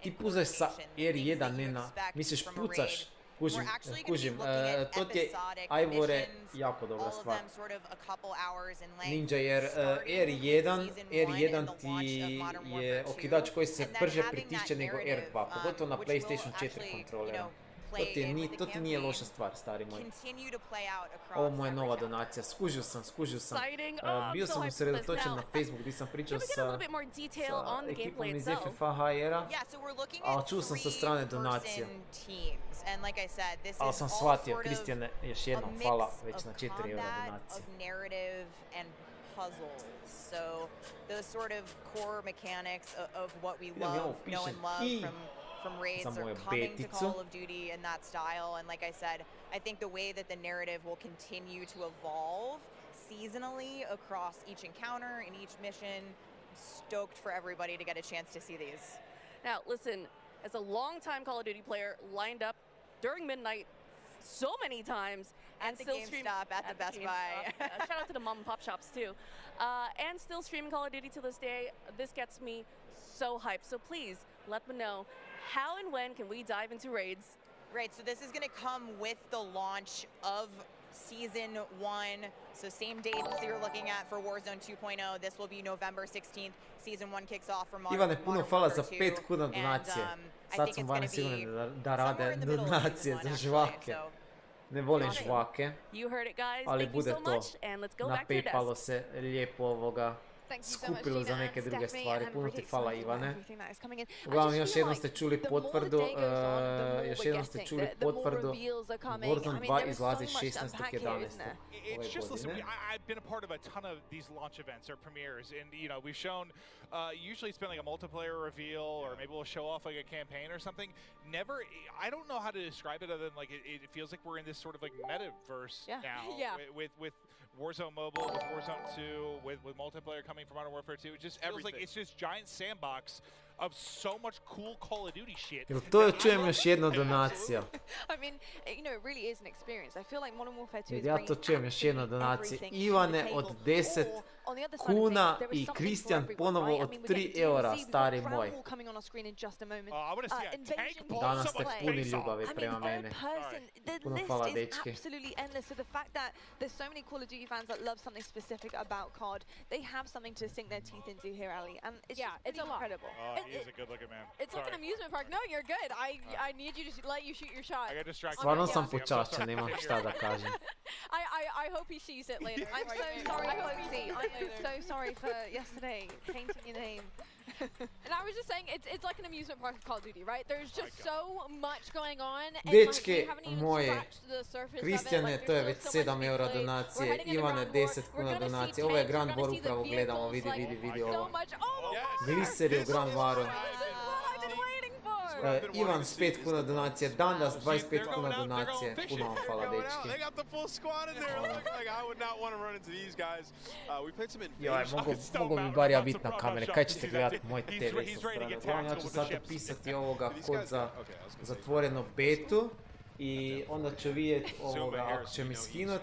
Ti puzaš sa R1, ne na... Misliš pucaš? Kužim, to ti je Ivore jako dobra stvar. Ninja jer R1 ti je okidač koji se brže pritišće nego R2, pogotovo na PlayStation 4 kontroleru. To ti nije loša stvar, stari moj. Ovo mu je nova donacija, skužio sam. Bio sam usredotočen na Facebook gdje sam pričao sa ekipom iz FFA-HR-a, ali čuo sam sa strane donacije. Ali sam shvatio, Kristijane, još jednom, hvala već na 4 € donacije. Puzzles. So those sort of core mechanics of what we love, know and love from Raids are coming to Call of Duty in that style. And like I said, I think the way that the narrative will continue to evolve seasonally across each encounter and each mission, I'm stoked for everybody to get a chance to see these. Now, listen, as a long-time Call of Duty player, lined up during midnight so many times, and the still GameStop, at the Best Buy. Shout out to the mom and pop shops too. And still streaming Call of Duty to this day. This gets me so hyped. So please let me know, how and when can we dive into Raids? Right, so this is going to come with the launch of Season 1. So same dates you're looking at for Warzone 2.0. This will be November 16th. Season 1 kicks off for Modern Ivane, puno hvala za 5 5 kuna donacije. Sad sam vani siguran da rade donacije za žvake. Ne volim žvake, ali bude to. Na PayPalu se lijepo ovoga skupilo za neke druge stvari. Puno ti hvala, Ivane. Uglavnom, još jednom ste čuli potvrdu. Warzone 2 izlazi 16.11. It's just, listen, I've been a part of a ton of these launch events or premieres, and we've shown, usually it's been like a multiplayer reveal, or maybe we'll show off like a campaign or something. Never, I don't know how to describe it other than like it feels like we're in this sort of like metaverse now with Warzone Mobile, with Warzone 2, with multiplayer coming from Modern Warfare 2. It just feels like it's this giant sandbox of so much cool Call of Duty shit. Jel to čujem još jedna donacija? I mean, it really is an experience. I feel like Modern Warfare 2 is ja to čujem još jedna donacija. Ivane od 10 kuna i Kristijan ponovo od 3 € stari moj. Danas ste puni ljubavi prema mene. Puno hvala, dečki. There's so many Call of Duty fans that love something specific about COD. They have something to sink their teeth into here, Ali, and it's just incredible. He is a good-looking man. It's like an amusement park. No, you're good. I need you to let you shoot your shot. I got distracted. Stvarno sam počašćen, nemam šta da kažem. I hope he sees it later. I'm so sorry, Foxy. I'm so sorry for yesterday painting your name. And I was just saying, it's like an amusement park of Call of Duty, right? There's just so much going on, and dečki we haven't even moji, scratched the surface Kristijane, to je već 7 € donacije, Ivane 10 kuna donacije, ovo je Grand War upravo gledamo, vidi ovo. Gliseri u Grand Waru. Ivan s 5 kuna donacije, Dandas 25 kuna donacije, puno vam hvala, dečki. Joj, mogu bi bar ja biti na kamere, kaj ćete gledati moj TV sa strane. Uglavnom, ja ću sad opisati ovoga kod za zatvorenu betu i onda ću vidjeti ovoga ako će mi skinut.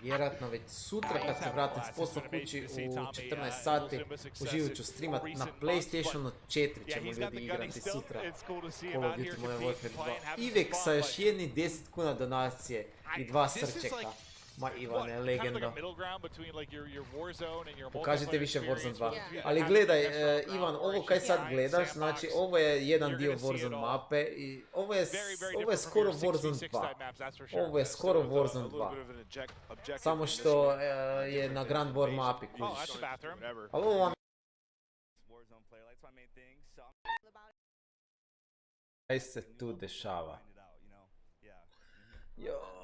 Vjerojatno već sutra kad se vratim s posla kući u 14 sati uživo ću streamat na PlayStationu 4 ćemo ljudi igrati sutra Call of Duty Modern Warfare 2. Ivek sa još jedni 10 kuna donacije i 2 srčeka. Ma Ivane, legenda. Pokažite više Warzone 2. Ali gledaj, Ivan, ovo kaj sad gledaš, znači ovo je jedan dio Warzone mape i ovo je skoro Warzone 2. Ovo je skoro Warzone 2. Samo što je na Grand War mapi, kužiš. Ali ovo vam... Kaj se tu dešava? Joj.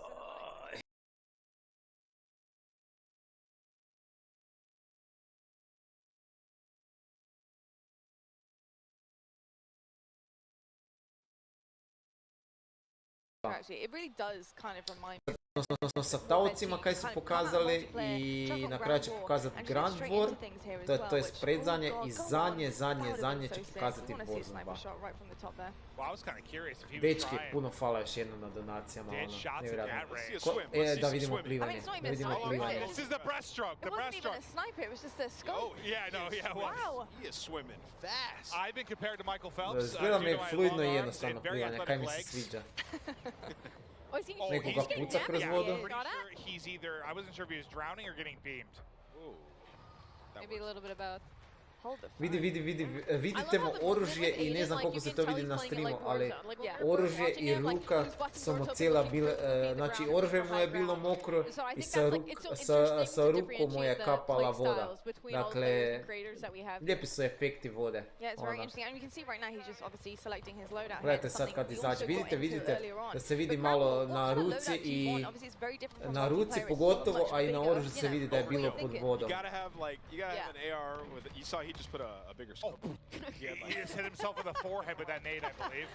Actually, it really does kind of remind me sa taocima kaj su pokazali i na kraju će pokazati Grand War, to je predzanje i zadnje će pokazati Warzone 2. Dečki, puno hvala još jednom na donacijama, nevjerojatno. Da vidimo plivanje, Izgleda mi je fluidno i jednostavno plivanje, kaj mi se sviđa. Nekoga puca kroz vodu. Vidite mu oružje i ne znam koliko se to vidi na streamu, ali oružje i ruka su mu cijela bile, znači oružje mu je bilo mokro i sa rukom mu je kapala voda. Dakle, lijepi su efekti vode. Gledajte sad kad izađe, vidite da se vidi malo na ruci i na ruci pogotovo, a i na oružju se vidi da je bilo pod vodom. He just put a bigger scope. He just hit himself in the forehead with that nade, I believe.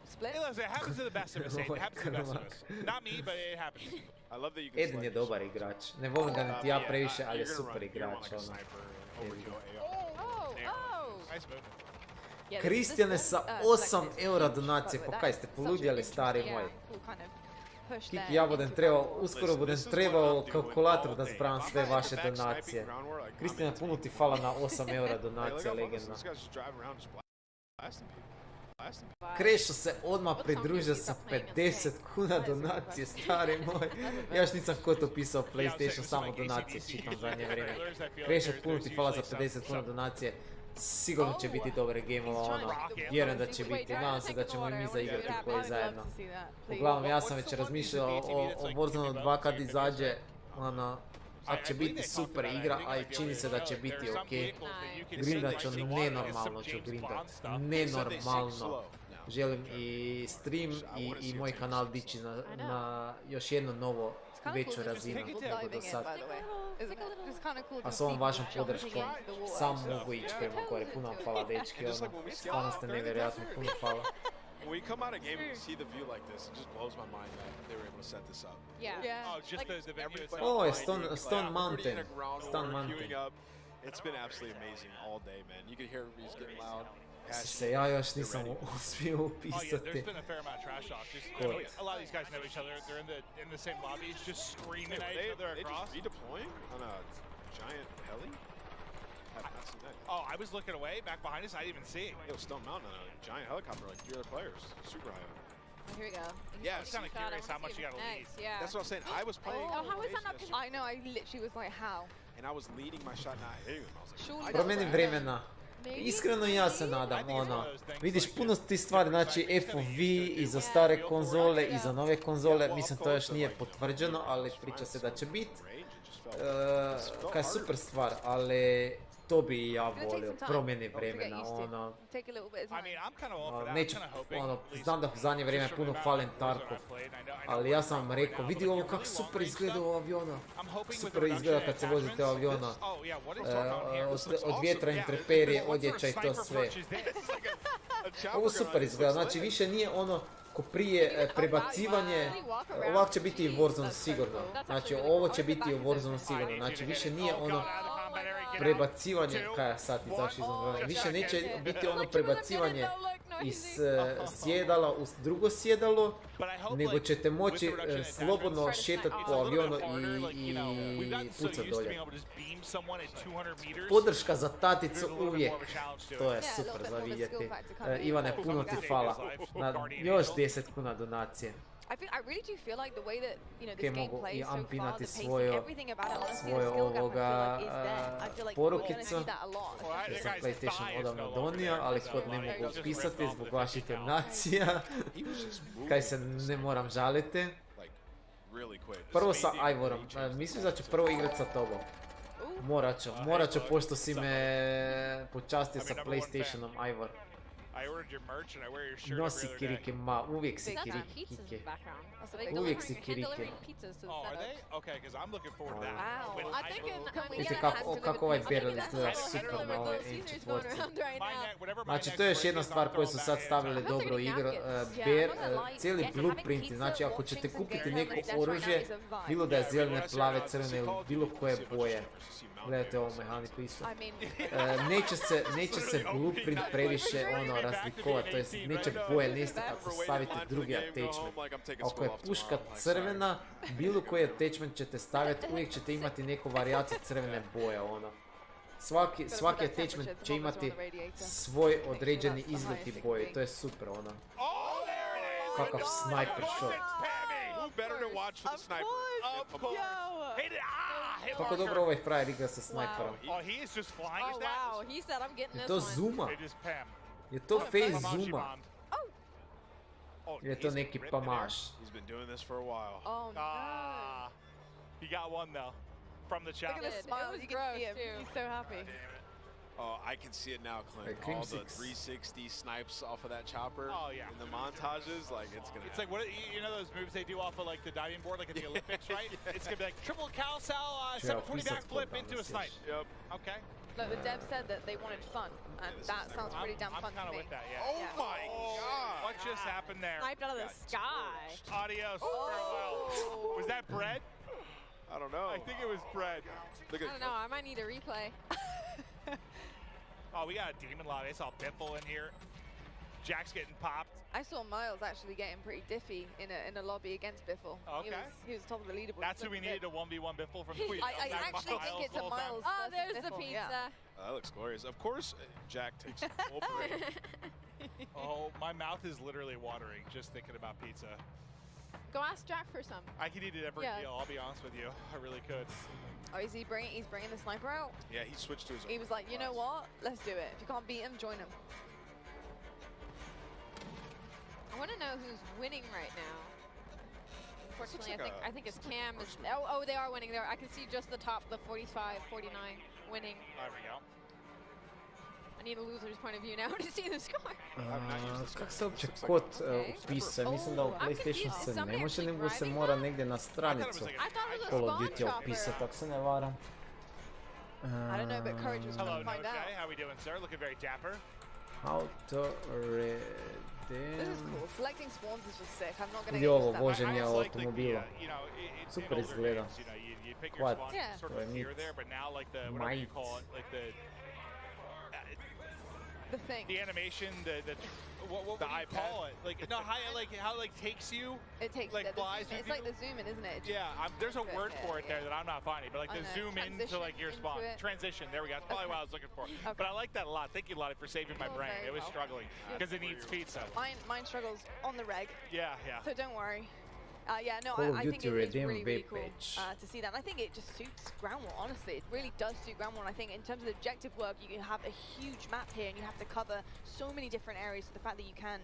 Split. Hey, listen, it happens to the best of us, Aiden. It happens to the best of us. Not me, but it happens. I love that you can Eden je dobar igrač. Ne volim ga niti ja previše, ali je super igrač. Kristijane sa 8 eura donacije, pa kaj ste poludjeli, stari moj? Kiki, ja uskoro budem trebao kalkulator da zbrajam sve vaše donacije. Kristijana, puno ti hvala na 8 eura donacija, legenda. Krešo se odmah pridružio sa 50 kuna donacije, stari moj. Ja još nisam kod opisao PlayStation, samo donacije čitam zadnje vrijeme. Krešo, puno ti hvala za 50 kuna donacije. Sigurno će biti dobre gameova, ono, vjerujem da će biti, nadam se da ćemo i mi zaigrati koji zajedno. Uglavnom, ja sam već razmišljao o Warzone 2 kad izađe, ono, ako će biti super igra, a i čini se da će biti okej. Grindat ću nenormalno, nenormalno. Želim i stream i moj kanal dići na još jedno novo, veću razinu nego do sad. A s ovom vašom podrškom sam mogu ići prema gore. Puno vam hvala, dečki, ono, stvarno ste nevjerojatno, puno hvala. When we come out of game and we see the view like this, it just blows my mind that they were able to set this up. Oh, just the video. Oh, Stone Mountain. Stone Mountain. It's been absolutely amazing all day, man. You can hear it's getting loud. Se ja još nisam uspio upisati. There's been a fair amount of trash talk. A lot of these guys know each other. They're in the same lobbies, just screaming at each other across. They just redeploying on a giant heli? Have not seen that. Oh, I was looking away, back behind us. I didn't even see. Yo, Stone Mountain on a giant helicopter, like 3 other players, super high. Here we go. Yeah, I was kind of curious how much you got to lead. Yeah. That's what I'm saying. I was playing. Oh, how is that not? I know. I literally was like, how? And I was leading my shot, not hitting him. I was like, promijenim vremena. Iskreno ja se nadam, ono, vidiš puno ti stvari, znači FOV i za stare konzole i za nove konzole, mislim to još nije potvrđeno, ali priča se da će biti, kaj je super stvar, ali to bi i ja volio, promjeni vremena, ono, neću, ono, znam da u zadnje vrijeme puno falim Tarkov, ali ja sam vam rekao, vidi ovo kako super izgleda u aviona, super izgleda kad se vozite u aviona, od vjetra, interperije, odjeća i to sve. Ovo super izgleda, znači više nije ono ko prije prebacivanje, ovako će biti i Warzone sigurno, znači ovo će biti i u Warzone sigurno, znači više nije ono prebacivanje, kaj ja sad izašli iz vremena, više neće biti ono prebacivanje iz sjedala u drugo sjedalo, nego ćete moći slobodno šetati po avionu i pucati dolje. Podrška za taticu uvijek, to je super za vidjeti. Ivane, puno ti hvala na još 10 kuna donacije. I really do feel like the way that, you know, this game plays so far, the pacing, everything about it, honestly, the skill gap with Zilla is there. I feel like we're going to need that a lot. Ja sam PlayStation odavno donio, ali kod ne mogu upisati zbog vaših donacija, kaj se ne moram žaliti. Prvo sa Ivorom, mislim da ću prvo igrat sa tobom. Morat ću, pošto si me počastio sa PlayStationom, Ivor. I ordered your merch and I wear your shirt Nosi every other day. kirike, ma uvijek si kirike. Uvijek si kirike. Oh, are they? Okay, because I'm looking forward to that. Wow. When I think Vidite kako ovaj barrel izgleda super na ovoj M4. Znači to je još jedna stvar koju su sad stavili dobro u igru. Cijeli blueprinti, znači ako ćete kupiti neko oružje, bilo da je zelene, plave, crvene ili bilo koje boje. Gledajte ovu mehaniku isto. Neće se blueprint previše razlikovati, to jest neće boje nestati ako stavite drugi attachment. Ako je puška crvena, bilo koji attachment ćete staviti, uvijek ćete imati neku varijaciju crvene boje, Svaki attachment će imati svoj određeni izgled i boje, to je super, Kakav sniper shot. Kako dobro ovaj frajer igra sa snajperom. Je to Zuma? Je to face Zuma? Ili je to neki pamaš? Oh no. He got one though. From the chopper. Look at the smile. You can see him. He's so happy. Oh, I can see it now, Clint. All the 360 snipes off of that chopper. Oh, yeah. In the montages, like, it's gonna It's like, what you know those moves they do off of, like, the diving board, like at the Olympics, right? It's gonna be like triple Calsal 720 backflip into a snipe. Yep. Okay. Look, the dev said that they wanted fun, and that sounds pretty damn fun to me. I'm kind of with that, yeah. Oh my God! What just happened there? Sniped out of the sky. Adios. Farewell. Was that bread? I don't know. I think it was bread. I don't know. I might need a replay. Oh, we got a demon lobby. I saw Biffle in here. Jack's getting popped. I saw Miles actually getting pretty diffy in a lobby against Biffle. Okay. He was top of the leaderboard. That's who we needed to 1v1 Biffle from Queen. I actually think it's a Miles. Oh, there's the Biffle, pizza. Yeah. That looks glorious. Of course, Jack takes full parade. Oh, my mouth is literally watering just thinking about pizza. Go ask Jack for some. I could eat it every meal, I'll be honest with you. I really could. Oh, he's bringing the sniper out? Yeah, he switched to his own. He was like, you know what? Let's do it. If you can't beat him, join him. I want to know who's winning right now. Unfortunately, I think it's Cam. Oh, they are winning there. I can see just the top, the 45, 49 winning. There we go. I need a loser's point of view now to see the score. Kako se uopće kod upisuje? Mislim da u PlayStation se ne može, nego se mora negdje na stranicu Call of Duty upisati, ako se ne varam. I don't know, but Courage was going to find out. How we doing, sir? Looking very dapper. How to redeem... This is cool. Selecting spawns is just sick. I'm not going to I ovo voženje automobila. Super izgleda. Quad. To je mit. Might. The thing. The animation, what do you call it? Like, no, how it like takes you. It takes like flies. It's like the zoom in, isn't it? Yeah, there's a word for it there that I'm not finding, but like the zoom into like your spawn. Transition. There we go. That's probably what I was looking for. Okay. But I like that a lot. Thank you, Lottie, for saving my brain. It was struggling because it needs pizza. Mine struggles on the reg. Yeah, yeah. So don't worry. Yeah, no, Call of I Duty think it's really, really cool page. to see that. And I think it just suits Ground War, honestly. It really does suit Ground War. And I think in terms of the objective work, you have a huge map here and you have to cover so many different areas. So the fact that you can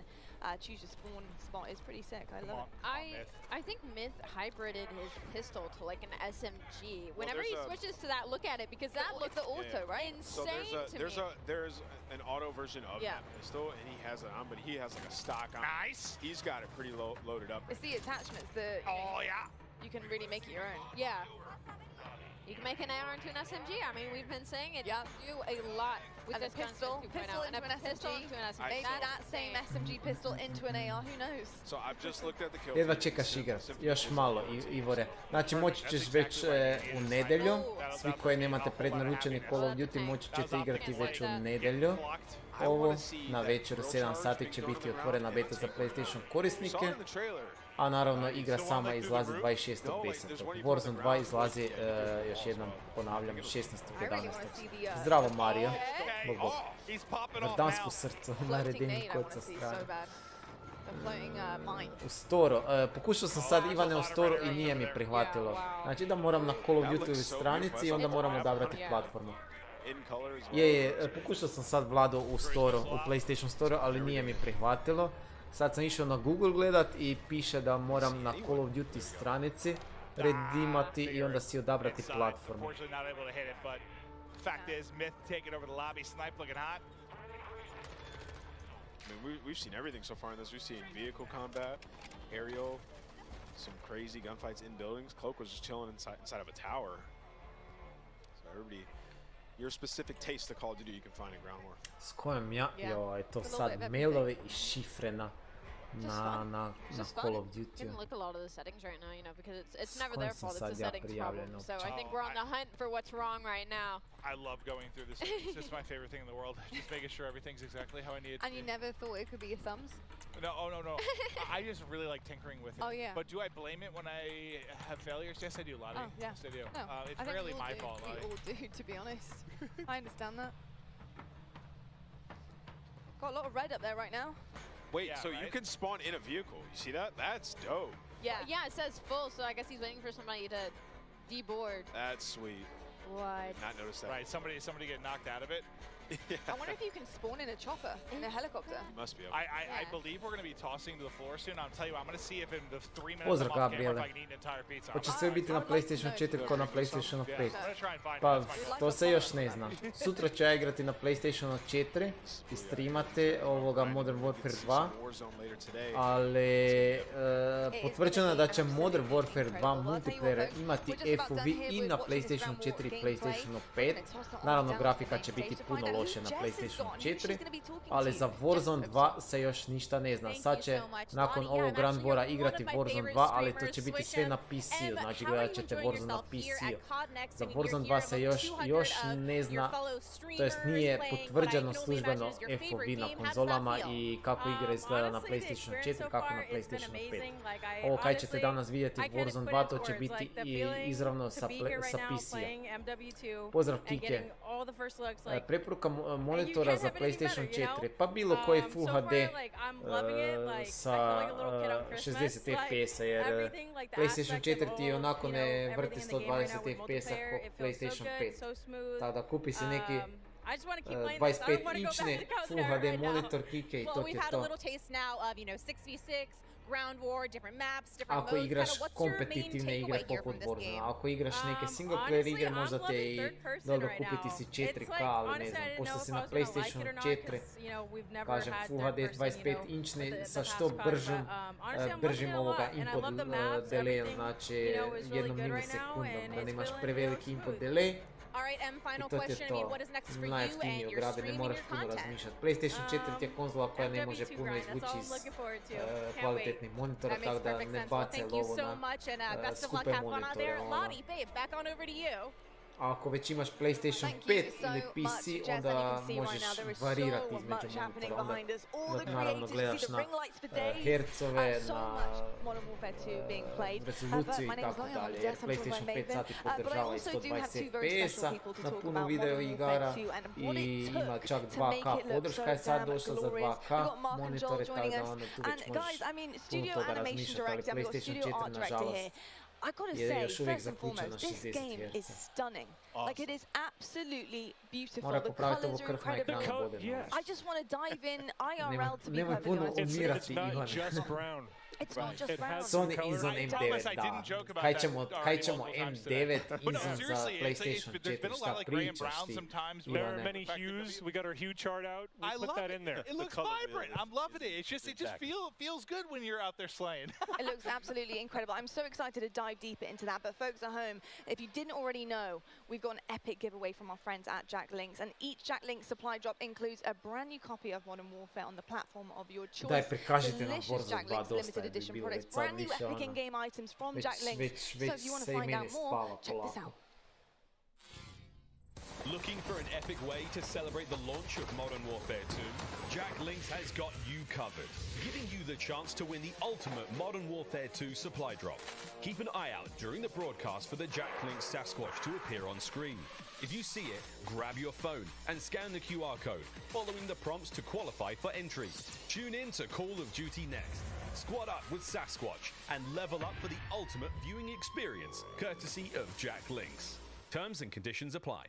choose your spawn spot is pretty sick. I love it. I think Myth hybrided his pistol to like an SMG. Whenever he switches to that, look at it, because that looks the auto, right? Insane so there's an auto version of that pistol, and he has it on, but he has like a stock on. Nice. He's got it pretty loaded up. It's the attachments that you can really make it your own. Yeah. You can make an AR into an SMG. I mean, we've been saying it. Do a lot with this pistol into an SMG. Maybe that same SMG pistol into an AR. Who knows? So I've just looked at the kill. Jedva čekaš igrat, još malo, Ivore. Znači moći ćeš već u nedjelju, svi koji nemate prednaručeni Call of Duty moći ćete igrati već u nedjelju. Ovo, na večer u 7 sati će biti otvorena beta za PlayStation korisnike. A naravno igra sama izlazi 26.10. Warzone 2 izlazi, još jednom ponavljam, 16.11. Zdravo Mario. Bog bog. Verdansko srce, naredeni kod sa strane. U Storo, pokušao sam sad Ivane u Storo i nije mi prihvatilo. Znači da moram na Call of Duty stranici i onda moram odabrati platformu. Pokušao sam sad Vlado u Storo, u PlayStation Store, ali nije mi prihvatilo. Sad sam išao na Google gledat i piše da moram na Call of Duty stranici redimati i onda si odabrati platformu. mean, we've seen everything so far in this. We've seen vehicle combat, aerial, some crazy gunfights in buildings. Cloak was just chilling inside of a tower. So everybody, your specific taste of Call of Duty you can find in Ground War. S kojom ja, joj, to sad mailovi I šifre na Call of Duty. Didn't look a lot of the settings right now, you know, because it's never their fault, it's a settings problem. So I think we're on the hunt for what's wrong right now. I love going through this. It's just my favorite thing in the world. Just making sure everything's exactly how I need it to And you never thought it could be your thumbs? No, oh no. I just really like tinkering with it. Oh yeah. But do I blame it when I have failures? Yes, I do, Lottie. Oh yeah. Yes, I do. No, it's I think rarely my fault, We Lottie. all do, to be honest. I understand that. Got a lot of red up there right now. Wait, Yeah, so you can spawn in a vehicle. You see that? That's dope. Yeah, it says full, so I guess he's waiting for somebody to deboard. That's sweet. What? Not noticed that. Right, somebody get knocked out of it. I wonder if you can spawn in a chopper, in a helicopter. Must be. I believe we're going to be tossing to the floor soon. I'll tell you, I'm going to see if in the 3 minutes Pozdrav, I'm off camera, if Gabriele. I can eat an entire pizza. Hoće sve biti na PlayStation 4 ko na PlayStation 5. Yeah, I'm gonna try and find it. Pa That's my goal. to se još ne zna. Sutra ću ja igrati na PlayStation 4 i streamate ovoga Modern Warfare 2. Ali potvrđeno je da će Modern Warfare 2 multiplayer imati FOV i na PlayStation 4 i PlayStation 5. Naravno grafika će biti puno loše na PlayStation 4, ali za Warzone 2 se još ništa ne zna. Sad će nakon ovog Grand Wara igrati Warzone 2, ali to će biti sve na PC-u, znači gledat ćete Warzone na PC-u. Za Warzone 2 se još ne zna, to jest nije potvrđeno službeno FOV na konzolama i kako igra izgleda na PlayStation 4, kako na PlayStation 5. Ovo kaj ćete danas vidjeti Warzone 2, to će biti izravno sa PC-a. Pozdrav Kike. Preporuka monitora za PlayStation 4, pa bilo koji Full HD sa 60 FPS-a, jer PlayStation 4 ti onako ne vrti 120 FPS-a kao PlayStation 5. Tako da kupi si neki 25-inčni Full HD monitor, Kike, i to ti je to. Ako igraš kompetitivne igre poput Warzone, ako igraš neke single player igre, možda te i dobro kupiti si 4K, ali ne znam, pošto si na PlayStation 4, kažem Full HD 25-inčni sa što bržim ovoga input delay, znači 1 milisekundom, da nemaš preveliki input delay. I to ti je to najjeftinije ugrabe, ne moraš puno razmišljati. PlayStation 4 je konzola koja ne može puno izvući iz kvalitetnih monitora, tako da ne bace lovo na skupe monitore. A ako već imaš PlayStation 5 ili PC, onda možeš varirati između monitora. Onda naravno gledaš na hercove, na rezoluciju i tako dalje. Jer PlayStation 5 sati podržava i 120 FPS-a na puno video igara i ima čak 2K podrška je sad došla za 2K monitore, tako da onda tu već možeš puno toga razmišljati, ali PlayStation 4 nažalost I gotta say, first and foremost, this game is stunning. Like, it is absolutely beautiful. The colors are incredible. I just want to dive in IRL, to be perfectly honest. It's not just brown. It's not just brown. Sony izon M9, da. Kaj ćemo M9 izon za PlayStation 4, šta pričaš ti? There are many hues. We got our hue chart out. We put that in there. It looks vibrant. I'm loving it. It just feels good when you're out there slaying. It looks absolutely incredible. I'm so excited to dive deeper into that. But folks at home, if you didn't already know, we've got an epic giveaway from our friends at Jack Links, and each Jack Links supply drop includes a brand new copy of Modern Warfare on the platform of your choice. Delicious Jack Links limited edition products, brand new epic in-game items from Jack Links. So if you want to find out more, check this out. Looking for an epic way to celebrate the launch of Modern Warfare 2? Jack Links has got you covered, giving you the chance to win the ultimate Modern Warfare 2 supply drop. Keep an eye out during the broadcast for the Jack Links Sasquatch to appear on screen. If you see it, grab your phone and scan the QR code, following the prompts to qualify for entry. Tune in to Call of Duty next. Squad up with Sasquatch and level up for the ultimate viewing experience, courtesy of Jack Links. Terms and conditions apply.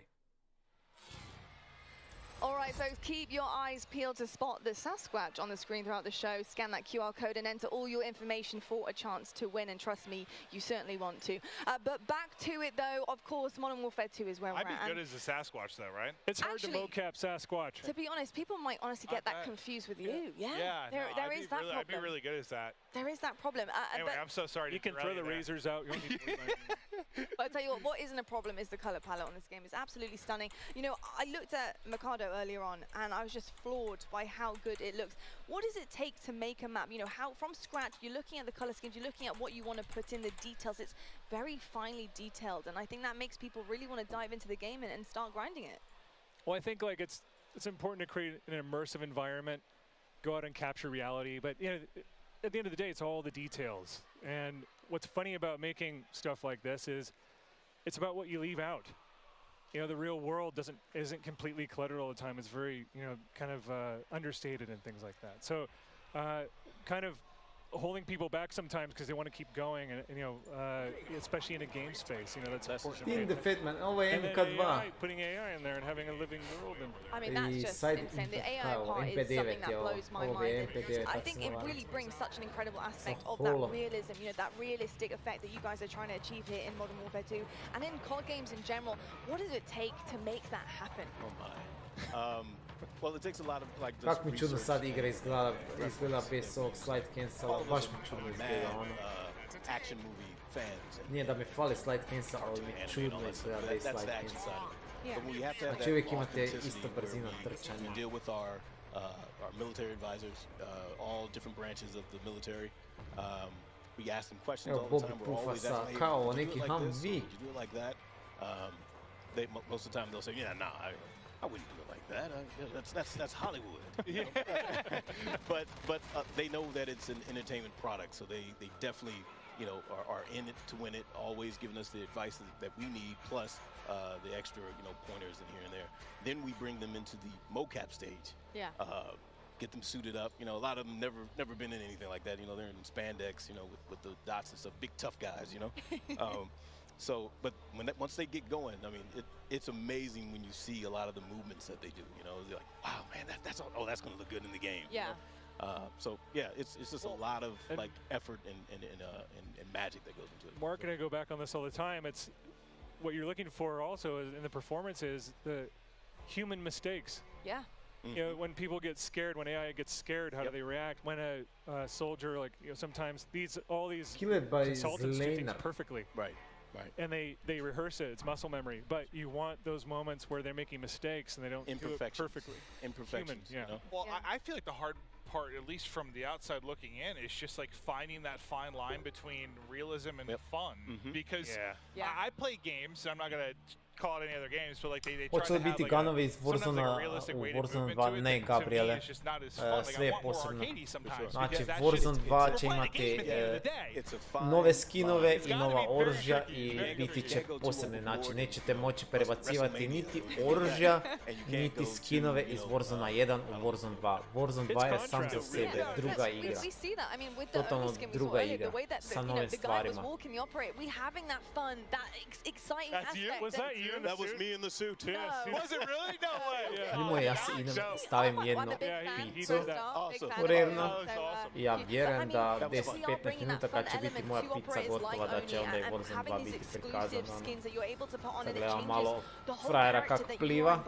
All right, folks, keep your eyes peeled to spot the Sasquatch on the screen throughout the show. Scan that QR code and enter all your information for a chance to win, and trust me, you certainly want to. But back to it, though, of course, Modern Warfare 2 is where we're at. I'd be good as a Sasquatch, though, right? It's hard to mocap Sasquatch. To be honest, people might honestly get that confused with you. Yeah, there is that problem. I'd be really good as that. There is that problem. Anyway, I'm so sorry. You can throw the razors out. But I'll tell you what isn't a problem is the color palette on this game. It's absolutely stunning. You know, I looked at Mikado earlier on, and I was just floored by how good it looks. What does it take to make a map? You know, how from scratch, you're looking at the color schemes, you're looking at what you want to put in, the details. It's very finely detailed, and I think that makes people really want to dive into the game and start grinding it. Well, I think like it's important to create an immersive environment, go out and capture reality, but you know, at the end of the day, it's all the details. And what's funny about making stuff like this is it's about what you leave out. You know, the real world isn't completely cluttered all the time. It's very, you know, kind of understated and things like that. So kind of holding people back sometimes because they want to keep going, and you know, especially in a game space, you know, that's important. Team defeatment, putting AI in there and having a living world. And I mean, that's just insane. The AI part is something that blows my mind. I think it really brings such an incredible aspect of that realism, you know, that realistic effect that you guys are trying to achieve here in Modern Warfare 2 and in COD games in general. What does it take to make that happen? Oh my. Well, it takes a lot of like. Kako mi čudno sad igra izgleda bez ovog slide cancela, baš mi čudno izgleda ono. Action movie fans. Nije da mi fali slide cancel, ali mi čudno izgleda bez slide cancel. Znači uvijek imate isto brzina trčanja. We deal with our military advisors, all different branches of the military. We ask them questions all the time. We're always asking, hey, would you do it like this? Would you do it like that? Most of the time they'll say, yeah, nah, I wouldn't do it like that. That's Hollywood. You know? but they know that it's an entertainment product, so they definitely, you know, are in it to win it. Always giving us the advice that we need, plus the extra, you know, pointers in here and there. Then we bring them into the mocap stage. Yeah. Get them suited up. You know, a lot of them never been in anything like that. You know, they're in spandex, you know, with the dots and stuff. Big tough guys, you know. So, but once they get going, I mean, it's amazing when you see a lot of the movements that they do. You know, they're like, wow, man, that's going to look good in the game. Yeah. You know? So yeah, it's just a lot of like effort and magic that goes into it. Mark and I go back on this all the time. It's what you're looking for also in the performance is the human mistakes. Yeah. You know, when people get scared, when AI gets scared, how do they react? When a soldier, like, you know, sometimes all these consultants do things perfectly. Right. And they rehearse it. It's muscle memory. But you want those moments where they're making mistakes and they don't do it perfectly. Imperfections. Human, yeah. Well, I feel like the hard part, at least from the outside looking in, is just like finding that fine line between realism and fun. Because I play games, I'm not going to call it any other games, but like they try to have biti ganovi iz Warzona u Warzone 2, ne Gabriele, sve posebno. Znači Warzone 2 će imati nove skinove i nova oružja i biti će posebne. Znači nećete moći prebacivati niti oružja, niti skinove iz Warzona 1 u Warzone 2. Warzone 2 je sam za sebe druga igra. Totalno druga igra sa novim stvarima. That was me in the suit. Yes. Was it really? No way. Imao ja si idem, stavim jednu picu kurirno i ja vjerujem da 10-15 minuta kad će biti moja pizza gotova da će onda i Warzone 2 biti prikazano. Sad gledam malo frajera kako pliva.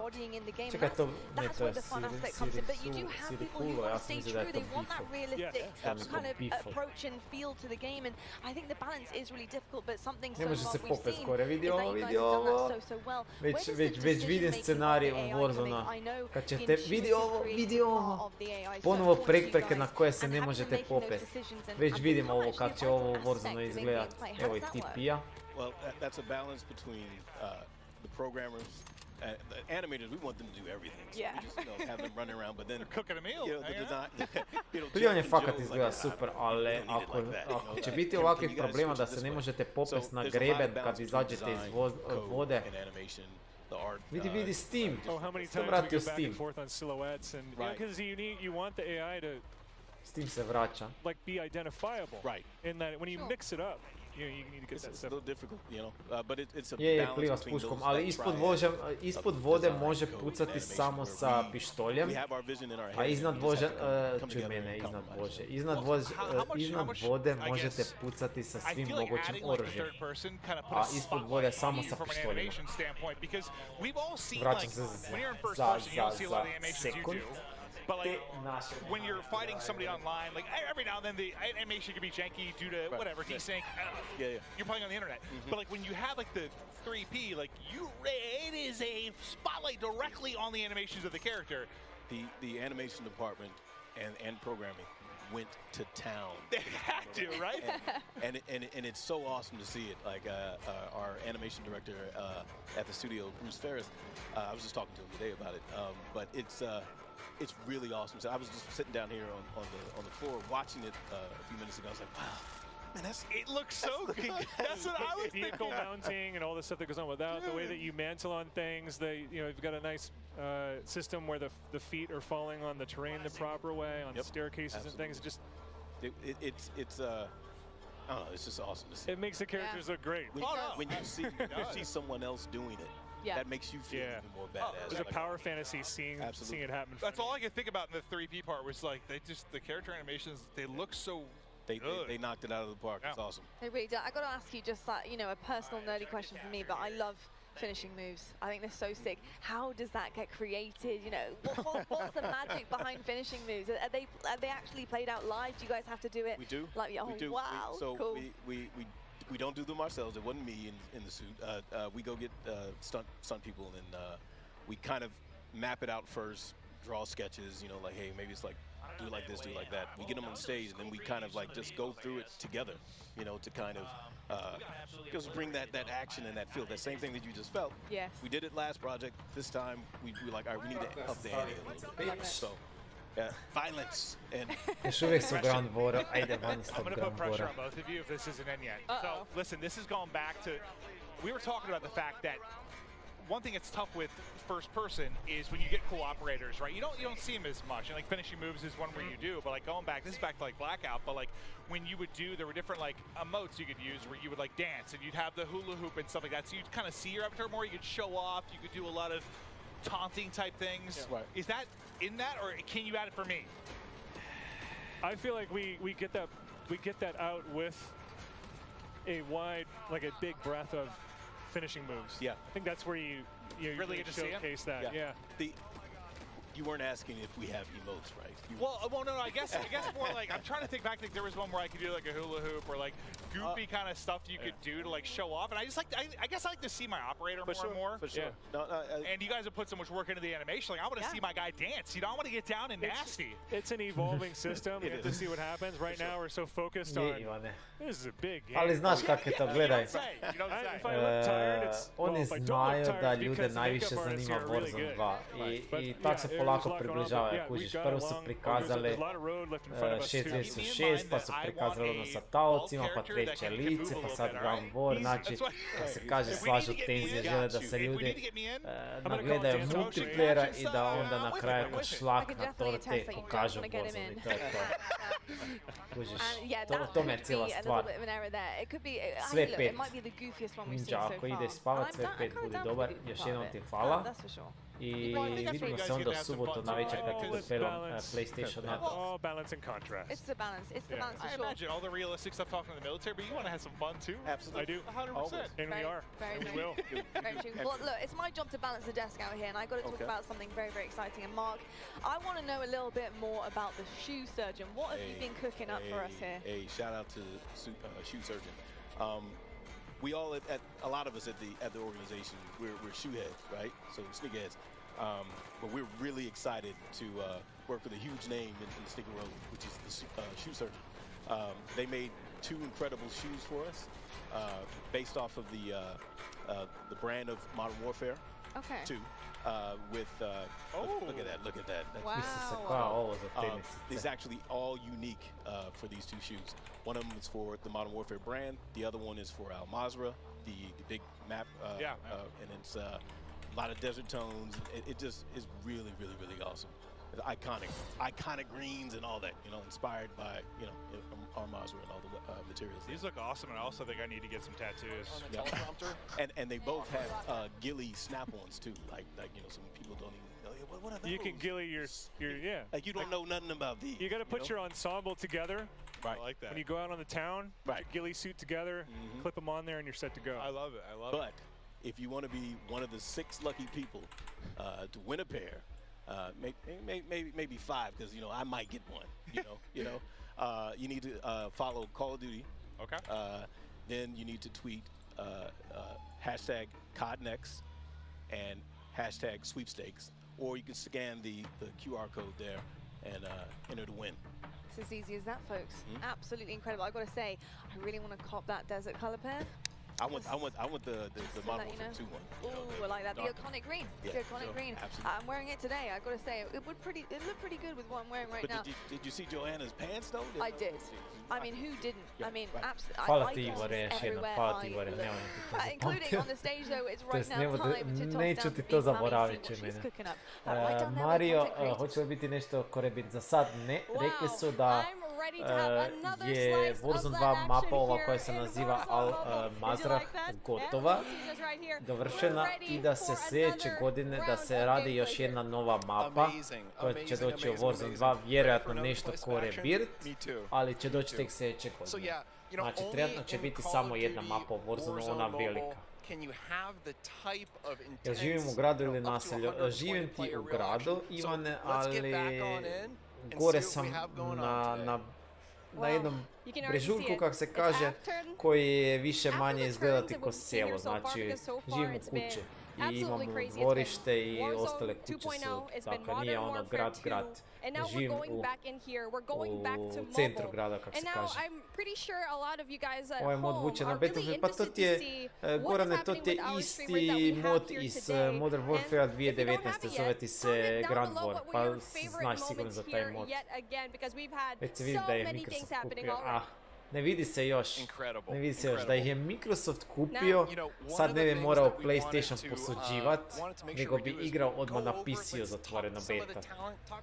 Čekaj to, ne to je Siri Kulo, ja sam mislio da je to Bifo. Ne može se popet gore, vidi ovo. Već vidim scenarij u Warzona. Kad ćete, vidi ovo. Ponovo prepreke na koje se ne možete popeti. Već vidim ovo kako će ovo u Warzonu izgledat. Evo i TP-a. Well, that's a balance between the programmers and the animators. We want them to do everything. So we just, you know, have them running around, but then they're cooking a meal. You know, the design. Plivanje fakat izgleda super, ali ako će biti ovakvih problema da se ne možete popesti na greben kad izađete iz vode. Vidi Steam. Što vratio Steam? Steam se vraća. Like be identifiable. Right. In that when you mix it up, you need to get that stuff. It's a little difficult, you know, but it's a balance pliva s puškom, ali ispod vode može pucati samo sa pištoljem, a iznad vode možete pucati sa svim mogućim oružjem, a ispod vode samo sa pištoljima. Vraćam se za sekund. But like, when you're fighting somebody online, like every now and then the animation can be janky due to whatever, desync. You're playing on the internet. But like when you have like the 3P, like it is a spotlight directly on the animations of the character. The animation department and programming went to town. They had to, right? and it's so awesome to see it. Like our animation director at the studio, Bruce Ferris, I was just talking to him today about it. But it's really awesome. So I was just sitting down here on the floor watching it a few minutes ago. I was like, wow, man, it looks so good. That's what I was thinking. Vehicle mounting and all the stuff that goes on with that, the way that you mantle on things. You've got a nice system where the feet are falling on the terrain the proper way, on staircases and things. Just it's I don't know. It's just awesome to see. It makes the characters look great. When you see someone else doing it. That makes you feel even more badass. There's a power fantasy seeing it happen. That's all I could think about in the 3P part was like the character animations, they look so good. They knocked it out of the park. It's awesome. Hey, Reed, I got to ask you just like, a personal nerdy question for me, but I love finishing moves. I think they're so sick. How does that get created? What's the magic behind finishing moves? Are they actually played out live? Do you guys have to do it? We do. Like, we do. Wow, cool. We don't do them ourselves. It wasn't me in the suit. We go get stunt people, and we kind of map it out first, draw sketches, like, hey, maybe it's like, do like this, do like that. We get them on stage, and then we kind of like just go through it together, to kind of just bring that action and that feel, that same thing that you just felt. Yes. We did it last project. This time, we were like, all right, we need to up the ante a little bit. So. Violence and još uvijek su Ground War, ajde vani s tog Ground War. I'm going to put pressure on both of you if this isn't in yet. So listen, this is going back to, we were talking about the fact that one thing that's tough with first person is when you get cool operators, right? You don't see them as much. And like finishing moves is one where you do, but like going back, this is back to like Blackout, but like when you would do, there were different like emotes you could use where you would like dance and you'd have the hula hoop and stuff like that. So you'd kind of see your avatar more, you could show off, you could do a lot of taunting type things. Is that in that, or can you add it for me? I feel like we get that out with a big breadth of finishing moves. Yeah, I think that's where you really get to showcase that. Yeah. You weren't asking if we have emotes, right? Well, no. I guess more like I'm trying to think back. Like there was one where I could do like a hula hoop or like goofy kind of stuff you could do to like show off. And I just like I guess I like to see my operator more and more. For sure. Yeah. And you guys have put so much work into the animation. Like I want to see my guy dance. I want to get down and nasty. It's an evolving system. You have to see what happens. Right now we're so focused on. This is a big game. Ali znaš kako je to, gledaj. Oni znaju da ljude najviše zanima Warzone 2 i tako se polako približavaju, kužiš. Prvo su prikazali 6 pa su prikazali ono sa taocima, pa treće lice, pa sad Ground War, znači, da se kaže, slažu tenzije, žele da se ljudi nagledaju multiplayera i da onda na kraju ko šlak na torte pokažu Warzone i to je to. Kužiš, to me je cijela stvar. Sve 5. Ninja, ako ide spavat, sve 5 bude dobar, još jednom ti hvala. I vidimo se onda u subotu na večer kad ti dopelam PlayStation Network. All balance and contrast. It's the balance. It's the balance for sure. I imagine all the realistic stuff talking to the military, but you want to have some fun too. Absolutely. I do. 100%. And we are. Very we will. Very true. Well, look, it's my job to balance the desk out here, and I got to talk about something very, very exciting. And Mark, I want to know a little bit more about the Shoe Surgeon. What have you been cooking up for us here? Hey, shout out to Shoe Surgeon. We all a lot of us at the organization, we're shoe heads, right? So sneakerheads. But we're really excited to work with a huge name in the sneaker world, which is the Shoe Surgeon. They made 2 incredible shoes for us, based off of the brand of Modern Warfare 2. With look at that. Wow. It's actually all unique for these 2 shoes. One of them is for the Modern Warfare brand. The other one is for Al Mazrah, the big map. And it's A lot of desert tones. It just is really, really, really awesome. It's iconic greens and all that, you know, inspired by, you know, our Mazda and all the materials. These look awesome, and I also think I need to get some tattoos. On the teleprompter. And they both have ghillie snap-ons too. Like you know, some people don't even know. Hey, what are those? You can ghillie your yeah. Like you don't know nothing about these. You got to put your ensemble together. Right. I like that. When you go out on the town, put your ghillie suit together, clip them on there, and you're set to go. I love it. I love it. But if you want to be one of the 6 lucky people to win a pair, maybe 5, because you know I might get one. You need to follow Call of Duty. Okay. Then you need to tweet hashtag CODNext and hashtag sweepstakes, or you can scan the QR code there and enter to win. It's as easy as that, folks. Absolutely incredible. I've got to say, I really want to cop that desert color pair. I want the Modern Warfare 2 one. Ooh, I like that. The iconic green. Yeah, the iconic green. I'm wearing it today. I've got to say, it looked pretty good with what I'm wearing right now. Did you see Joanna's pants though? I did. I mean, who didn't? I mean, absolutely. Hvala ti Ivore, još jednom. Hvala ti Ivore, nemoj mi to Including on the stage though, it's right now time to toss neću down ti to to Mami, zaboravit see će what she's mene. cooking up. Mario, hoće li biti nešto korebit? Za sad ne. Rekli su da je Warzone 2 mapa ova koja se naziva Al-Mazrah gotova, dovršena i da se sljedeće godine da se radi još jedna nova mapa koja će doći u Warzone 2, vjerojatno nešto ko Rebirth, ali će doći tek sljedeće godine. Znači, trenutno će biti samo jedna mapa u Warzone, ona velika. Ja živim u gradu ili naselju? Živim ti u gradu, Ivane, ali gore sam na jednom brežuljku, kako se kaže, koji je više manje izgledati ko selo, znači živim u kući i imamo dvorište i ostale kuće su, dakle nije ono grad, živim u centru grada, kako se kaže. Ovo je mod vuče na Battlefield, pa to ti je, Gorane, to ti je isti mod iz Modern Warfare 2019, zove ti se Grand War, pa znaš sigurno za taj mod. Već se vidi da je Microsoft kupio, ne vidi se još, da ih je Microsoft kupio, sad ne bi morao PlayStation posuđivat, nego bi igrao odmah na PC-u zatvoreno beta.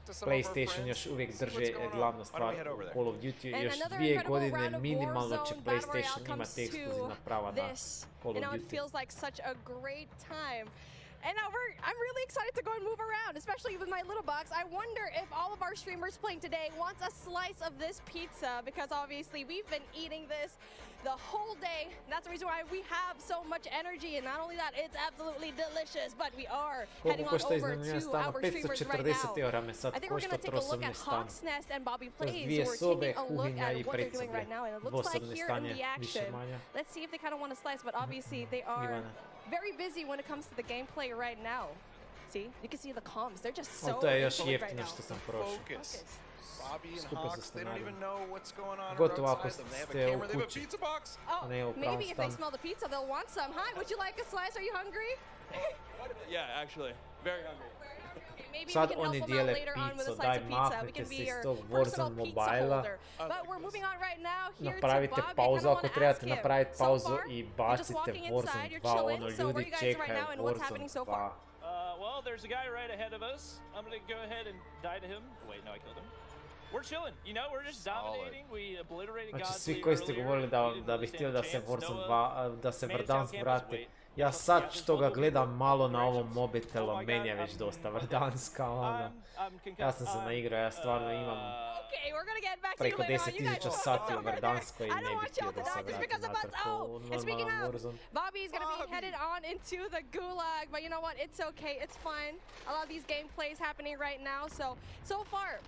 PlayStation još uvijek drže glavnu stvar u Call of Duty, još 2 godine minimalno će PlayStation imati ekskluzivna prava na Call of Duty. And now I'm really excited to go and move around, especially with my little box. I wonder if all of our streamers playing today wants a slice of this pizza, because obviously we've been eating this the whole day. That's the reason why we have so much energy, and not only that, it's absolutely delicious, but we are heading on over to our streamers right now. I think we're going to take a look at Hawk's Nest and Bobby Plays. We're taking a look at what they're doing right now, and it looks like here in the action. Let's see if they kind of want to slice, but obviously they are very busy when it comes to the gameplay right now. See, you can see the comms. They're just so focused right now. Bobby and Hawks, they don't even know what's going on Gotovo outside ako them. They have a ste u camera, they have a kući. pizza box. Oh, maybe if they smell the pizza, they'll want some. Hi, would you like a slice? Are you hungry? Yeah, actually, very hungry. Sad oni dijele pizzu, daj maknite se iz tog Warzone mobila. Napravite pauzu ako trebate napraviti pauzu i bacite Warzone 2, ono ljudi čekaju Warzone 2. Well, there's a guy right ahead of us. I'm gonna go ahead and die to him. Wait, no, I killed him. We're chilling, you know, we're just dominating. We obliterated Znači Godsley svi koji ste govorili da bi htjeli da se Warzone 2, da se Verdansk vrati. Ja sad što ga gledam malo na ovom mobitelu, meni je već dosta Verdanska, ono. Ja sam se naigrao, ja stvarno imam preko 10,000 sati u Verdanskoj i ne bih htio da se vratim natrag u normalan Warzone. Bobby's gonna be headed on into the gulag, but you know what, it's okay, it's fine. A lot of these gameplays happening right now, so far,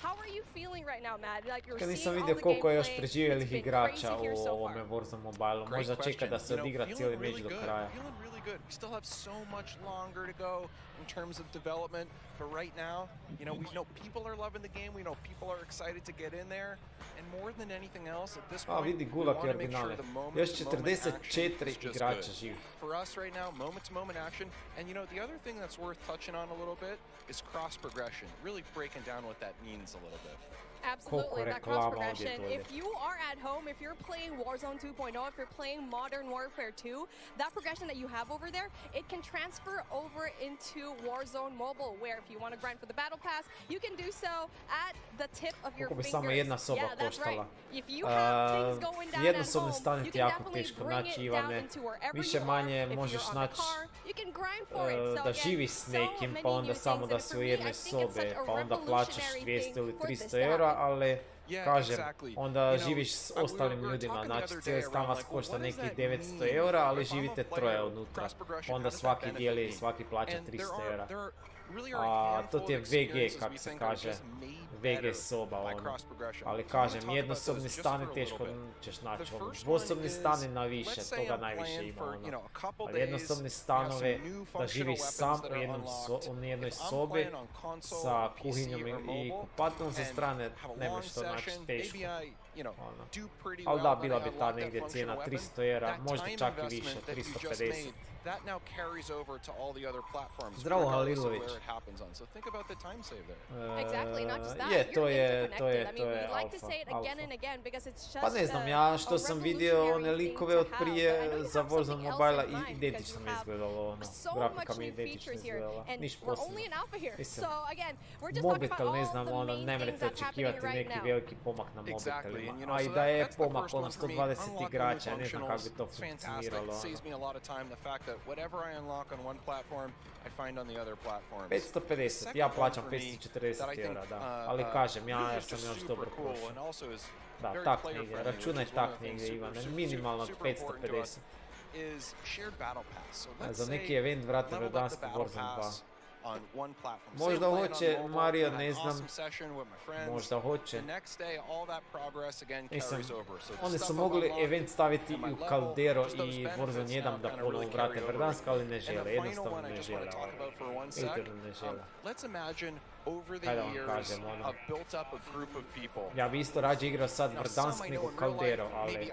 how are you feeling right now, Matt? Like you're Kad seeing nisam all the vidio koliko je još gameplay, preživjelih it's been igrača crazy here u so ovome far. Warzone mobilu, možda čeka da se odigra cijeli meč do kraja. Feeling really good. We still have so much longer to go in terms of development, but right now, you know, we know people are loving the game, we know people are excited to get in there, and more than anything else, at this point, vidi we Gulag want je to make sure originale. the moment Još to moment action 44 is just igrača good. živi. For us right now, moment to moment action, and you know, the other thing that's worth touching on a little bit is cross progression, really breaking down what that means a little bit. Absolutely, that cross progression. If you are at home, if you're playing Warzone 2.0, if you're playing Modern Warfare 2, that progression that you have over there, it can transfer over into Warzone Mobile, where if you want to grind for the Battle Pass, you can do so at the tip of your fingers. Samo jedna soba koštala. Jednosobne stanete jako teško naći, Ivane. Više manje možeš naći da živiš s nekim, pa onda samo da si u jednoj sobe, pa onda plaćaš 200 ili 300 eura, ali kažem, onda živiš s ostalim ljudima, znači cijeli stan vas košta nekih 900 eura, ali živite troje unutra, onda svaki dijeli, svaki plaća 300 eura. A to ti je VG, kako se kaže, VG soba, ono. Ali kažem, jednosobni stan teško ćeš naći, ono. Dvosobni stan na više, toga najviše ima, ono. Ali jednosobni stanove, da živiš sam u jednoj sobi sa kuhinjom i kupatom sa strane, ne možeš to naći teško. Ali da, bila bi ta negdje cijena 300 eura, možda čak i više, 350. That now carries over to all the other platforms. Zdravo, Halilović. So think about the time save there. Exactly, not just that. To je alfa. Pa ne znam, ja što sam vidio one likove od prije za Warzone Mobile identično mi izgledalo, ono. Grafika mi identično izgledala. Niš posebno. Mislim, mobitel, ne znam, ono, ne mrete očekivati neki veliki pomak na mobitelima. A i da je pomak, ono, 120 igrača, ja ne znam kako bi to funkcioniralo, ono. Whatever I unlock on one platform, I find on the other platforms. 550, ja plaćam 540 eura, da. Ali kažem, ja sam još dobro prošao. Da, tak negdje, računaj tak negdje, Ivane, minimalno 550. Za neki event vrate Verdansk Warzone 2. Možda hoće, Mario, ne znam, možda hoće. Mislim, oni su mogli event staviti i u Caldero i Warzone 1 da ponovo vrate Verdansk, ali ne žele, jednostavno ne žele. Eterno ne žele. Kaj da vam kažem, ono. Ja bi isto rađe igrao sad Verdansk nego Caldero, ali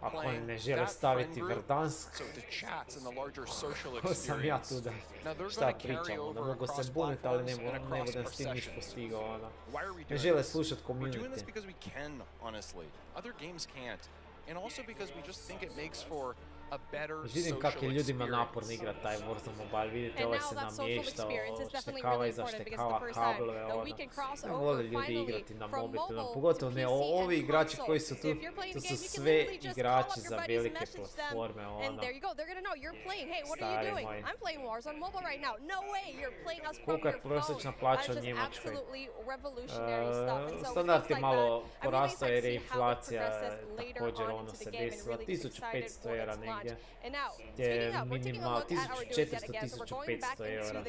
ako oni ne žele staviti Verdansk, ko sam ja tu da šta pričam, da mogu se buniti, ali ne budem s tim niš postigao, ono. Ne žele slušat community. Vidim kak je ljudima naporno igrat taj Warzone Mobile, vidite ovaj se namještao, štekava iza štekava kablove, ono. Ne vole ljudi igrati na mobitelima, pogotovo ne ovi igrači koji su tu, to su sve igrači za velike platforme, ono. Stari moj. Koliko je prosječna plaća u Njemačkoj? Standard je malo porastao jer je inflacija također ono se desila, 1500 eura negdje. Je minimal 1400-1500 eura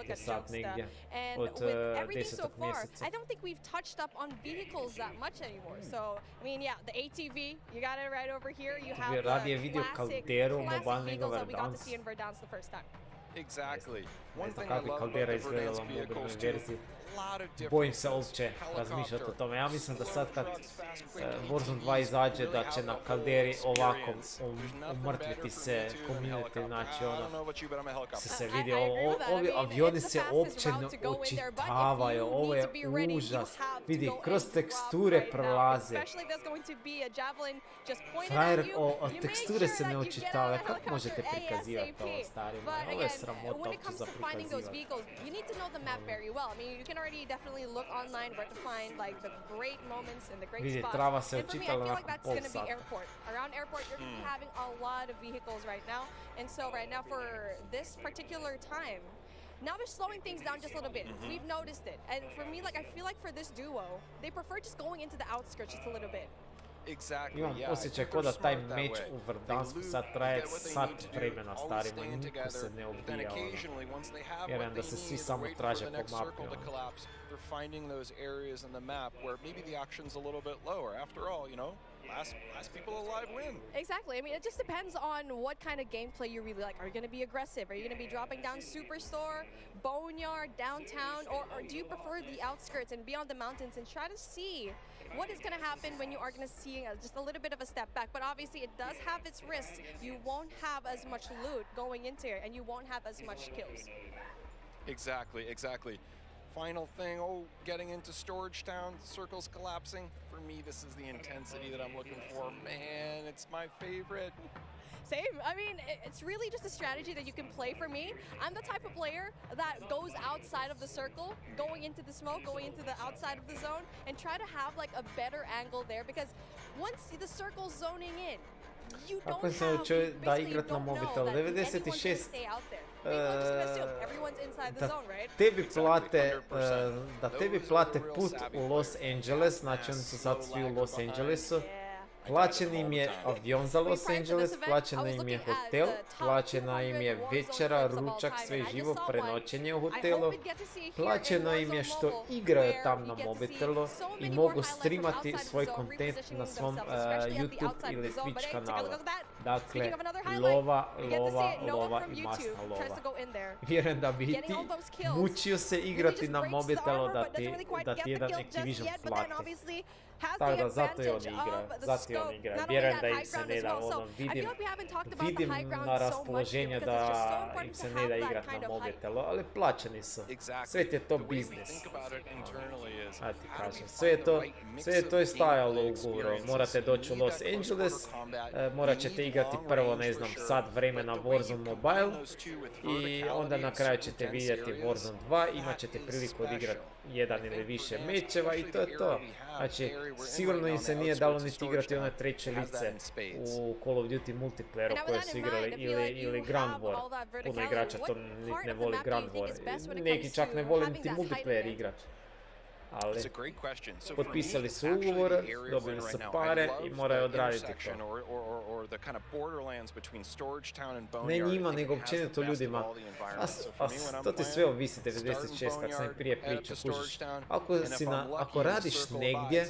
je sad negdje od 10. mjeseca. I don't think we've touched up on vehicles that much anymore. So, I mean, yeah, the ATV, you got it right over here. You have the classic vehicles that we got to see in Verdansk the first time. Exactly. Ne znam kako bi Caldera izgledala u mobilnoj verziji. Bojim se uopće razmišljati o tome. Ja mislim da sad kad Warzone 2 izađe da će na Calderi ovako umrtviti se community, znači ono se vidi, ovi avioni se uopće ne očitavaju, ovo je užas, vidi, kroz teksture prolaze. Frajer, teksture se ne očitavaju, kako možete prikazivati ovo starima, ovo je sramota uopće za prikazivati. Already definitely look online where to find like the great moments and the great Vidi, spots. trava se And for me, I očitala feel like nakon that's pol going to be sata. airport. Around airport, you're going to be having a lot of vehicles right now. And so right now for this particular time, now they're slowing things down just a little bit. We've noticed it. And for me, like I feel like for this duo, they prefer just going into the outskirts just a little bit. Imam osjećaj ko da taj meč u Verdansku sad traje sat vremena starima, niko se ne obija, ono. Vjerujem da se svi samo traže po mapi, ono. They're finding those areas in the map where maybe the action's a little bit lower. After all, you know, last people alive win. Exactly. I mean, it just depends on what kind of gameplay you really like. Are you going to be aggressive? Are you going to be dropping down Superstore, Boneyard, downtown, or do you prefer the outskirts and be on the mountains and try to see what is going to happen when you are going to see just a little bit of a step back? But obviously, it does have its risks. You won't have as much loot going into it, and you won't have as much kills. Exactly. final thing, getting into Storage Town, circles collapsing. For me, this is the intensity that I'm looking for. Man, it's my favorite. Same. I mean, it's really just a strategy that you can play for me. I'm the type of player that goes outside of the circle, going into the smoke, going into the outside of the zone, and try to have like a better angle there, because once the circle's zoning in, you don't have, da igrat na mobitel. 96. Da tebi plate put u Los Angeles, znači oni su sad svi u Los Angelesu. Plaćen im je avion za Los Angeles, plaćen im je hotel, plaćena im je večera, ručak, sve živo, prenoćenje u hotelu. Plaćeno im je što igraju tam na mobitelu i mogu streamati svoj kontent na svom YouTube ili Twitch kanalu. Dakle, lova i masna lova. Vjerujem da bi i ti mučio se igrati na mobitelu da ti jedan Activision plati. Tako da, zato je on igra, vjerujem da im se ne da, vidim na raspoloženje da im se ne da igrat na mobitelu, ali plaćeni su, sve je to biznis. Ja ti kažem, sve je to stajalo u ugovoru, morate doći u Los Angeles, morat ćete igrati prvo, ne znam, sat vremena Warzone Mobile i onda na kraju ćete vidjeti Warzone 2, imat ćete priliku odigrati jedan ili više mečeva i to je to. Znači, sigurno im se nije dalo niti igrati one treće lice u Call of Duty multiplayeru koje su igrali ili Grand War. Puno igrača to niti ne voli Grand War. Neki čak ne voli niti multiplayer igrati. Ali potpisali su ugovor, dobili su pare i moraju odraditi to. Ne njima, nego općenito ljudima. To ti sve ovisi 96, kako sam i prije pričao, kužiš. Ako radiš negdje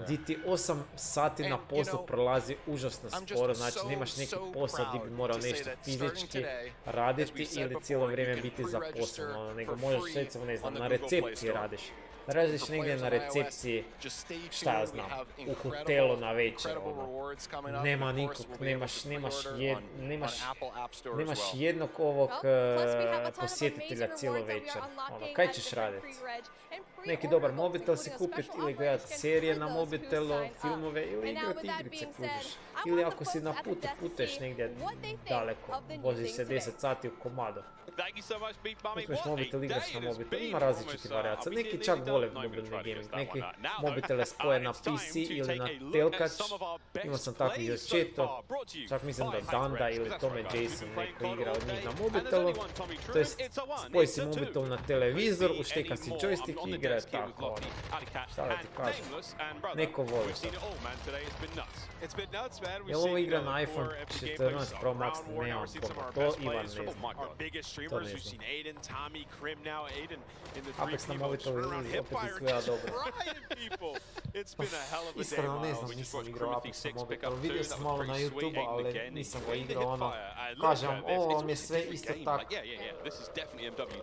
gdje ti 8 sati na poslu prolazi užasno sporo, znači nemaš neki posao gdje bi morao nešto fizički raditi ili cijelo vrijeme biti zaposlen, nego možeš recimo, ne znam, na recepciji radiš. Radiš negdje na recepciji, šta ja znam, u hotelu na večer, nema nikog, nemaš jednog ovog posjetitelja cijelo večer, kaj ćeš raditi? Neki dobar mobitel si kupiti ili gledati serije na mobitelu, filmove ili igrati igrice, kužiš. Ili ako si na putu, putuješ negdje daleko, voziš se 10 sati u komadu. Uzmeš mobitel, igraš na mobitel, ima različitih varijacija, neki čak vole mobilni gaming, neki mobitele spoje na PC ili na telkač, imao sam takvih još četo, čak mislim da Danda ili Tome Jason neko igra od njih na mobitelu, to jest spoji si mobitel na televizor, ušteka si joystick i igra je tako, šta da ti kažem, neko voli to. Je li ovo igra na iPhone 14 Pro Max, nemam pojma, to Ivan ne zna. To ne znam. Apex na mobitelu opet izgleda dobro. Iskreno ne znam, nisam igrao Apex na mobitelu. Vidio sam malo na YouTube, ali nisam ga igrao ono. Kažem, ovo vam je sve isto tako.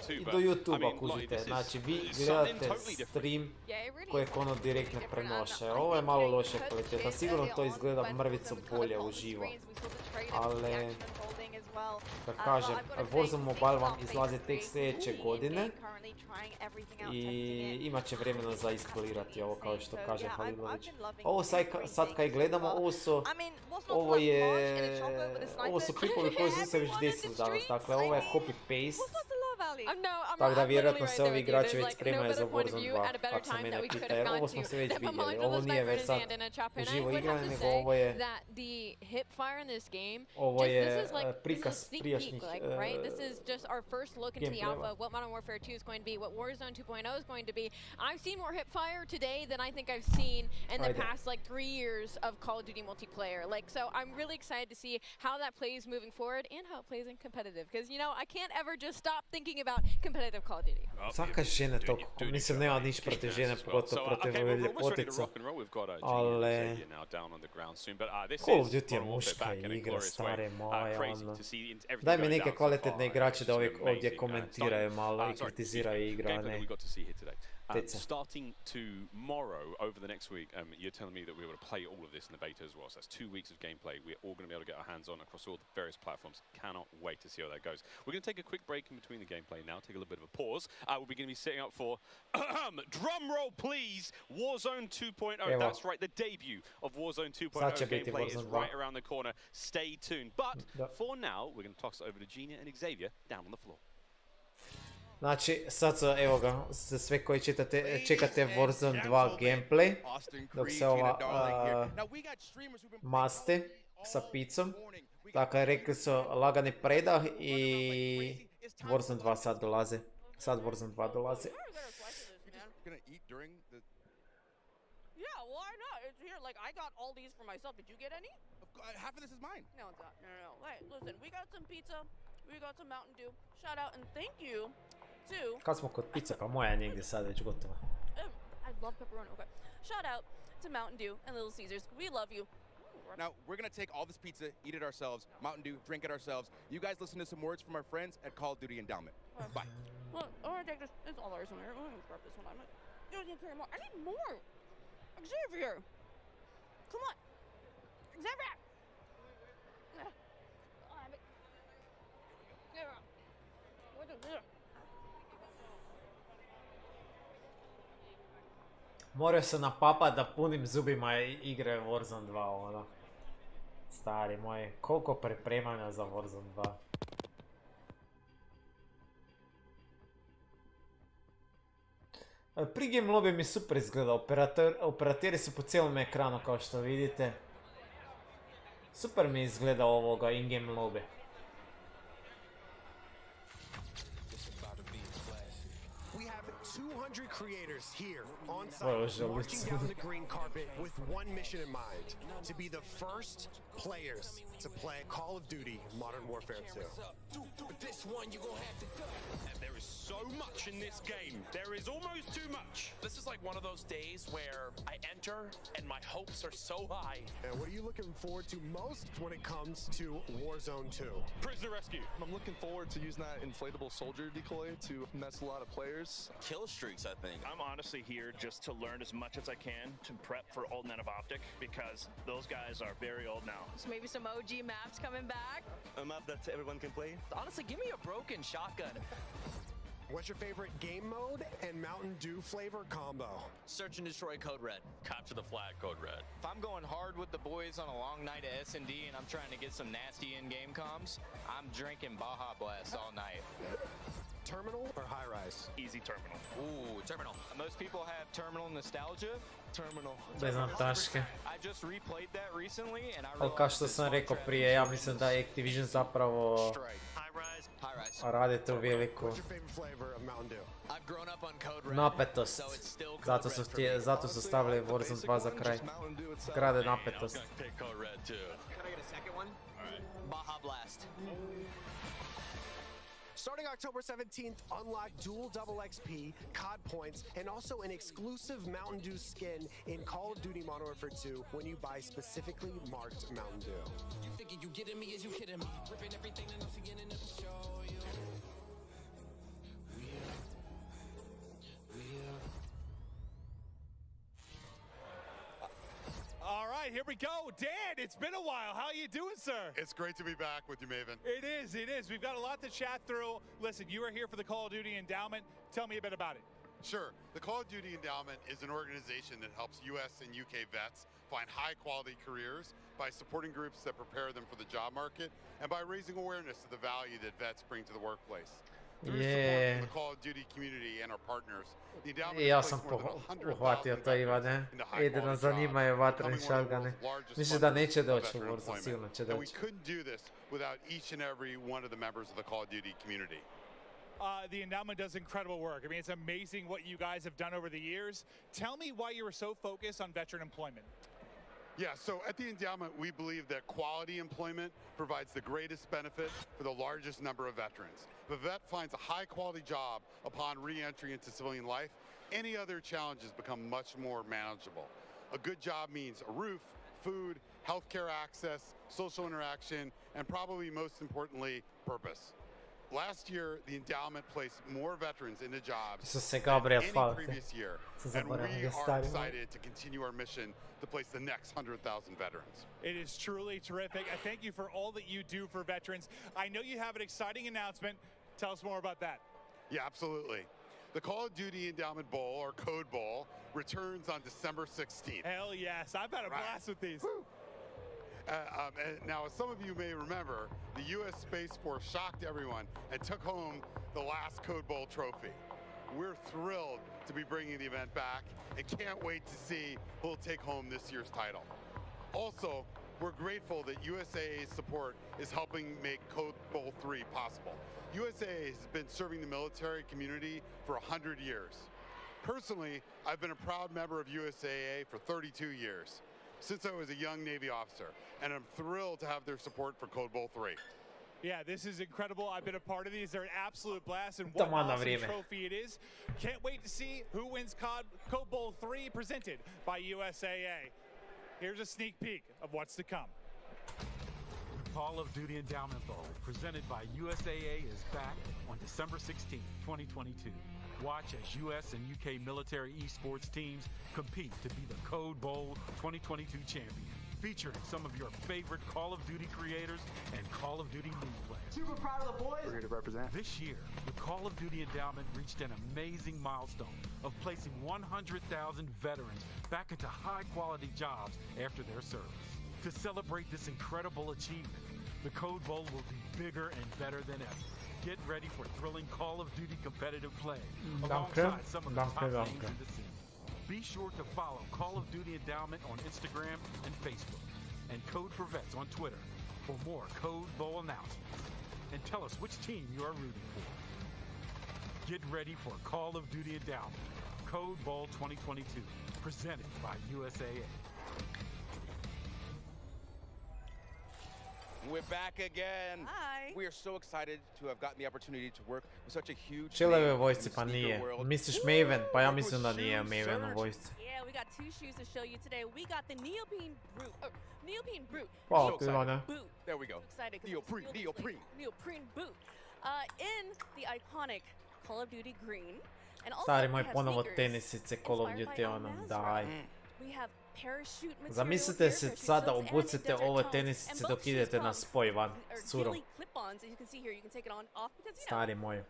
I do YouTube-a kužite, znači vi gledate stream kojeg ono direktno prenoše. Ovo je malo loša kvaliteta, sigurno to izgleda mrvicu bolje uživo. Ali, kad kažem, Warzone Mobile vam izlazi tek sljedeće godine i imat će vremena za instalirati ovo, kao što kaže Halilović. Ovo sad kad gledamo, ovo su klipovi koji su se već desili danas, dakle ovo je copy-paste. Tako da vjerojatno se ovi igrači već spremaju za Warzone 2, kako se mene pita, jer ovo smo se već vidjeli, ovo nije već sad uživo igranje, nego ovo je prikaz prijašnjih gameplayeva. What Modern Warfare 2 is going to be, what Warzone 2.0 is going to be. I've seen more hipfire today than I think I've seen in the past like 3 years of Call of Duty multiplayer. Like, so I'm really excited to see how that plays moving forward and how it plays in competitive. Because, you know, I can't ever just stop thinking about competitive Call of Duty. Svaka žene to, mislim, nema niš protiv žene, pogotovo protiv ove ljepotice. Ali Call of Duty je muška igra, stare moje, ono. Daj mi neke kvalitetne igrače da ovdje komentiraju malo i kritiziraju igra, ne. Starting tomorrow, over the next week, you're telling me that we're able to play all of this in the beta as well. So that's 2 weeks of gameplay. We're all going to be able to get our hands on across all the various platforms. Cannot wait to see how that goes. We're going to take a quick break in between the gameplay now, take a little bit of a pause. We're going to be setting up for, drum roll please, Warzone 2.0. That's right, the debut of Warzone 2.0 gameplay is right around the corner. Stay tuned. But for now, we're going to toss it over to Gina and Xavier down on the floor. Znači, sad su, evo ga, za sve koji čekate Warzone 2 gameplay, dok se ova masti sa pizzom. Dakle, rekli su lagani predah i Warzone 2 sad dolazi. Sad Warzone 2 dolazi. Yeah, why not? It's here. Like, I got all these for myself. Did you get any? Half of this is mine. No, it's not. No. Hey, listen, we got some pizza. We got some Mountain Dew. Shout out and thank you to... Kad smo kod pizza, pa moja je negdje sad već gotova. I love pepperoni. Okay. Shout out to Mountain Dew and Little Caesars. We love you. Now, we're going to take all this pizza, eat it ourselves, Mountain Dew, drink it ourselves. You guys listen to some words from our friends at Call of Duty Endowment. Bye. Look, I'm going to take this. It's all ours in here. I'm going to grab this one. You don't need to carry more. I need more. Xavier. Come on. Xavier. Morao se napapat da punim zubima igre Warzone 2, ono. Stari moj, koliko pripremanja za Warzone 2. Pregame lobby mi super izgleda, operateri su po cijelom ekranu kao što vidite. Super mi izgleda ovoga in-game lobby. We have 200 creators here on site marching down the green carpet with one mission in mind, to be the first players to play Call of Duty Modern Warfare 2. But this one you're gonna have to go. And there is so much in this game. There is almost too much. This is like one of those days where I enter and my hopes are so high. And what are you looking forward to most when it comes to Warzone 2? Prisoner rescue. I'm looking forward to using that inflatable soldier decoy to mess a lot of players. Kill streaks, I think. I'm honestly here just to learn as much as I can to prep for Old Men of Optic, because those guys are very old now. So maybe some OG maps coming back. A map that everyone can play. Honestly, give me a broken shotgun. What's your favorite game mode and Mountain Dew flavor combo? Search and destroy Code Red. Capture the flag, Code Red. If I'm going hard with the boys on a long night at S&D and I'm trying to get some nasty in-game comms, I'm drinking Baja Blast all night. Terminal or high rise? Easy terminal. Ooh, terminal. Most people have terminal nostalgia. Terminal. Bez nam taške. I just replayed that recently and I Ali kao što sam rekao prije, ja mislim da Activision zapravo radi tu veliku napetost. Zato su stavili Warzone 2 za kraj. Grade napetost. Baja Blast. Starting October 17th, unlock dual double XP, COD points, and also an exclusive Mountain Dew skin in Call of Duty Modern Warfare 2 when you buy specifically marked Mountain Dew. You thinking you getting me? Is you kidding me? Ripping everything and I'm beginning to show you. All right, here we go. Dan, it's been a while. How you doing, sir? It's great to be back with you, Maven. It is. We've got a lot to chat through. Listen, you are here for the Call of Duty Endowment. Tell me a bit about it. Sure. The Call of Duty Endowment is an organization that helps U.S. and U.K. vets find high-quality careers by supporting groups that prepare them for the job market and by raising awareness of the value that vets bring to the workplace. Through support from the Call of Duty community and our partners, the endowment I ja sam uhvatio to, Ivane. Jedino zanimaju vatreni shotguni. Mislim da neće doći u Warzone, sigurno će doći. We couldn't do this without each and every one of the members of the Call of Duty community. The endowment does incredible work. I mean, it's amazing what you guys have done over the years. Tell me why you were so focused on veteran employment. Yeah, so at the endowment, we believe that quality employment provides the greatest benefit for the largest number of veterans. If a vet finds a high-quality job upon re-entry into civilian life, any other challenges become much more manageable. A good job means a roof, food, healthcare access, social interaction, and probably most importantly, purpose. Last year, the endowment placed more veterans into jobs than any previous year, and we are excited to continue our mission to place the next 100,000 veterans. It is truly terrific. I thank you for all that you do for veterans. I know you have an exciting announcement. Tell us more about that. Yeah, absolutely. The Call of Duty Endowment Bowl, or Code Bowl, returns on December 16th. Hell yes, I've had a blast with these. And now, as some of you may remember, the U.S. Space Force shocked everyone and took home the last Code Bowl trophy. We're thrilled to be bringing the event back and can't wait to see who will take home this year's title. Also, we're grateful that USAA's support is helping make Code Bowl 3 possible. USAA has been serving the military community for 100 years. Personally, I've been a proud member of USAA for 32 years, since I was a young Navy officer, and I'm thrilled to have their support for Code Bowl 3. Yeah, this is incredible. I've been a part of these. They're an absolute blast, and what awesome trophy it is. Can't wait to see who wins Code Bowl 3 presented by USAA. Here's a sneak peek of what's to come. Call of Duty Endowment Bowl, presented by USAA, is back on December 16, 2022. Watch as U.S. and U.K. military esports teams compete to be the Code Bowl 2022 champion, featuring some of your favorite Call of Duty creators and Call of Duty League players. Super proud of the boys. We're here to represent. This year, the Call of Duty Endowment reached an amazing milestone of placing 100,000 veterans back into high-quality jobs after their service. To celebrate this incredible achievement, the Code Bowl will be bigger and better than ever. Get ready for thrilling Call of Duty competitive play alongside some of the top names in the scene. Be sure to follow Call of Duty Endowment on Instagram and Facebook, and Code for Vets on Twitter for more Code Bowl announcements. And tell us which team you are rooting for. Get ready for Call of Duty Endowment, Code Bowl 2022, presented by USAA. We're back again. Hi. We are so excited to have gotten the opportunity to work with such a huge Čeleve vojsci pa nije. Misliš Maven? Pa ja mislim da nije Maven u vojsci. Yeah, we got two shoes to show you today. We got the Neoprene Brute. Hvala ti, Ivana. There we go. Excited. Neoprene boot. In the iconic Call of Duty green. And also Stari moj, ponovo tenisice Call of Duty, onom, daj. We have Zamislite se sada obucite ove tenisice dok idete na spoj van s curom. Stari moj.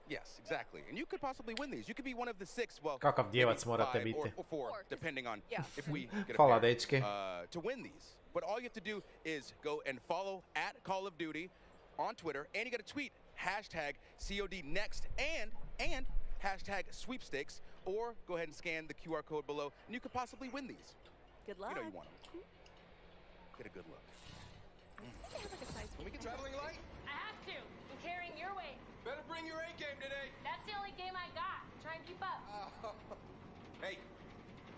Yes, exactly. And you could possibly win these. You could be one of the 6, well, kakav djevac morate biti. or 4, depending on if we get Hvala, dečki. to win these. But all you have to do is go and follow at Call of Duty on Twitter, and you got to tweet #CODNext and #sweepstakes, or go ahead and scan the QR code below, and you could possibly win these. Good luck. You know you want them. Get a good look. Can we get traveling light? I have to. I'm carrying your weight. Better bring your A game today. That's the only game I got. Try and keep up. Hey.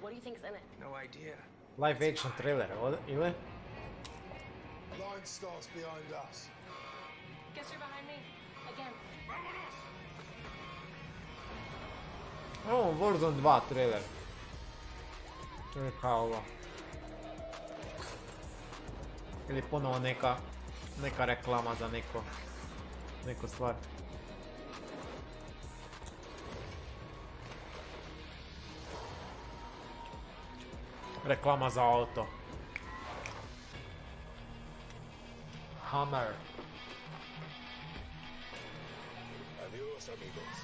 What do you think's in it? No idea. Live action trailer, ili? Line starts behind us. Guess you're behind me. Again. Ovo Warzone 2 trailer. To je kao ovo. Ili ponovo neka reklama za neku stvar. Reklama za auto. Hammer. Adios, amigos.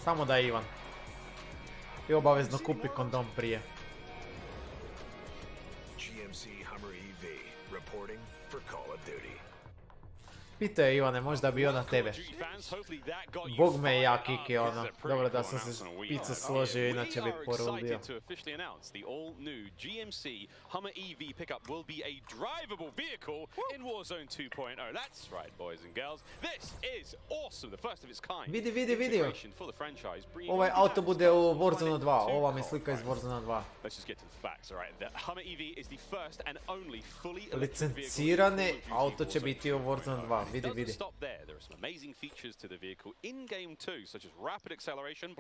Samo da je Ivan. I obavezno kupi kondom prije. GMC Hummer EV reporting for Call of Duty. Pitao je Ivane, možda bi on na tebe. Bog me je ja kiki, ono. Dobro da sam se pizza složio, inače bi porulio. The all-new GMC Hummer EV pickup will be a drivable vehicle in Warzone 2.0. That's right, boys and girls. This is awesome, the first of its kind. Vidi. Ovaj auto bude u Warzone 2. Ova mi slika iz Warzone 2. Let's just get to the facts, all right? The Hummer EV is the first and only fully licencirane auto će biti u Warzone 2. vidi, doesn't vidi. stop there. There are some amazing features to the vehicle in game too, such as rapid acceleration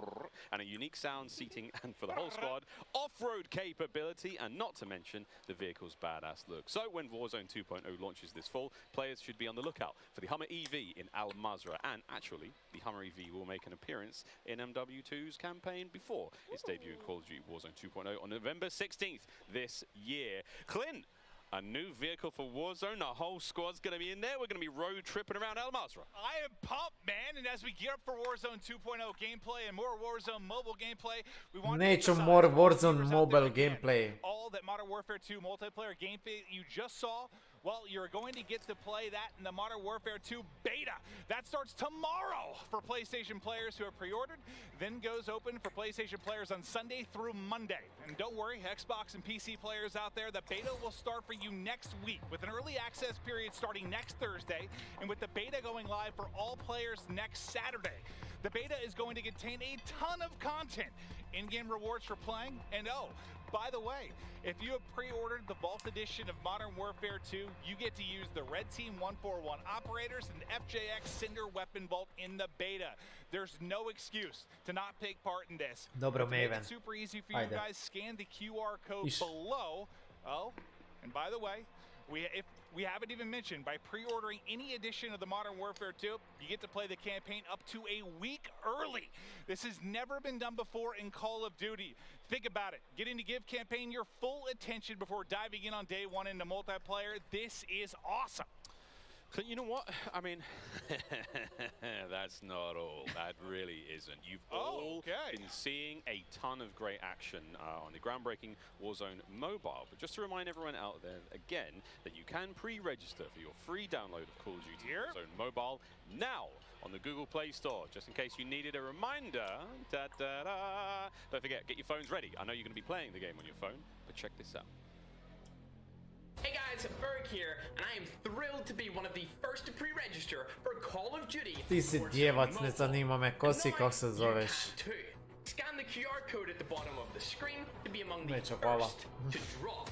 and a unique sound seating, and for the whole squad, off-road capability, and not to mention the vehicle's badass look. So when Warzone 2.0 launches this fall, players should be on the lookout for the Hummer EV in Al Mazrah, and actually, the Hummer EV will make an appearance in MW2's campaign before its debut in Call of Duty Warzone 2.0 on November 16th this year. Clint, a new vehicle for Warzone. The whole squad's going to be in there. We're going to be road tripping around Al Mazrah. I am pumped, man. And as we gear up for Warzone 2.0 gameplay and more Warzone mobile gameplay, we want Neću more Warzone mobile gameplay. All that Modern Warfare 2 multiplayer gameplay you just saw, well, you're going to get to play that in the Modern Warfare 2 beta. That starts tomorrow for PlayStation players who have pre-ordered, then goes open for PlayStation players on Sunday through Monday. And don't worry, Xbox and PC players out there, the beta will start for you next week with an early access period starting next Thursday, and with the beta going live for all players next Saturday. The beta is going to contain a ton of content, in-game rewards for playing, and oh, by the way, if you have pre-ordered the Vault Edition of Modern Warfare 2, you get to use the Red Team 141 operators and FJX Cinder Weapon Vault in the beta. There's no excuse to not take part in this. Dobro, Maven. It's super easy for you guys. Scan the QR code below. Oh, and by the way, if we haven't even mentioned, by pre-ordering any edition of the Modern Warfare 2, you get to play the campaign up to a week early. This has never been done before in Call of Duty. Think about it. Getting to give campaign your full attention before diving in on day one into multiplayer. This is awesome. So you know what? I mean, that's not all. That really isn't. You've all been seeing a ton of great action on the groundbreaking Warzone mobile. But just to remind everyone out there, again, that you can pre-register for your free download of Call of Duty Warzone mobile now on the Google Play Store, just in case you needed a reminder. Don't forget, get your phones ready. I know you're going to be playing the game on your phone, but check this out. Hey guys, Berg here, and I am thrilled to be one of the first to pre-register for Call of Duty. Ti si djevac, ne zanima me ko si, kako se zoveš. Scan the QR code at the bottom of the screen to be among the Neće, hvala. first to draw.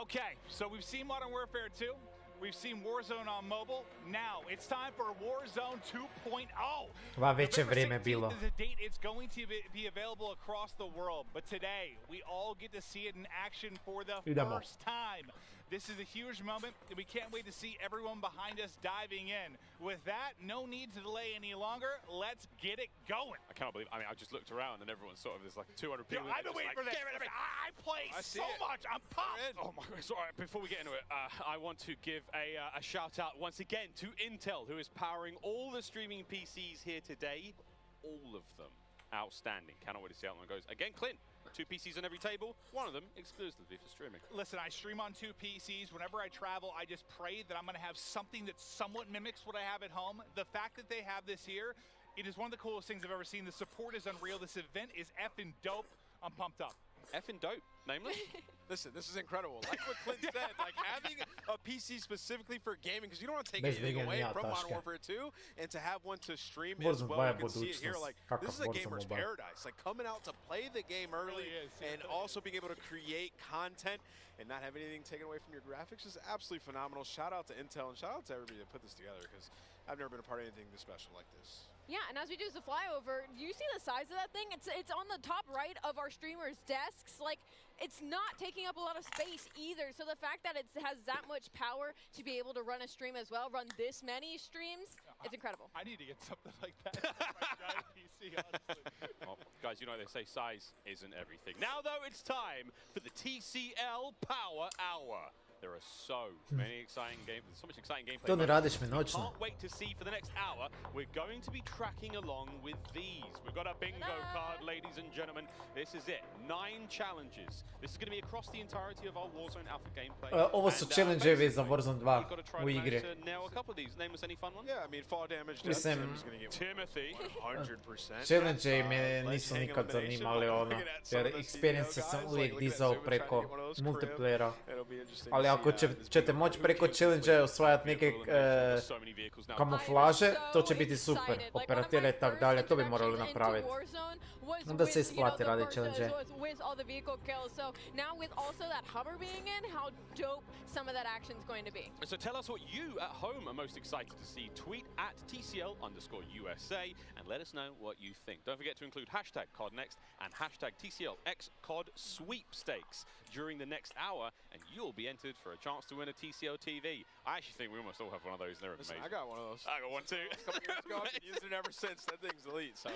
Okay, so we've seen Modern Warfare 2. We've seen Warzone on mobile. Now it's time for Warzone 2.0. Va već je vrijeme bilo. Is a date it's going to be available across the world, but today we all get to see it in action for the first time. This is a huge moment, and we can't wait to see everyone behind us diving in. With that, no need to delay any longer. Let's get it going. I cannot believe. I mean, I just looked around and everyone's sort of there's like 200 people. I've been waiting for this. I play so much. I'm pumped. Oh my God! Sorry. Before we get into it, I want to give a shout out once again to Intel, who is powering all the streaming PCs here today. All of them outstanding. Cannot wait to see how one goes. Again, Clint. 2 PCs on every table, one of them exclusively for streaming. Listen, I stream on 2 PCs. Whenever I travel, I just pray that I'm going to have something that somewhat mimics what I have at home. The fact that they have this here, it is one of the coolest things I've ever seen. The support is unreal. This event is effing dope. I'm pumped up. Effing dope, namely? Listen, this is incredible. Like what Clint said, like having a PC specifically for gaming, because you don't want to take anything away from Modern Warfare 2, and to have one to stream as well. You can see it here. Like, this is a gamer's paradise. Like, coming out to play the game early and also being able to create content and not have anything taken away from your graphics is absolutely phenomenal. Shout out to Intel and shout out to everybody that put this together, because I've never been a part of anything this special like this. Yeah, and as we do the flyover, do you see the size of that thing? It's on the top right of our streamers' desks. Like, it's not taking up a lot of space either. So the fact that it has that much power to be able to run a stream as well, run this many streams, it's incredible. I need to get something like that for my giant PC, honestly. Well, guys, you know they say size isn't everything. Now, though, it's time for the TCL Power Hour. There are so many exciting games, so much exciting gameplay. To ne radiš mi noćno. Can't wait to see for the next hour. We're going to be tracking along with these. We've got a bingo card, ladies and gentlemen. This is it. 9 challenges. This is going to be across the entirety of our Warzone Alpha gameplay. Ovo su challenge-evi za Warzone 2 u igri. Now, a couple of these. Name us any fun ones? Yeah, I mean, fall damage. Mislim, Timothy. 100%. challenge-ei me nisu nikad zanimali, ono, jer experience sam uvijek dizao preko multiplayera. Ali ako ćete moći preko challenge osvajati neke kamuflaže, to će biti super. Operatire i tak dalje, to bi morali napraviti. Onda se isplati radi challenge. So tell us what you at home are most excited to see. Tweet at TCL_USA and let us know what you think. Don't forget to include hashtag CODNext and hashtag TCLXCOD sweepstakes during the next hour, and you'll be entered for a chance to win a TCL TV. I actually think we almost all have one of those. They're amazing. I got one of those. I got one too. A couple years ago, I've been using it ever since. That thing's elite, so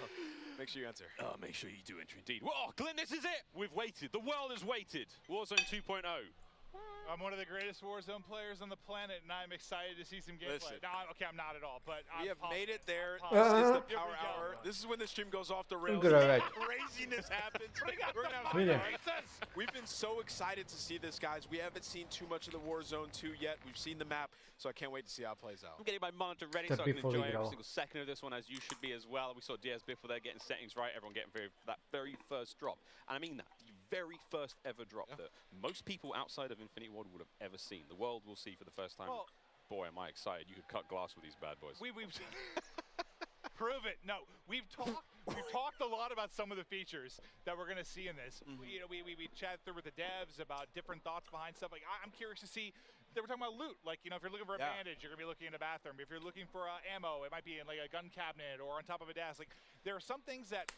make sure you enter. Make sure you do enter indeed. Well, Glenn, this is it. We've waited. The world has waited. Warzone 2.0. I'm one of the greatest Warzone players on the planet, and I'm excited to see some gameplay. No, okay, I'm not at all, but we have made it there. This is the power hour. This is when the stream goes off the rails. Craziness happens. We've been so excited to see this, guys. We haven't seen too much of the Warzone 2 yet. We've seen the map, so I can't wait to see how it plays out. I'm getting my monitor ready so I can enjoy every single second of this one, as you should be as well. We saw DS Biffle there getting settings right, everyone getting that very first drop. And I mean that. Very first ever drop that most people outside of Infinity Ward would have ever seen. The world will see for the first time. Well, boy, am I excited. You could cut glass with these bad boys. We've prove it. No, we've talked a lot about some of the features that we're going to see in this. You know, we chatted through with the devs about different thoughts behind stuff. Like, I'm curious to see. They were talking about loot. Like, you know, if you're looking for a bandage, you're going to be looking in a bathroom. If you're looking for ammo, it might be in like a gun cabinet or on top of a desk. Like, there are some things that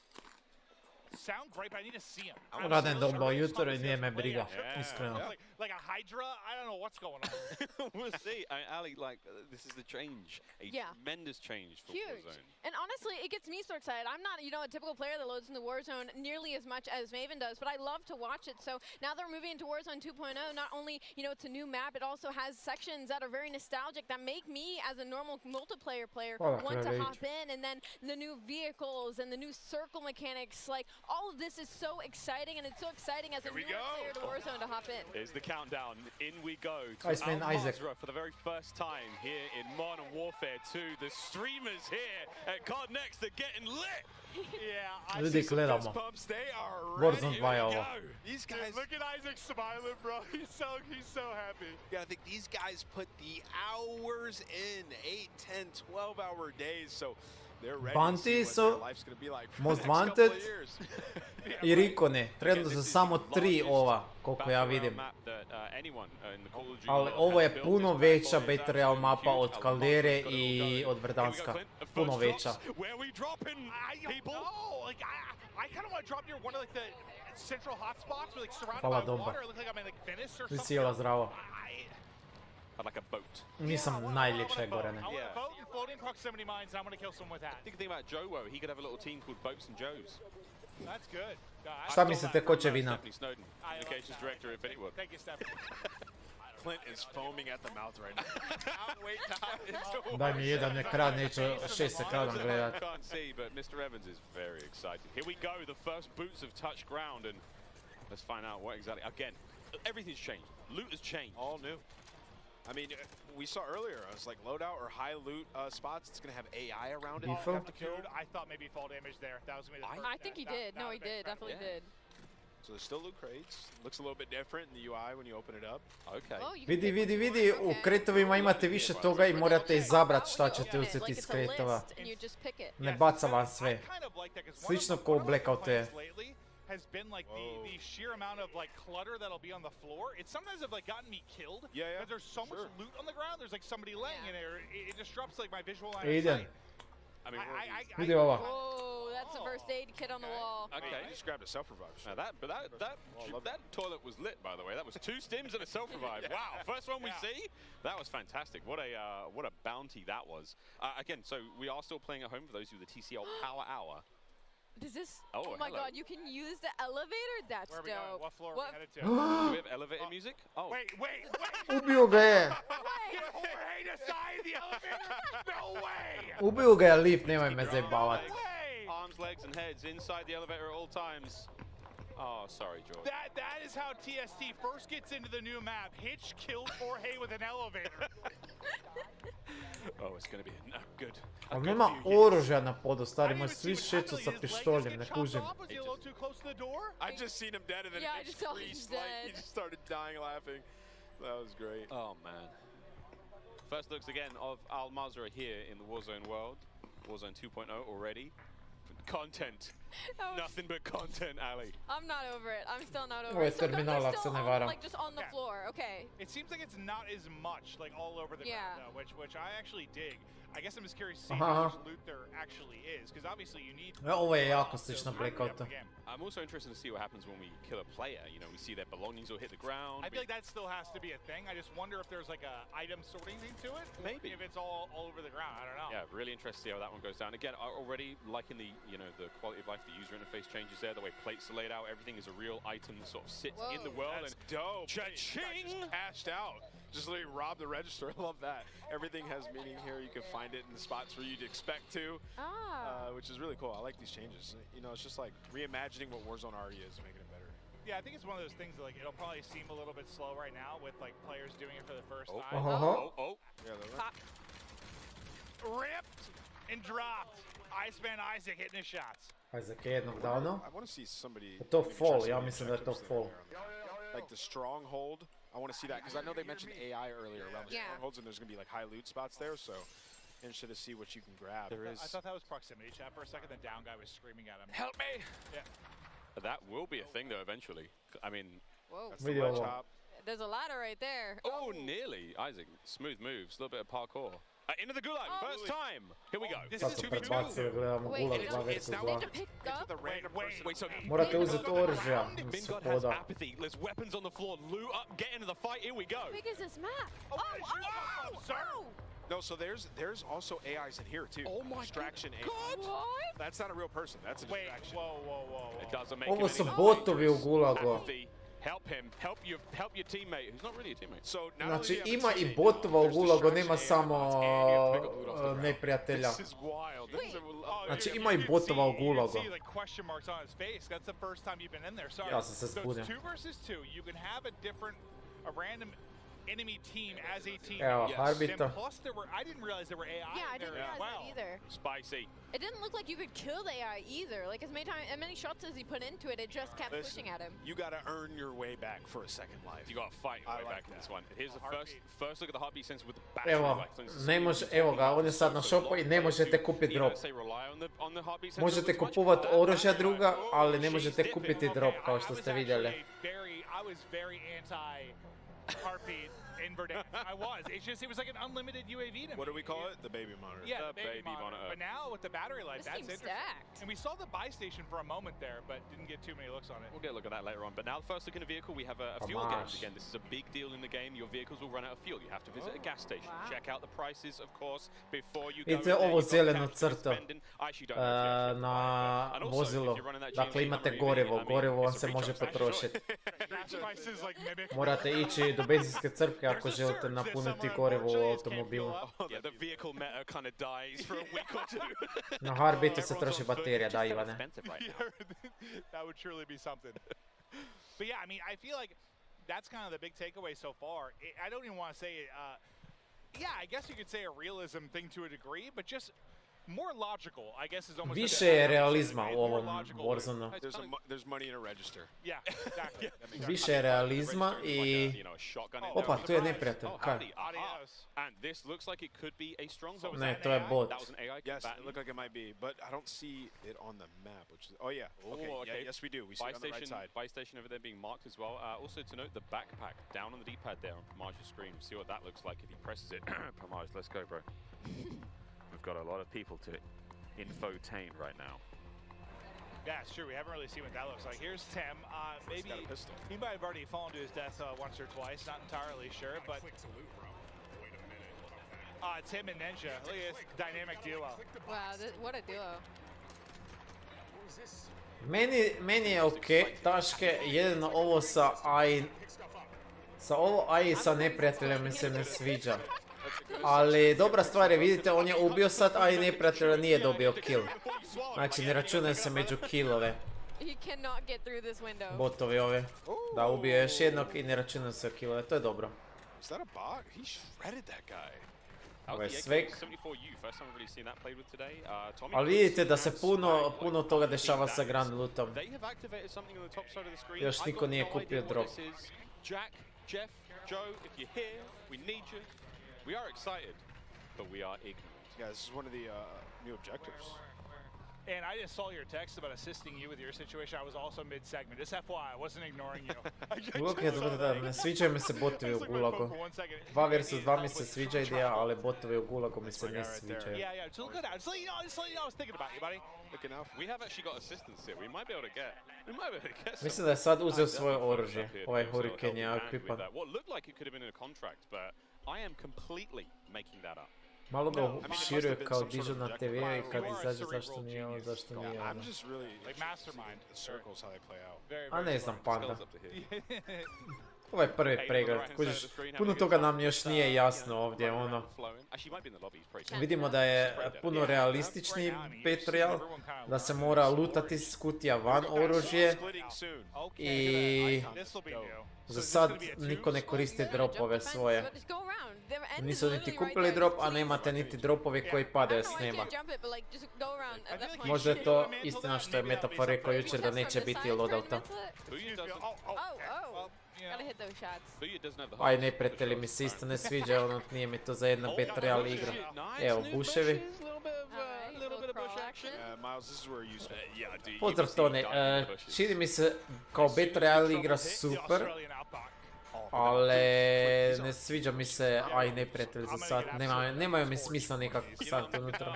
sound great, but I need to see them. Radim dobro jutro I nije me briga, iskreno. Like a Hydra, I don't know what's going on. We'll see. Ali, like, this is the change. A tremendous change for Warzone. And honestly, it gets me so excited. I'm not, you know, a typical player that loads into Warzone nearly as much as Maven does, but I love to watch it. So now that we're moving into Warzone 2.0, not only, you know, it's a new map, it also has sections that are very nostalgic that make me, as a normal multiplayer player, want to hop in. And then the new vehicles and the new circle mechanics, like, all of this is so exciting, and it's so exciting as a new player to Warzone to hop in. Here's the countdown. In we go to Al-Mazrah for the very first time here in Modern Warfare 2. The streamers here at CODNext are getting lit. Yeah, Ljudi gledamo. Warzone 2 je ovo. These guys, dude, look at Isaac smiling, bro. He's so happy. Yeah, I think these guys put the hours in, 8, 10, 12-hour days, so Bounty su Most Wanted I Recone. Trenutno su samo 3 ova, koliko ja vidim. Ali ovo je puno veća Battle Royale mapa od Caldere I od Verdanska. Puno veća. Hvala Domba. Visijela zdravo. Like a boat. Nisam najljepše gore, ne. Floating proximity mines, I'm going to kill someone with that. Think about Joe, he could have a little team called Boats and Joes. That's good. Šta mislite ko će vina? Snowden, communications director at Infinity Ward. Thank you, Stephanie. Clint is foaming at the mouth right now. Can't wait to hop into. Daj mi jedan ekran, neću 6 ekrana gledat. Can't see, but Mr. Evans is very excited. Here we go, the first boots have touched ground, and let's find out what exactly. Again, everything's changed. Loot has changed. All new. I mean, we saw earlier, it's like loadout or high loot spots. It's going to have AI around it. Dude, I thought maybe fall damage there. That was going to be the first. I think he did. No, he did. Definitely did. So there's still loot crates. Looks a little bit different in the UI when you open it up. Okay. Vidi, u kretovima imate više toga I morate izabrati šta ćete uzeti iz kretova. Ne baca vam sve. Slično ko u Blackoutu je. Has been like the sheer amount of like clutter that'll be on the floor. It sometimes have like gotten me killed because there's so much loot on the ground. There's like somebody laying in there. It disrupts like my visual line of sight. I mean, vidi ova. Oh, that's a first aid kit on the wall. Okay, I just grabbed a self-revive. Now that toilet was lit, by the way. That was 2 stims and a self-revive. Wow, first one we see. That was fantastic. What a bounty that was. Again, so we are still playing at home for those who the TCL Power Hour. Does this? Oh my God! You can use the elevator. That's Where are we dope. Going? What floor are we headed to? Do we have elevator music? Oh. Wait! Ubio ga je. Get Jorge to sign the elevator! No way! Ubio ga je lift, nemoj me zajebavat. Arms, legs, and heads inside the elevator at all times. Oh, sorry, George. That is how TST first gets into the new map. Hitch killed Jorge with an elevator. Oh, it's gonna be good. Ali nema oružja na podu, stari, moj svi šeću sa pištoljem, ne kužim. I just seen him dead and then he just started dying laughing. That was great. Oh, man. First looks again of Al Mazrah here in the Warzone world. Warzone 2.0 already. Content. Nothing but content, Ali. I'm not over it. I'm still not over it. So they're still on, like just on the floor. Okay. It seems like it's not as much like all over the ground though, which I actually dig. I guess I'm just curious to see how much loot there actually is, because obviously you need. Ovo je jako slično Blackoutu. I'm also interested to see what happens when we kill a player. You know, we see their belongings all hit the ground. I feel like that still has to be a thing. I just wonder if there's like a item sorting thing to it. Maybe. If it's all over the ground, I don't know. Yeah, really interested to see how that one goes down. Again, already liking the the quality of life, the user interface changes there, the way plates are laid out. Everything is a real item that sort of sits in the world. That's dope. Cha-ching! Just cashed out. Just literally robbed the register. I love that. Everything has meaning here. You can find it in the spots where you'd expect to, which is really cool. I like these changes. You know, it's just like reimagining what Warzone already is, making it better. Yeah, I think it's one of those things that, like, it'll probably seem a little bit slow right now with like players doing it for the first time. Yeah, ripped and dropped. Iceman Isaac hitting his shots. Isaac je jednog dano. I want to see somebody. To fall, ja mislim da je to fall. Like the stronghold. I want to see that because I know they mentioned AI earlier around the strongholds, and there's going to be like high loot spots there, so interested to see what you can grab. I thought that was proximity chat for a second. The down guy was screaming at him. Help me! Yeah. That will be a thing though eventually. I mean, that's the ledge hop. There's a ladder right there. Oh, nearly. Isaac, smooth moves, a little bit of parkour. Into the gulag, first time. Here we go. Sad su prebacili, gledamo gulag 2 vs 2. Wait, so morate uzeti oružja, se poda. There's weapons on the floor. Loot up, get into the fight. Here we go. How big is this map? No, so there's also AIs in here too. Oh my Distraction God! What? That's not a real person. That's a distraction. Whoa. It doesn't make Ovo su botovi u gulagu. Help him. Help your teammate, who's not really a teammate. So znači ima I botova u gulagu, nema samo neprijatelja. Znači ima I botova u gulagu. Ja sam se zbunio. Enemy team as a team. Evo, Harbita. Plus I didn't realize there were AI I didn't realize that either. Spicy. It didn't look like you could kill the AI either. Like as many shots as he put into it, it just kept pushing at him. You gotta earn your way back for a second life. You gotta fight your way back in this one. Here's the first look at the heartbeat sensor with the back. Evo ga, on je sad na shopu I ne možete kupiti drop. Možete kupovat oružja druga, ali ne možete kupiti drop kao što ste vidjeli. I was very anti heartbeat in Verdansk. It was like an unlimited UAV to me. What do we call it? The baby monitor. Yeah, the baby monitor. But now with the battery life, that's interesting. Stacked. And we saw the buy station for a moment there, but didn't get too many looks on it. We'll get a look at that later on. But now the first look in the vehicle, we have a fuel gauge. Again, this is a big deal in the game. Your vehicles will run out of fuel. You have to visit a gas station. Check out the prices, of course, before you go. Vidite ovo zelenu crtu na vozilu. Dakle, imate gorivo. Gorivo vam se može potrošiti. Morate ići do benzinske crpke ako želite napuniti gorivo u automobilu. Na Heartbeatu se troši baterija, da Ivane. That would truly be something. But yeah, I mean, I feel like that's kind of the big takeaway so far. I don't even want to say it. Yeah, I guess you could say a realism thing to a degree, but just more logical, I guess, is almost. Više je realizma u ovom Warzone. There's money in a register. Yeah, exactly. Više je realizma I opa, tu je neprijatelj. Kaj? And this looks like it could be a stronghold. Ne, to je bot. Yes, it looked like it might be, but I don't see it on the map. Which is, oh yeah, okay. Yes we do. We see it on the right side. Buy station over there being marked as well. Also to note the backpack down on the D-pad there on Pramage's screen. See what that looks like if he presses it. Pramage, let's go, bro. We've got a lot of people to infotain right now. Yeah, it's true. We haven't really seen what that looks like. Here's Tim. Maybe he might have already fallen to his death once or twice. Not entirely sure, but Tim and Ninja. Look at this dynamic duo. Wow, what a duo. Meni je okej, taške, jedino ovo sa AI. Sa ovo AI sa neprijateljem mi se ne sviđa. Ali dobra stvar je, vidite, on je ubio sad, a I neprijatelja nije dobio kill. Znači ne računaju se među killove. Botovi ove. Da, ubio još jednog I ne računaju se killove, to je dobro. Ovo je svek. Ali vidite da se puno toga dešava sa Grand Lootom. Još niko nije kupio drop. Joe, if you're here, we need you. We are excited, but we are ignorant. Yeah, this is one of the new objectives. And I just saw your text about assisting you with your situation. I was also mid-segment. Just FYI, I wasn't ignoring you. Gulak je dobro da ne sviđaju mi se botovi u Gulagu. 2 vs 2 mi se sviđa ideja, ali botovi u Gulagu mi se ne sviđaju. Yeah, just look at that. Just let you know I was thinking about you, buddy. Looking out. We have actually got assistance here. We might be able to get Mislim da je sad uzeo svoje oružje. Ovaj Hurricane je ekipan. What looked like it could have been in a contract, but I am completely making that up. Malo ga širuje kao dižu na TV i kad izađe zašto nije ono, zašto nije ono. A ne znam, Panda. Ovaj prvi pregled, kužiš, puno toga nam još nije jasno ovdje, ono. Vidimo da je puno realistični Battle Royale, da se mora lutati s kutija van oružje i za sad niko ne koristi dropove svoje. Nisu niti kupili drop, a nemate niti dropove koji padaju s neba. Možda je to istina što je Metafor rekao jučer da neće biti loadouta. Aj neprijatelji mi se isto ne sviđa, ono nije mi to za jedna Battle Royale igra. Evo, buševi. Pozdrav Tony, čini mi se kao Battle Royale igra super, ali ne sviđa mi se aj neprijatelji za sad, nemaju mi smisla nikakvog sad unutra.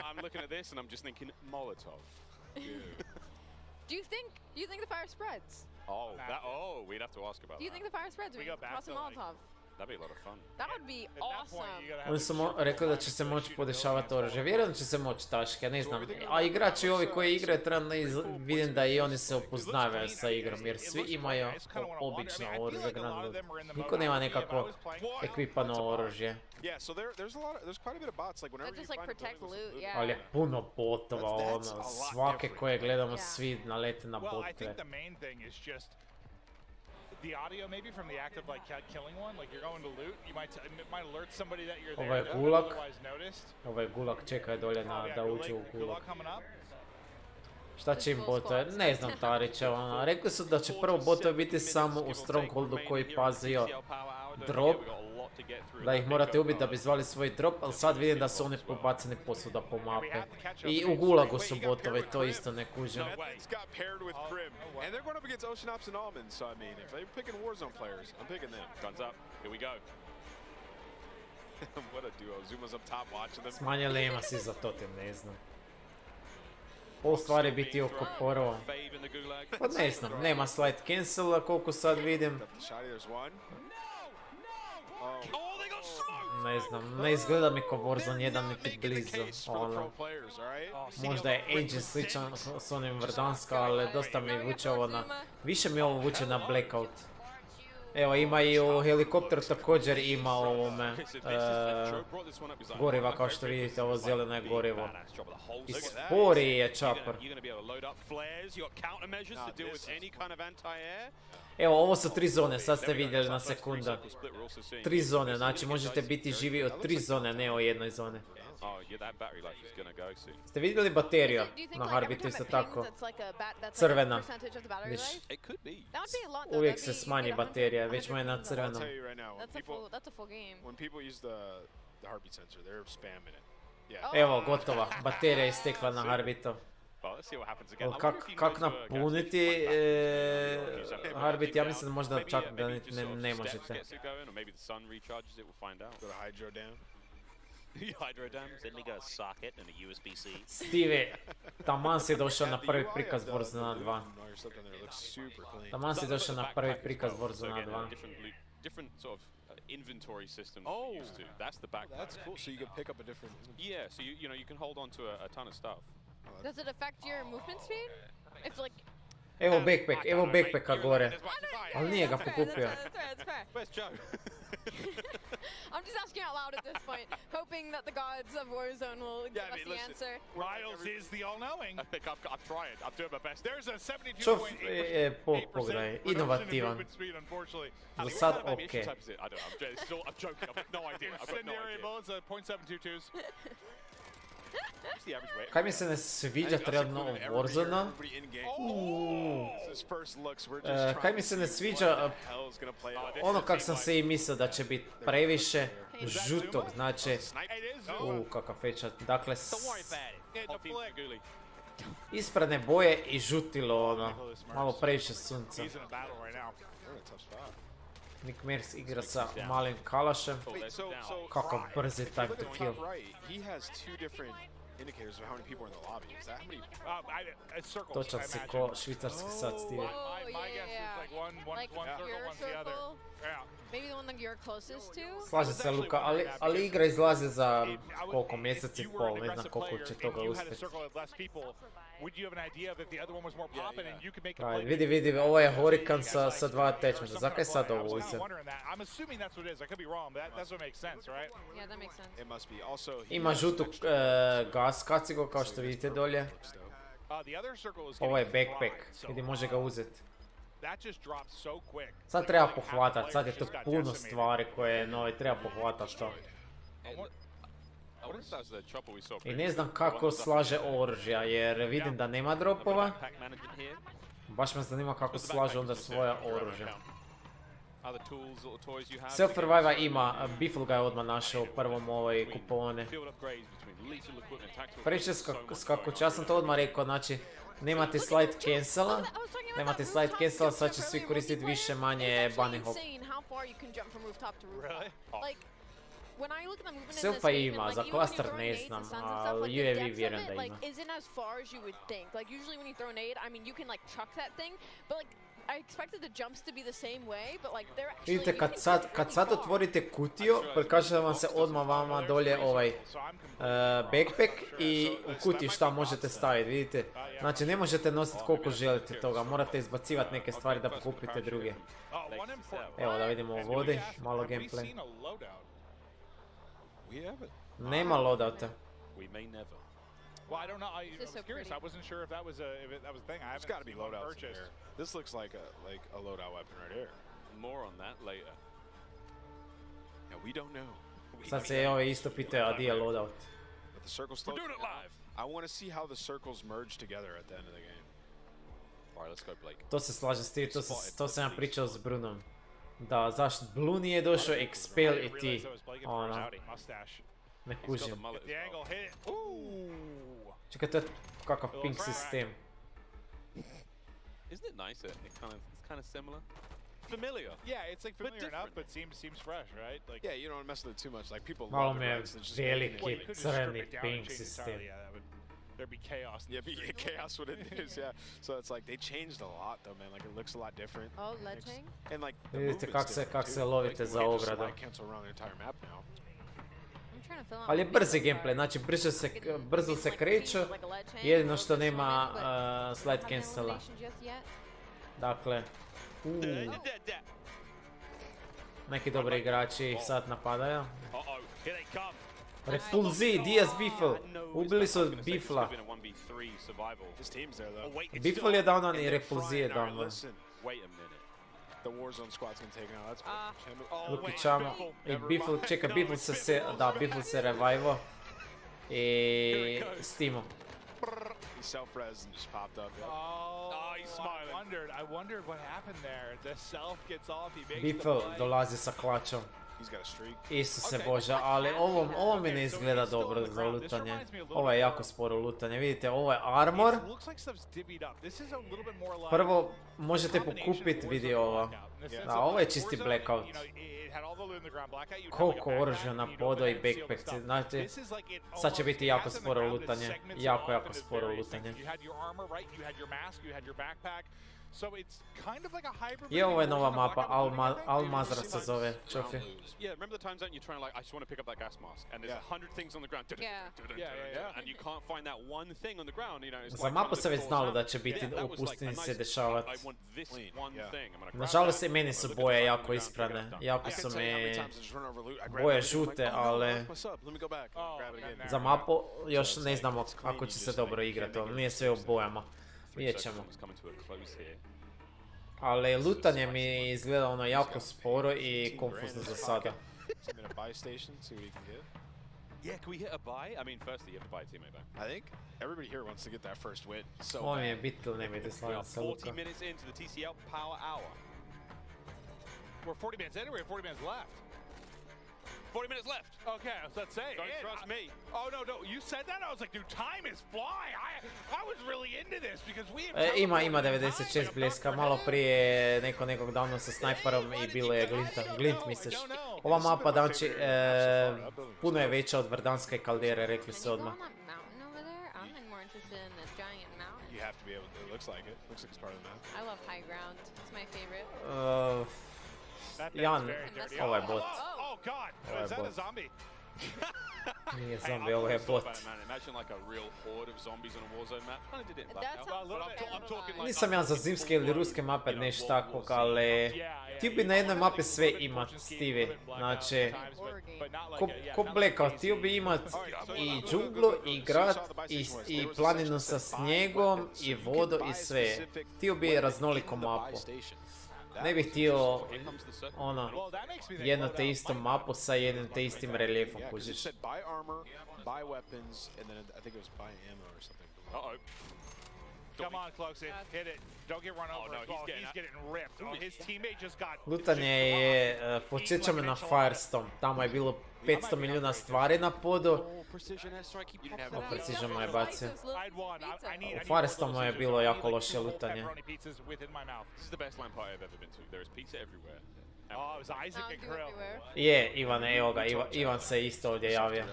Do you think the fire spreads? We'd have to ask about that. Do you think the fire spreads? We cross a Molotov. That'd be a lot of fun. That would be awesome. Oni su rekli da će se moći podešavati oružje. Vjerujem da će se moći taške, ne znam. A igrači ovi koji igraju trenutno vidim da i oni se upoznavaju sa igrom jer svi imaju obično oružje, granat. Niko nema nekako ekvipano oružje. Ali je puno botova, ono, svake koje gledamo svi nalete na bote. The audio maybe from the act of like killing one, like you're going to loot, you might alert somebody that you're there. Ovo je Gulag. Ovo je Gulag, čekaj dolje da uđe u Gulag. Šta će im botovi? Ne znam Tarića, ono. Rekli su da će prvo botovi biti samo u Strongholdu koji pazio drop. Da ih morate ubiti da bi zvali svoj drop, ali sad vidim da su oni pobaceni posvuda po mape. I u Gulagu su botovi, to isto ne kužim. Smanjili ima si za to, te ne znam. Ovo stvari biti oko porova. Pa ne znam, nema slide cancela koliko sad vidim. Ne znam, ne izgleda mi ko Warzone 1 niti blizu, ono. Možda je engine sličan s onim Verdanska, ali dosta mi vuče ovo na... Više mi ovo vuče na Blackout. Evo, ima i u helikopteru također ima ovome goriva, kao što vidite, ovo zeleno je gorivo. I spori je čapar. Evo, ovo su 3 zone, sad ste vidjeli na sekunda. 3 zone, znači možete biti živi od 3 zone, ne o jednoj zoni. Ste vidjeli bateriju na Harbitu isto tako? Crvena. Viš, uvijek se smanji baterija, već mu je na crvenom. Evo, gotova, baterija je istekla na Harbitu. Kak napuniti Harbit, ja mislim da možda čak da ne možete. Steve, taman si došao na prvi prikaz Warzone 2. Taman si došao na prvi prikaz Warzone 2. Inventory system that we used to. That's the backpack. That's cool. So you can pick up a different. Yeah. So you can hold on to a ton of stuff. Does it affect your movement speed? It's like. Evo backpacka gore. Ali nije ga pokupio. Where's Joe? I'm just asking out loud at this point, hoping that the gods of Warzone will give us the answer. Riles is the all-knowing. I think I'm trying. I'm doing my best. There's a 72.8% pogledaj, inovativan. Za sad okej. I don't know. I'm joking. I've got no idea. I've got no idea. Bullets, .722s. Kaj mi se ne sviđa trenutno u Warzone? Kaj mi se ne sviđa, ono kak sam se i mislio da će biti previše žutog, znači, kakav fečat, dakle, ispredne boje i žutilo, ono, malo previše sunca. Nick Merckx igra sa malim kalašem, kakav brzi time to kill. Indicators of how many people are in the lobby. Is that how many? Točan si ko švicarski sat, Steve. Oh, yeah. Like your circle? Maybe the one that you're closest to? Slažem se, Luka, ali igra izlazi za koliko, mjesec i pol, ne znam koliko će toga uspjeti. Vidi, ovo je Hurricane sa 2 attachmenta, zakaj sad ovo uzem? Ima žutu gas kacigo kao što vidite dolje. Ovo je backpack, vidi može ga uzeti. Sad treba pohvatat, sad je to puno stvari koje nove treba pohvatat to. I ne znam kako slaže oružja jer vidim da nema dropova. Baš me zanima kako slaže onda svoja oružja. Self-revive ima, Biffle ga je odmah našao u prvom ovoj kupone. Previše skakuće, ja sam to odmah rekao, znači nemate slide cancela, sad će svi koristiti više manje bunny hop. Selfa ima, za cluster ne znam, ali UAV vjerujem da ima. Vidite, kad sad otvorite kutiju, prikaže vam se odmah vama dolje ovaj backpack i u kutiji šta možete staviti, vidite. Znači ne možete nositi koliko želite toga, morate izbacivati neke stvari da kupite druge. Evo da vidimo u vodi, malo gameplay. Nema loadouta. Well, I don't know. I was curious. I wasn't sure if that was a thing. I haven't. There's got to be loadouts in here. This looks like a loadout weapon right here. More on that later. Yeah, we don't know. Sad se ove isto pitaju, a di je loadout? But the circles still. We're doing it live. I want to see how the circles merge together at the end of the game. Alright, let's go, Blake. To se slaže s tim, to sam ja pričao s Brunom. Da, zašto Blue nije došao, Expel i ti. Ono. Ne kužim. Čekaj, to je kakav ping sistem. Isn't it nice? It's kind of similar. Familiar. Yeah, it's like familiar enough, but seems fresh, right? Like, yeah, you don't mess with it too much. Like people malo love me veliki crni ping sistem. There'd be chaos. Yeah, be chaos what it is. Yeah. So it's like they changed a lot, though, man. Like it looks a lot different. Oh, ledging. And like vidite kak se lovite za ogradu. Cancel around the entire map now. Ali je brzi gameplay, znači brzo se kreću, jedino što nema slide cancela. Dakle, neki dobri igrači sad napadaju. Repulzi, Diaz Biffle, ubili su Biffla. Biffle je downan i Repulzi je downan. The Warzone squad's gonna take it out. That's Lukićamo i Biffle, čeka, Biffle se revive-o i Stimo. He self-res and just popped up. Yep. Oh, he's smiling. I wondered what happened there. The self gets off, he makes Biffle dolazi sa klačom. Isuse Bože, ali ovo mi ne izgleda dobro za lutanje. Ovo je jako sporo lutanje, vidite, ovo je armor. Prvo možete pokupiti, vidi ovo. Da, ovo je čisti blackout. Koliko oružja na podo i backpack, znači, sad će biti jako sporo lutanje, jako sporo lutanje. I ovo je nova mapa, Al-Mazrah se zove, Čofi. Yeah, remember the times that you're trying to like, I just want to pick up that gas mask, and there's 100 things on the ground. And you can't find that one thing on the ground, you know. Za mapu se već znalo da će biti u pustini se dešavati. Nažalost i meni su boje jako isprane, jako su mi boje žute, ali za mapu još ne znamo kako će se dobro igrati, nije sve u bojama. Vidjet ćemo. Ali lutanje mi izgleda ono jako sporo i konfuzno za sada. Yeah, can we hit a buy? I mean, firstly, you have to buy a teammate back. I think everybody here wants to get that first win. So Ovo mi je bitno, nemojte slaviti sa Luka. 40 minutes into the TCL Power Hour. We're 40 minutes in, or we have 40 minutes left? 40 minutes left. Okay, I was about to say. Don't trust me. Oh, no, you said that? I was like, dude, time is flying. I was really into this because we have... Ima 96 bljeska, malo prije nekog davno sa snajperom i bilo je Glint misliš. Ova mapa, znači, puno je veća od Verdanske kaldere, rekli su odmah. You have to be able to, it looks like it's part of the map. I love high ground. It's my favorite. Jan, ovo je bot. Oh god, is that a zombie? Nije zombie, ovo je bot. Nisam ja za zimske ili ruske mape nešto takvog, ali ti bi na jednoj mapi sve imat, Stevie. Znači, ko Blackout, ti bi imat i džunglu, i grad, i planinu sa snijegom, i vodu, i sve. Ti bi raznoliku mapu. Ne bih htio jednu te istu mapu sa jednim te istim reljefom, kužiš. Come on, Cloxy, hit it. Don't get run over. Oh, he's getting ripped. Oh, his teammate just got... Lutanje je, podsjeća me na Firestorm. Tamo je bilo 500 milijuna stvari na podu. Precision mu je bacio. U Firestormu je bilo jako loše lutanje. Je, Ivane, evo ga, Ivan se isto ovdje javio.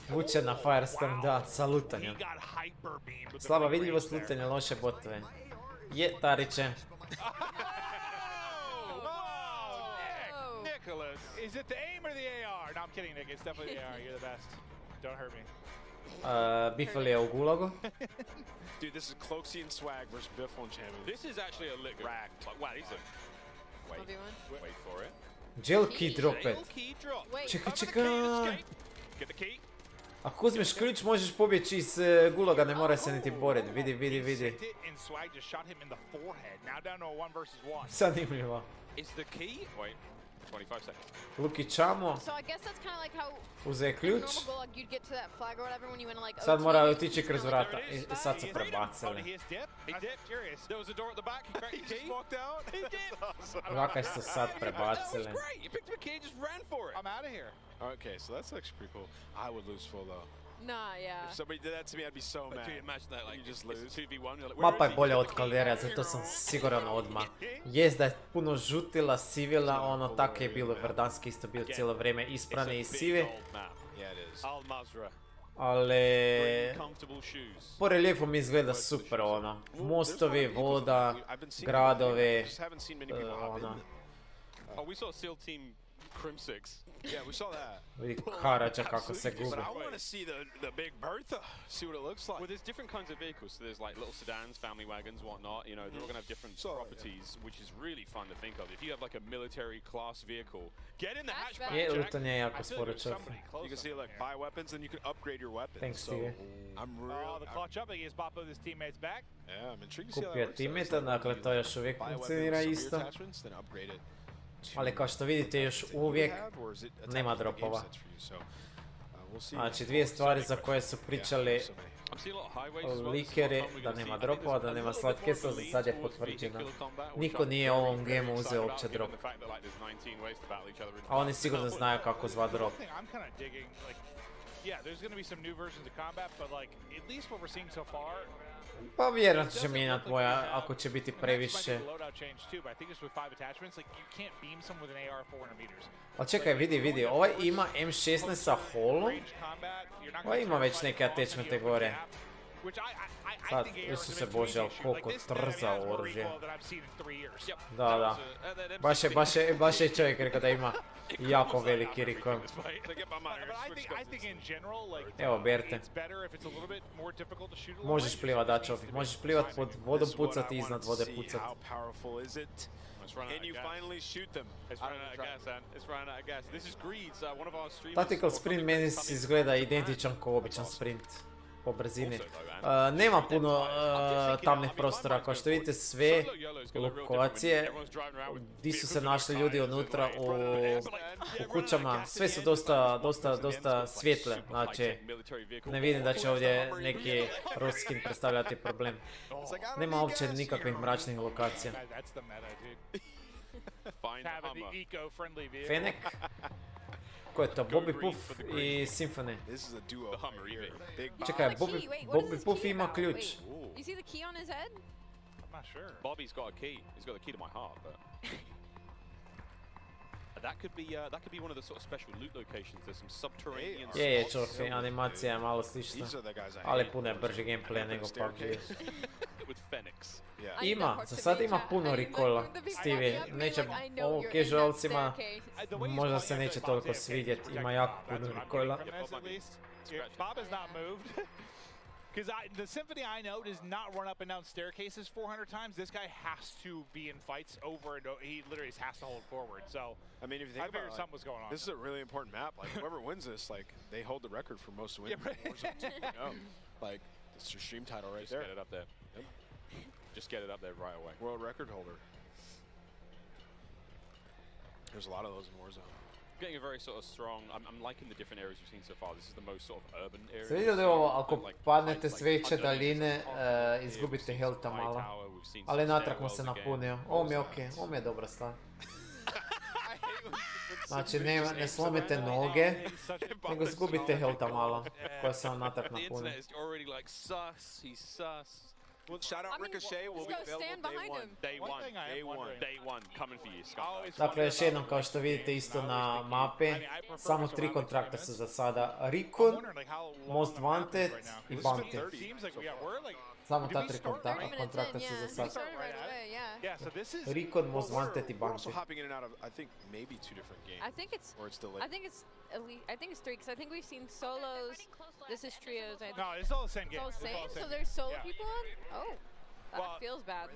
Vuče na Firestorm, da, sa lutanjem. Slaba vidljivost lutanja, loše botove. Je, Tariće. Nicholas, is it the aim or the AR? No, I'm kidding, Nick. It's definitely the AR. You're the best. Don't hurt me. Biffle je u gulagu. Dude, this is Cloxy and Swag versus Biffle and Champion. This is actually a lit rack. Like, wow, he's a... Wait for it. Gel key drop it. Čekaj. Get the key. Ako uzmeš ključ možeš pobjeći iz gulaga, ne mora se niti boriti. Vidi. Zanimljivo. Luki Čamo uze ključ. Sad mora otići kroz vrata. I sad su prebacili. Ovakaj su sad prebacili. Okay, so that's actually pretty cool. I would lose full though. Nah, yeah. If somebody did that to me, I'd be so mad. Dude, imagine that, like, you just lose 2v1. Mapa je bolja od Kaldera, zato sam siguran odmah. Jest da je puno žutila, sivila, ono tako je bilo. Verdanski isto bio cijelo vrijeme isprane i sive. Ali po reljefu mi izgleda super, ono. Mostovi, voda, gradove, ono. Oh, we saw SEAL team Crim 6. Yeah, we saw that. Vidi Harađa kako se gubi. I want to see the Big Bertha, see what it looks like. Well, there's different kinds of vehicles. So there's like little sedans, family wagons, whatnot. You know, they're all going to have different properties, which is really fun to think of. If you have like a military class vehicle, get in the hatchback. Je, lutanje je jako sporo čovjek. You can see, like, buy weapons and you can upgrade your weapons. Thanks, so, I'm really... the clutch up, he has popped his teammates back. Yeah, I'm intrigued to see how that Kupio works. teammate, dakle to još uvijek funkcionira isto. Ali kao što vidite još uvijek nema dropova. Znači dvije stvari za koje su pričali likeri, da nema dropova, da nema slidecasta, za sad je potvrđeno. Niko nije u ovom gameu uzeo uopće drop. A oni sigurno znaju kako zva drop. Pa vjerojatno će mijenjati boja ako će biti previše. Ali čekaj, vidi, ovaj ima M16 sa holom. Ovaj ima već neke attachmente gore. Sad, Isuse Bože, ali koliko trza oružje. Da. Baš je čovjek rekao da ima jako veliki recoil. Evo, Berte. Možeš plivat, dačo. Možeš plivat pod vodom pucat i iznad vode pucat. Tactical sprint meni izgleda identičan kao običan sprint. Po brzini. Nema puno tamnih prostora, kao što vidite sve lokacije, di su se našli ljudi unutra u kućama, sve su dosta svjetle, znači ne vidim da će ovdje neki Ruskin predstavljati problem. Nema uopće nikakvih mračnih lokacija. Fennec? Ko je to? Bobby Puff i Symphony. Čekaj, Bobby Puff ima ključ. You see the key on his head? I'm not sure. Bobby's got a key. He's got the key to my heart, but that could be one of the sort of special loot locations. There's some subterranean. Je, čofi, animacija je malo slična, ali puno je brži gameplay nego PUBG. With Phoenix. Ima, za sad ima puno recoila, Stevie. Neće, ovo casualcima možda se neće toliko svidjeti, ima jako puno recoila. Bob has not moved. Because the Symphony I know does not run up and down staircases 400 times. This guy has to be in fights over and over. He literally has to hold forward. So I mean, if you think about it, something was going on. This is a really important map. Like whoever wins this, like they hold the record for most wins. Like it's your stream title right there. Just get it up there. Yep. Just get it up there right away. World record holder. There's a lot of those in Warzone. Getting a very sort of strong. I'm liking the different areas we've seen so far. This is the most sort of urban area. Ste vidjeli ovo, ako padnete s veće daljine, izgubite healtha malo. Ali natrag mu se napunio. Ovo mi je okej, ovo mi je dobra stvar. Znači ne slomite noge, nego izgubite healtha malo, koja se vam natrag napunio. Shout out Ricochet will be available day one, coming for you. Dakle, još jednom, kao što vidite isto na mapi, samo 3 kontrakta su za sada. Recon, Most Wanted i Bounty. Samo ta 3 kontrakta su za sada. Recon, Most Wanted i Bounty. I think it's 3 because I think we've seen solos. This is trios. No, it's all the same game. It's all the same. So there's solo people on. Oh, that feels bad.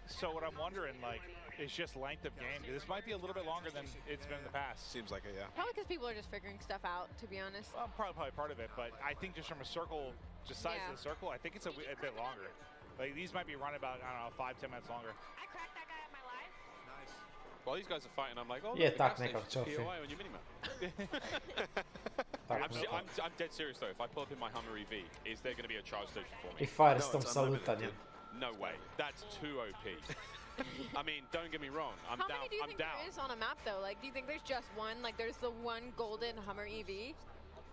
So what I'm wondering, like, is just length of game. This might be a little bit longer than it's been in the past. Seems like it, yeah. Probably because people are just figuring stuff out, to be honest. Well, probably part of it, but I think just from a circle, just size of the circle, I think it's a bit longer. Like these might be running about, I don't know, 5-10 minutes longer. I cracked that guy on my live. Nice. While these guys are fighting, I'm like, oh, yeah, tak nekak čofi. on your minimap. I'm dead serious though. If I pull up in my Hummer EV, is there going to be a charge station for me? I Firestorm sa lutanjem. No way. That's too OP. I mean, don't get me wrong. I'm down. How many do you think there is on a map though? Like, do you think there's just one? Like, there's the one golden Hummer EV?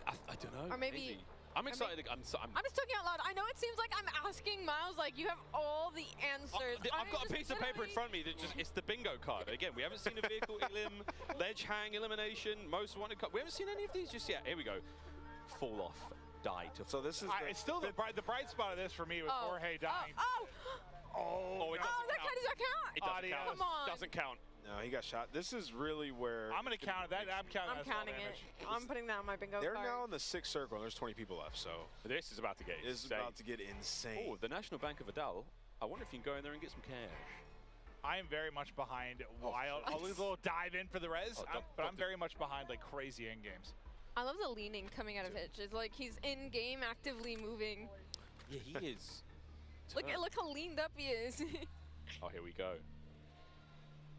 I don't know. Or maybe. I'm excited. I'm just talking out loud. I know it seems like I'm asking Miles, like you have all the answers. I've got a piece of paper in front of me that it's the bingo card. Again, we haven't seen a vehicle elim, ledge hang elimination, most wanted card. We haven't seen any of these just yet. Here we go. Fall off, die to. So this is. It's still the bright spot of this for me with Jorge dying. That does that count? It doesn't count. Come on. Doesn't count. No, he got shot. This is really where... I'm going to count that. I'm counting it. I'm putting that on my bingo card. They're now in the 6th circle, and there's 20 people left, so... This is about to get insane. This is about to get insane. Oh, the National Bank of Adal. I wonder if you can go in there and get some cash. I am very much behind Wild. I'll lose a little dive in for the res, but I'm very much behind like crazy end games. I love the leaning coming out of Hitch. It's like he's in game, actively moving. Yeah, he is. Look how leaned up he is. Oh, here we go.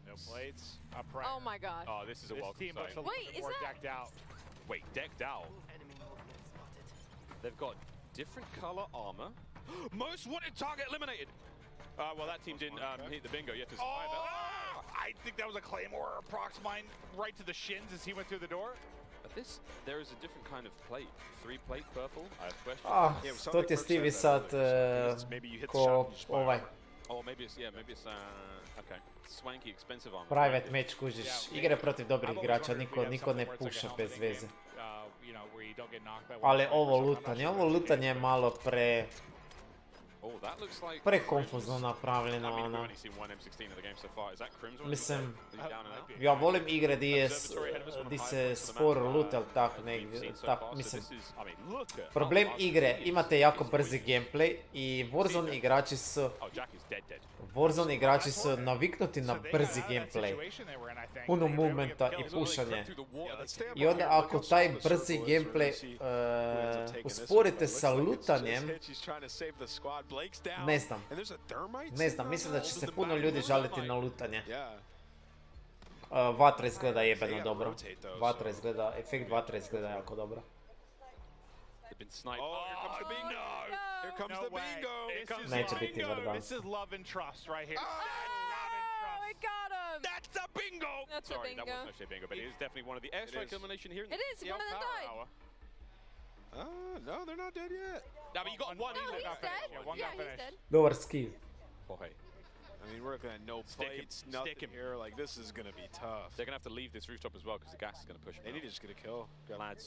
No plates. Oh my god. Oh, this is a welcome sight. Wait, is that... decked out. Wait, decked out? They've got different color armor. Most wanted target eliminated. Well, that team didn't hit the bingo yet to survive it. I think that was a Claymore or a Prox mine right to the shins as he went through the door. But there is a different kind of plate. 3-plate purple. I have questions. To ti je Stevie sad ko ovaj. Oh, maybe it's okay. Swanky, expensive armor. Private match, kužiš. Igre protiv dobrih igrača, niko ne puša bez veze. Ali ovo lutanje je malo prekonfuzno napravljeno, ono. Mislim, ja volim igre di se sporo luta, ali tak negdje, mislim. Problem igre, imate jako brzi gameplay i Warzone igrači su naviknuti na brzi gameplay. Puno movementa i pušanje. I onda ako taj brzi gameplay usporite sa lutanjem, Ne znam. Ne znam, mislim da će se puno ljudi žaliti na lutanje. Vatra izgleda jebeno dobro. Vatra izgleda, efekt vatra izgleda jako dobro. Neće biti vrdan. Got him! That's a bingo! That's Sorry, a bingo. that wasn't actually a bingo, but it is definitely one of the airstrike elimination here in It is, one of them died. No, they're not dead yet. No, but you got one. No, he's dead. Yeah, he's dead. Dobar skill. Oh, hey. I mean, we're looking at no plates, nothing here. Like, this is going to be tough. They're going to have to leave this rooftop as well because the gas is going to push them. They need to just get a kill. Lads.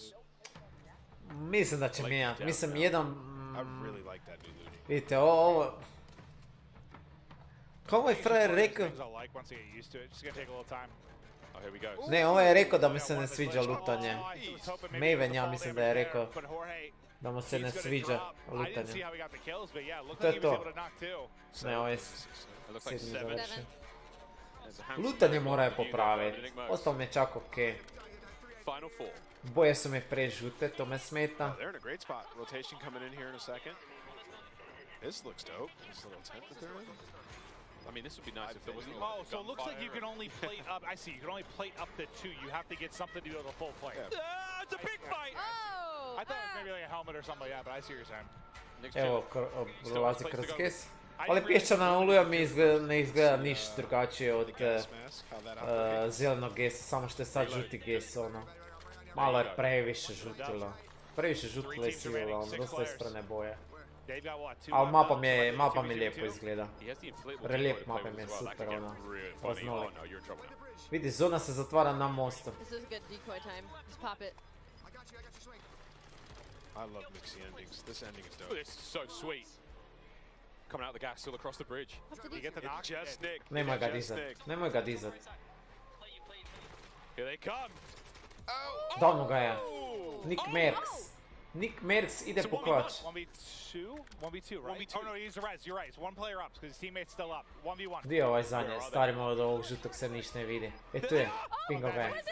Mislim da će mijenjati. Mislim, jedan... I really like that new Luigi. Vidite, ovo... Kako je frajer rekao? Ne, ovo je rekao da mi se ne sviđa lutanje. Maven, ja mislim da je rekao da mu se ne sviđa lutanje. To je to. Ne, ovo je 7. završen. Lutanje moraju popraviti. Ostalo mi je čak okej. Boje su mi prežute, to me smeta. This looks dope. This little tent that they're in. I mean, this would be nice if there wasn't a Oh, so it looks like you can only plate up. I see. You can only plate up to 2. You have to get something to be able to full plate. It's a big fight. Oh! I thought it was maybe like a helmet or something like that, but I see what you're saying. Evo, prolazi kroz kes. Ali pješčana oluja mi ne izgleda niš drugačije od zelenog gesa, samo što je sad žuti ges, ono. Malo je previše žutilo. Previše žutilo i sivilo, ono, dosta isprane boje. Ali mapa mi lijepo izgleda. Relijep mape mi je super, ono, raznolik. Vidi, zona se zatvara na mostu. I love mixy endings. This ending is dope. This is so sweet. Coming out the gas, still across the bridge. You get the knock. Just Nick. Nemoj ga dizat, nemoj ga dizat. Here they come. Davno ga je. Nick Merckx. Nick Merckx ide po klač. 1v2? 1v2, right? Oh no, he's a res. You're right. It's one player up because his teammate's still up. 1v1. Gdje je ovaj zadnje? Stari malo od ovog žutog se ništa ne vidi. E tu je, pingo ga je.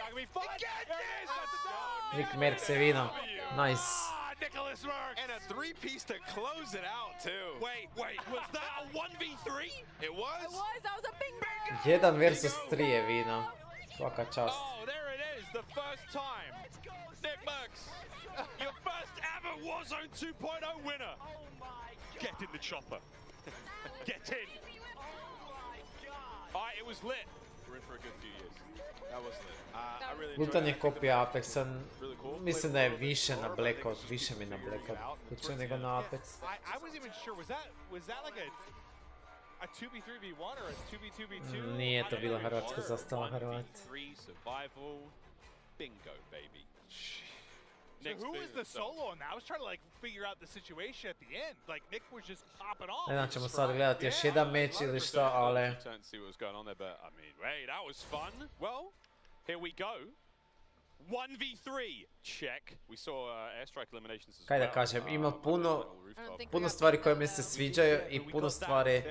Nick Merckx je vino. Nice. Nicholas Merckx! And a 3-piece to close it out, too. Wait, was that a 1v3? It was? It was, that was a bingo! 1 versus 3 je vino. Svaka čast. Oh, there it is, the first time. Nick Merckx, your first ever Warzone 2.0 winner. Get in the chopper. Get in. Alright, it was lit. We're in for a good few years. That was lit. I really enjoyed Lutanje that. kopija Apexa, mislim da je više na Blackout, više mi na Blackout kuće nego na Apex. I wasn't even sure, was that like a 2v3v1 or a 2v2v2? Nije to bila hrvatska zastava Hrvat. 3 survival. Bingo, baby. So who was the solo on that? I was trying to like figure out the situation at the end. Like Nick was just popping off. Ne znam, ćemo sad gledati još jedan meč ili što, ali... Turn to see what was going on there, but I mean, hey, that was fun. Well, here we go. 1v3 check. We saw airstrike eliminations as well. Kaj da kažem, ima puno stvari koje mi se sviđaju i puno stvari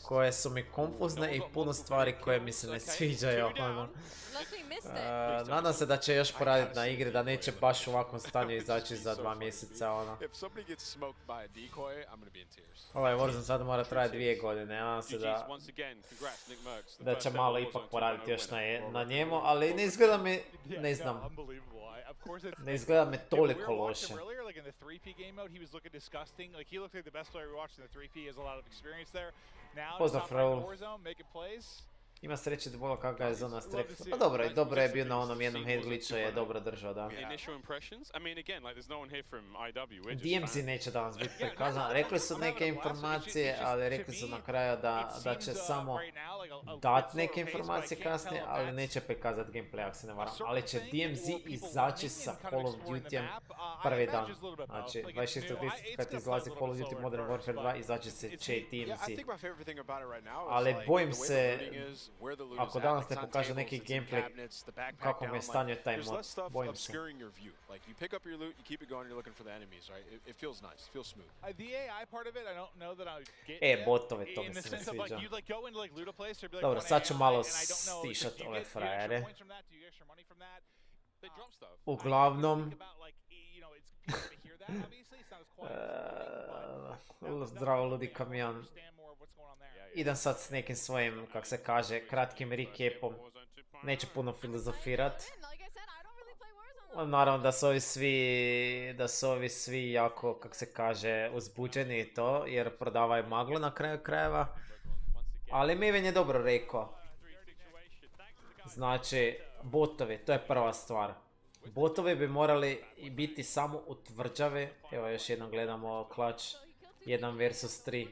koje su mi konfuzne i puno stvari koje mi se ne sviđaju. Nadam se da će još poraditi na igri, da neće baš u ovakvom stanju izaći za 2 mjeseca. Ovaj Warzone sad mora trajati 2 godine, nadam se da će malo ipak poraditi još na njemu, ali ne izgleda mi, ne znam. Ne izgleda me toliko loše. Pozdrav Raul. Ima sreće da bilo kakva je zona strep. Pa dobro je bio na onom jednom head glitchu, je dobro držao, da. DMZ neće danas biti prikazan. Rekli su neke informacije, ali rekli su na kraju da će samo dati neke informacije kasnije, ali neće prikazati gameplay, ako se ne varam. Ali će DMZ izaći sa Call of Duty-em prvi dan. Znači, 26. kad izlazi Call of Duty Modern Warfare 2, izaći će i DMZ. Ali bojim se, ako danas ne pokaže neki gameplay kako mi je stanje taj mod, bojim se. Botove, to mi se ne sviđa. Dobro, sad ću malo stišat ove frajere. Uglavnom, Zdravo, ludi kamion. Idem sad s nekim svojim, kak se kaže, kratkim recapom. Neću puno filozofirat. Naravno da su ovi svi jako, kak se kaže, uzbuđeni i to, jer prodavaju maglu na kraju krajeva. Ali Maven je dobro rekao. Znači, botovi, to je prva stvar. Botovi bi morali biti samo u tvrđavi. Evo još jednom gledamo klač 1 vs 3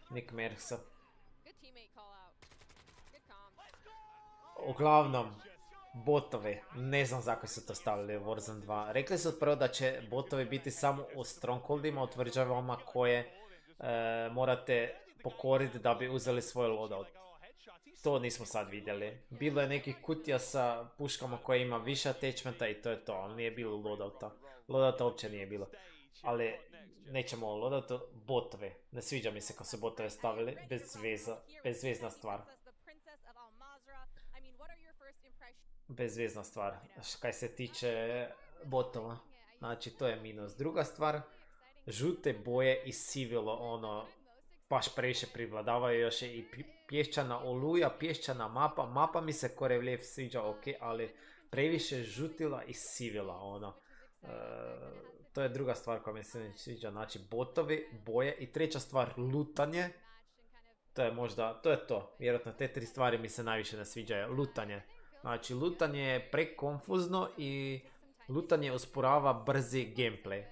Nick Merksa. Uglavnom, botovi, ne znam zakaj su to stavili u Warzone 2. Rekli su prvo da će botovi biti samo u strongholdima, u tvrđavama koje morate pokoriti da bi uzeli svoj loadout. To nismo sad vidjeli. Bilo je nekih kutija sa puškama koje ima više attachmenta i to je to, ali nije bilo loadouta. Loadouta uopće nije bilo. Ali nećemo o loadoutu, botovi. Ne sviđa mi se kad su botove stavili, bezvezna stvar. Bezvezna stvar, kaj se tiče botova. Znači to je minus. Druga stvar, žute boje i sivilo, ono, baš previše privladavaju, još je i pješčana oluja, pješčana mapa. Mapa mi se ko Revljev sviđa, ok, ali previše žutila i sivila, ono. To je druga stvar koja mi se ne sviđa, znači botovi, boje i treća stvar, lutanje. To je možda, to je to, vjerojatno te 3 stvari mi se najviše ne sviđaju. Lutanje. Znači, lutanje je prekonfuzno i lutanje usporava brzi gameplay.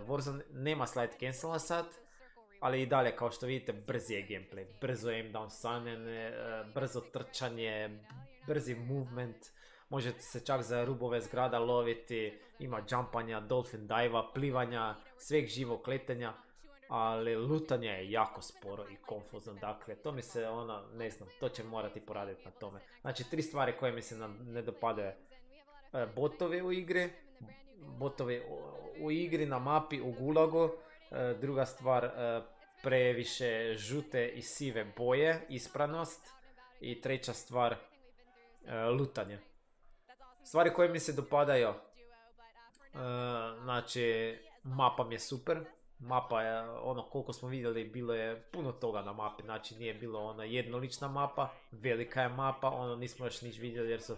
Warzone nema slide cancela sad, ali i dalje, kao što vidite, brzi je gameplay. Brzo aim down stanjene, brzo trčanje, brzi movement. Možete se čak za rubove zgrada loviti, ima jumpanja, dolphin dive-a, plivanja, sveg živog letenja. Ali lutanje je jako sporo i konfuzno, dakle, to mi se, ono, ne znam, to će morati poraditi na tome. Znači, 3 stvari koje mi se ne dopadaju. Botovi u igri, na mapi, u gulagu. Druga stvar, previše žute i sive boje, ispranost. I treća stvar, lutanje. Stvari koje mi se dopadaju, znači, mapa mi je super. Mapa je, ono, koliko smo vidjeli, bilo je puno toga na mapi, znači nije bilo ona jednolična mapa, velika je mapa, ono, nismo još niš vidjeli jer su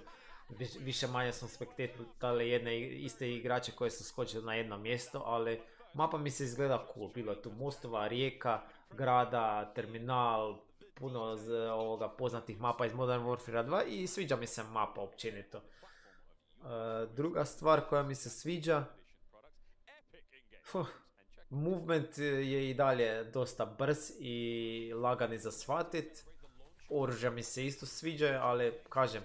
više manje smo spektatali jedne iste igrače koje su skočili na jedno mjesto, ali mapa mi se izgleda cool, bilo je tu mostova, rijeka, grada, terminal, puno poznatih mapa iz Modern Warfare 2 i sviđa mi se mapa općenito. Druga stvar koja mi se sviđa, movement je i dalje dosta brz i lagani za shvatit. Oružja mi se isto sviđaju, ali kažem,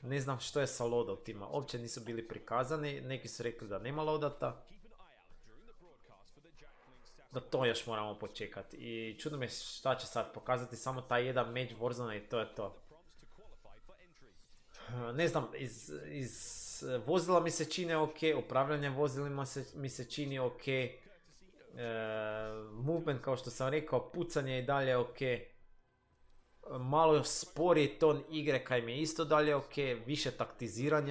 ne znam što je sa loadoutima. Uopće nisu bili prikazani, neki su rekli da nema loadouta. Da to još moramo počekati. I čudno mi šta će sad pokazati, samo taj jedan match Warzone i to je to. Ne znam, iz vozila mi se čine ok, upravljanje vozilima mi se čini ok. Movement, kao što sam rekao, pucanje i dalje ok. Malo sporiji ton igre kaj mi je isto dalje ok, više taktiziranja.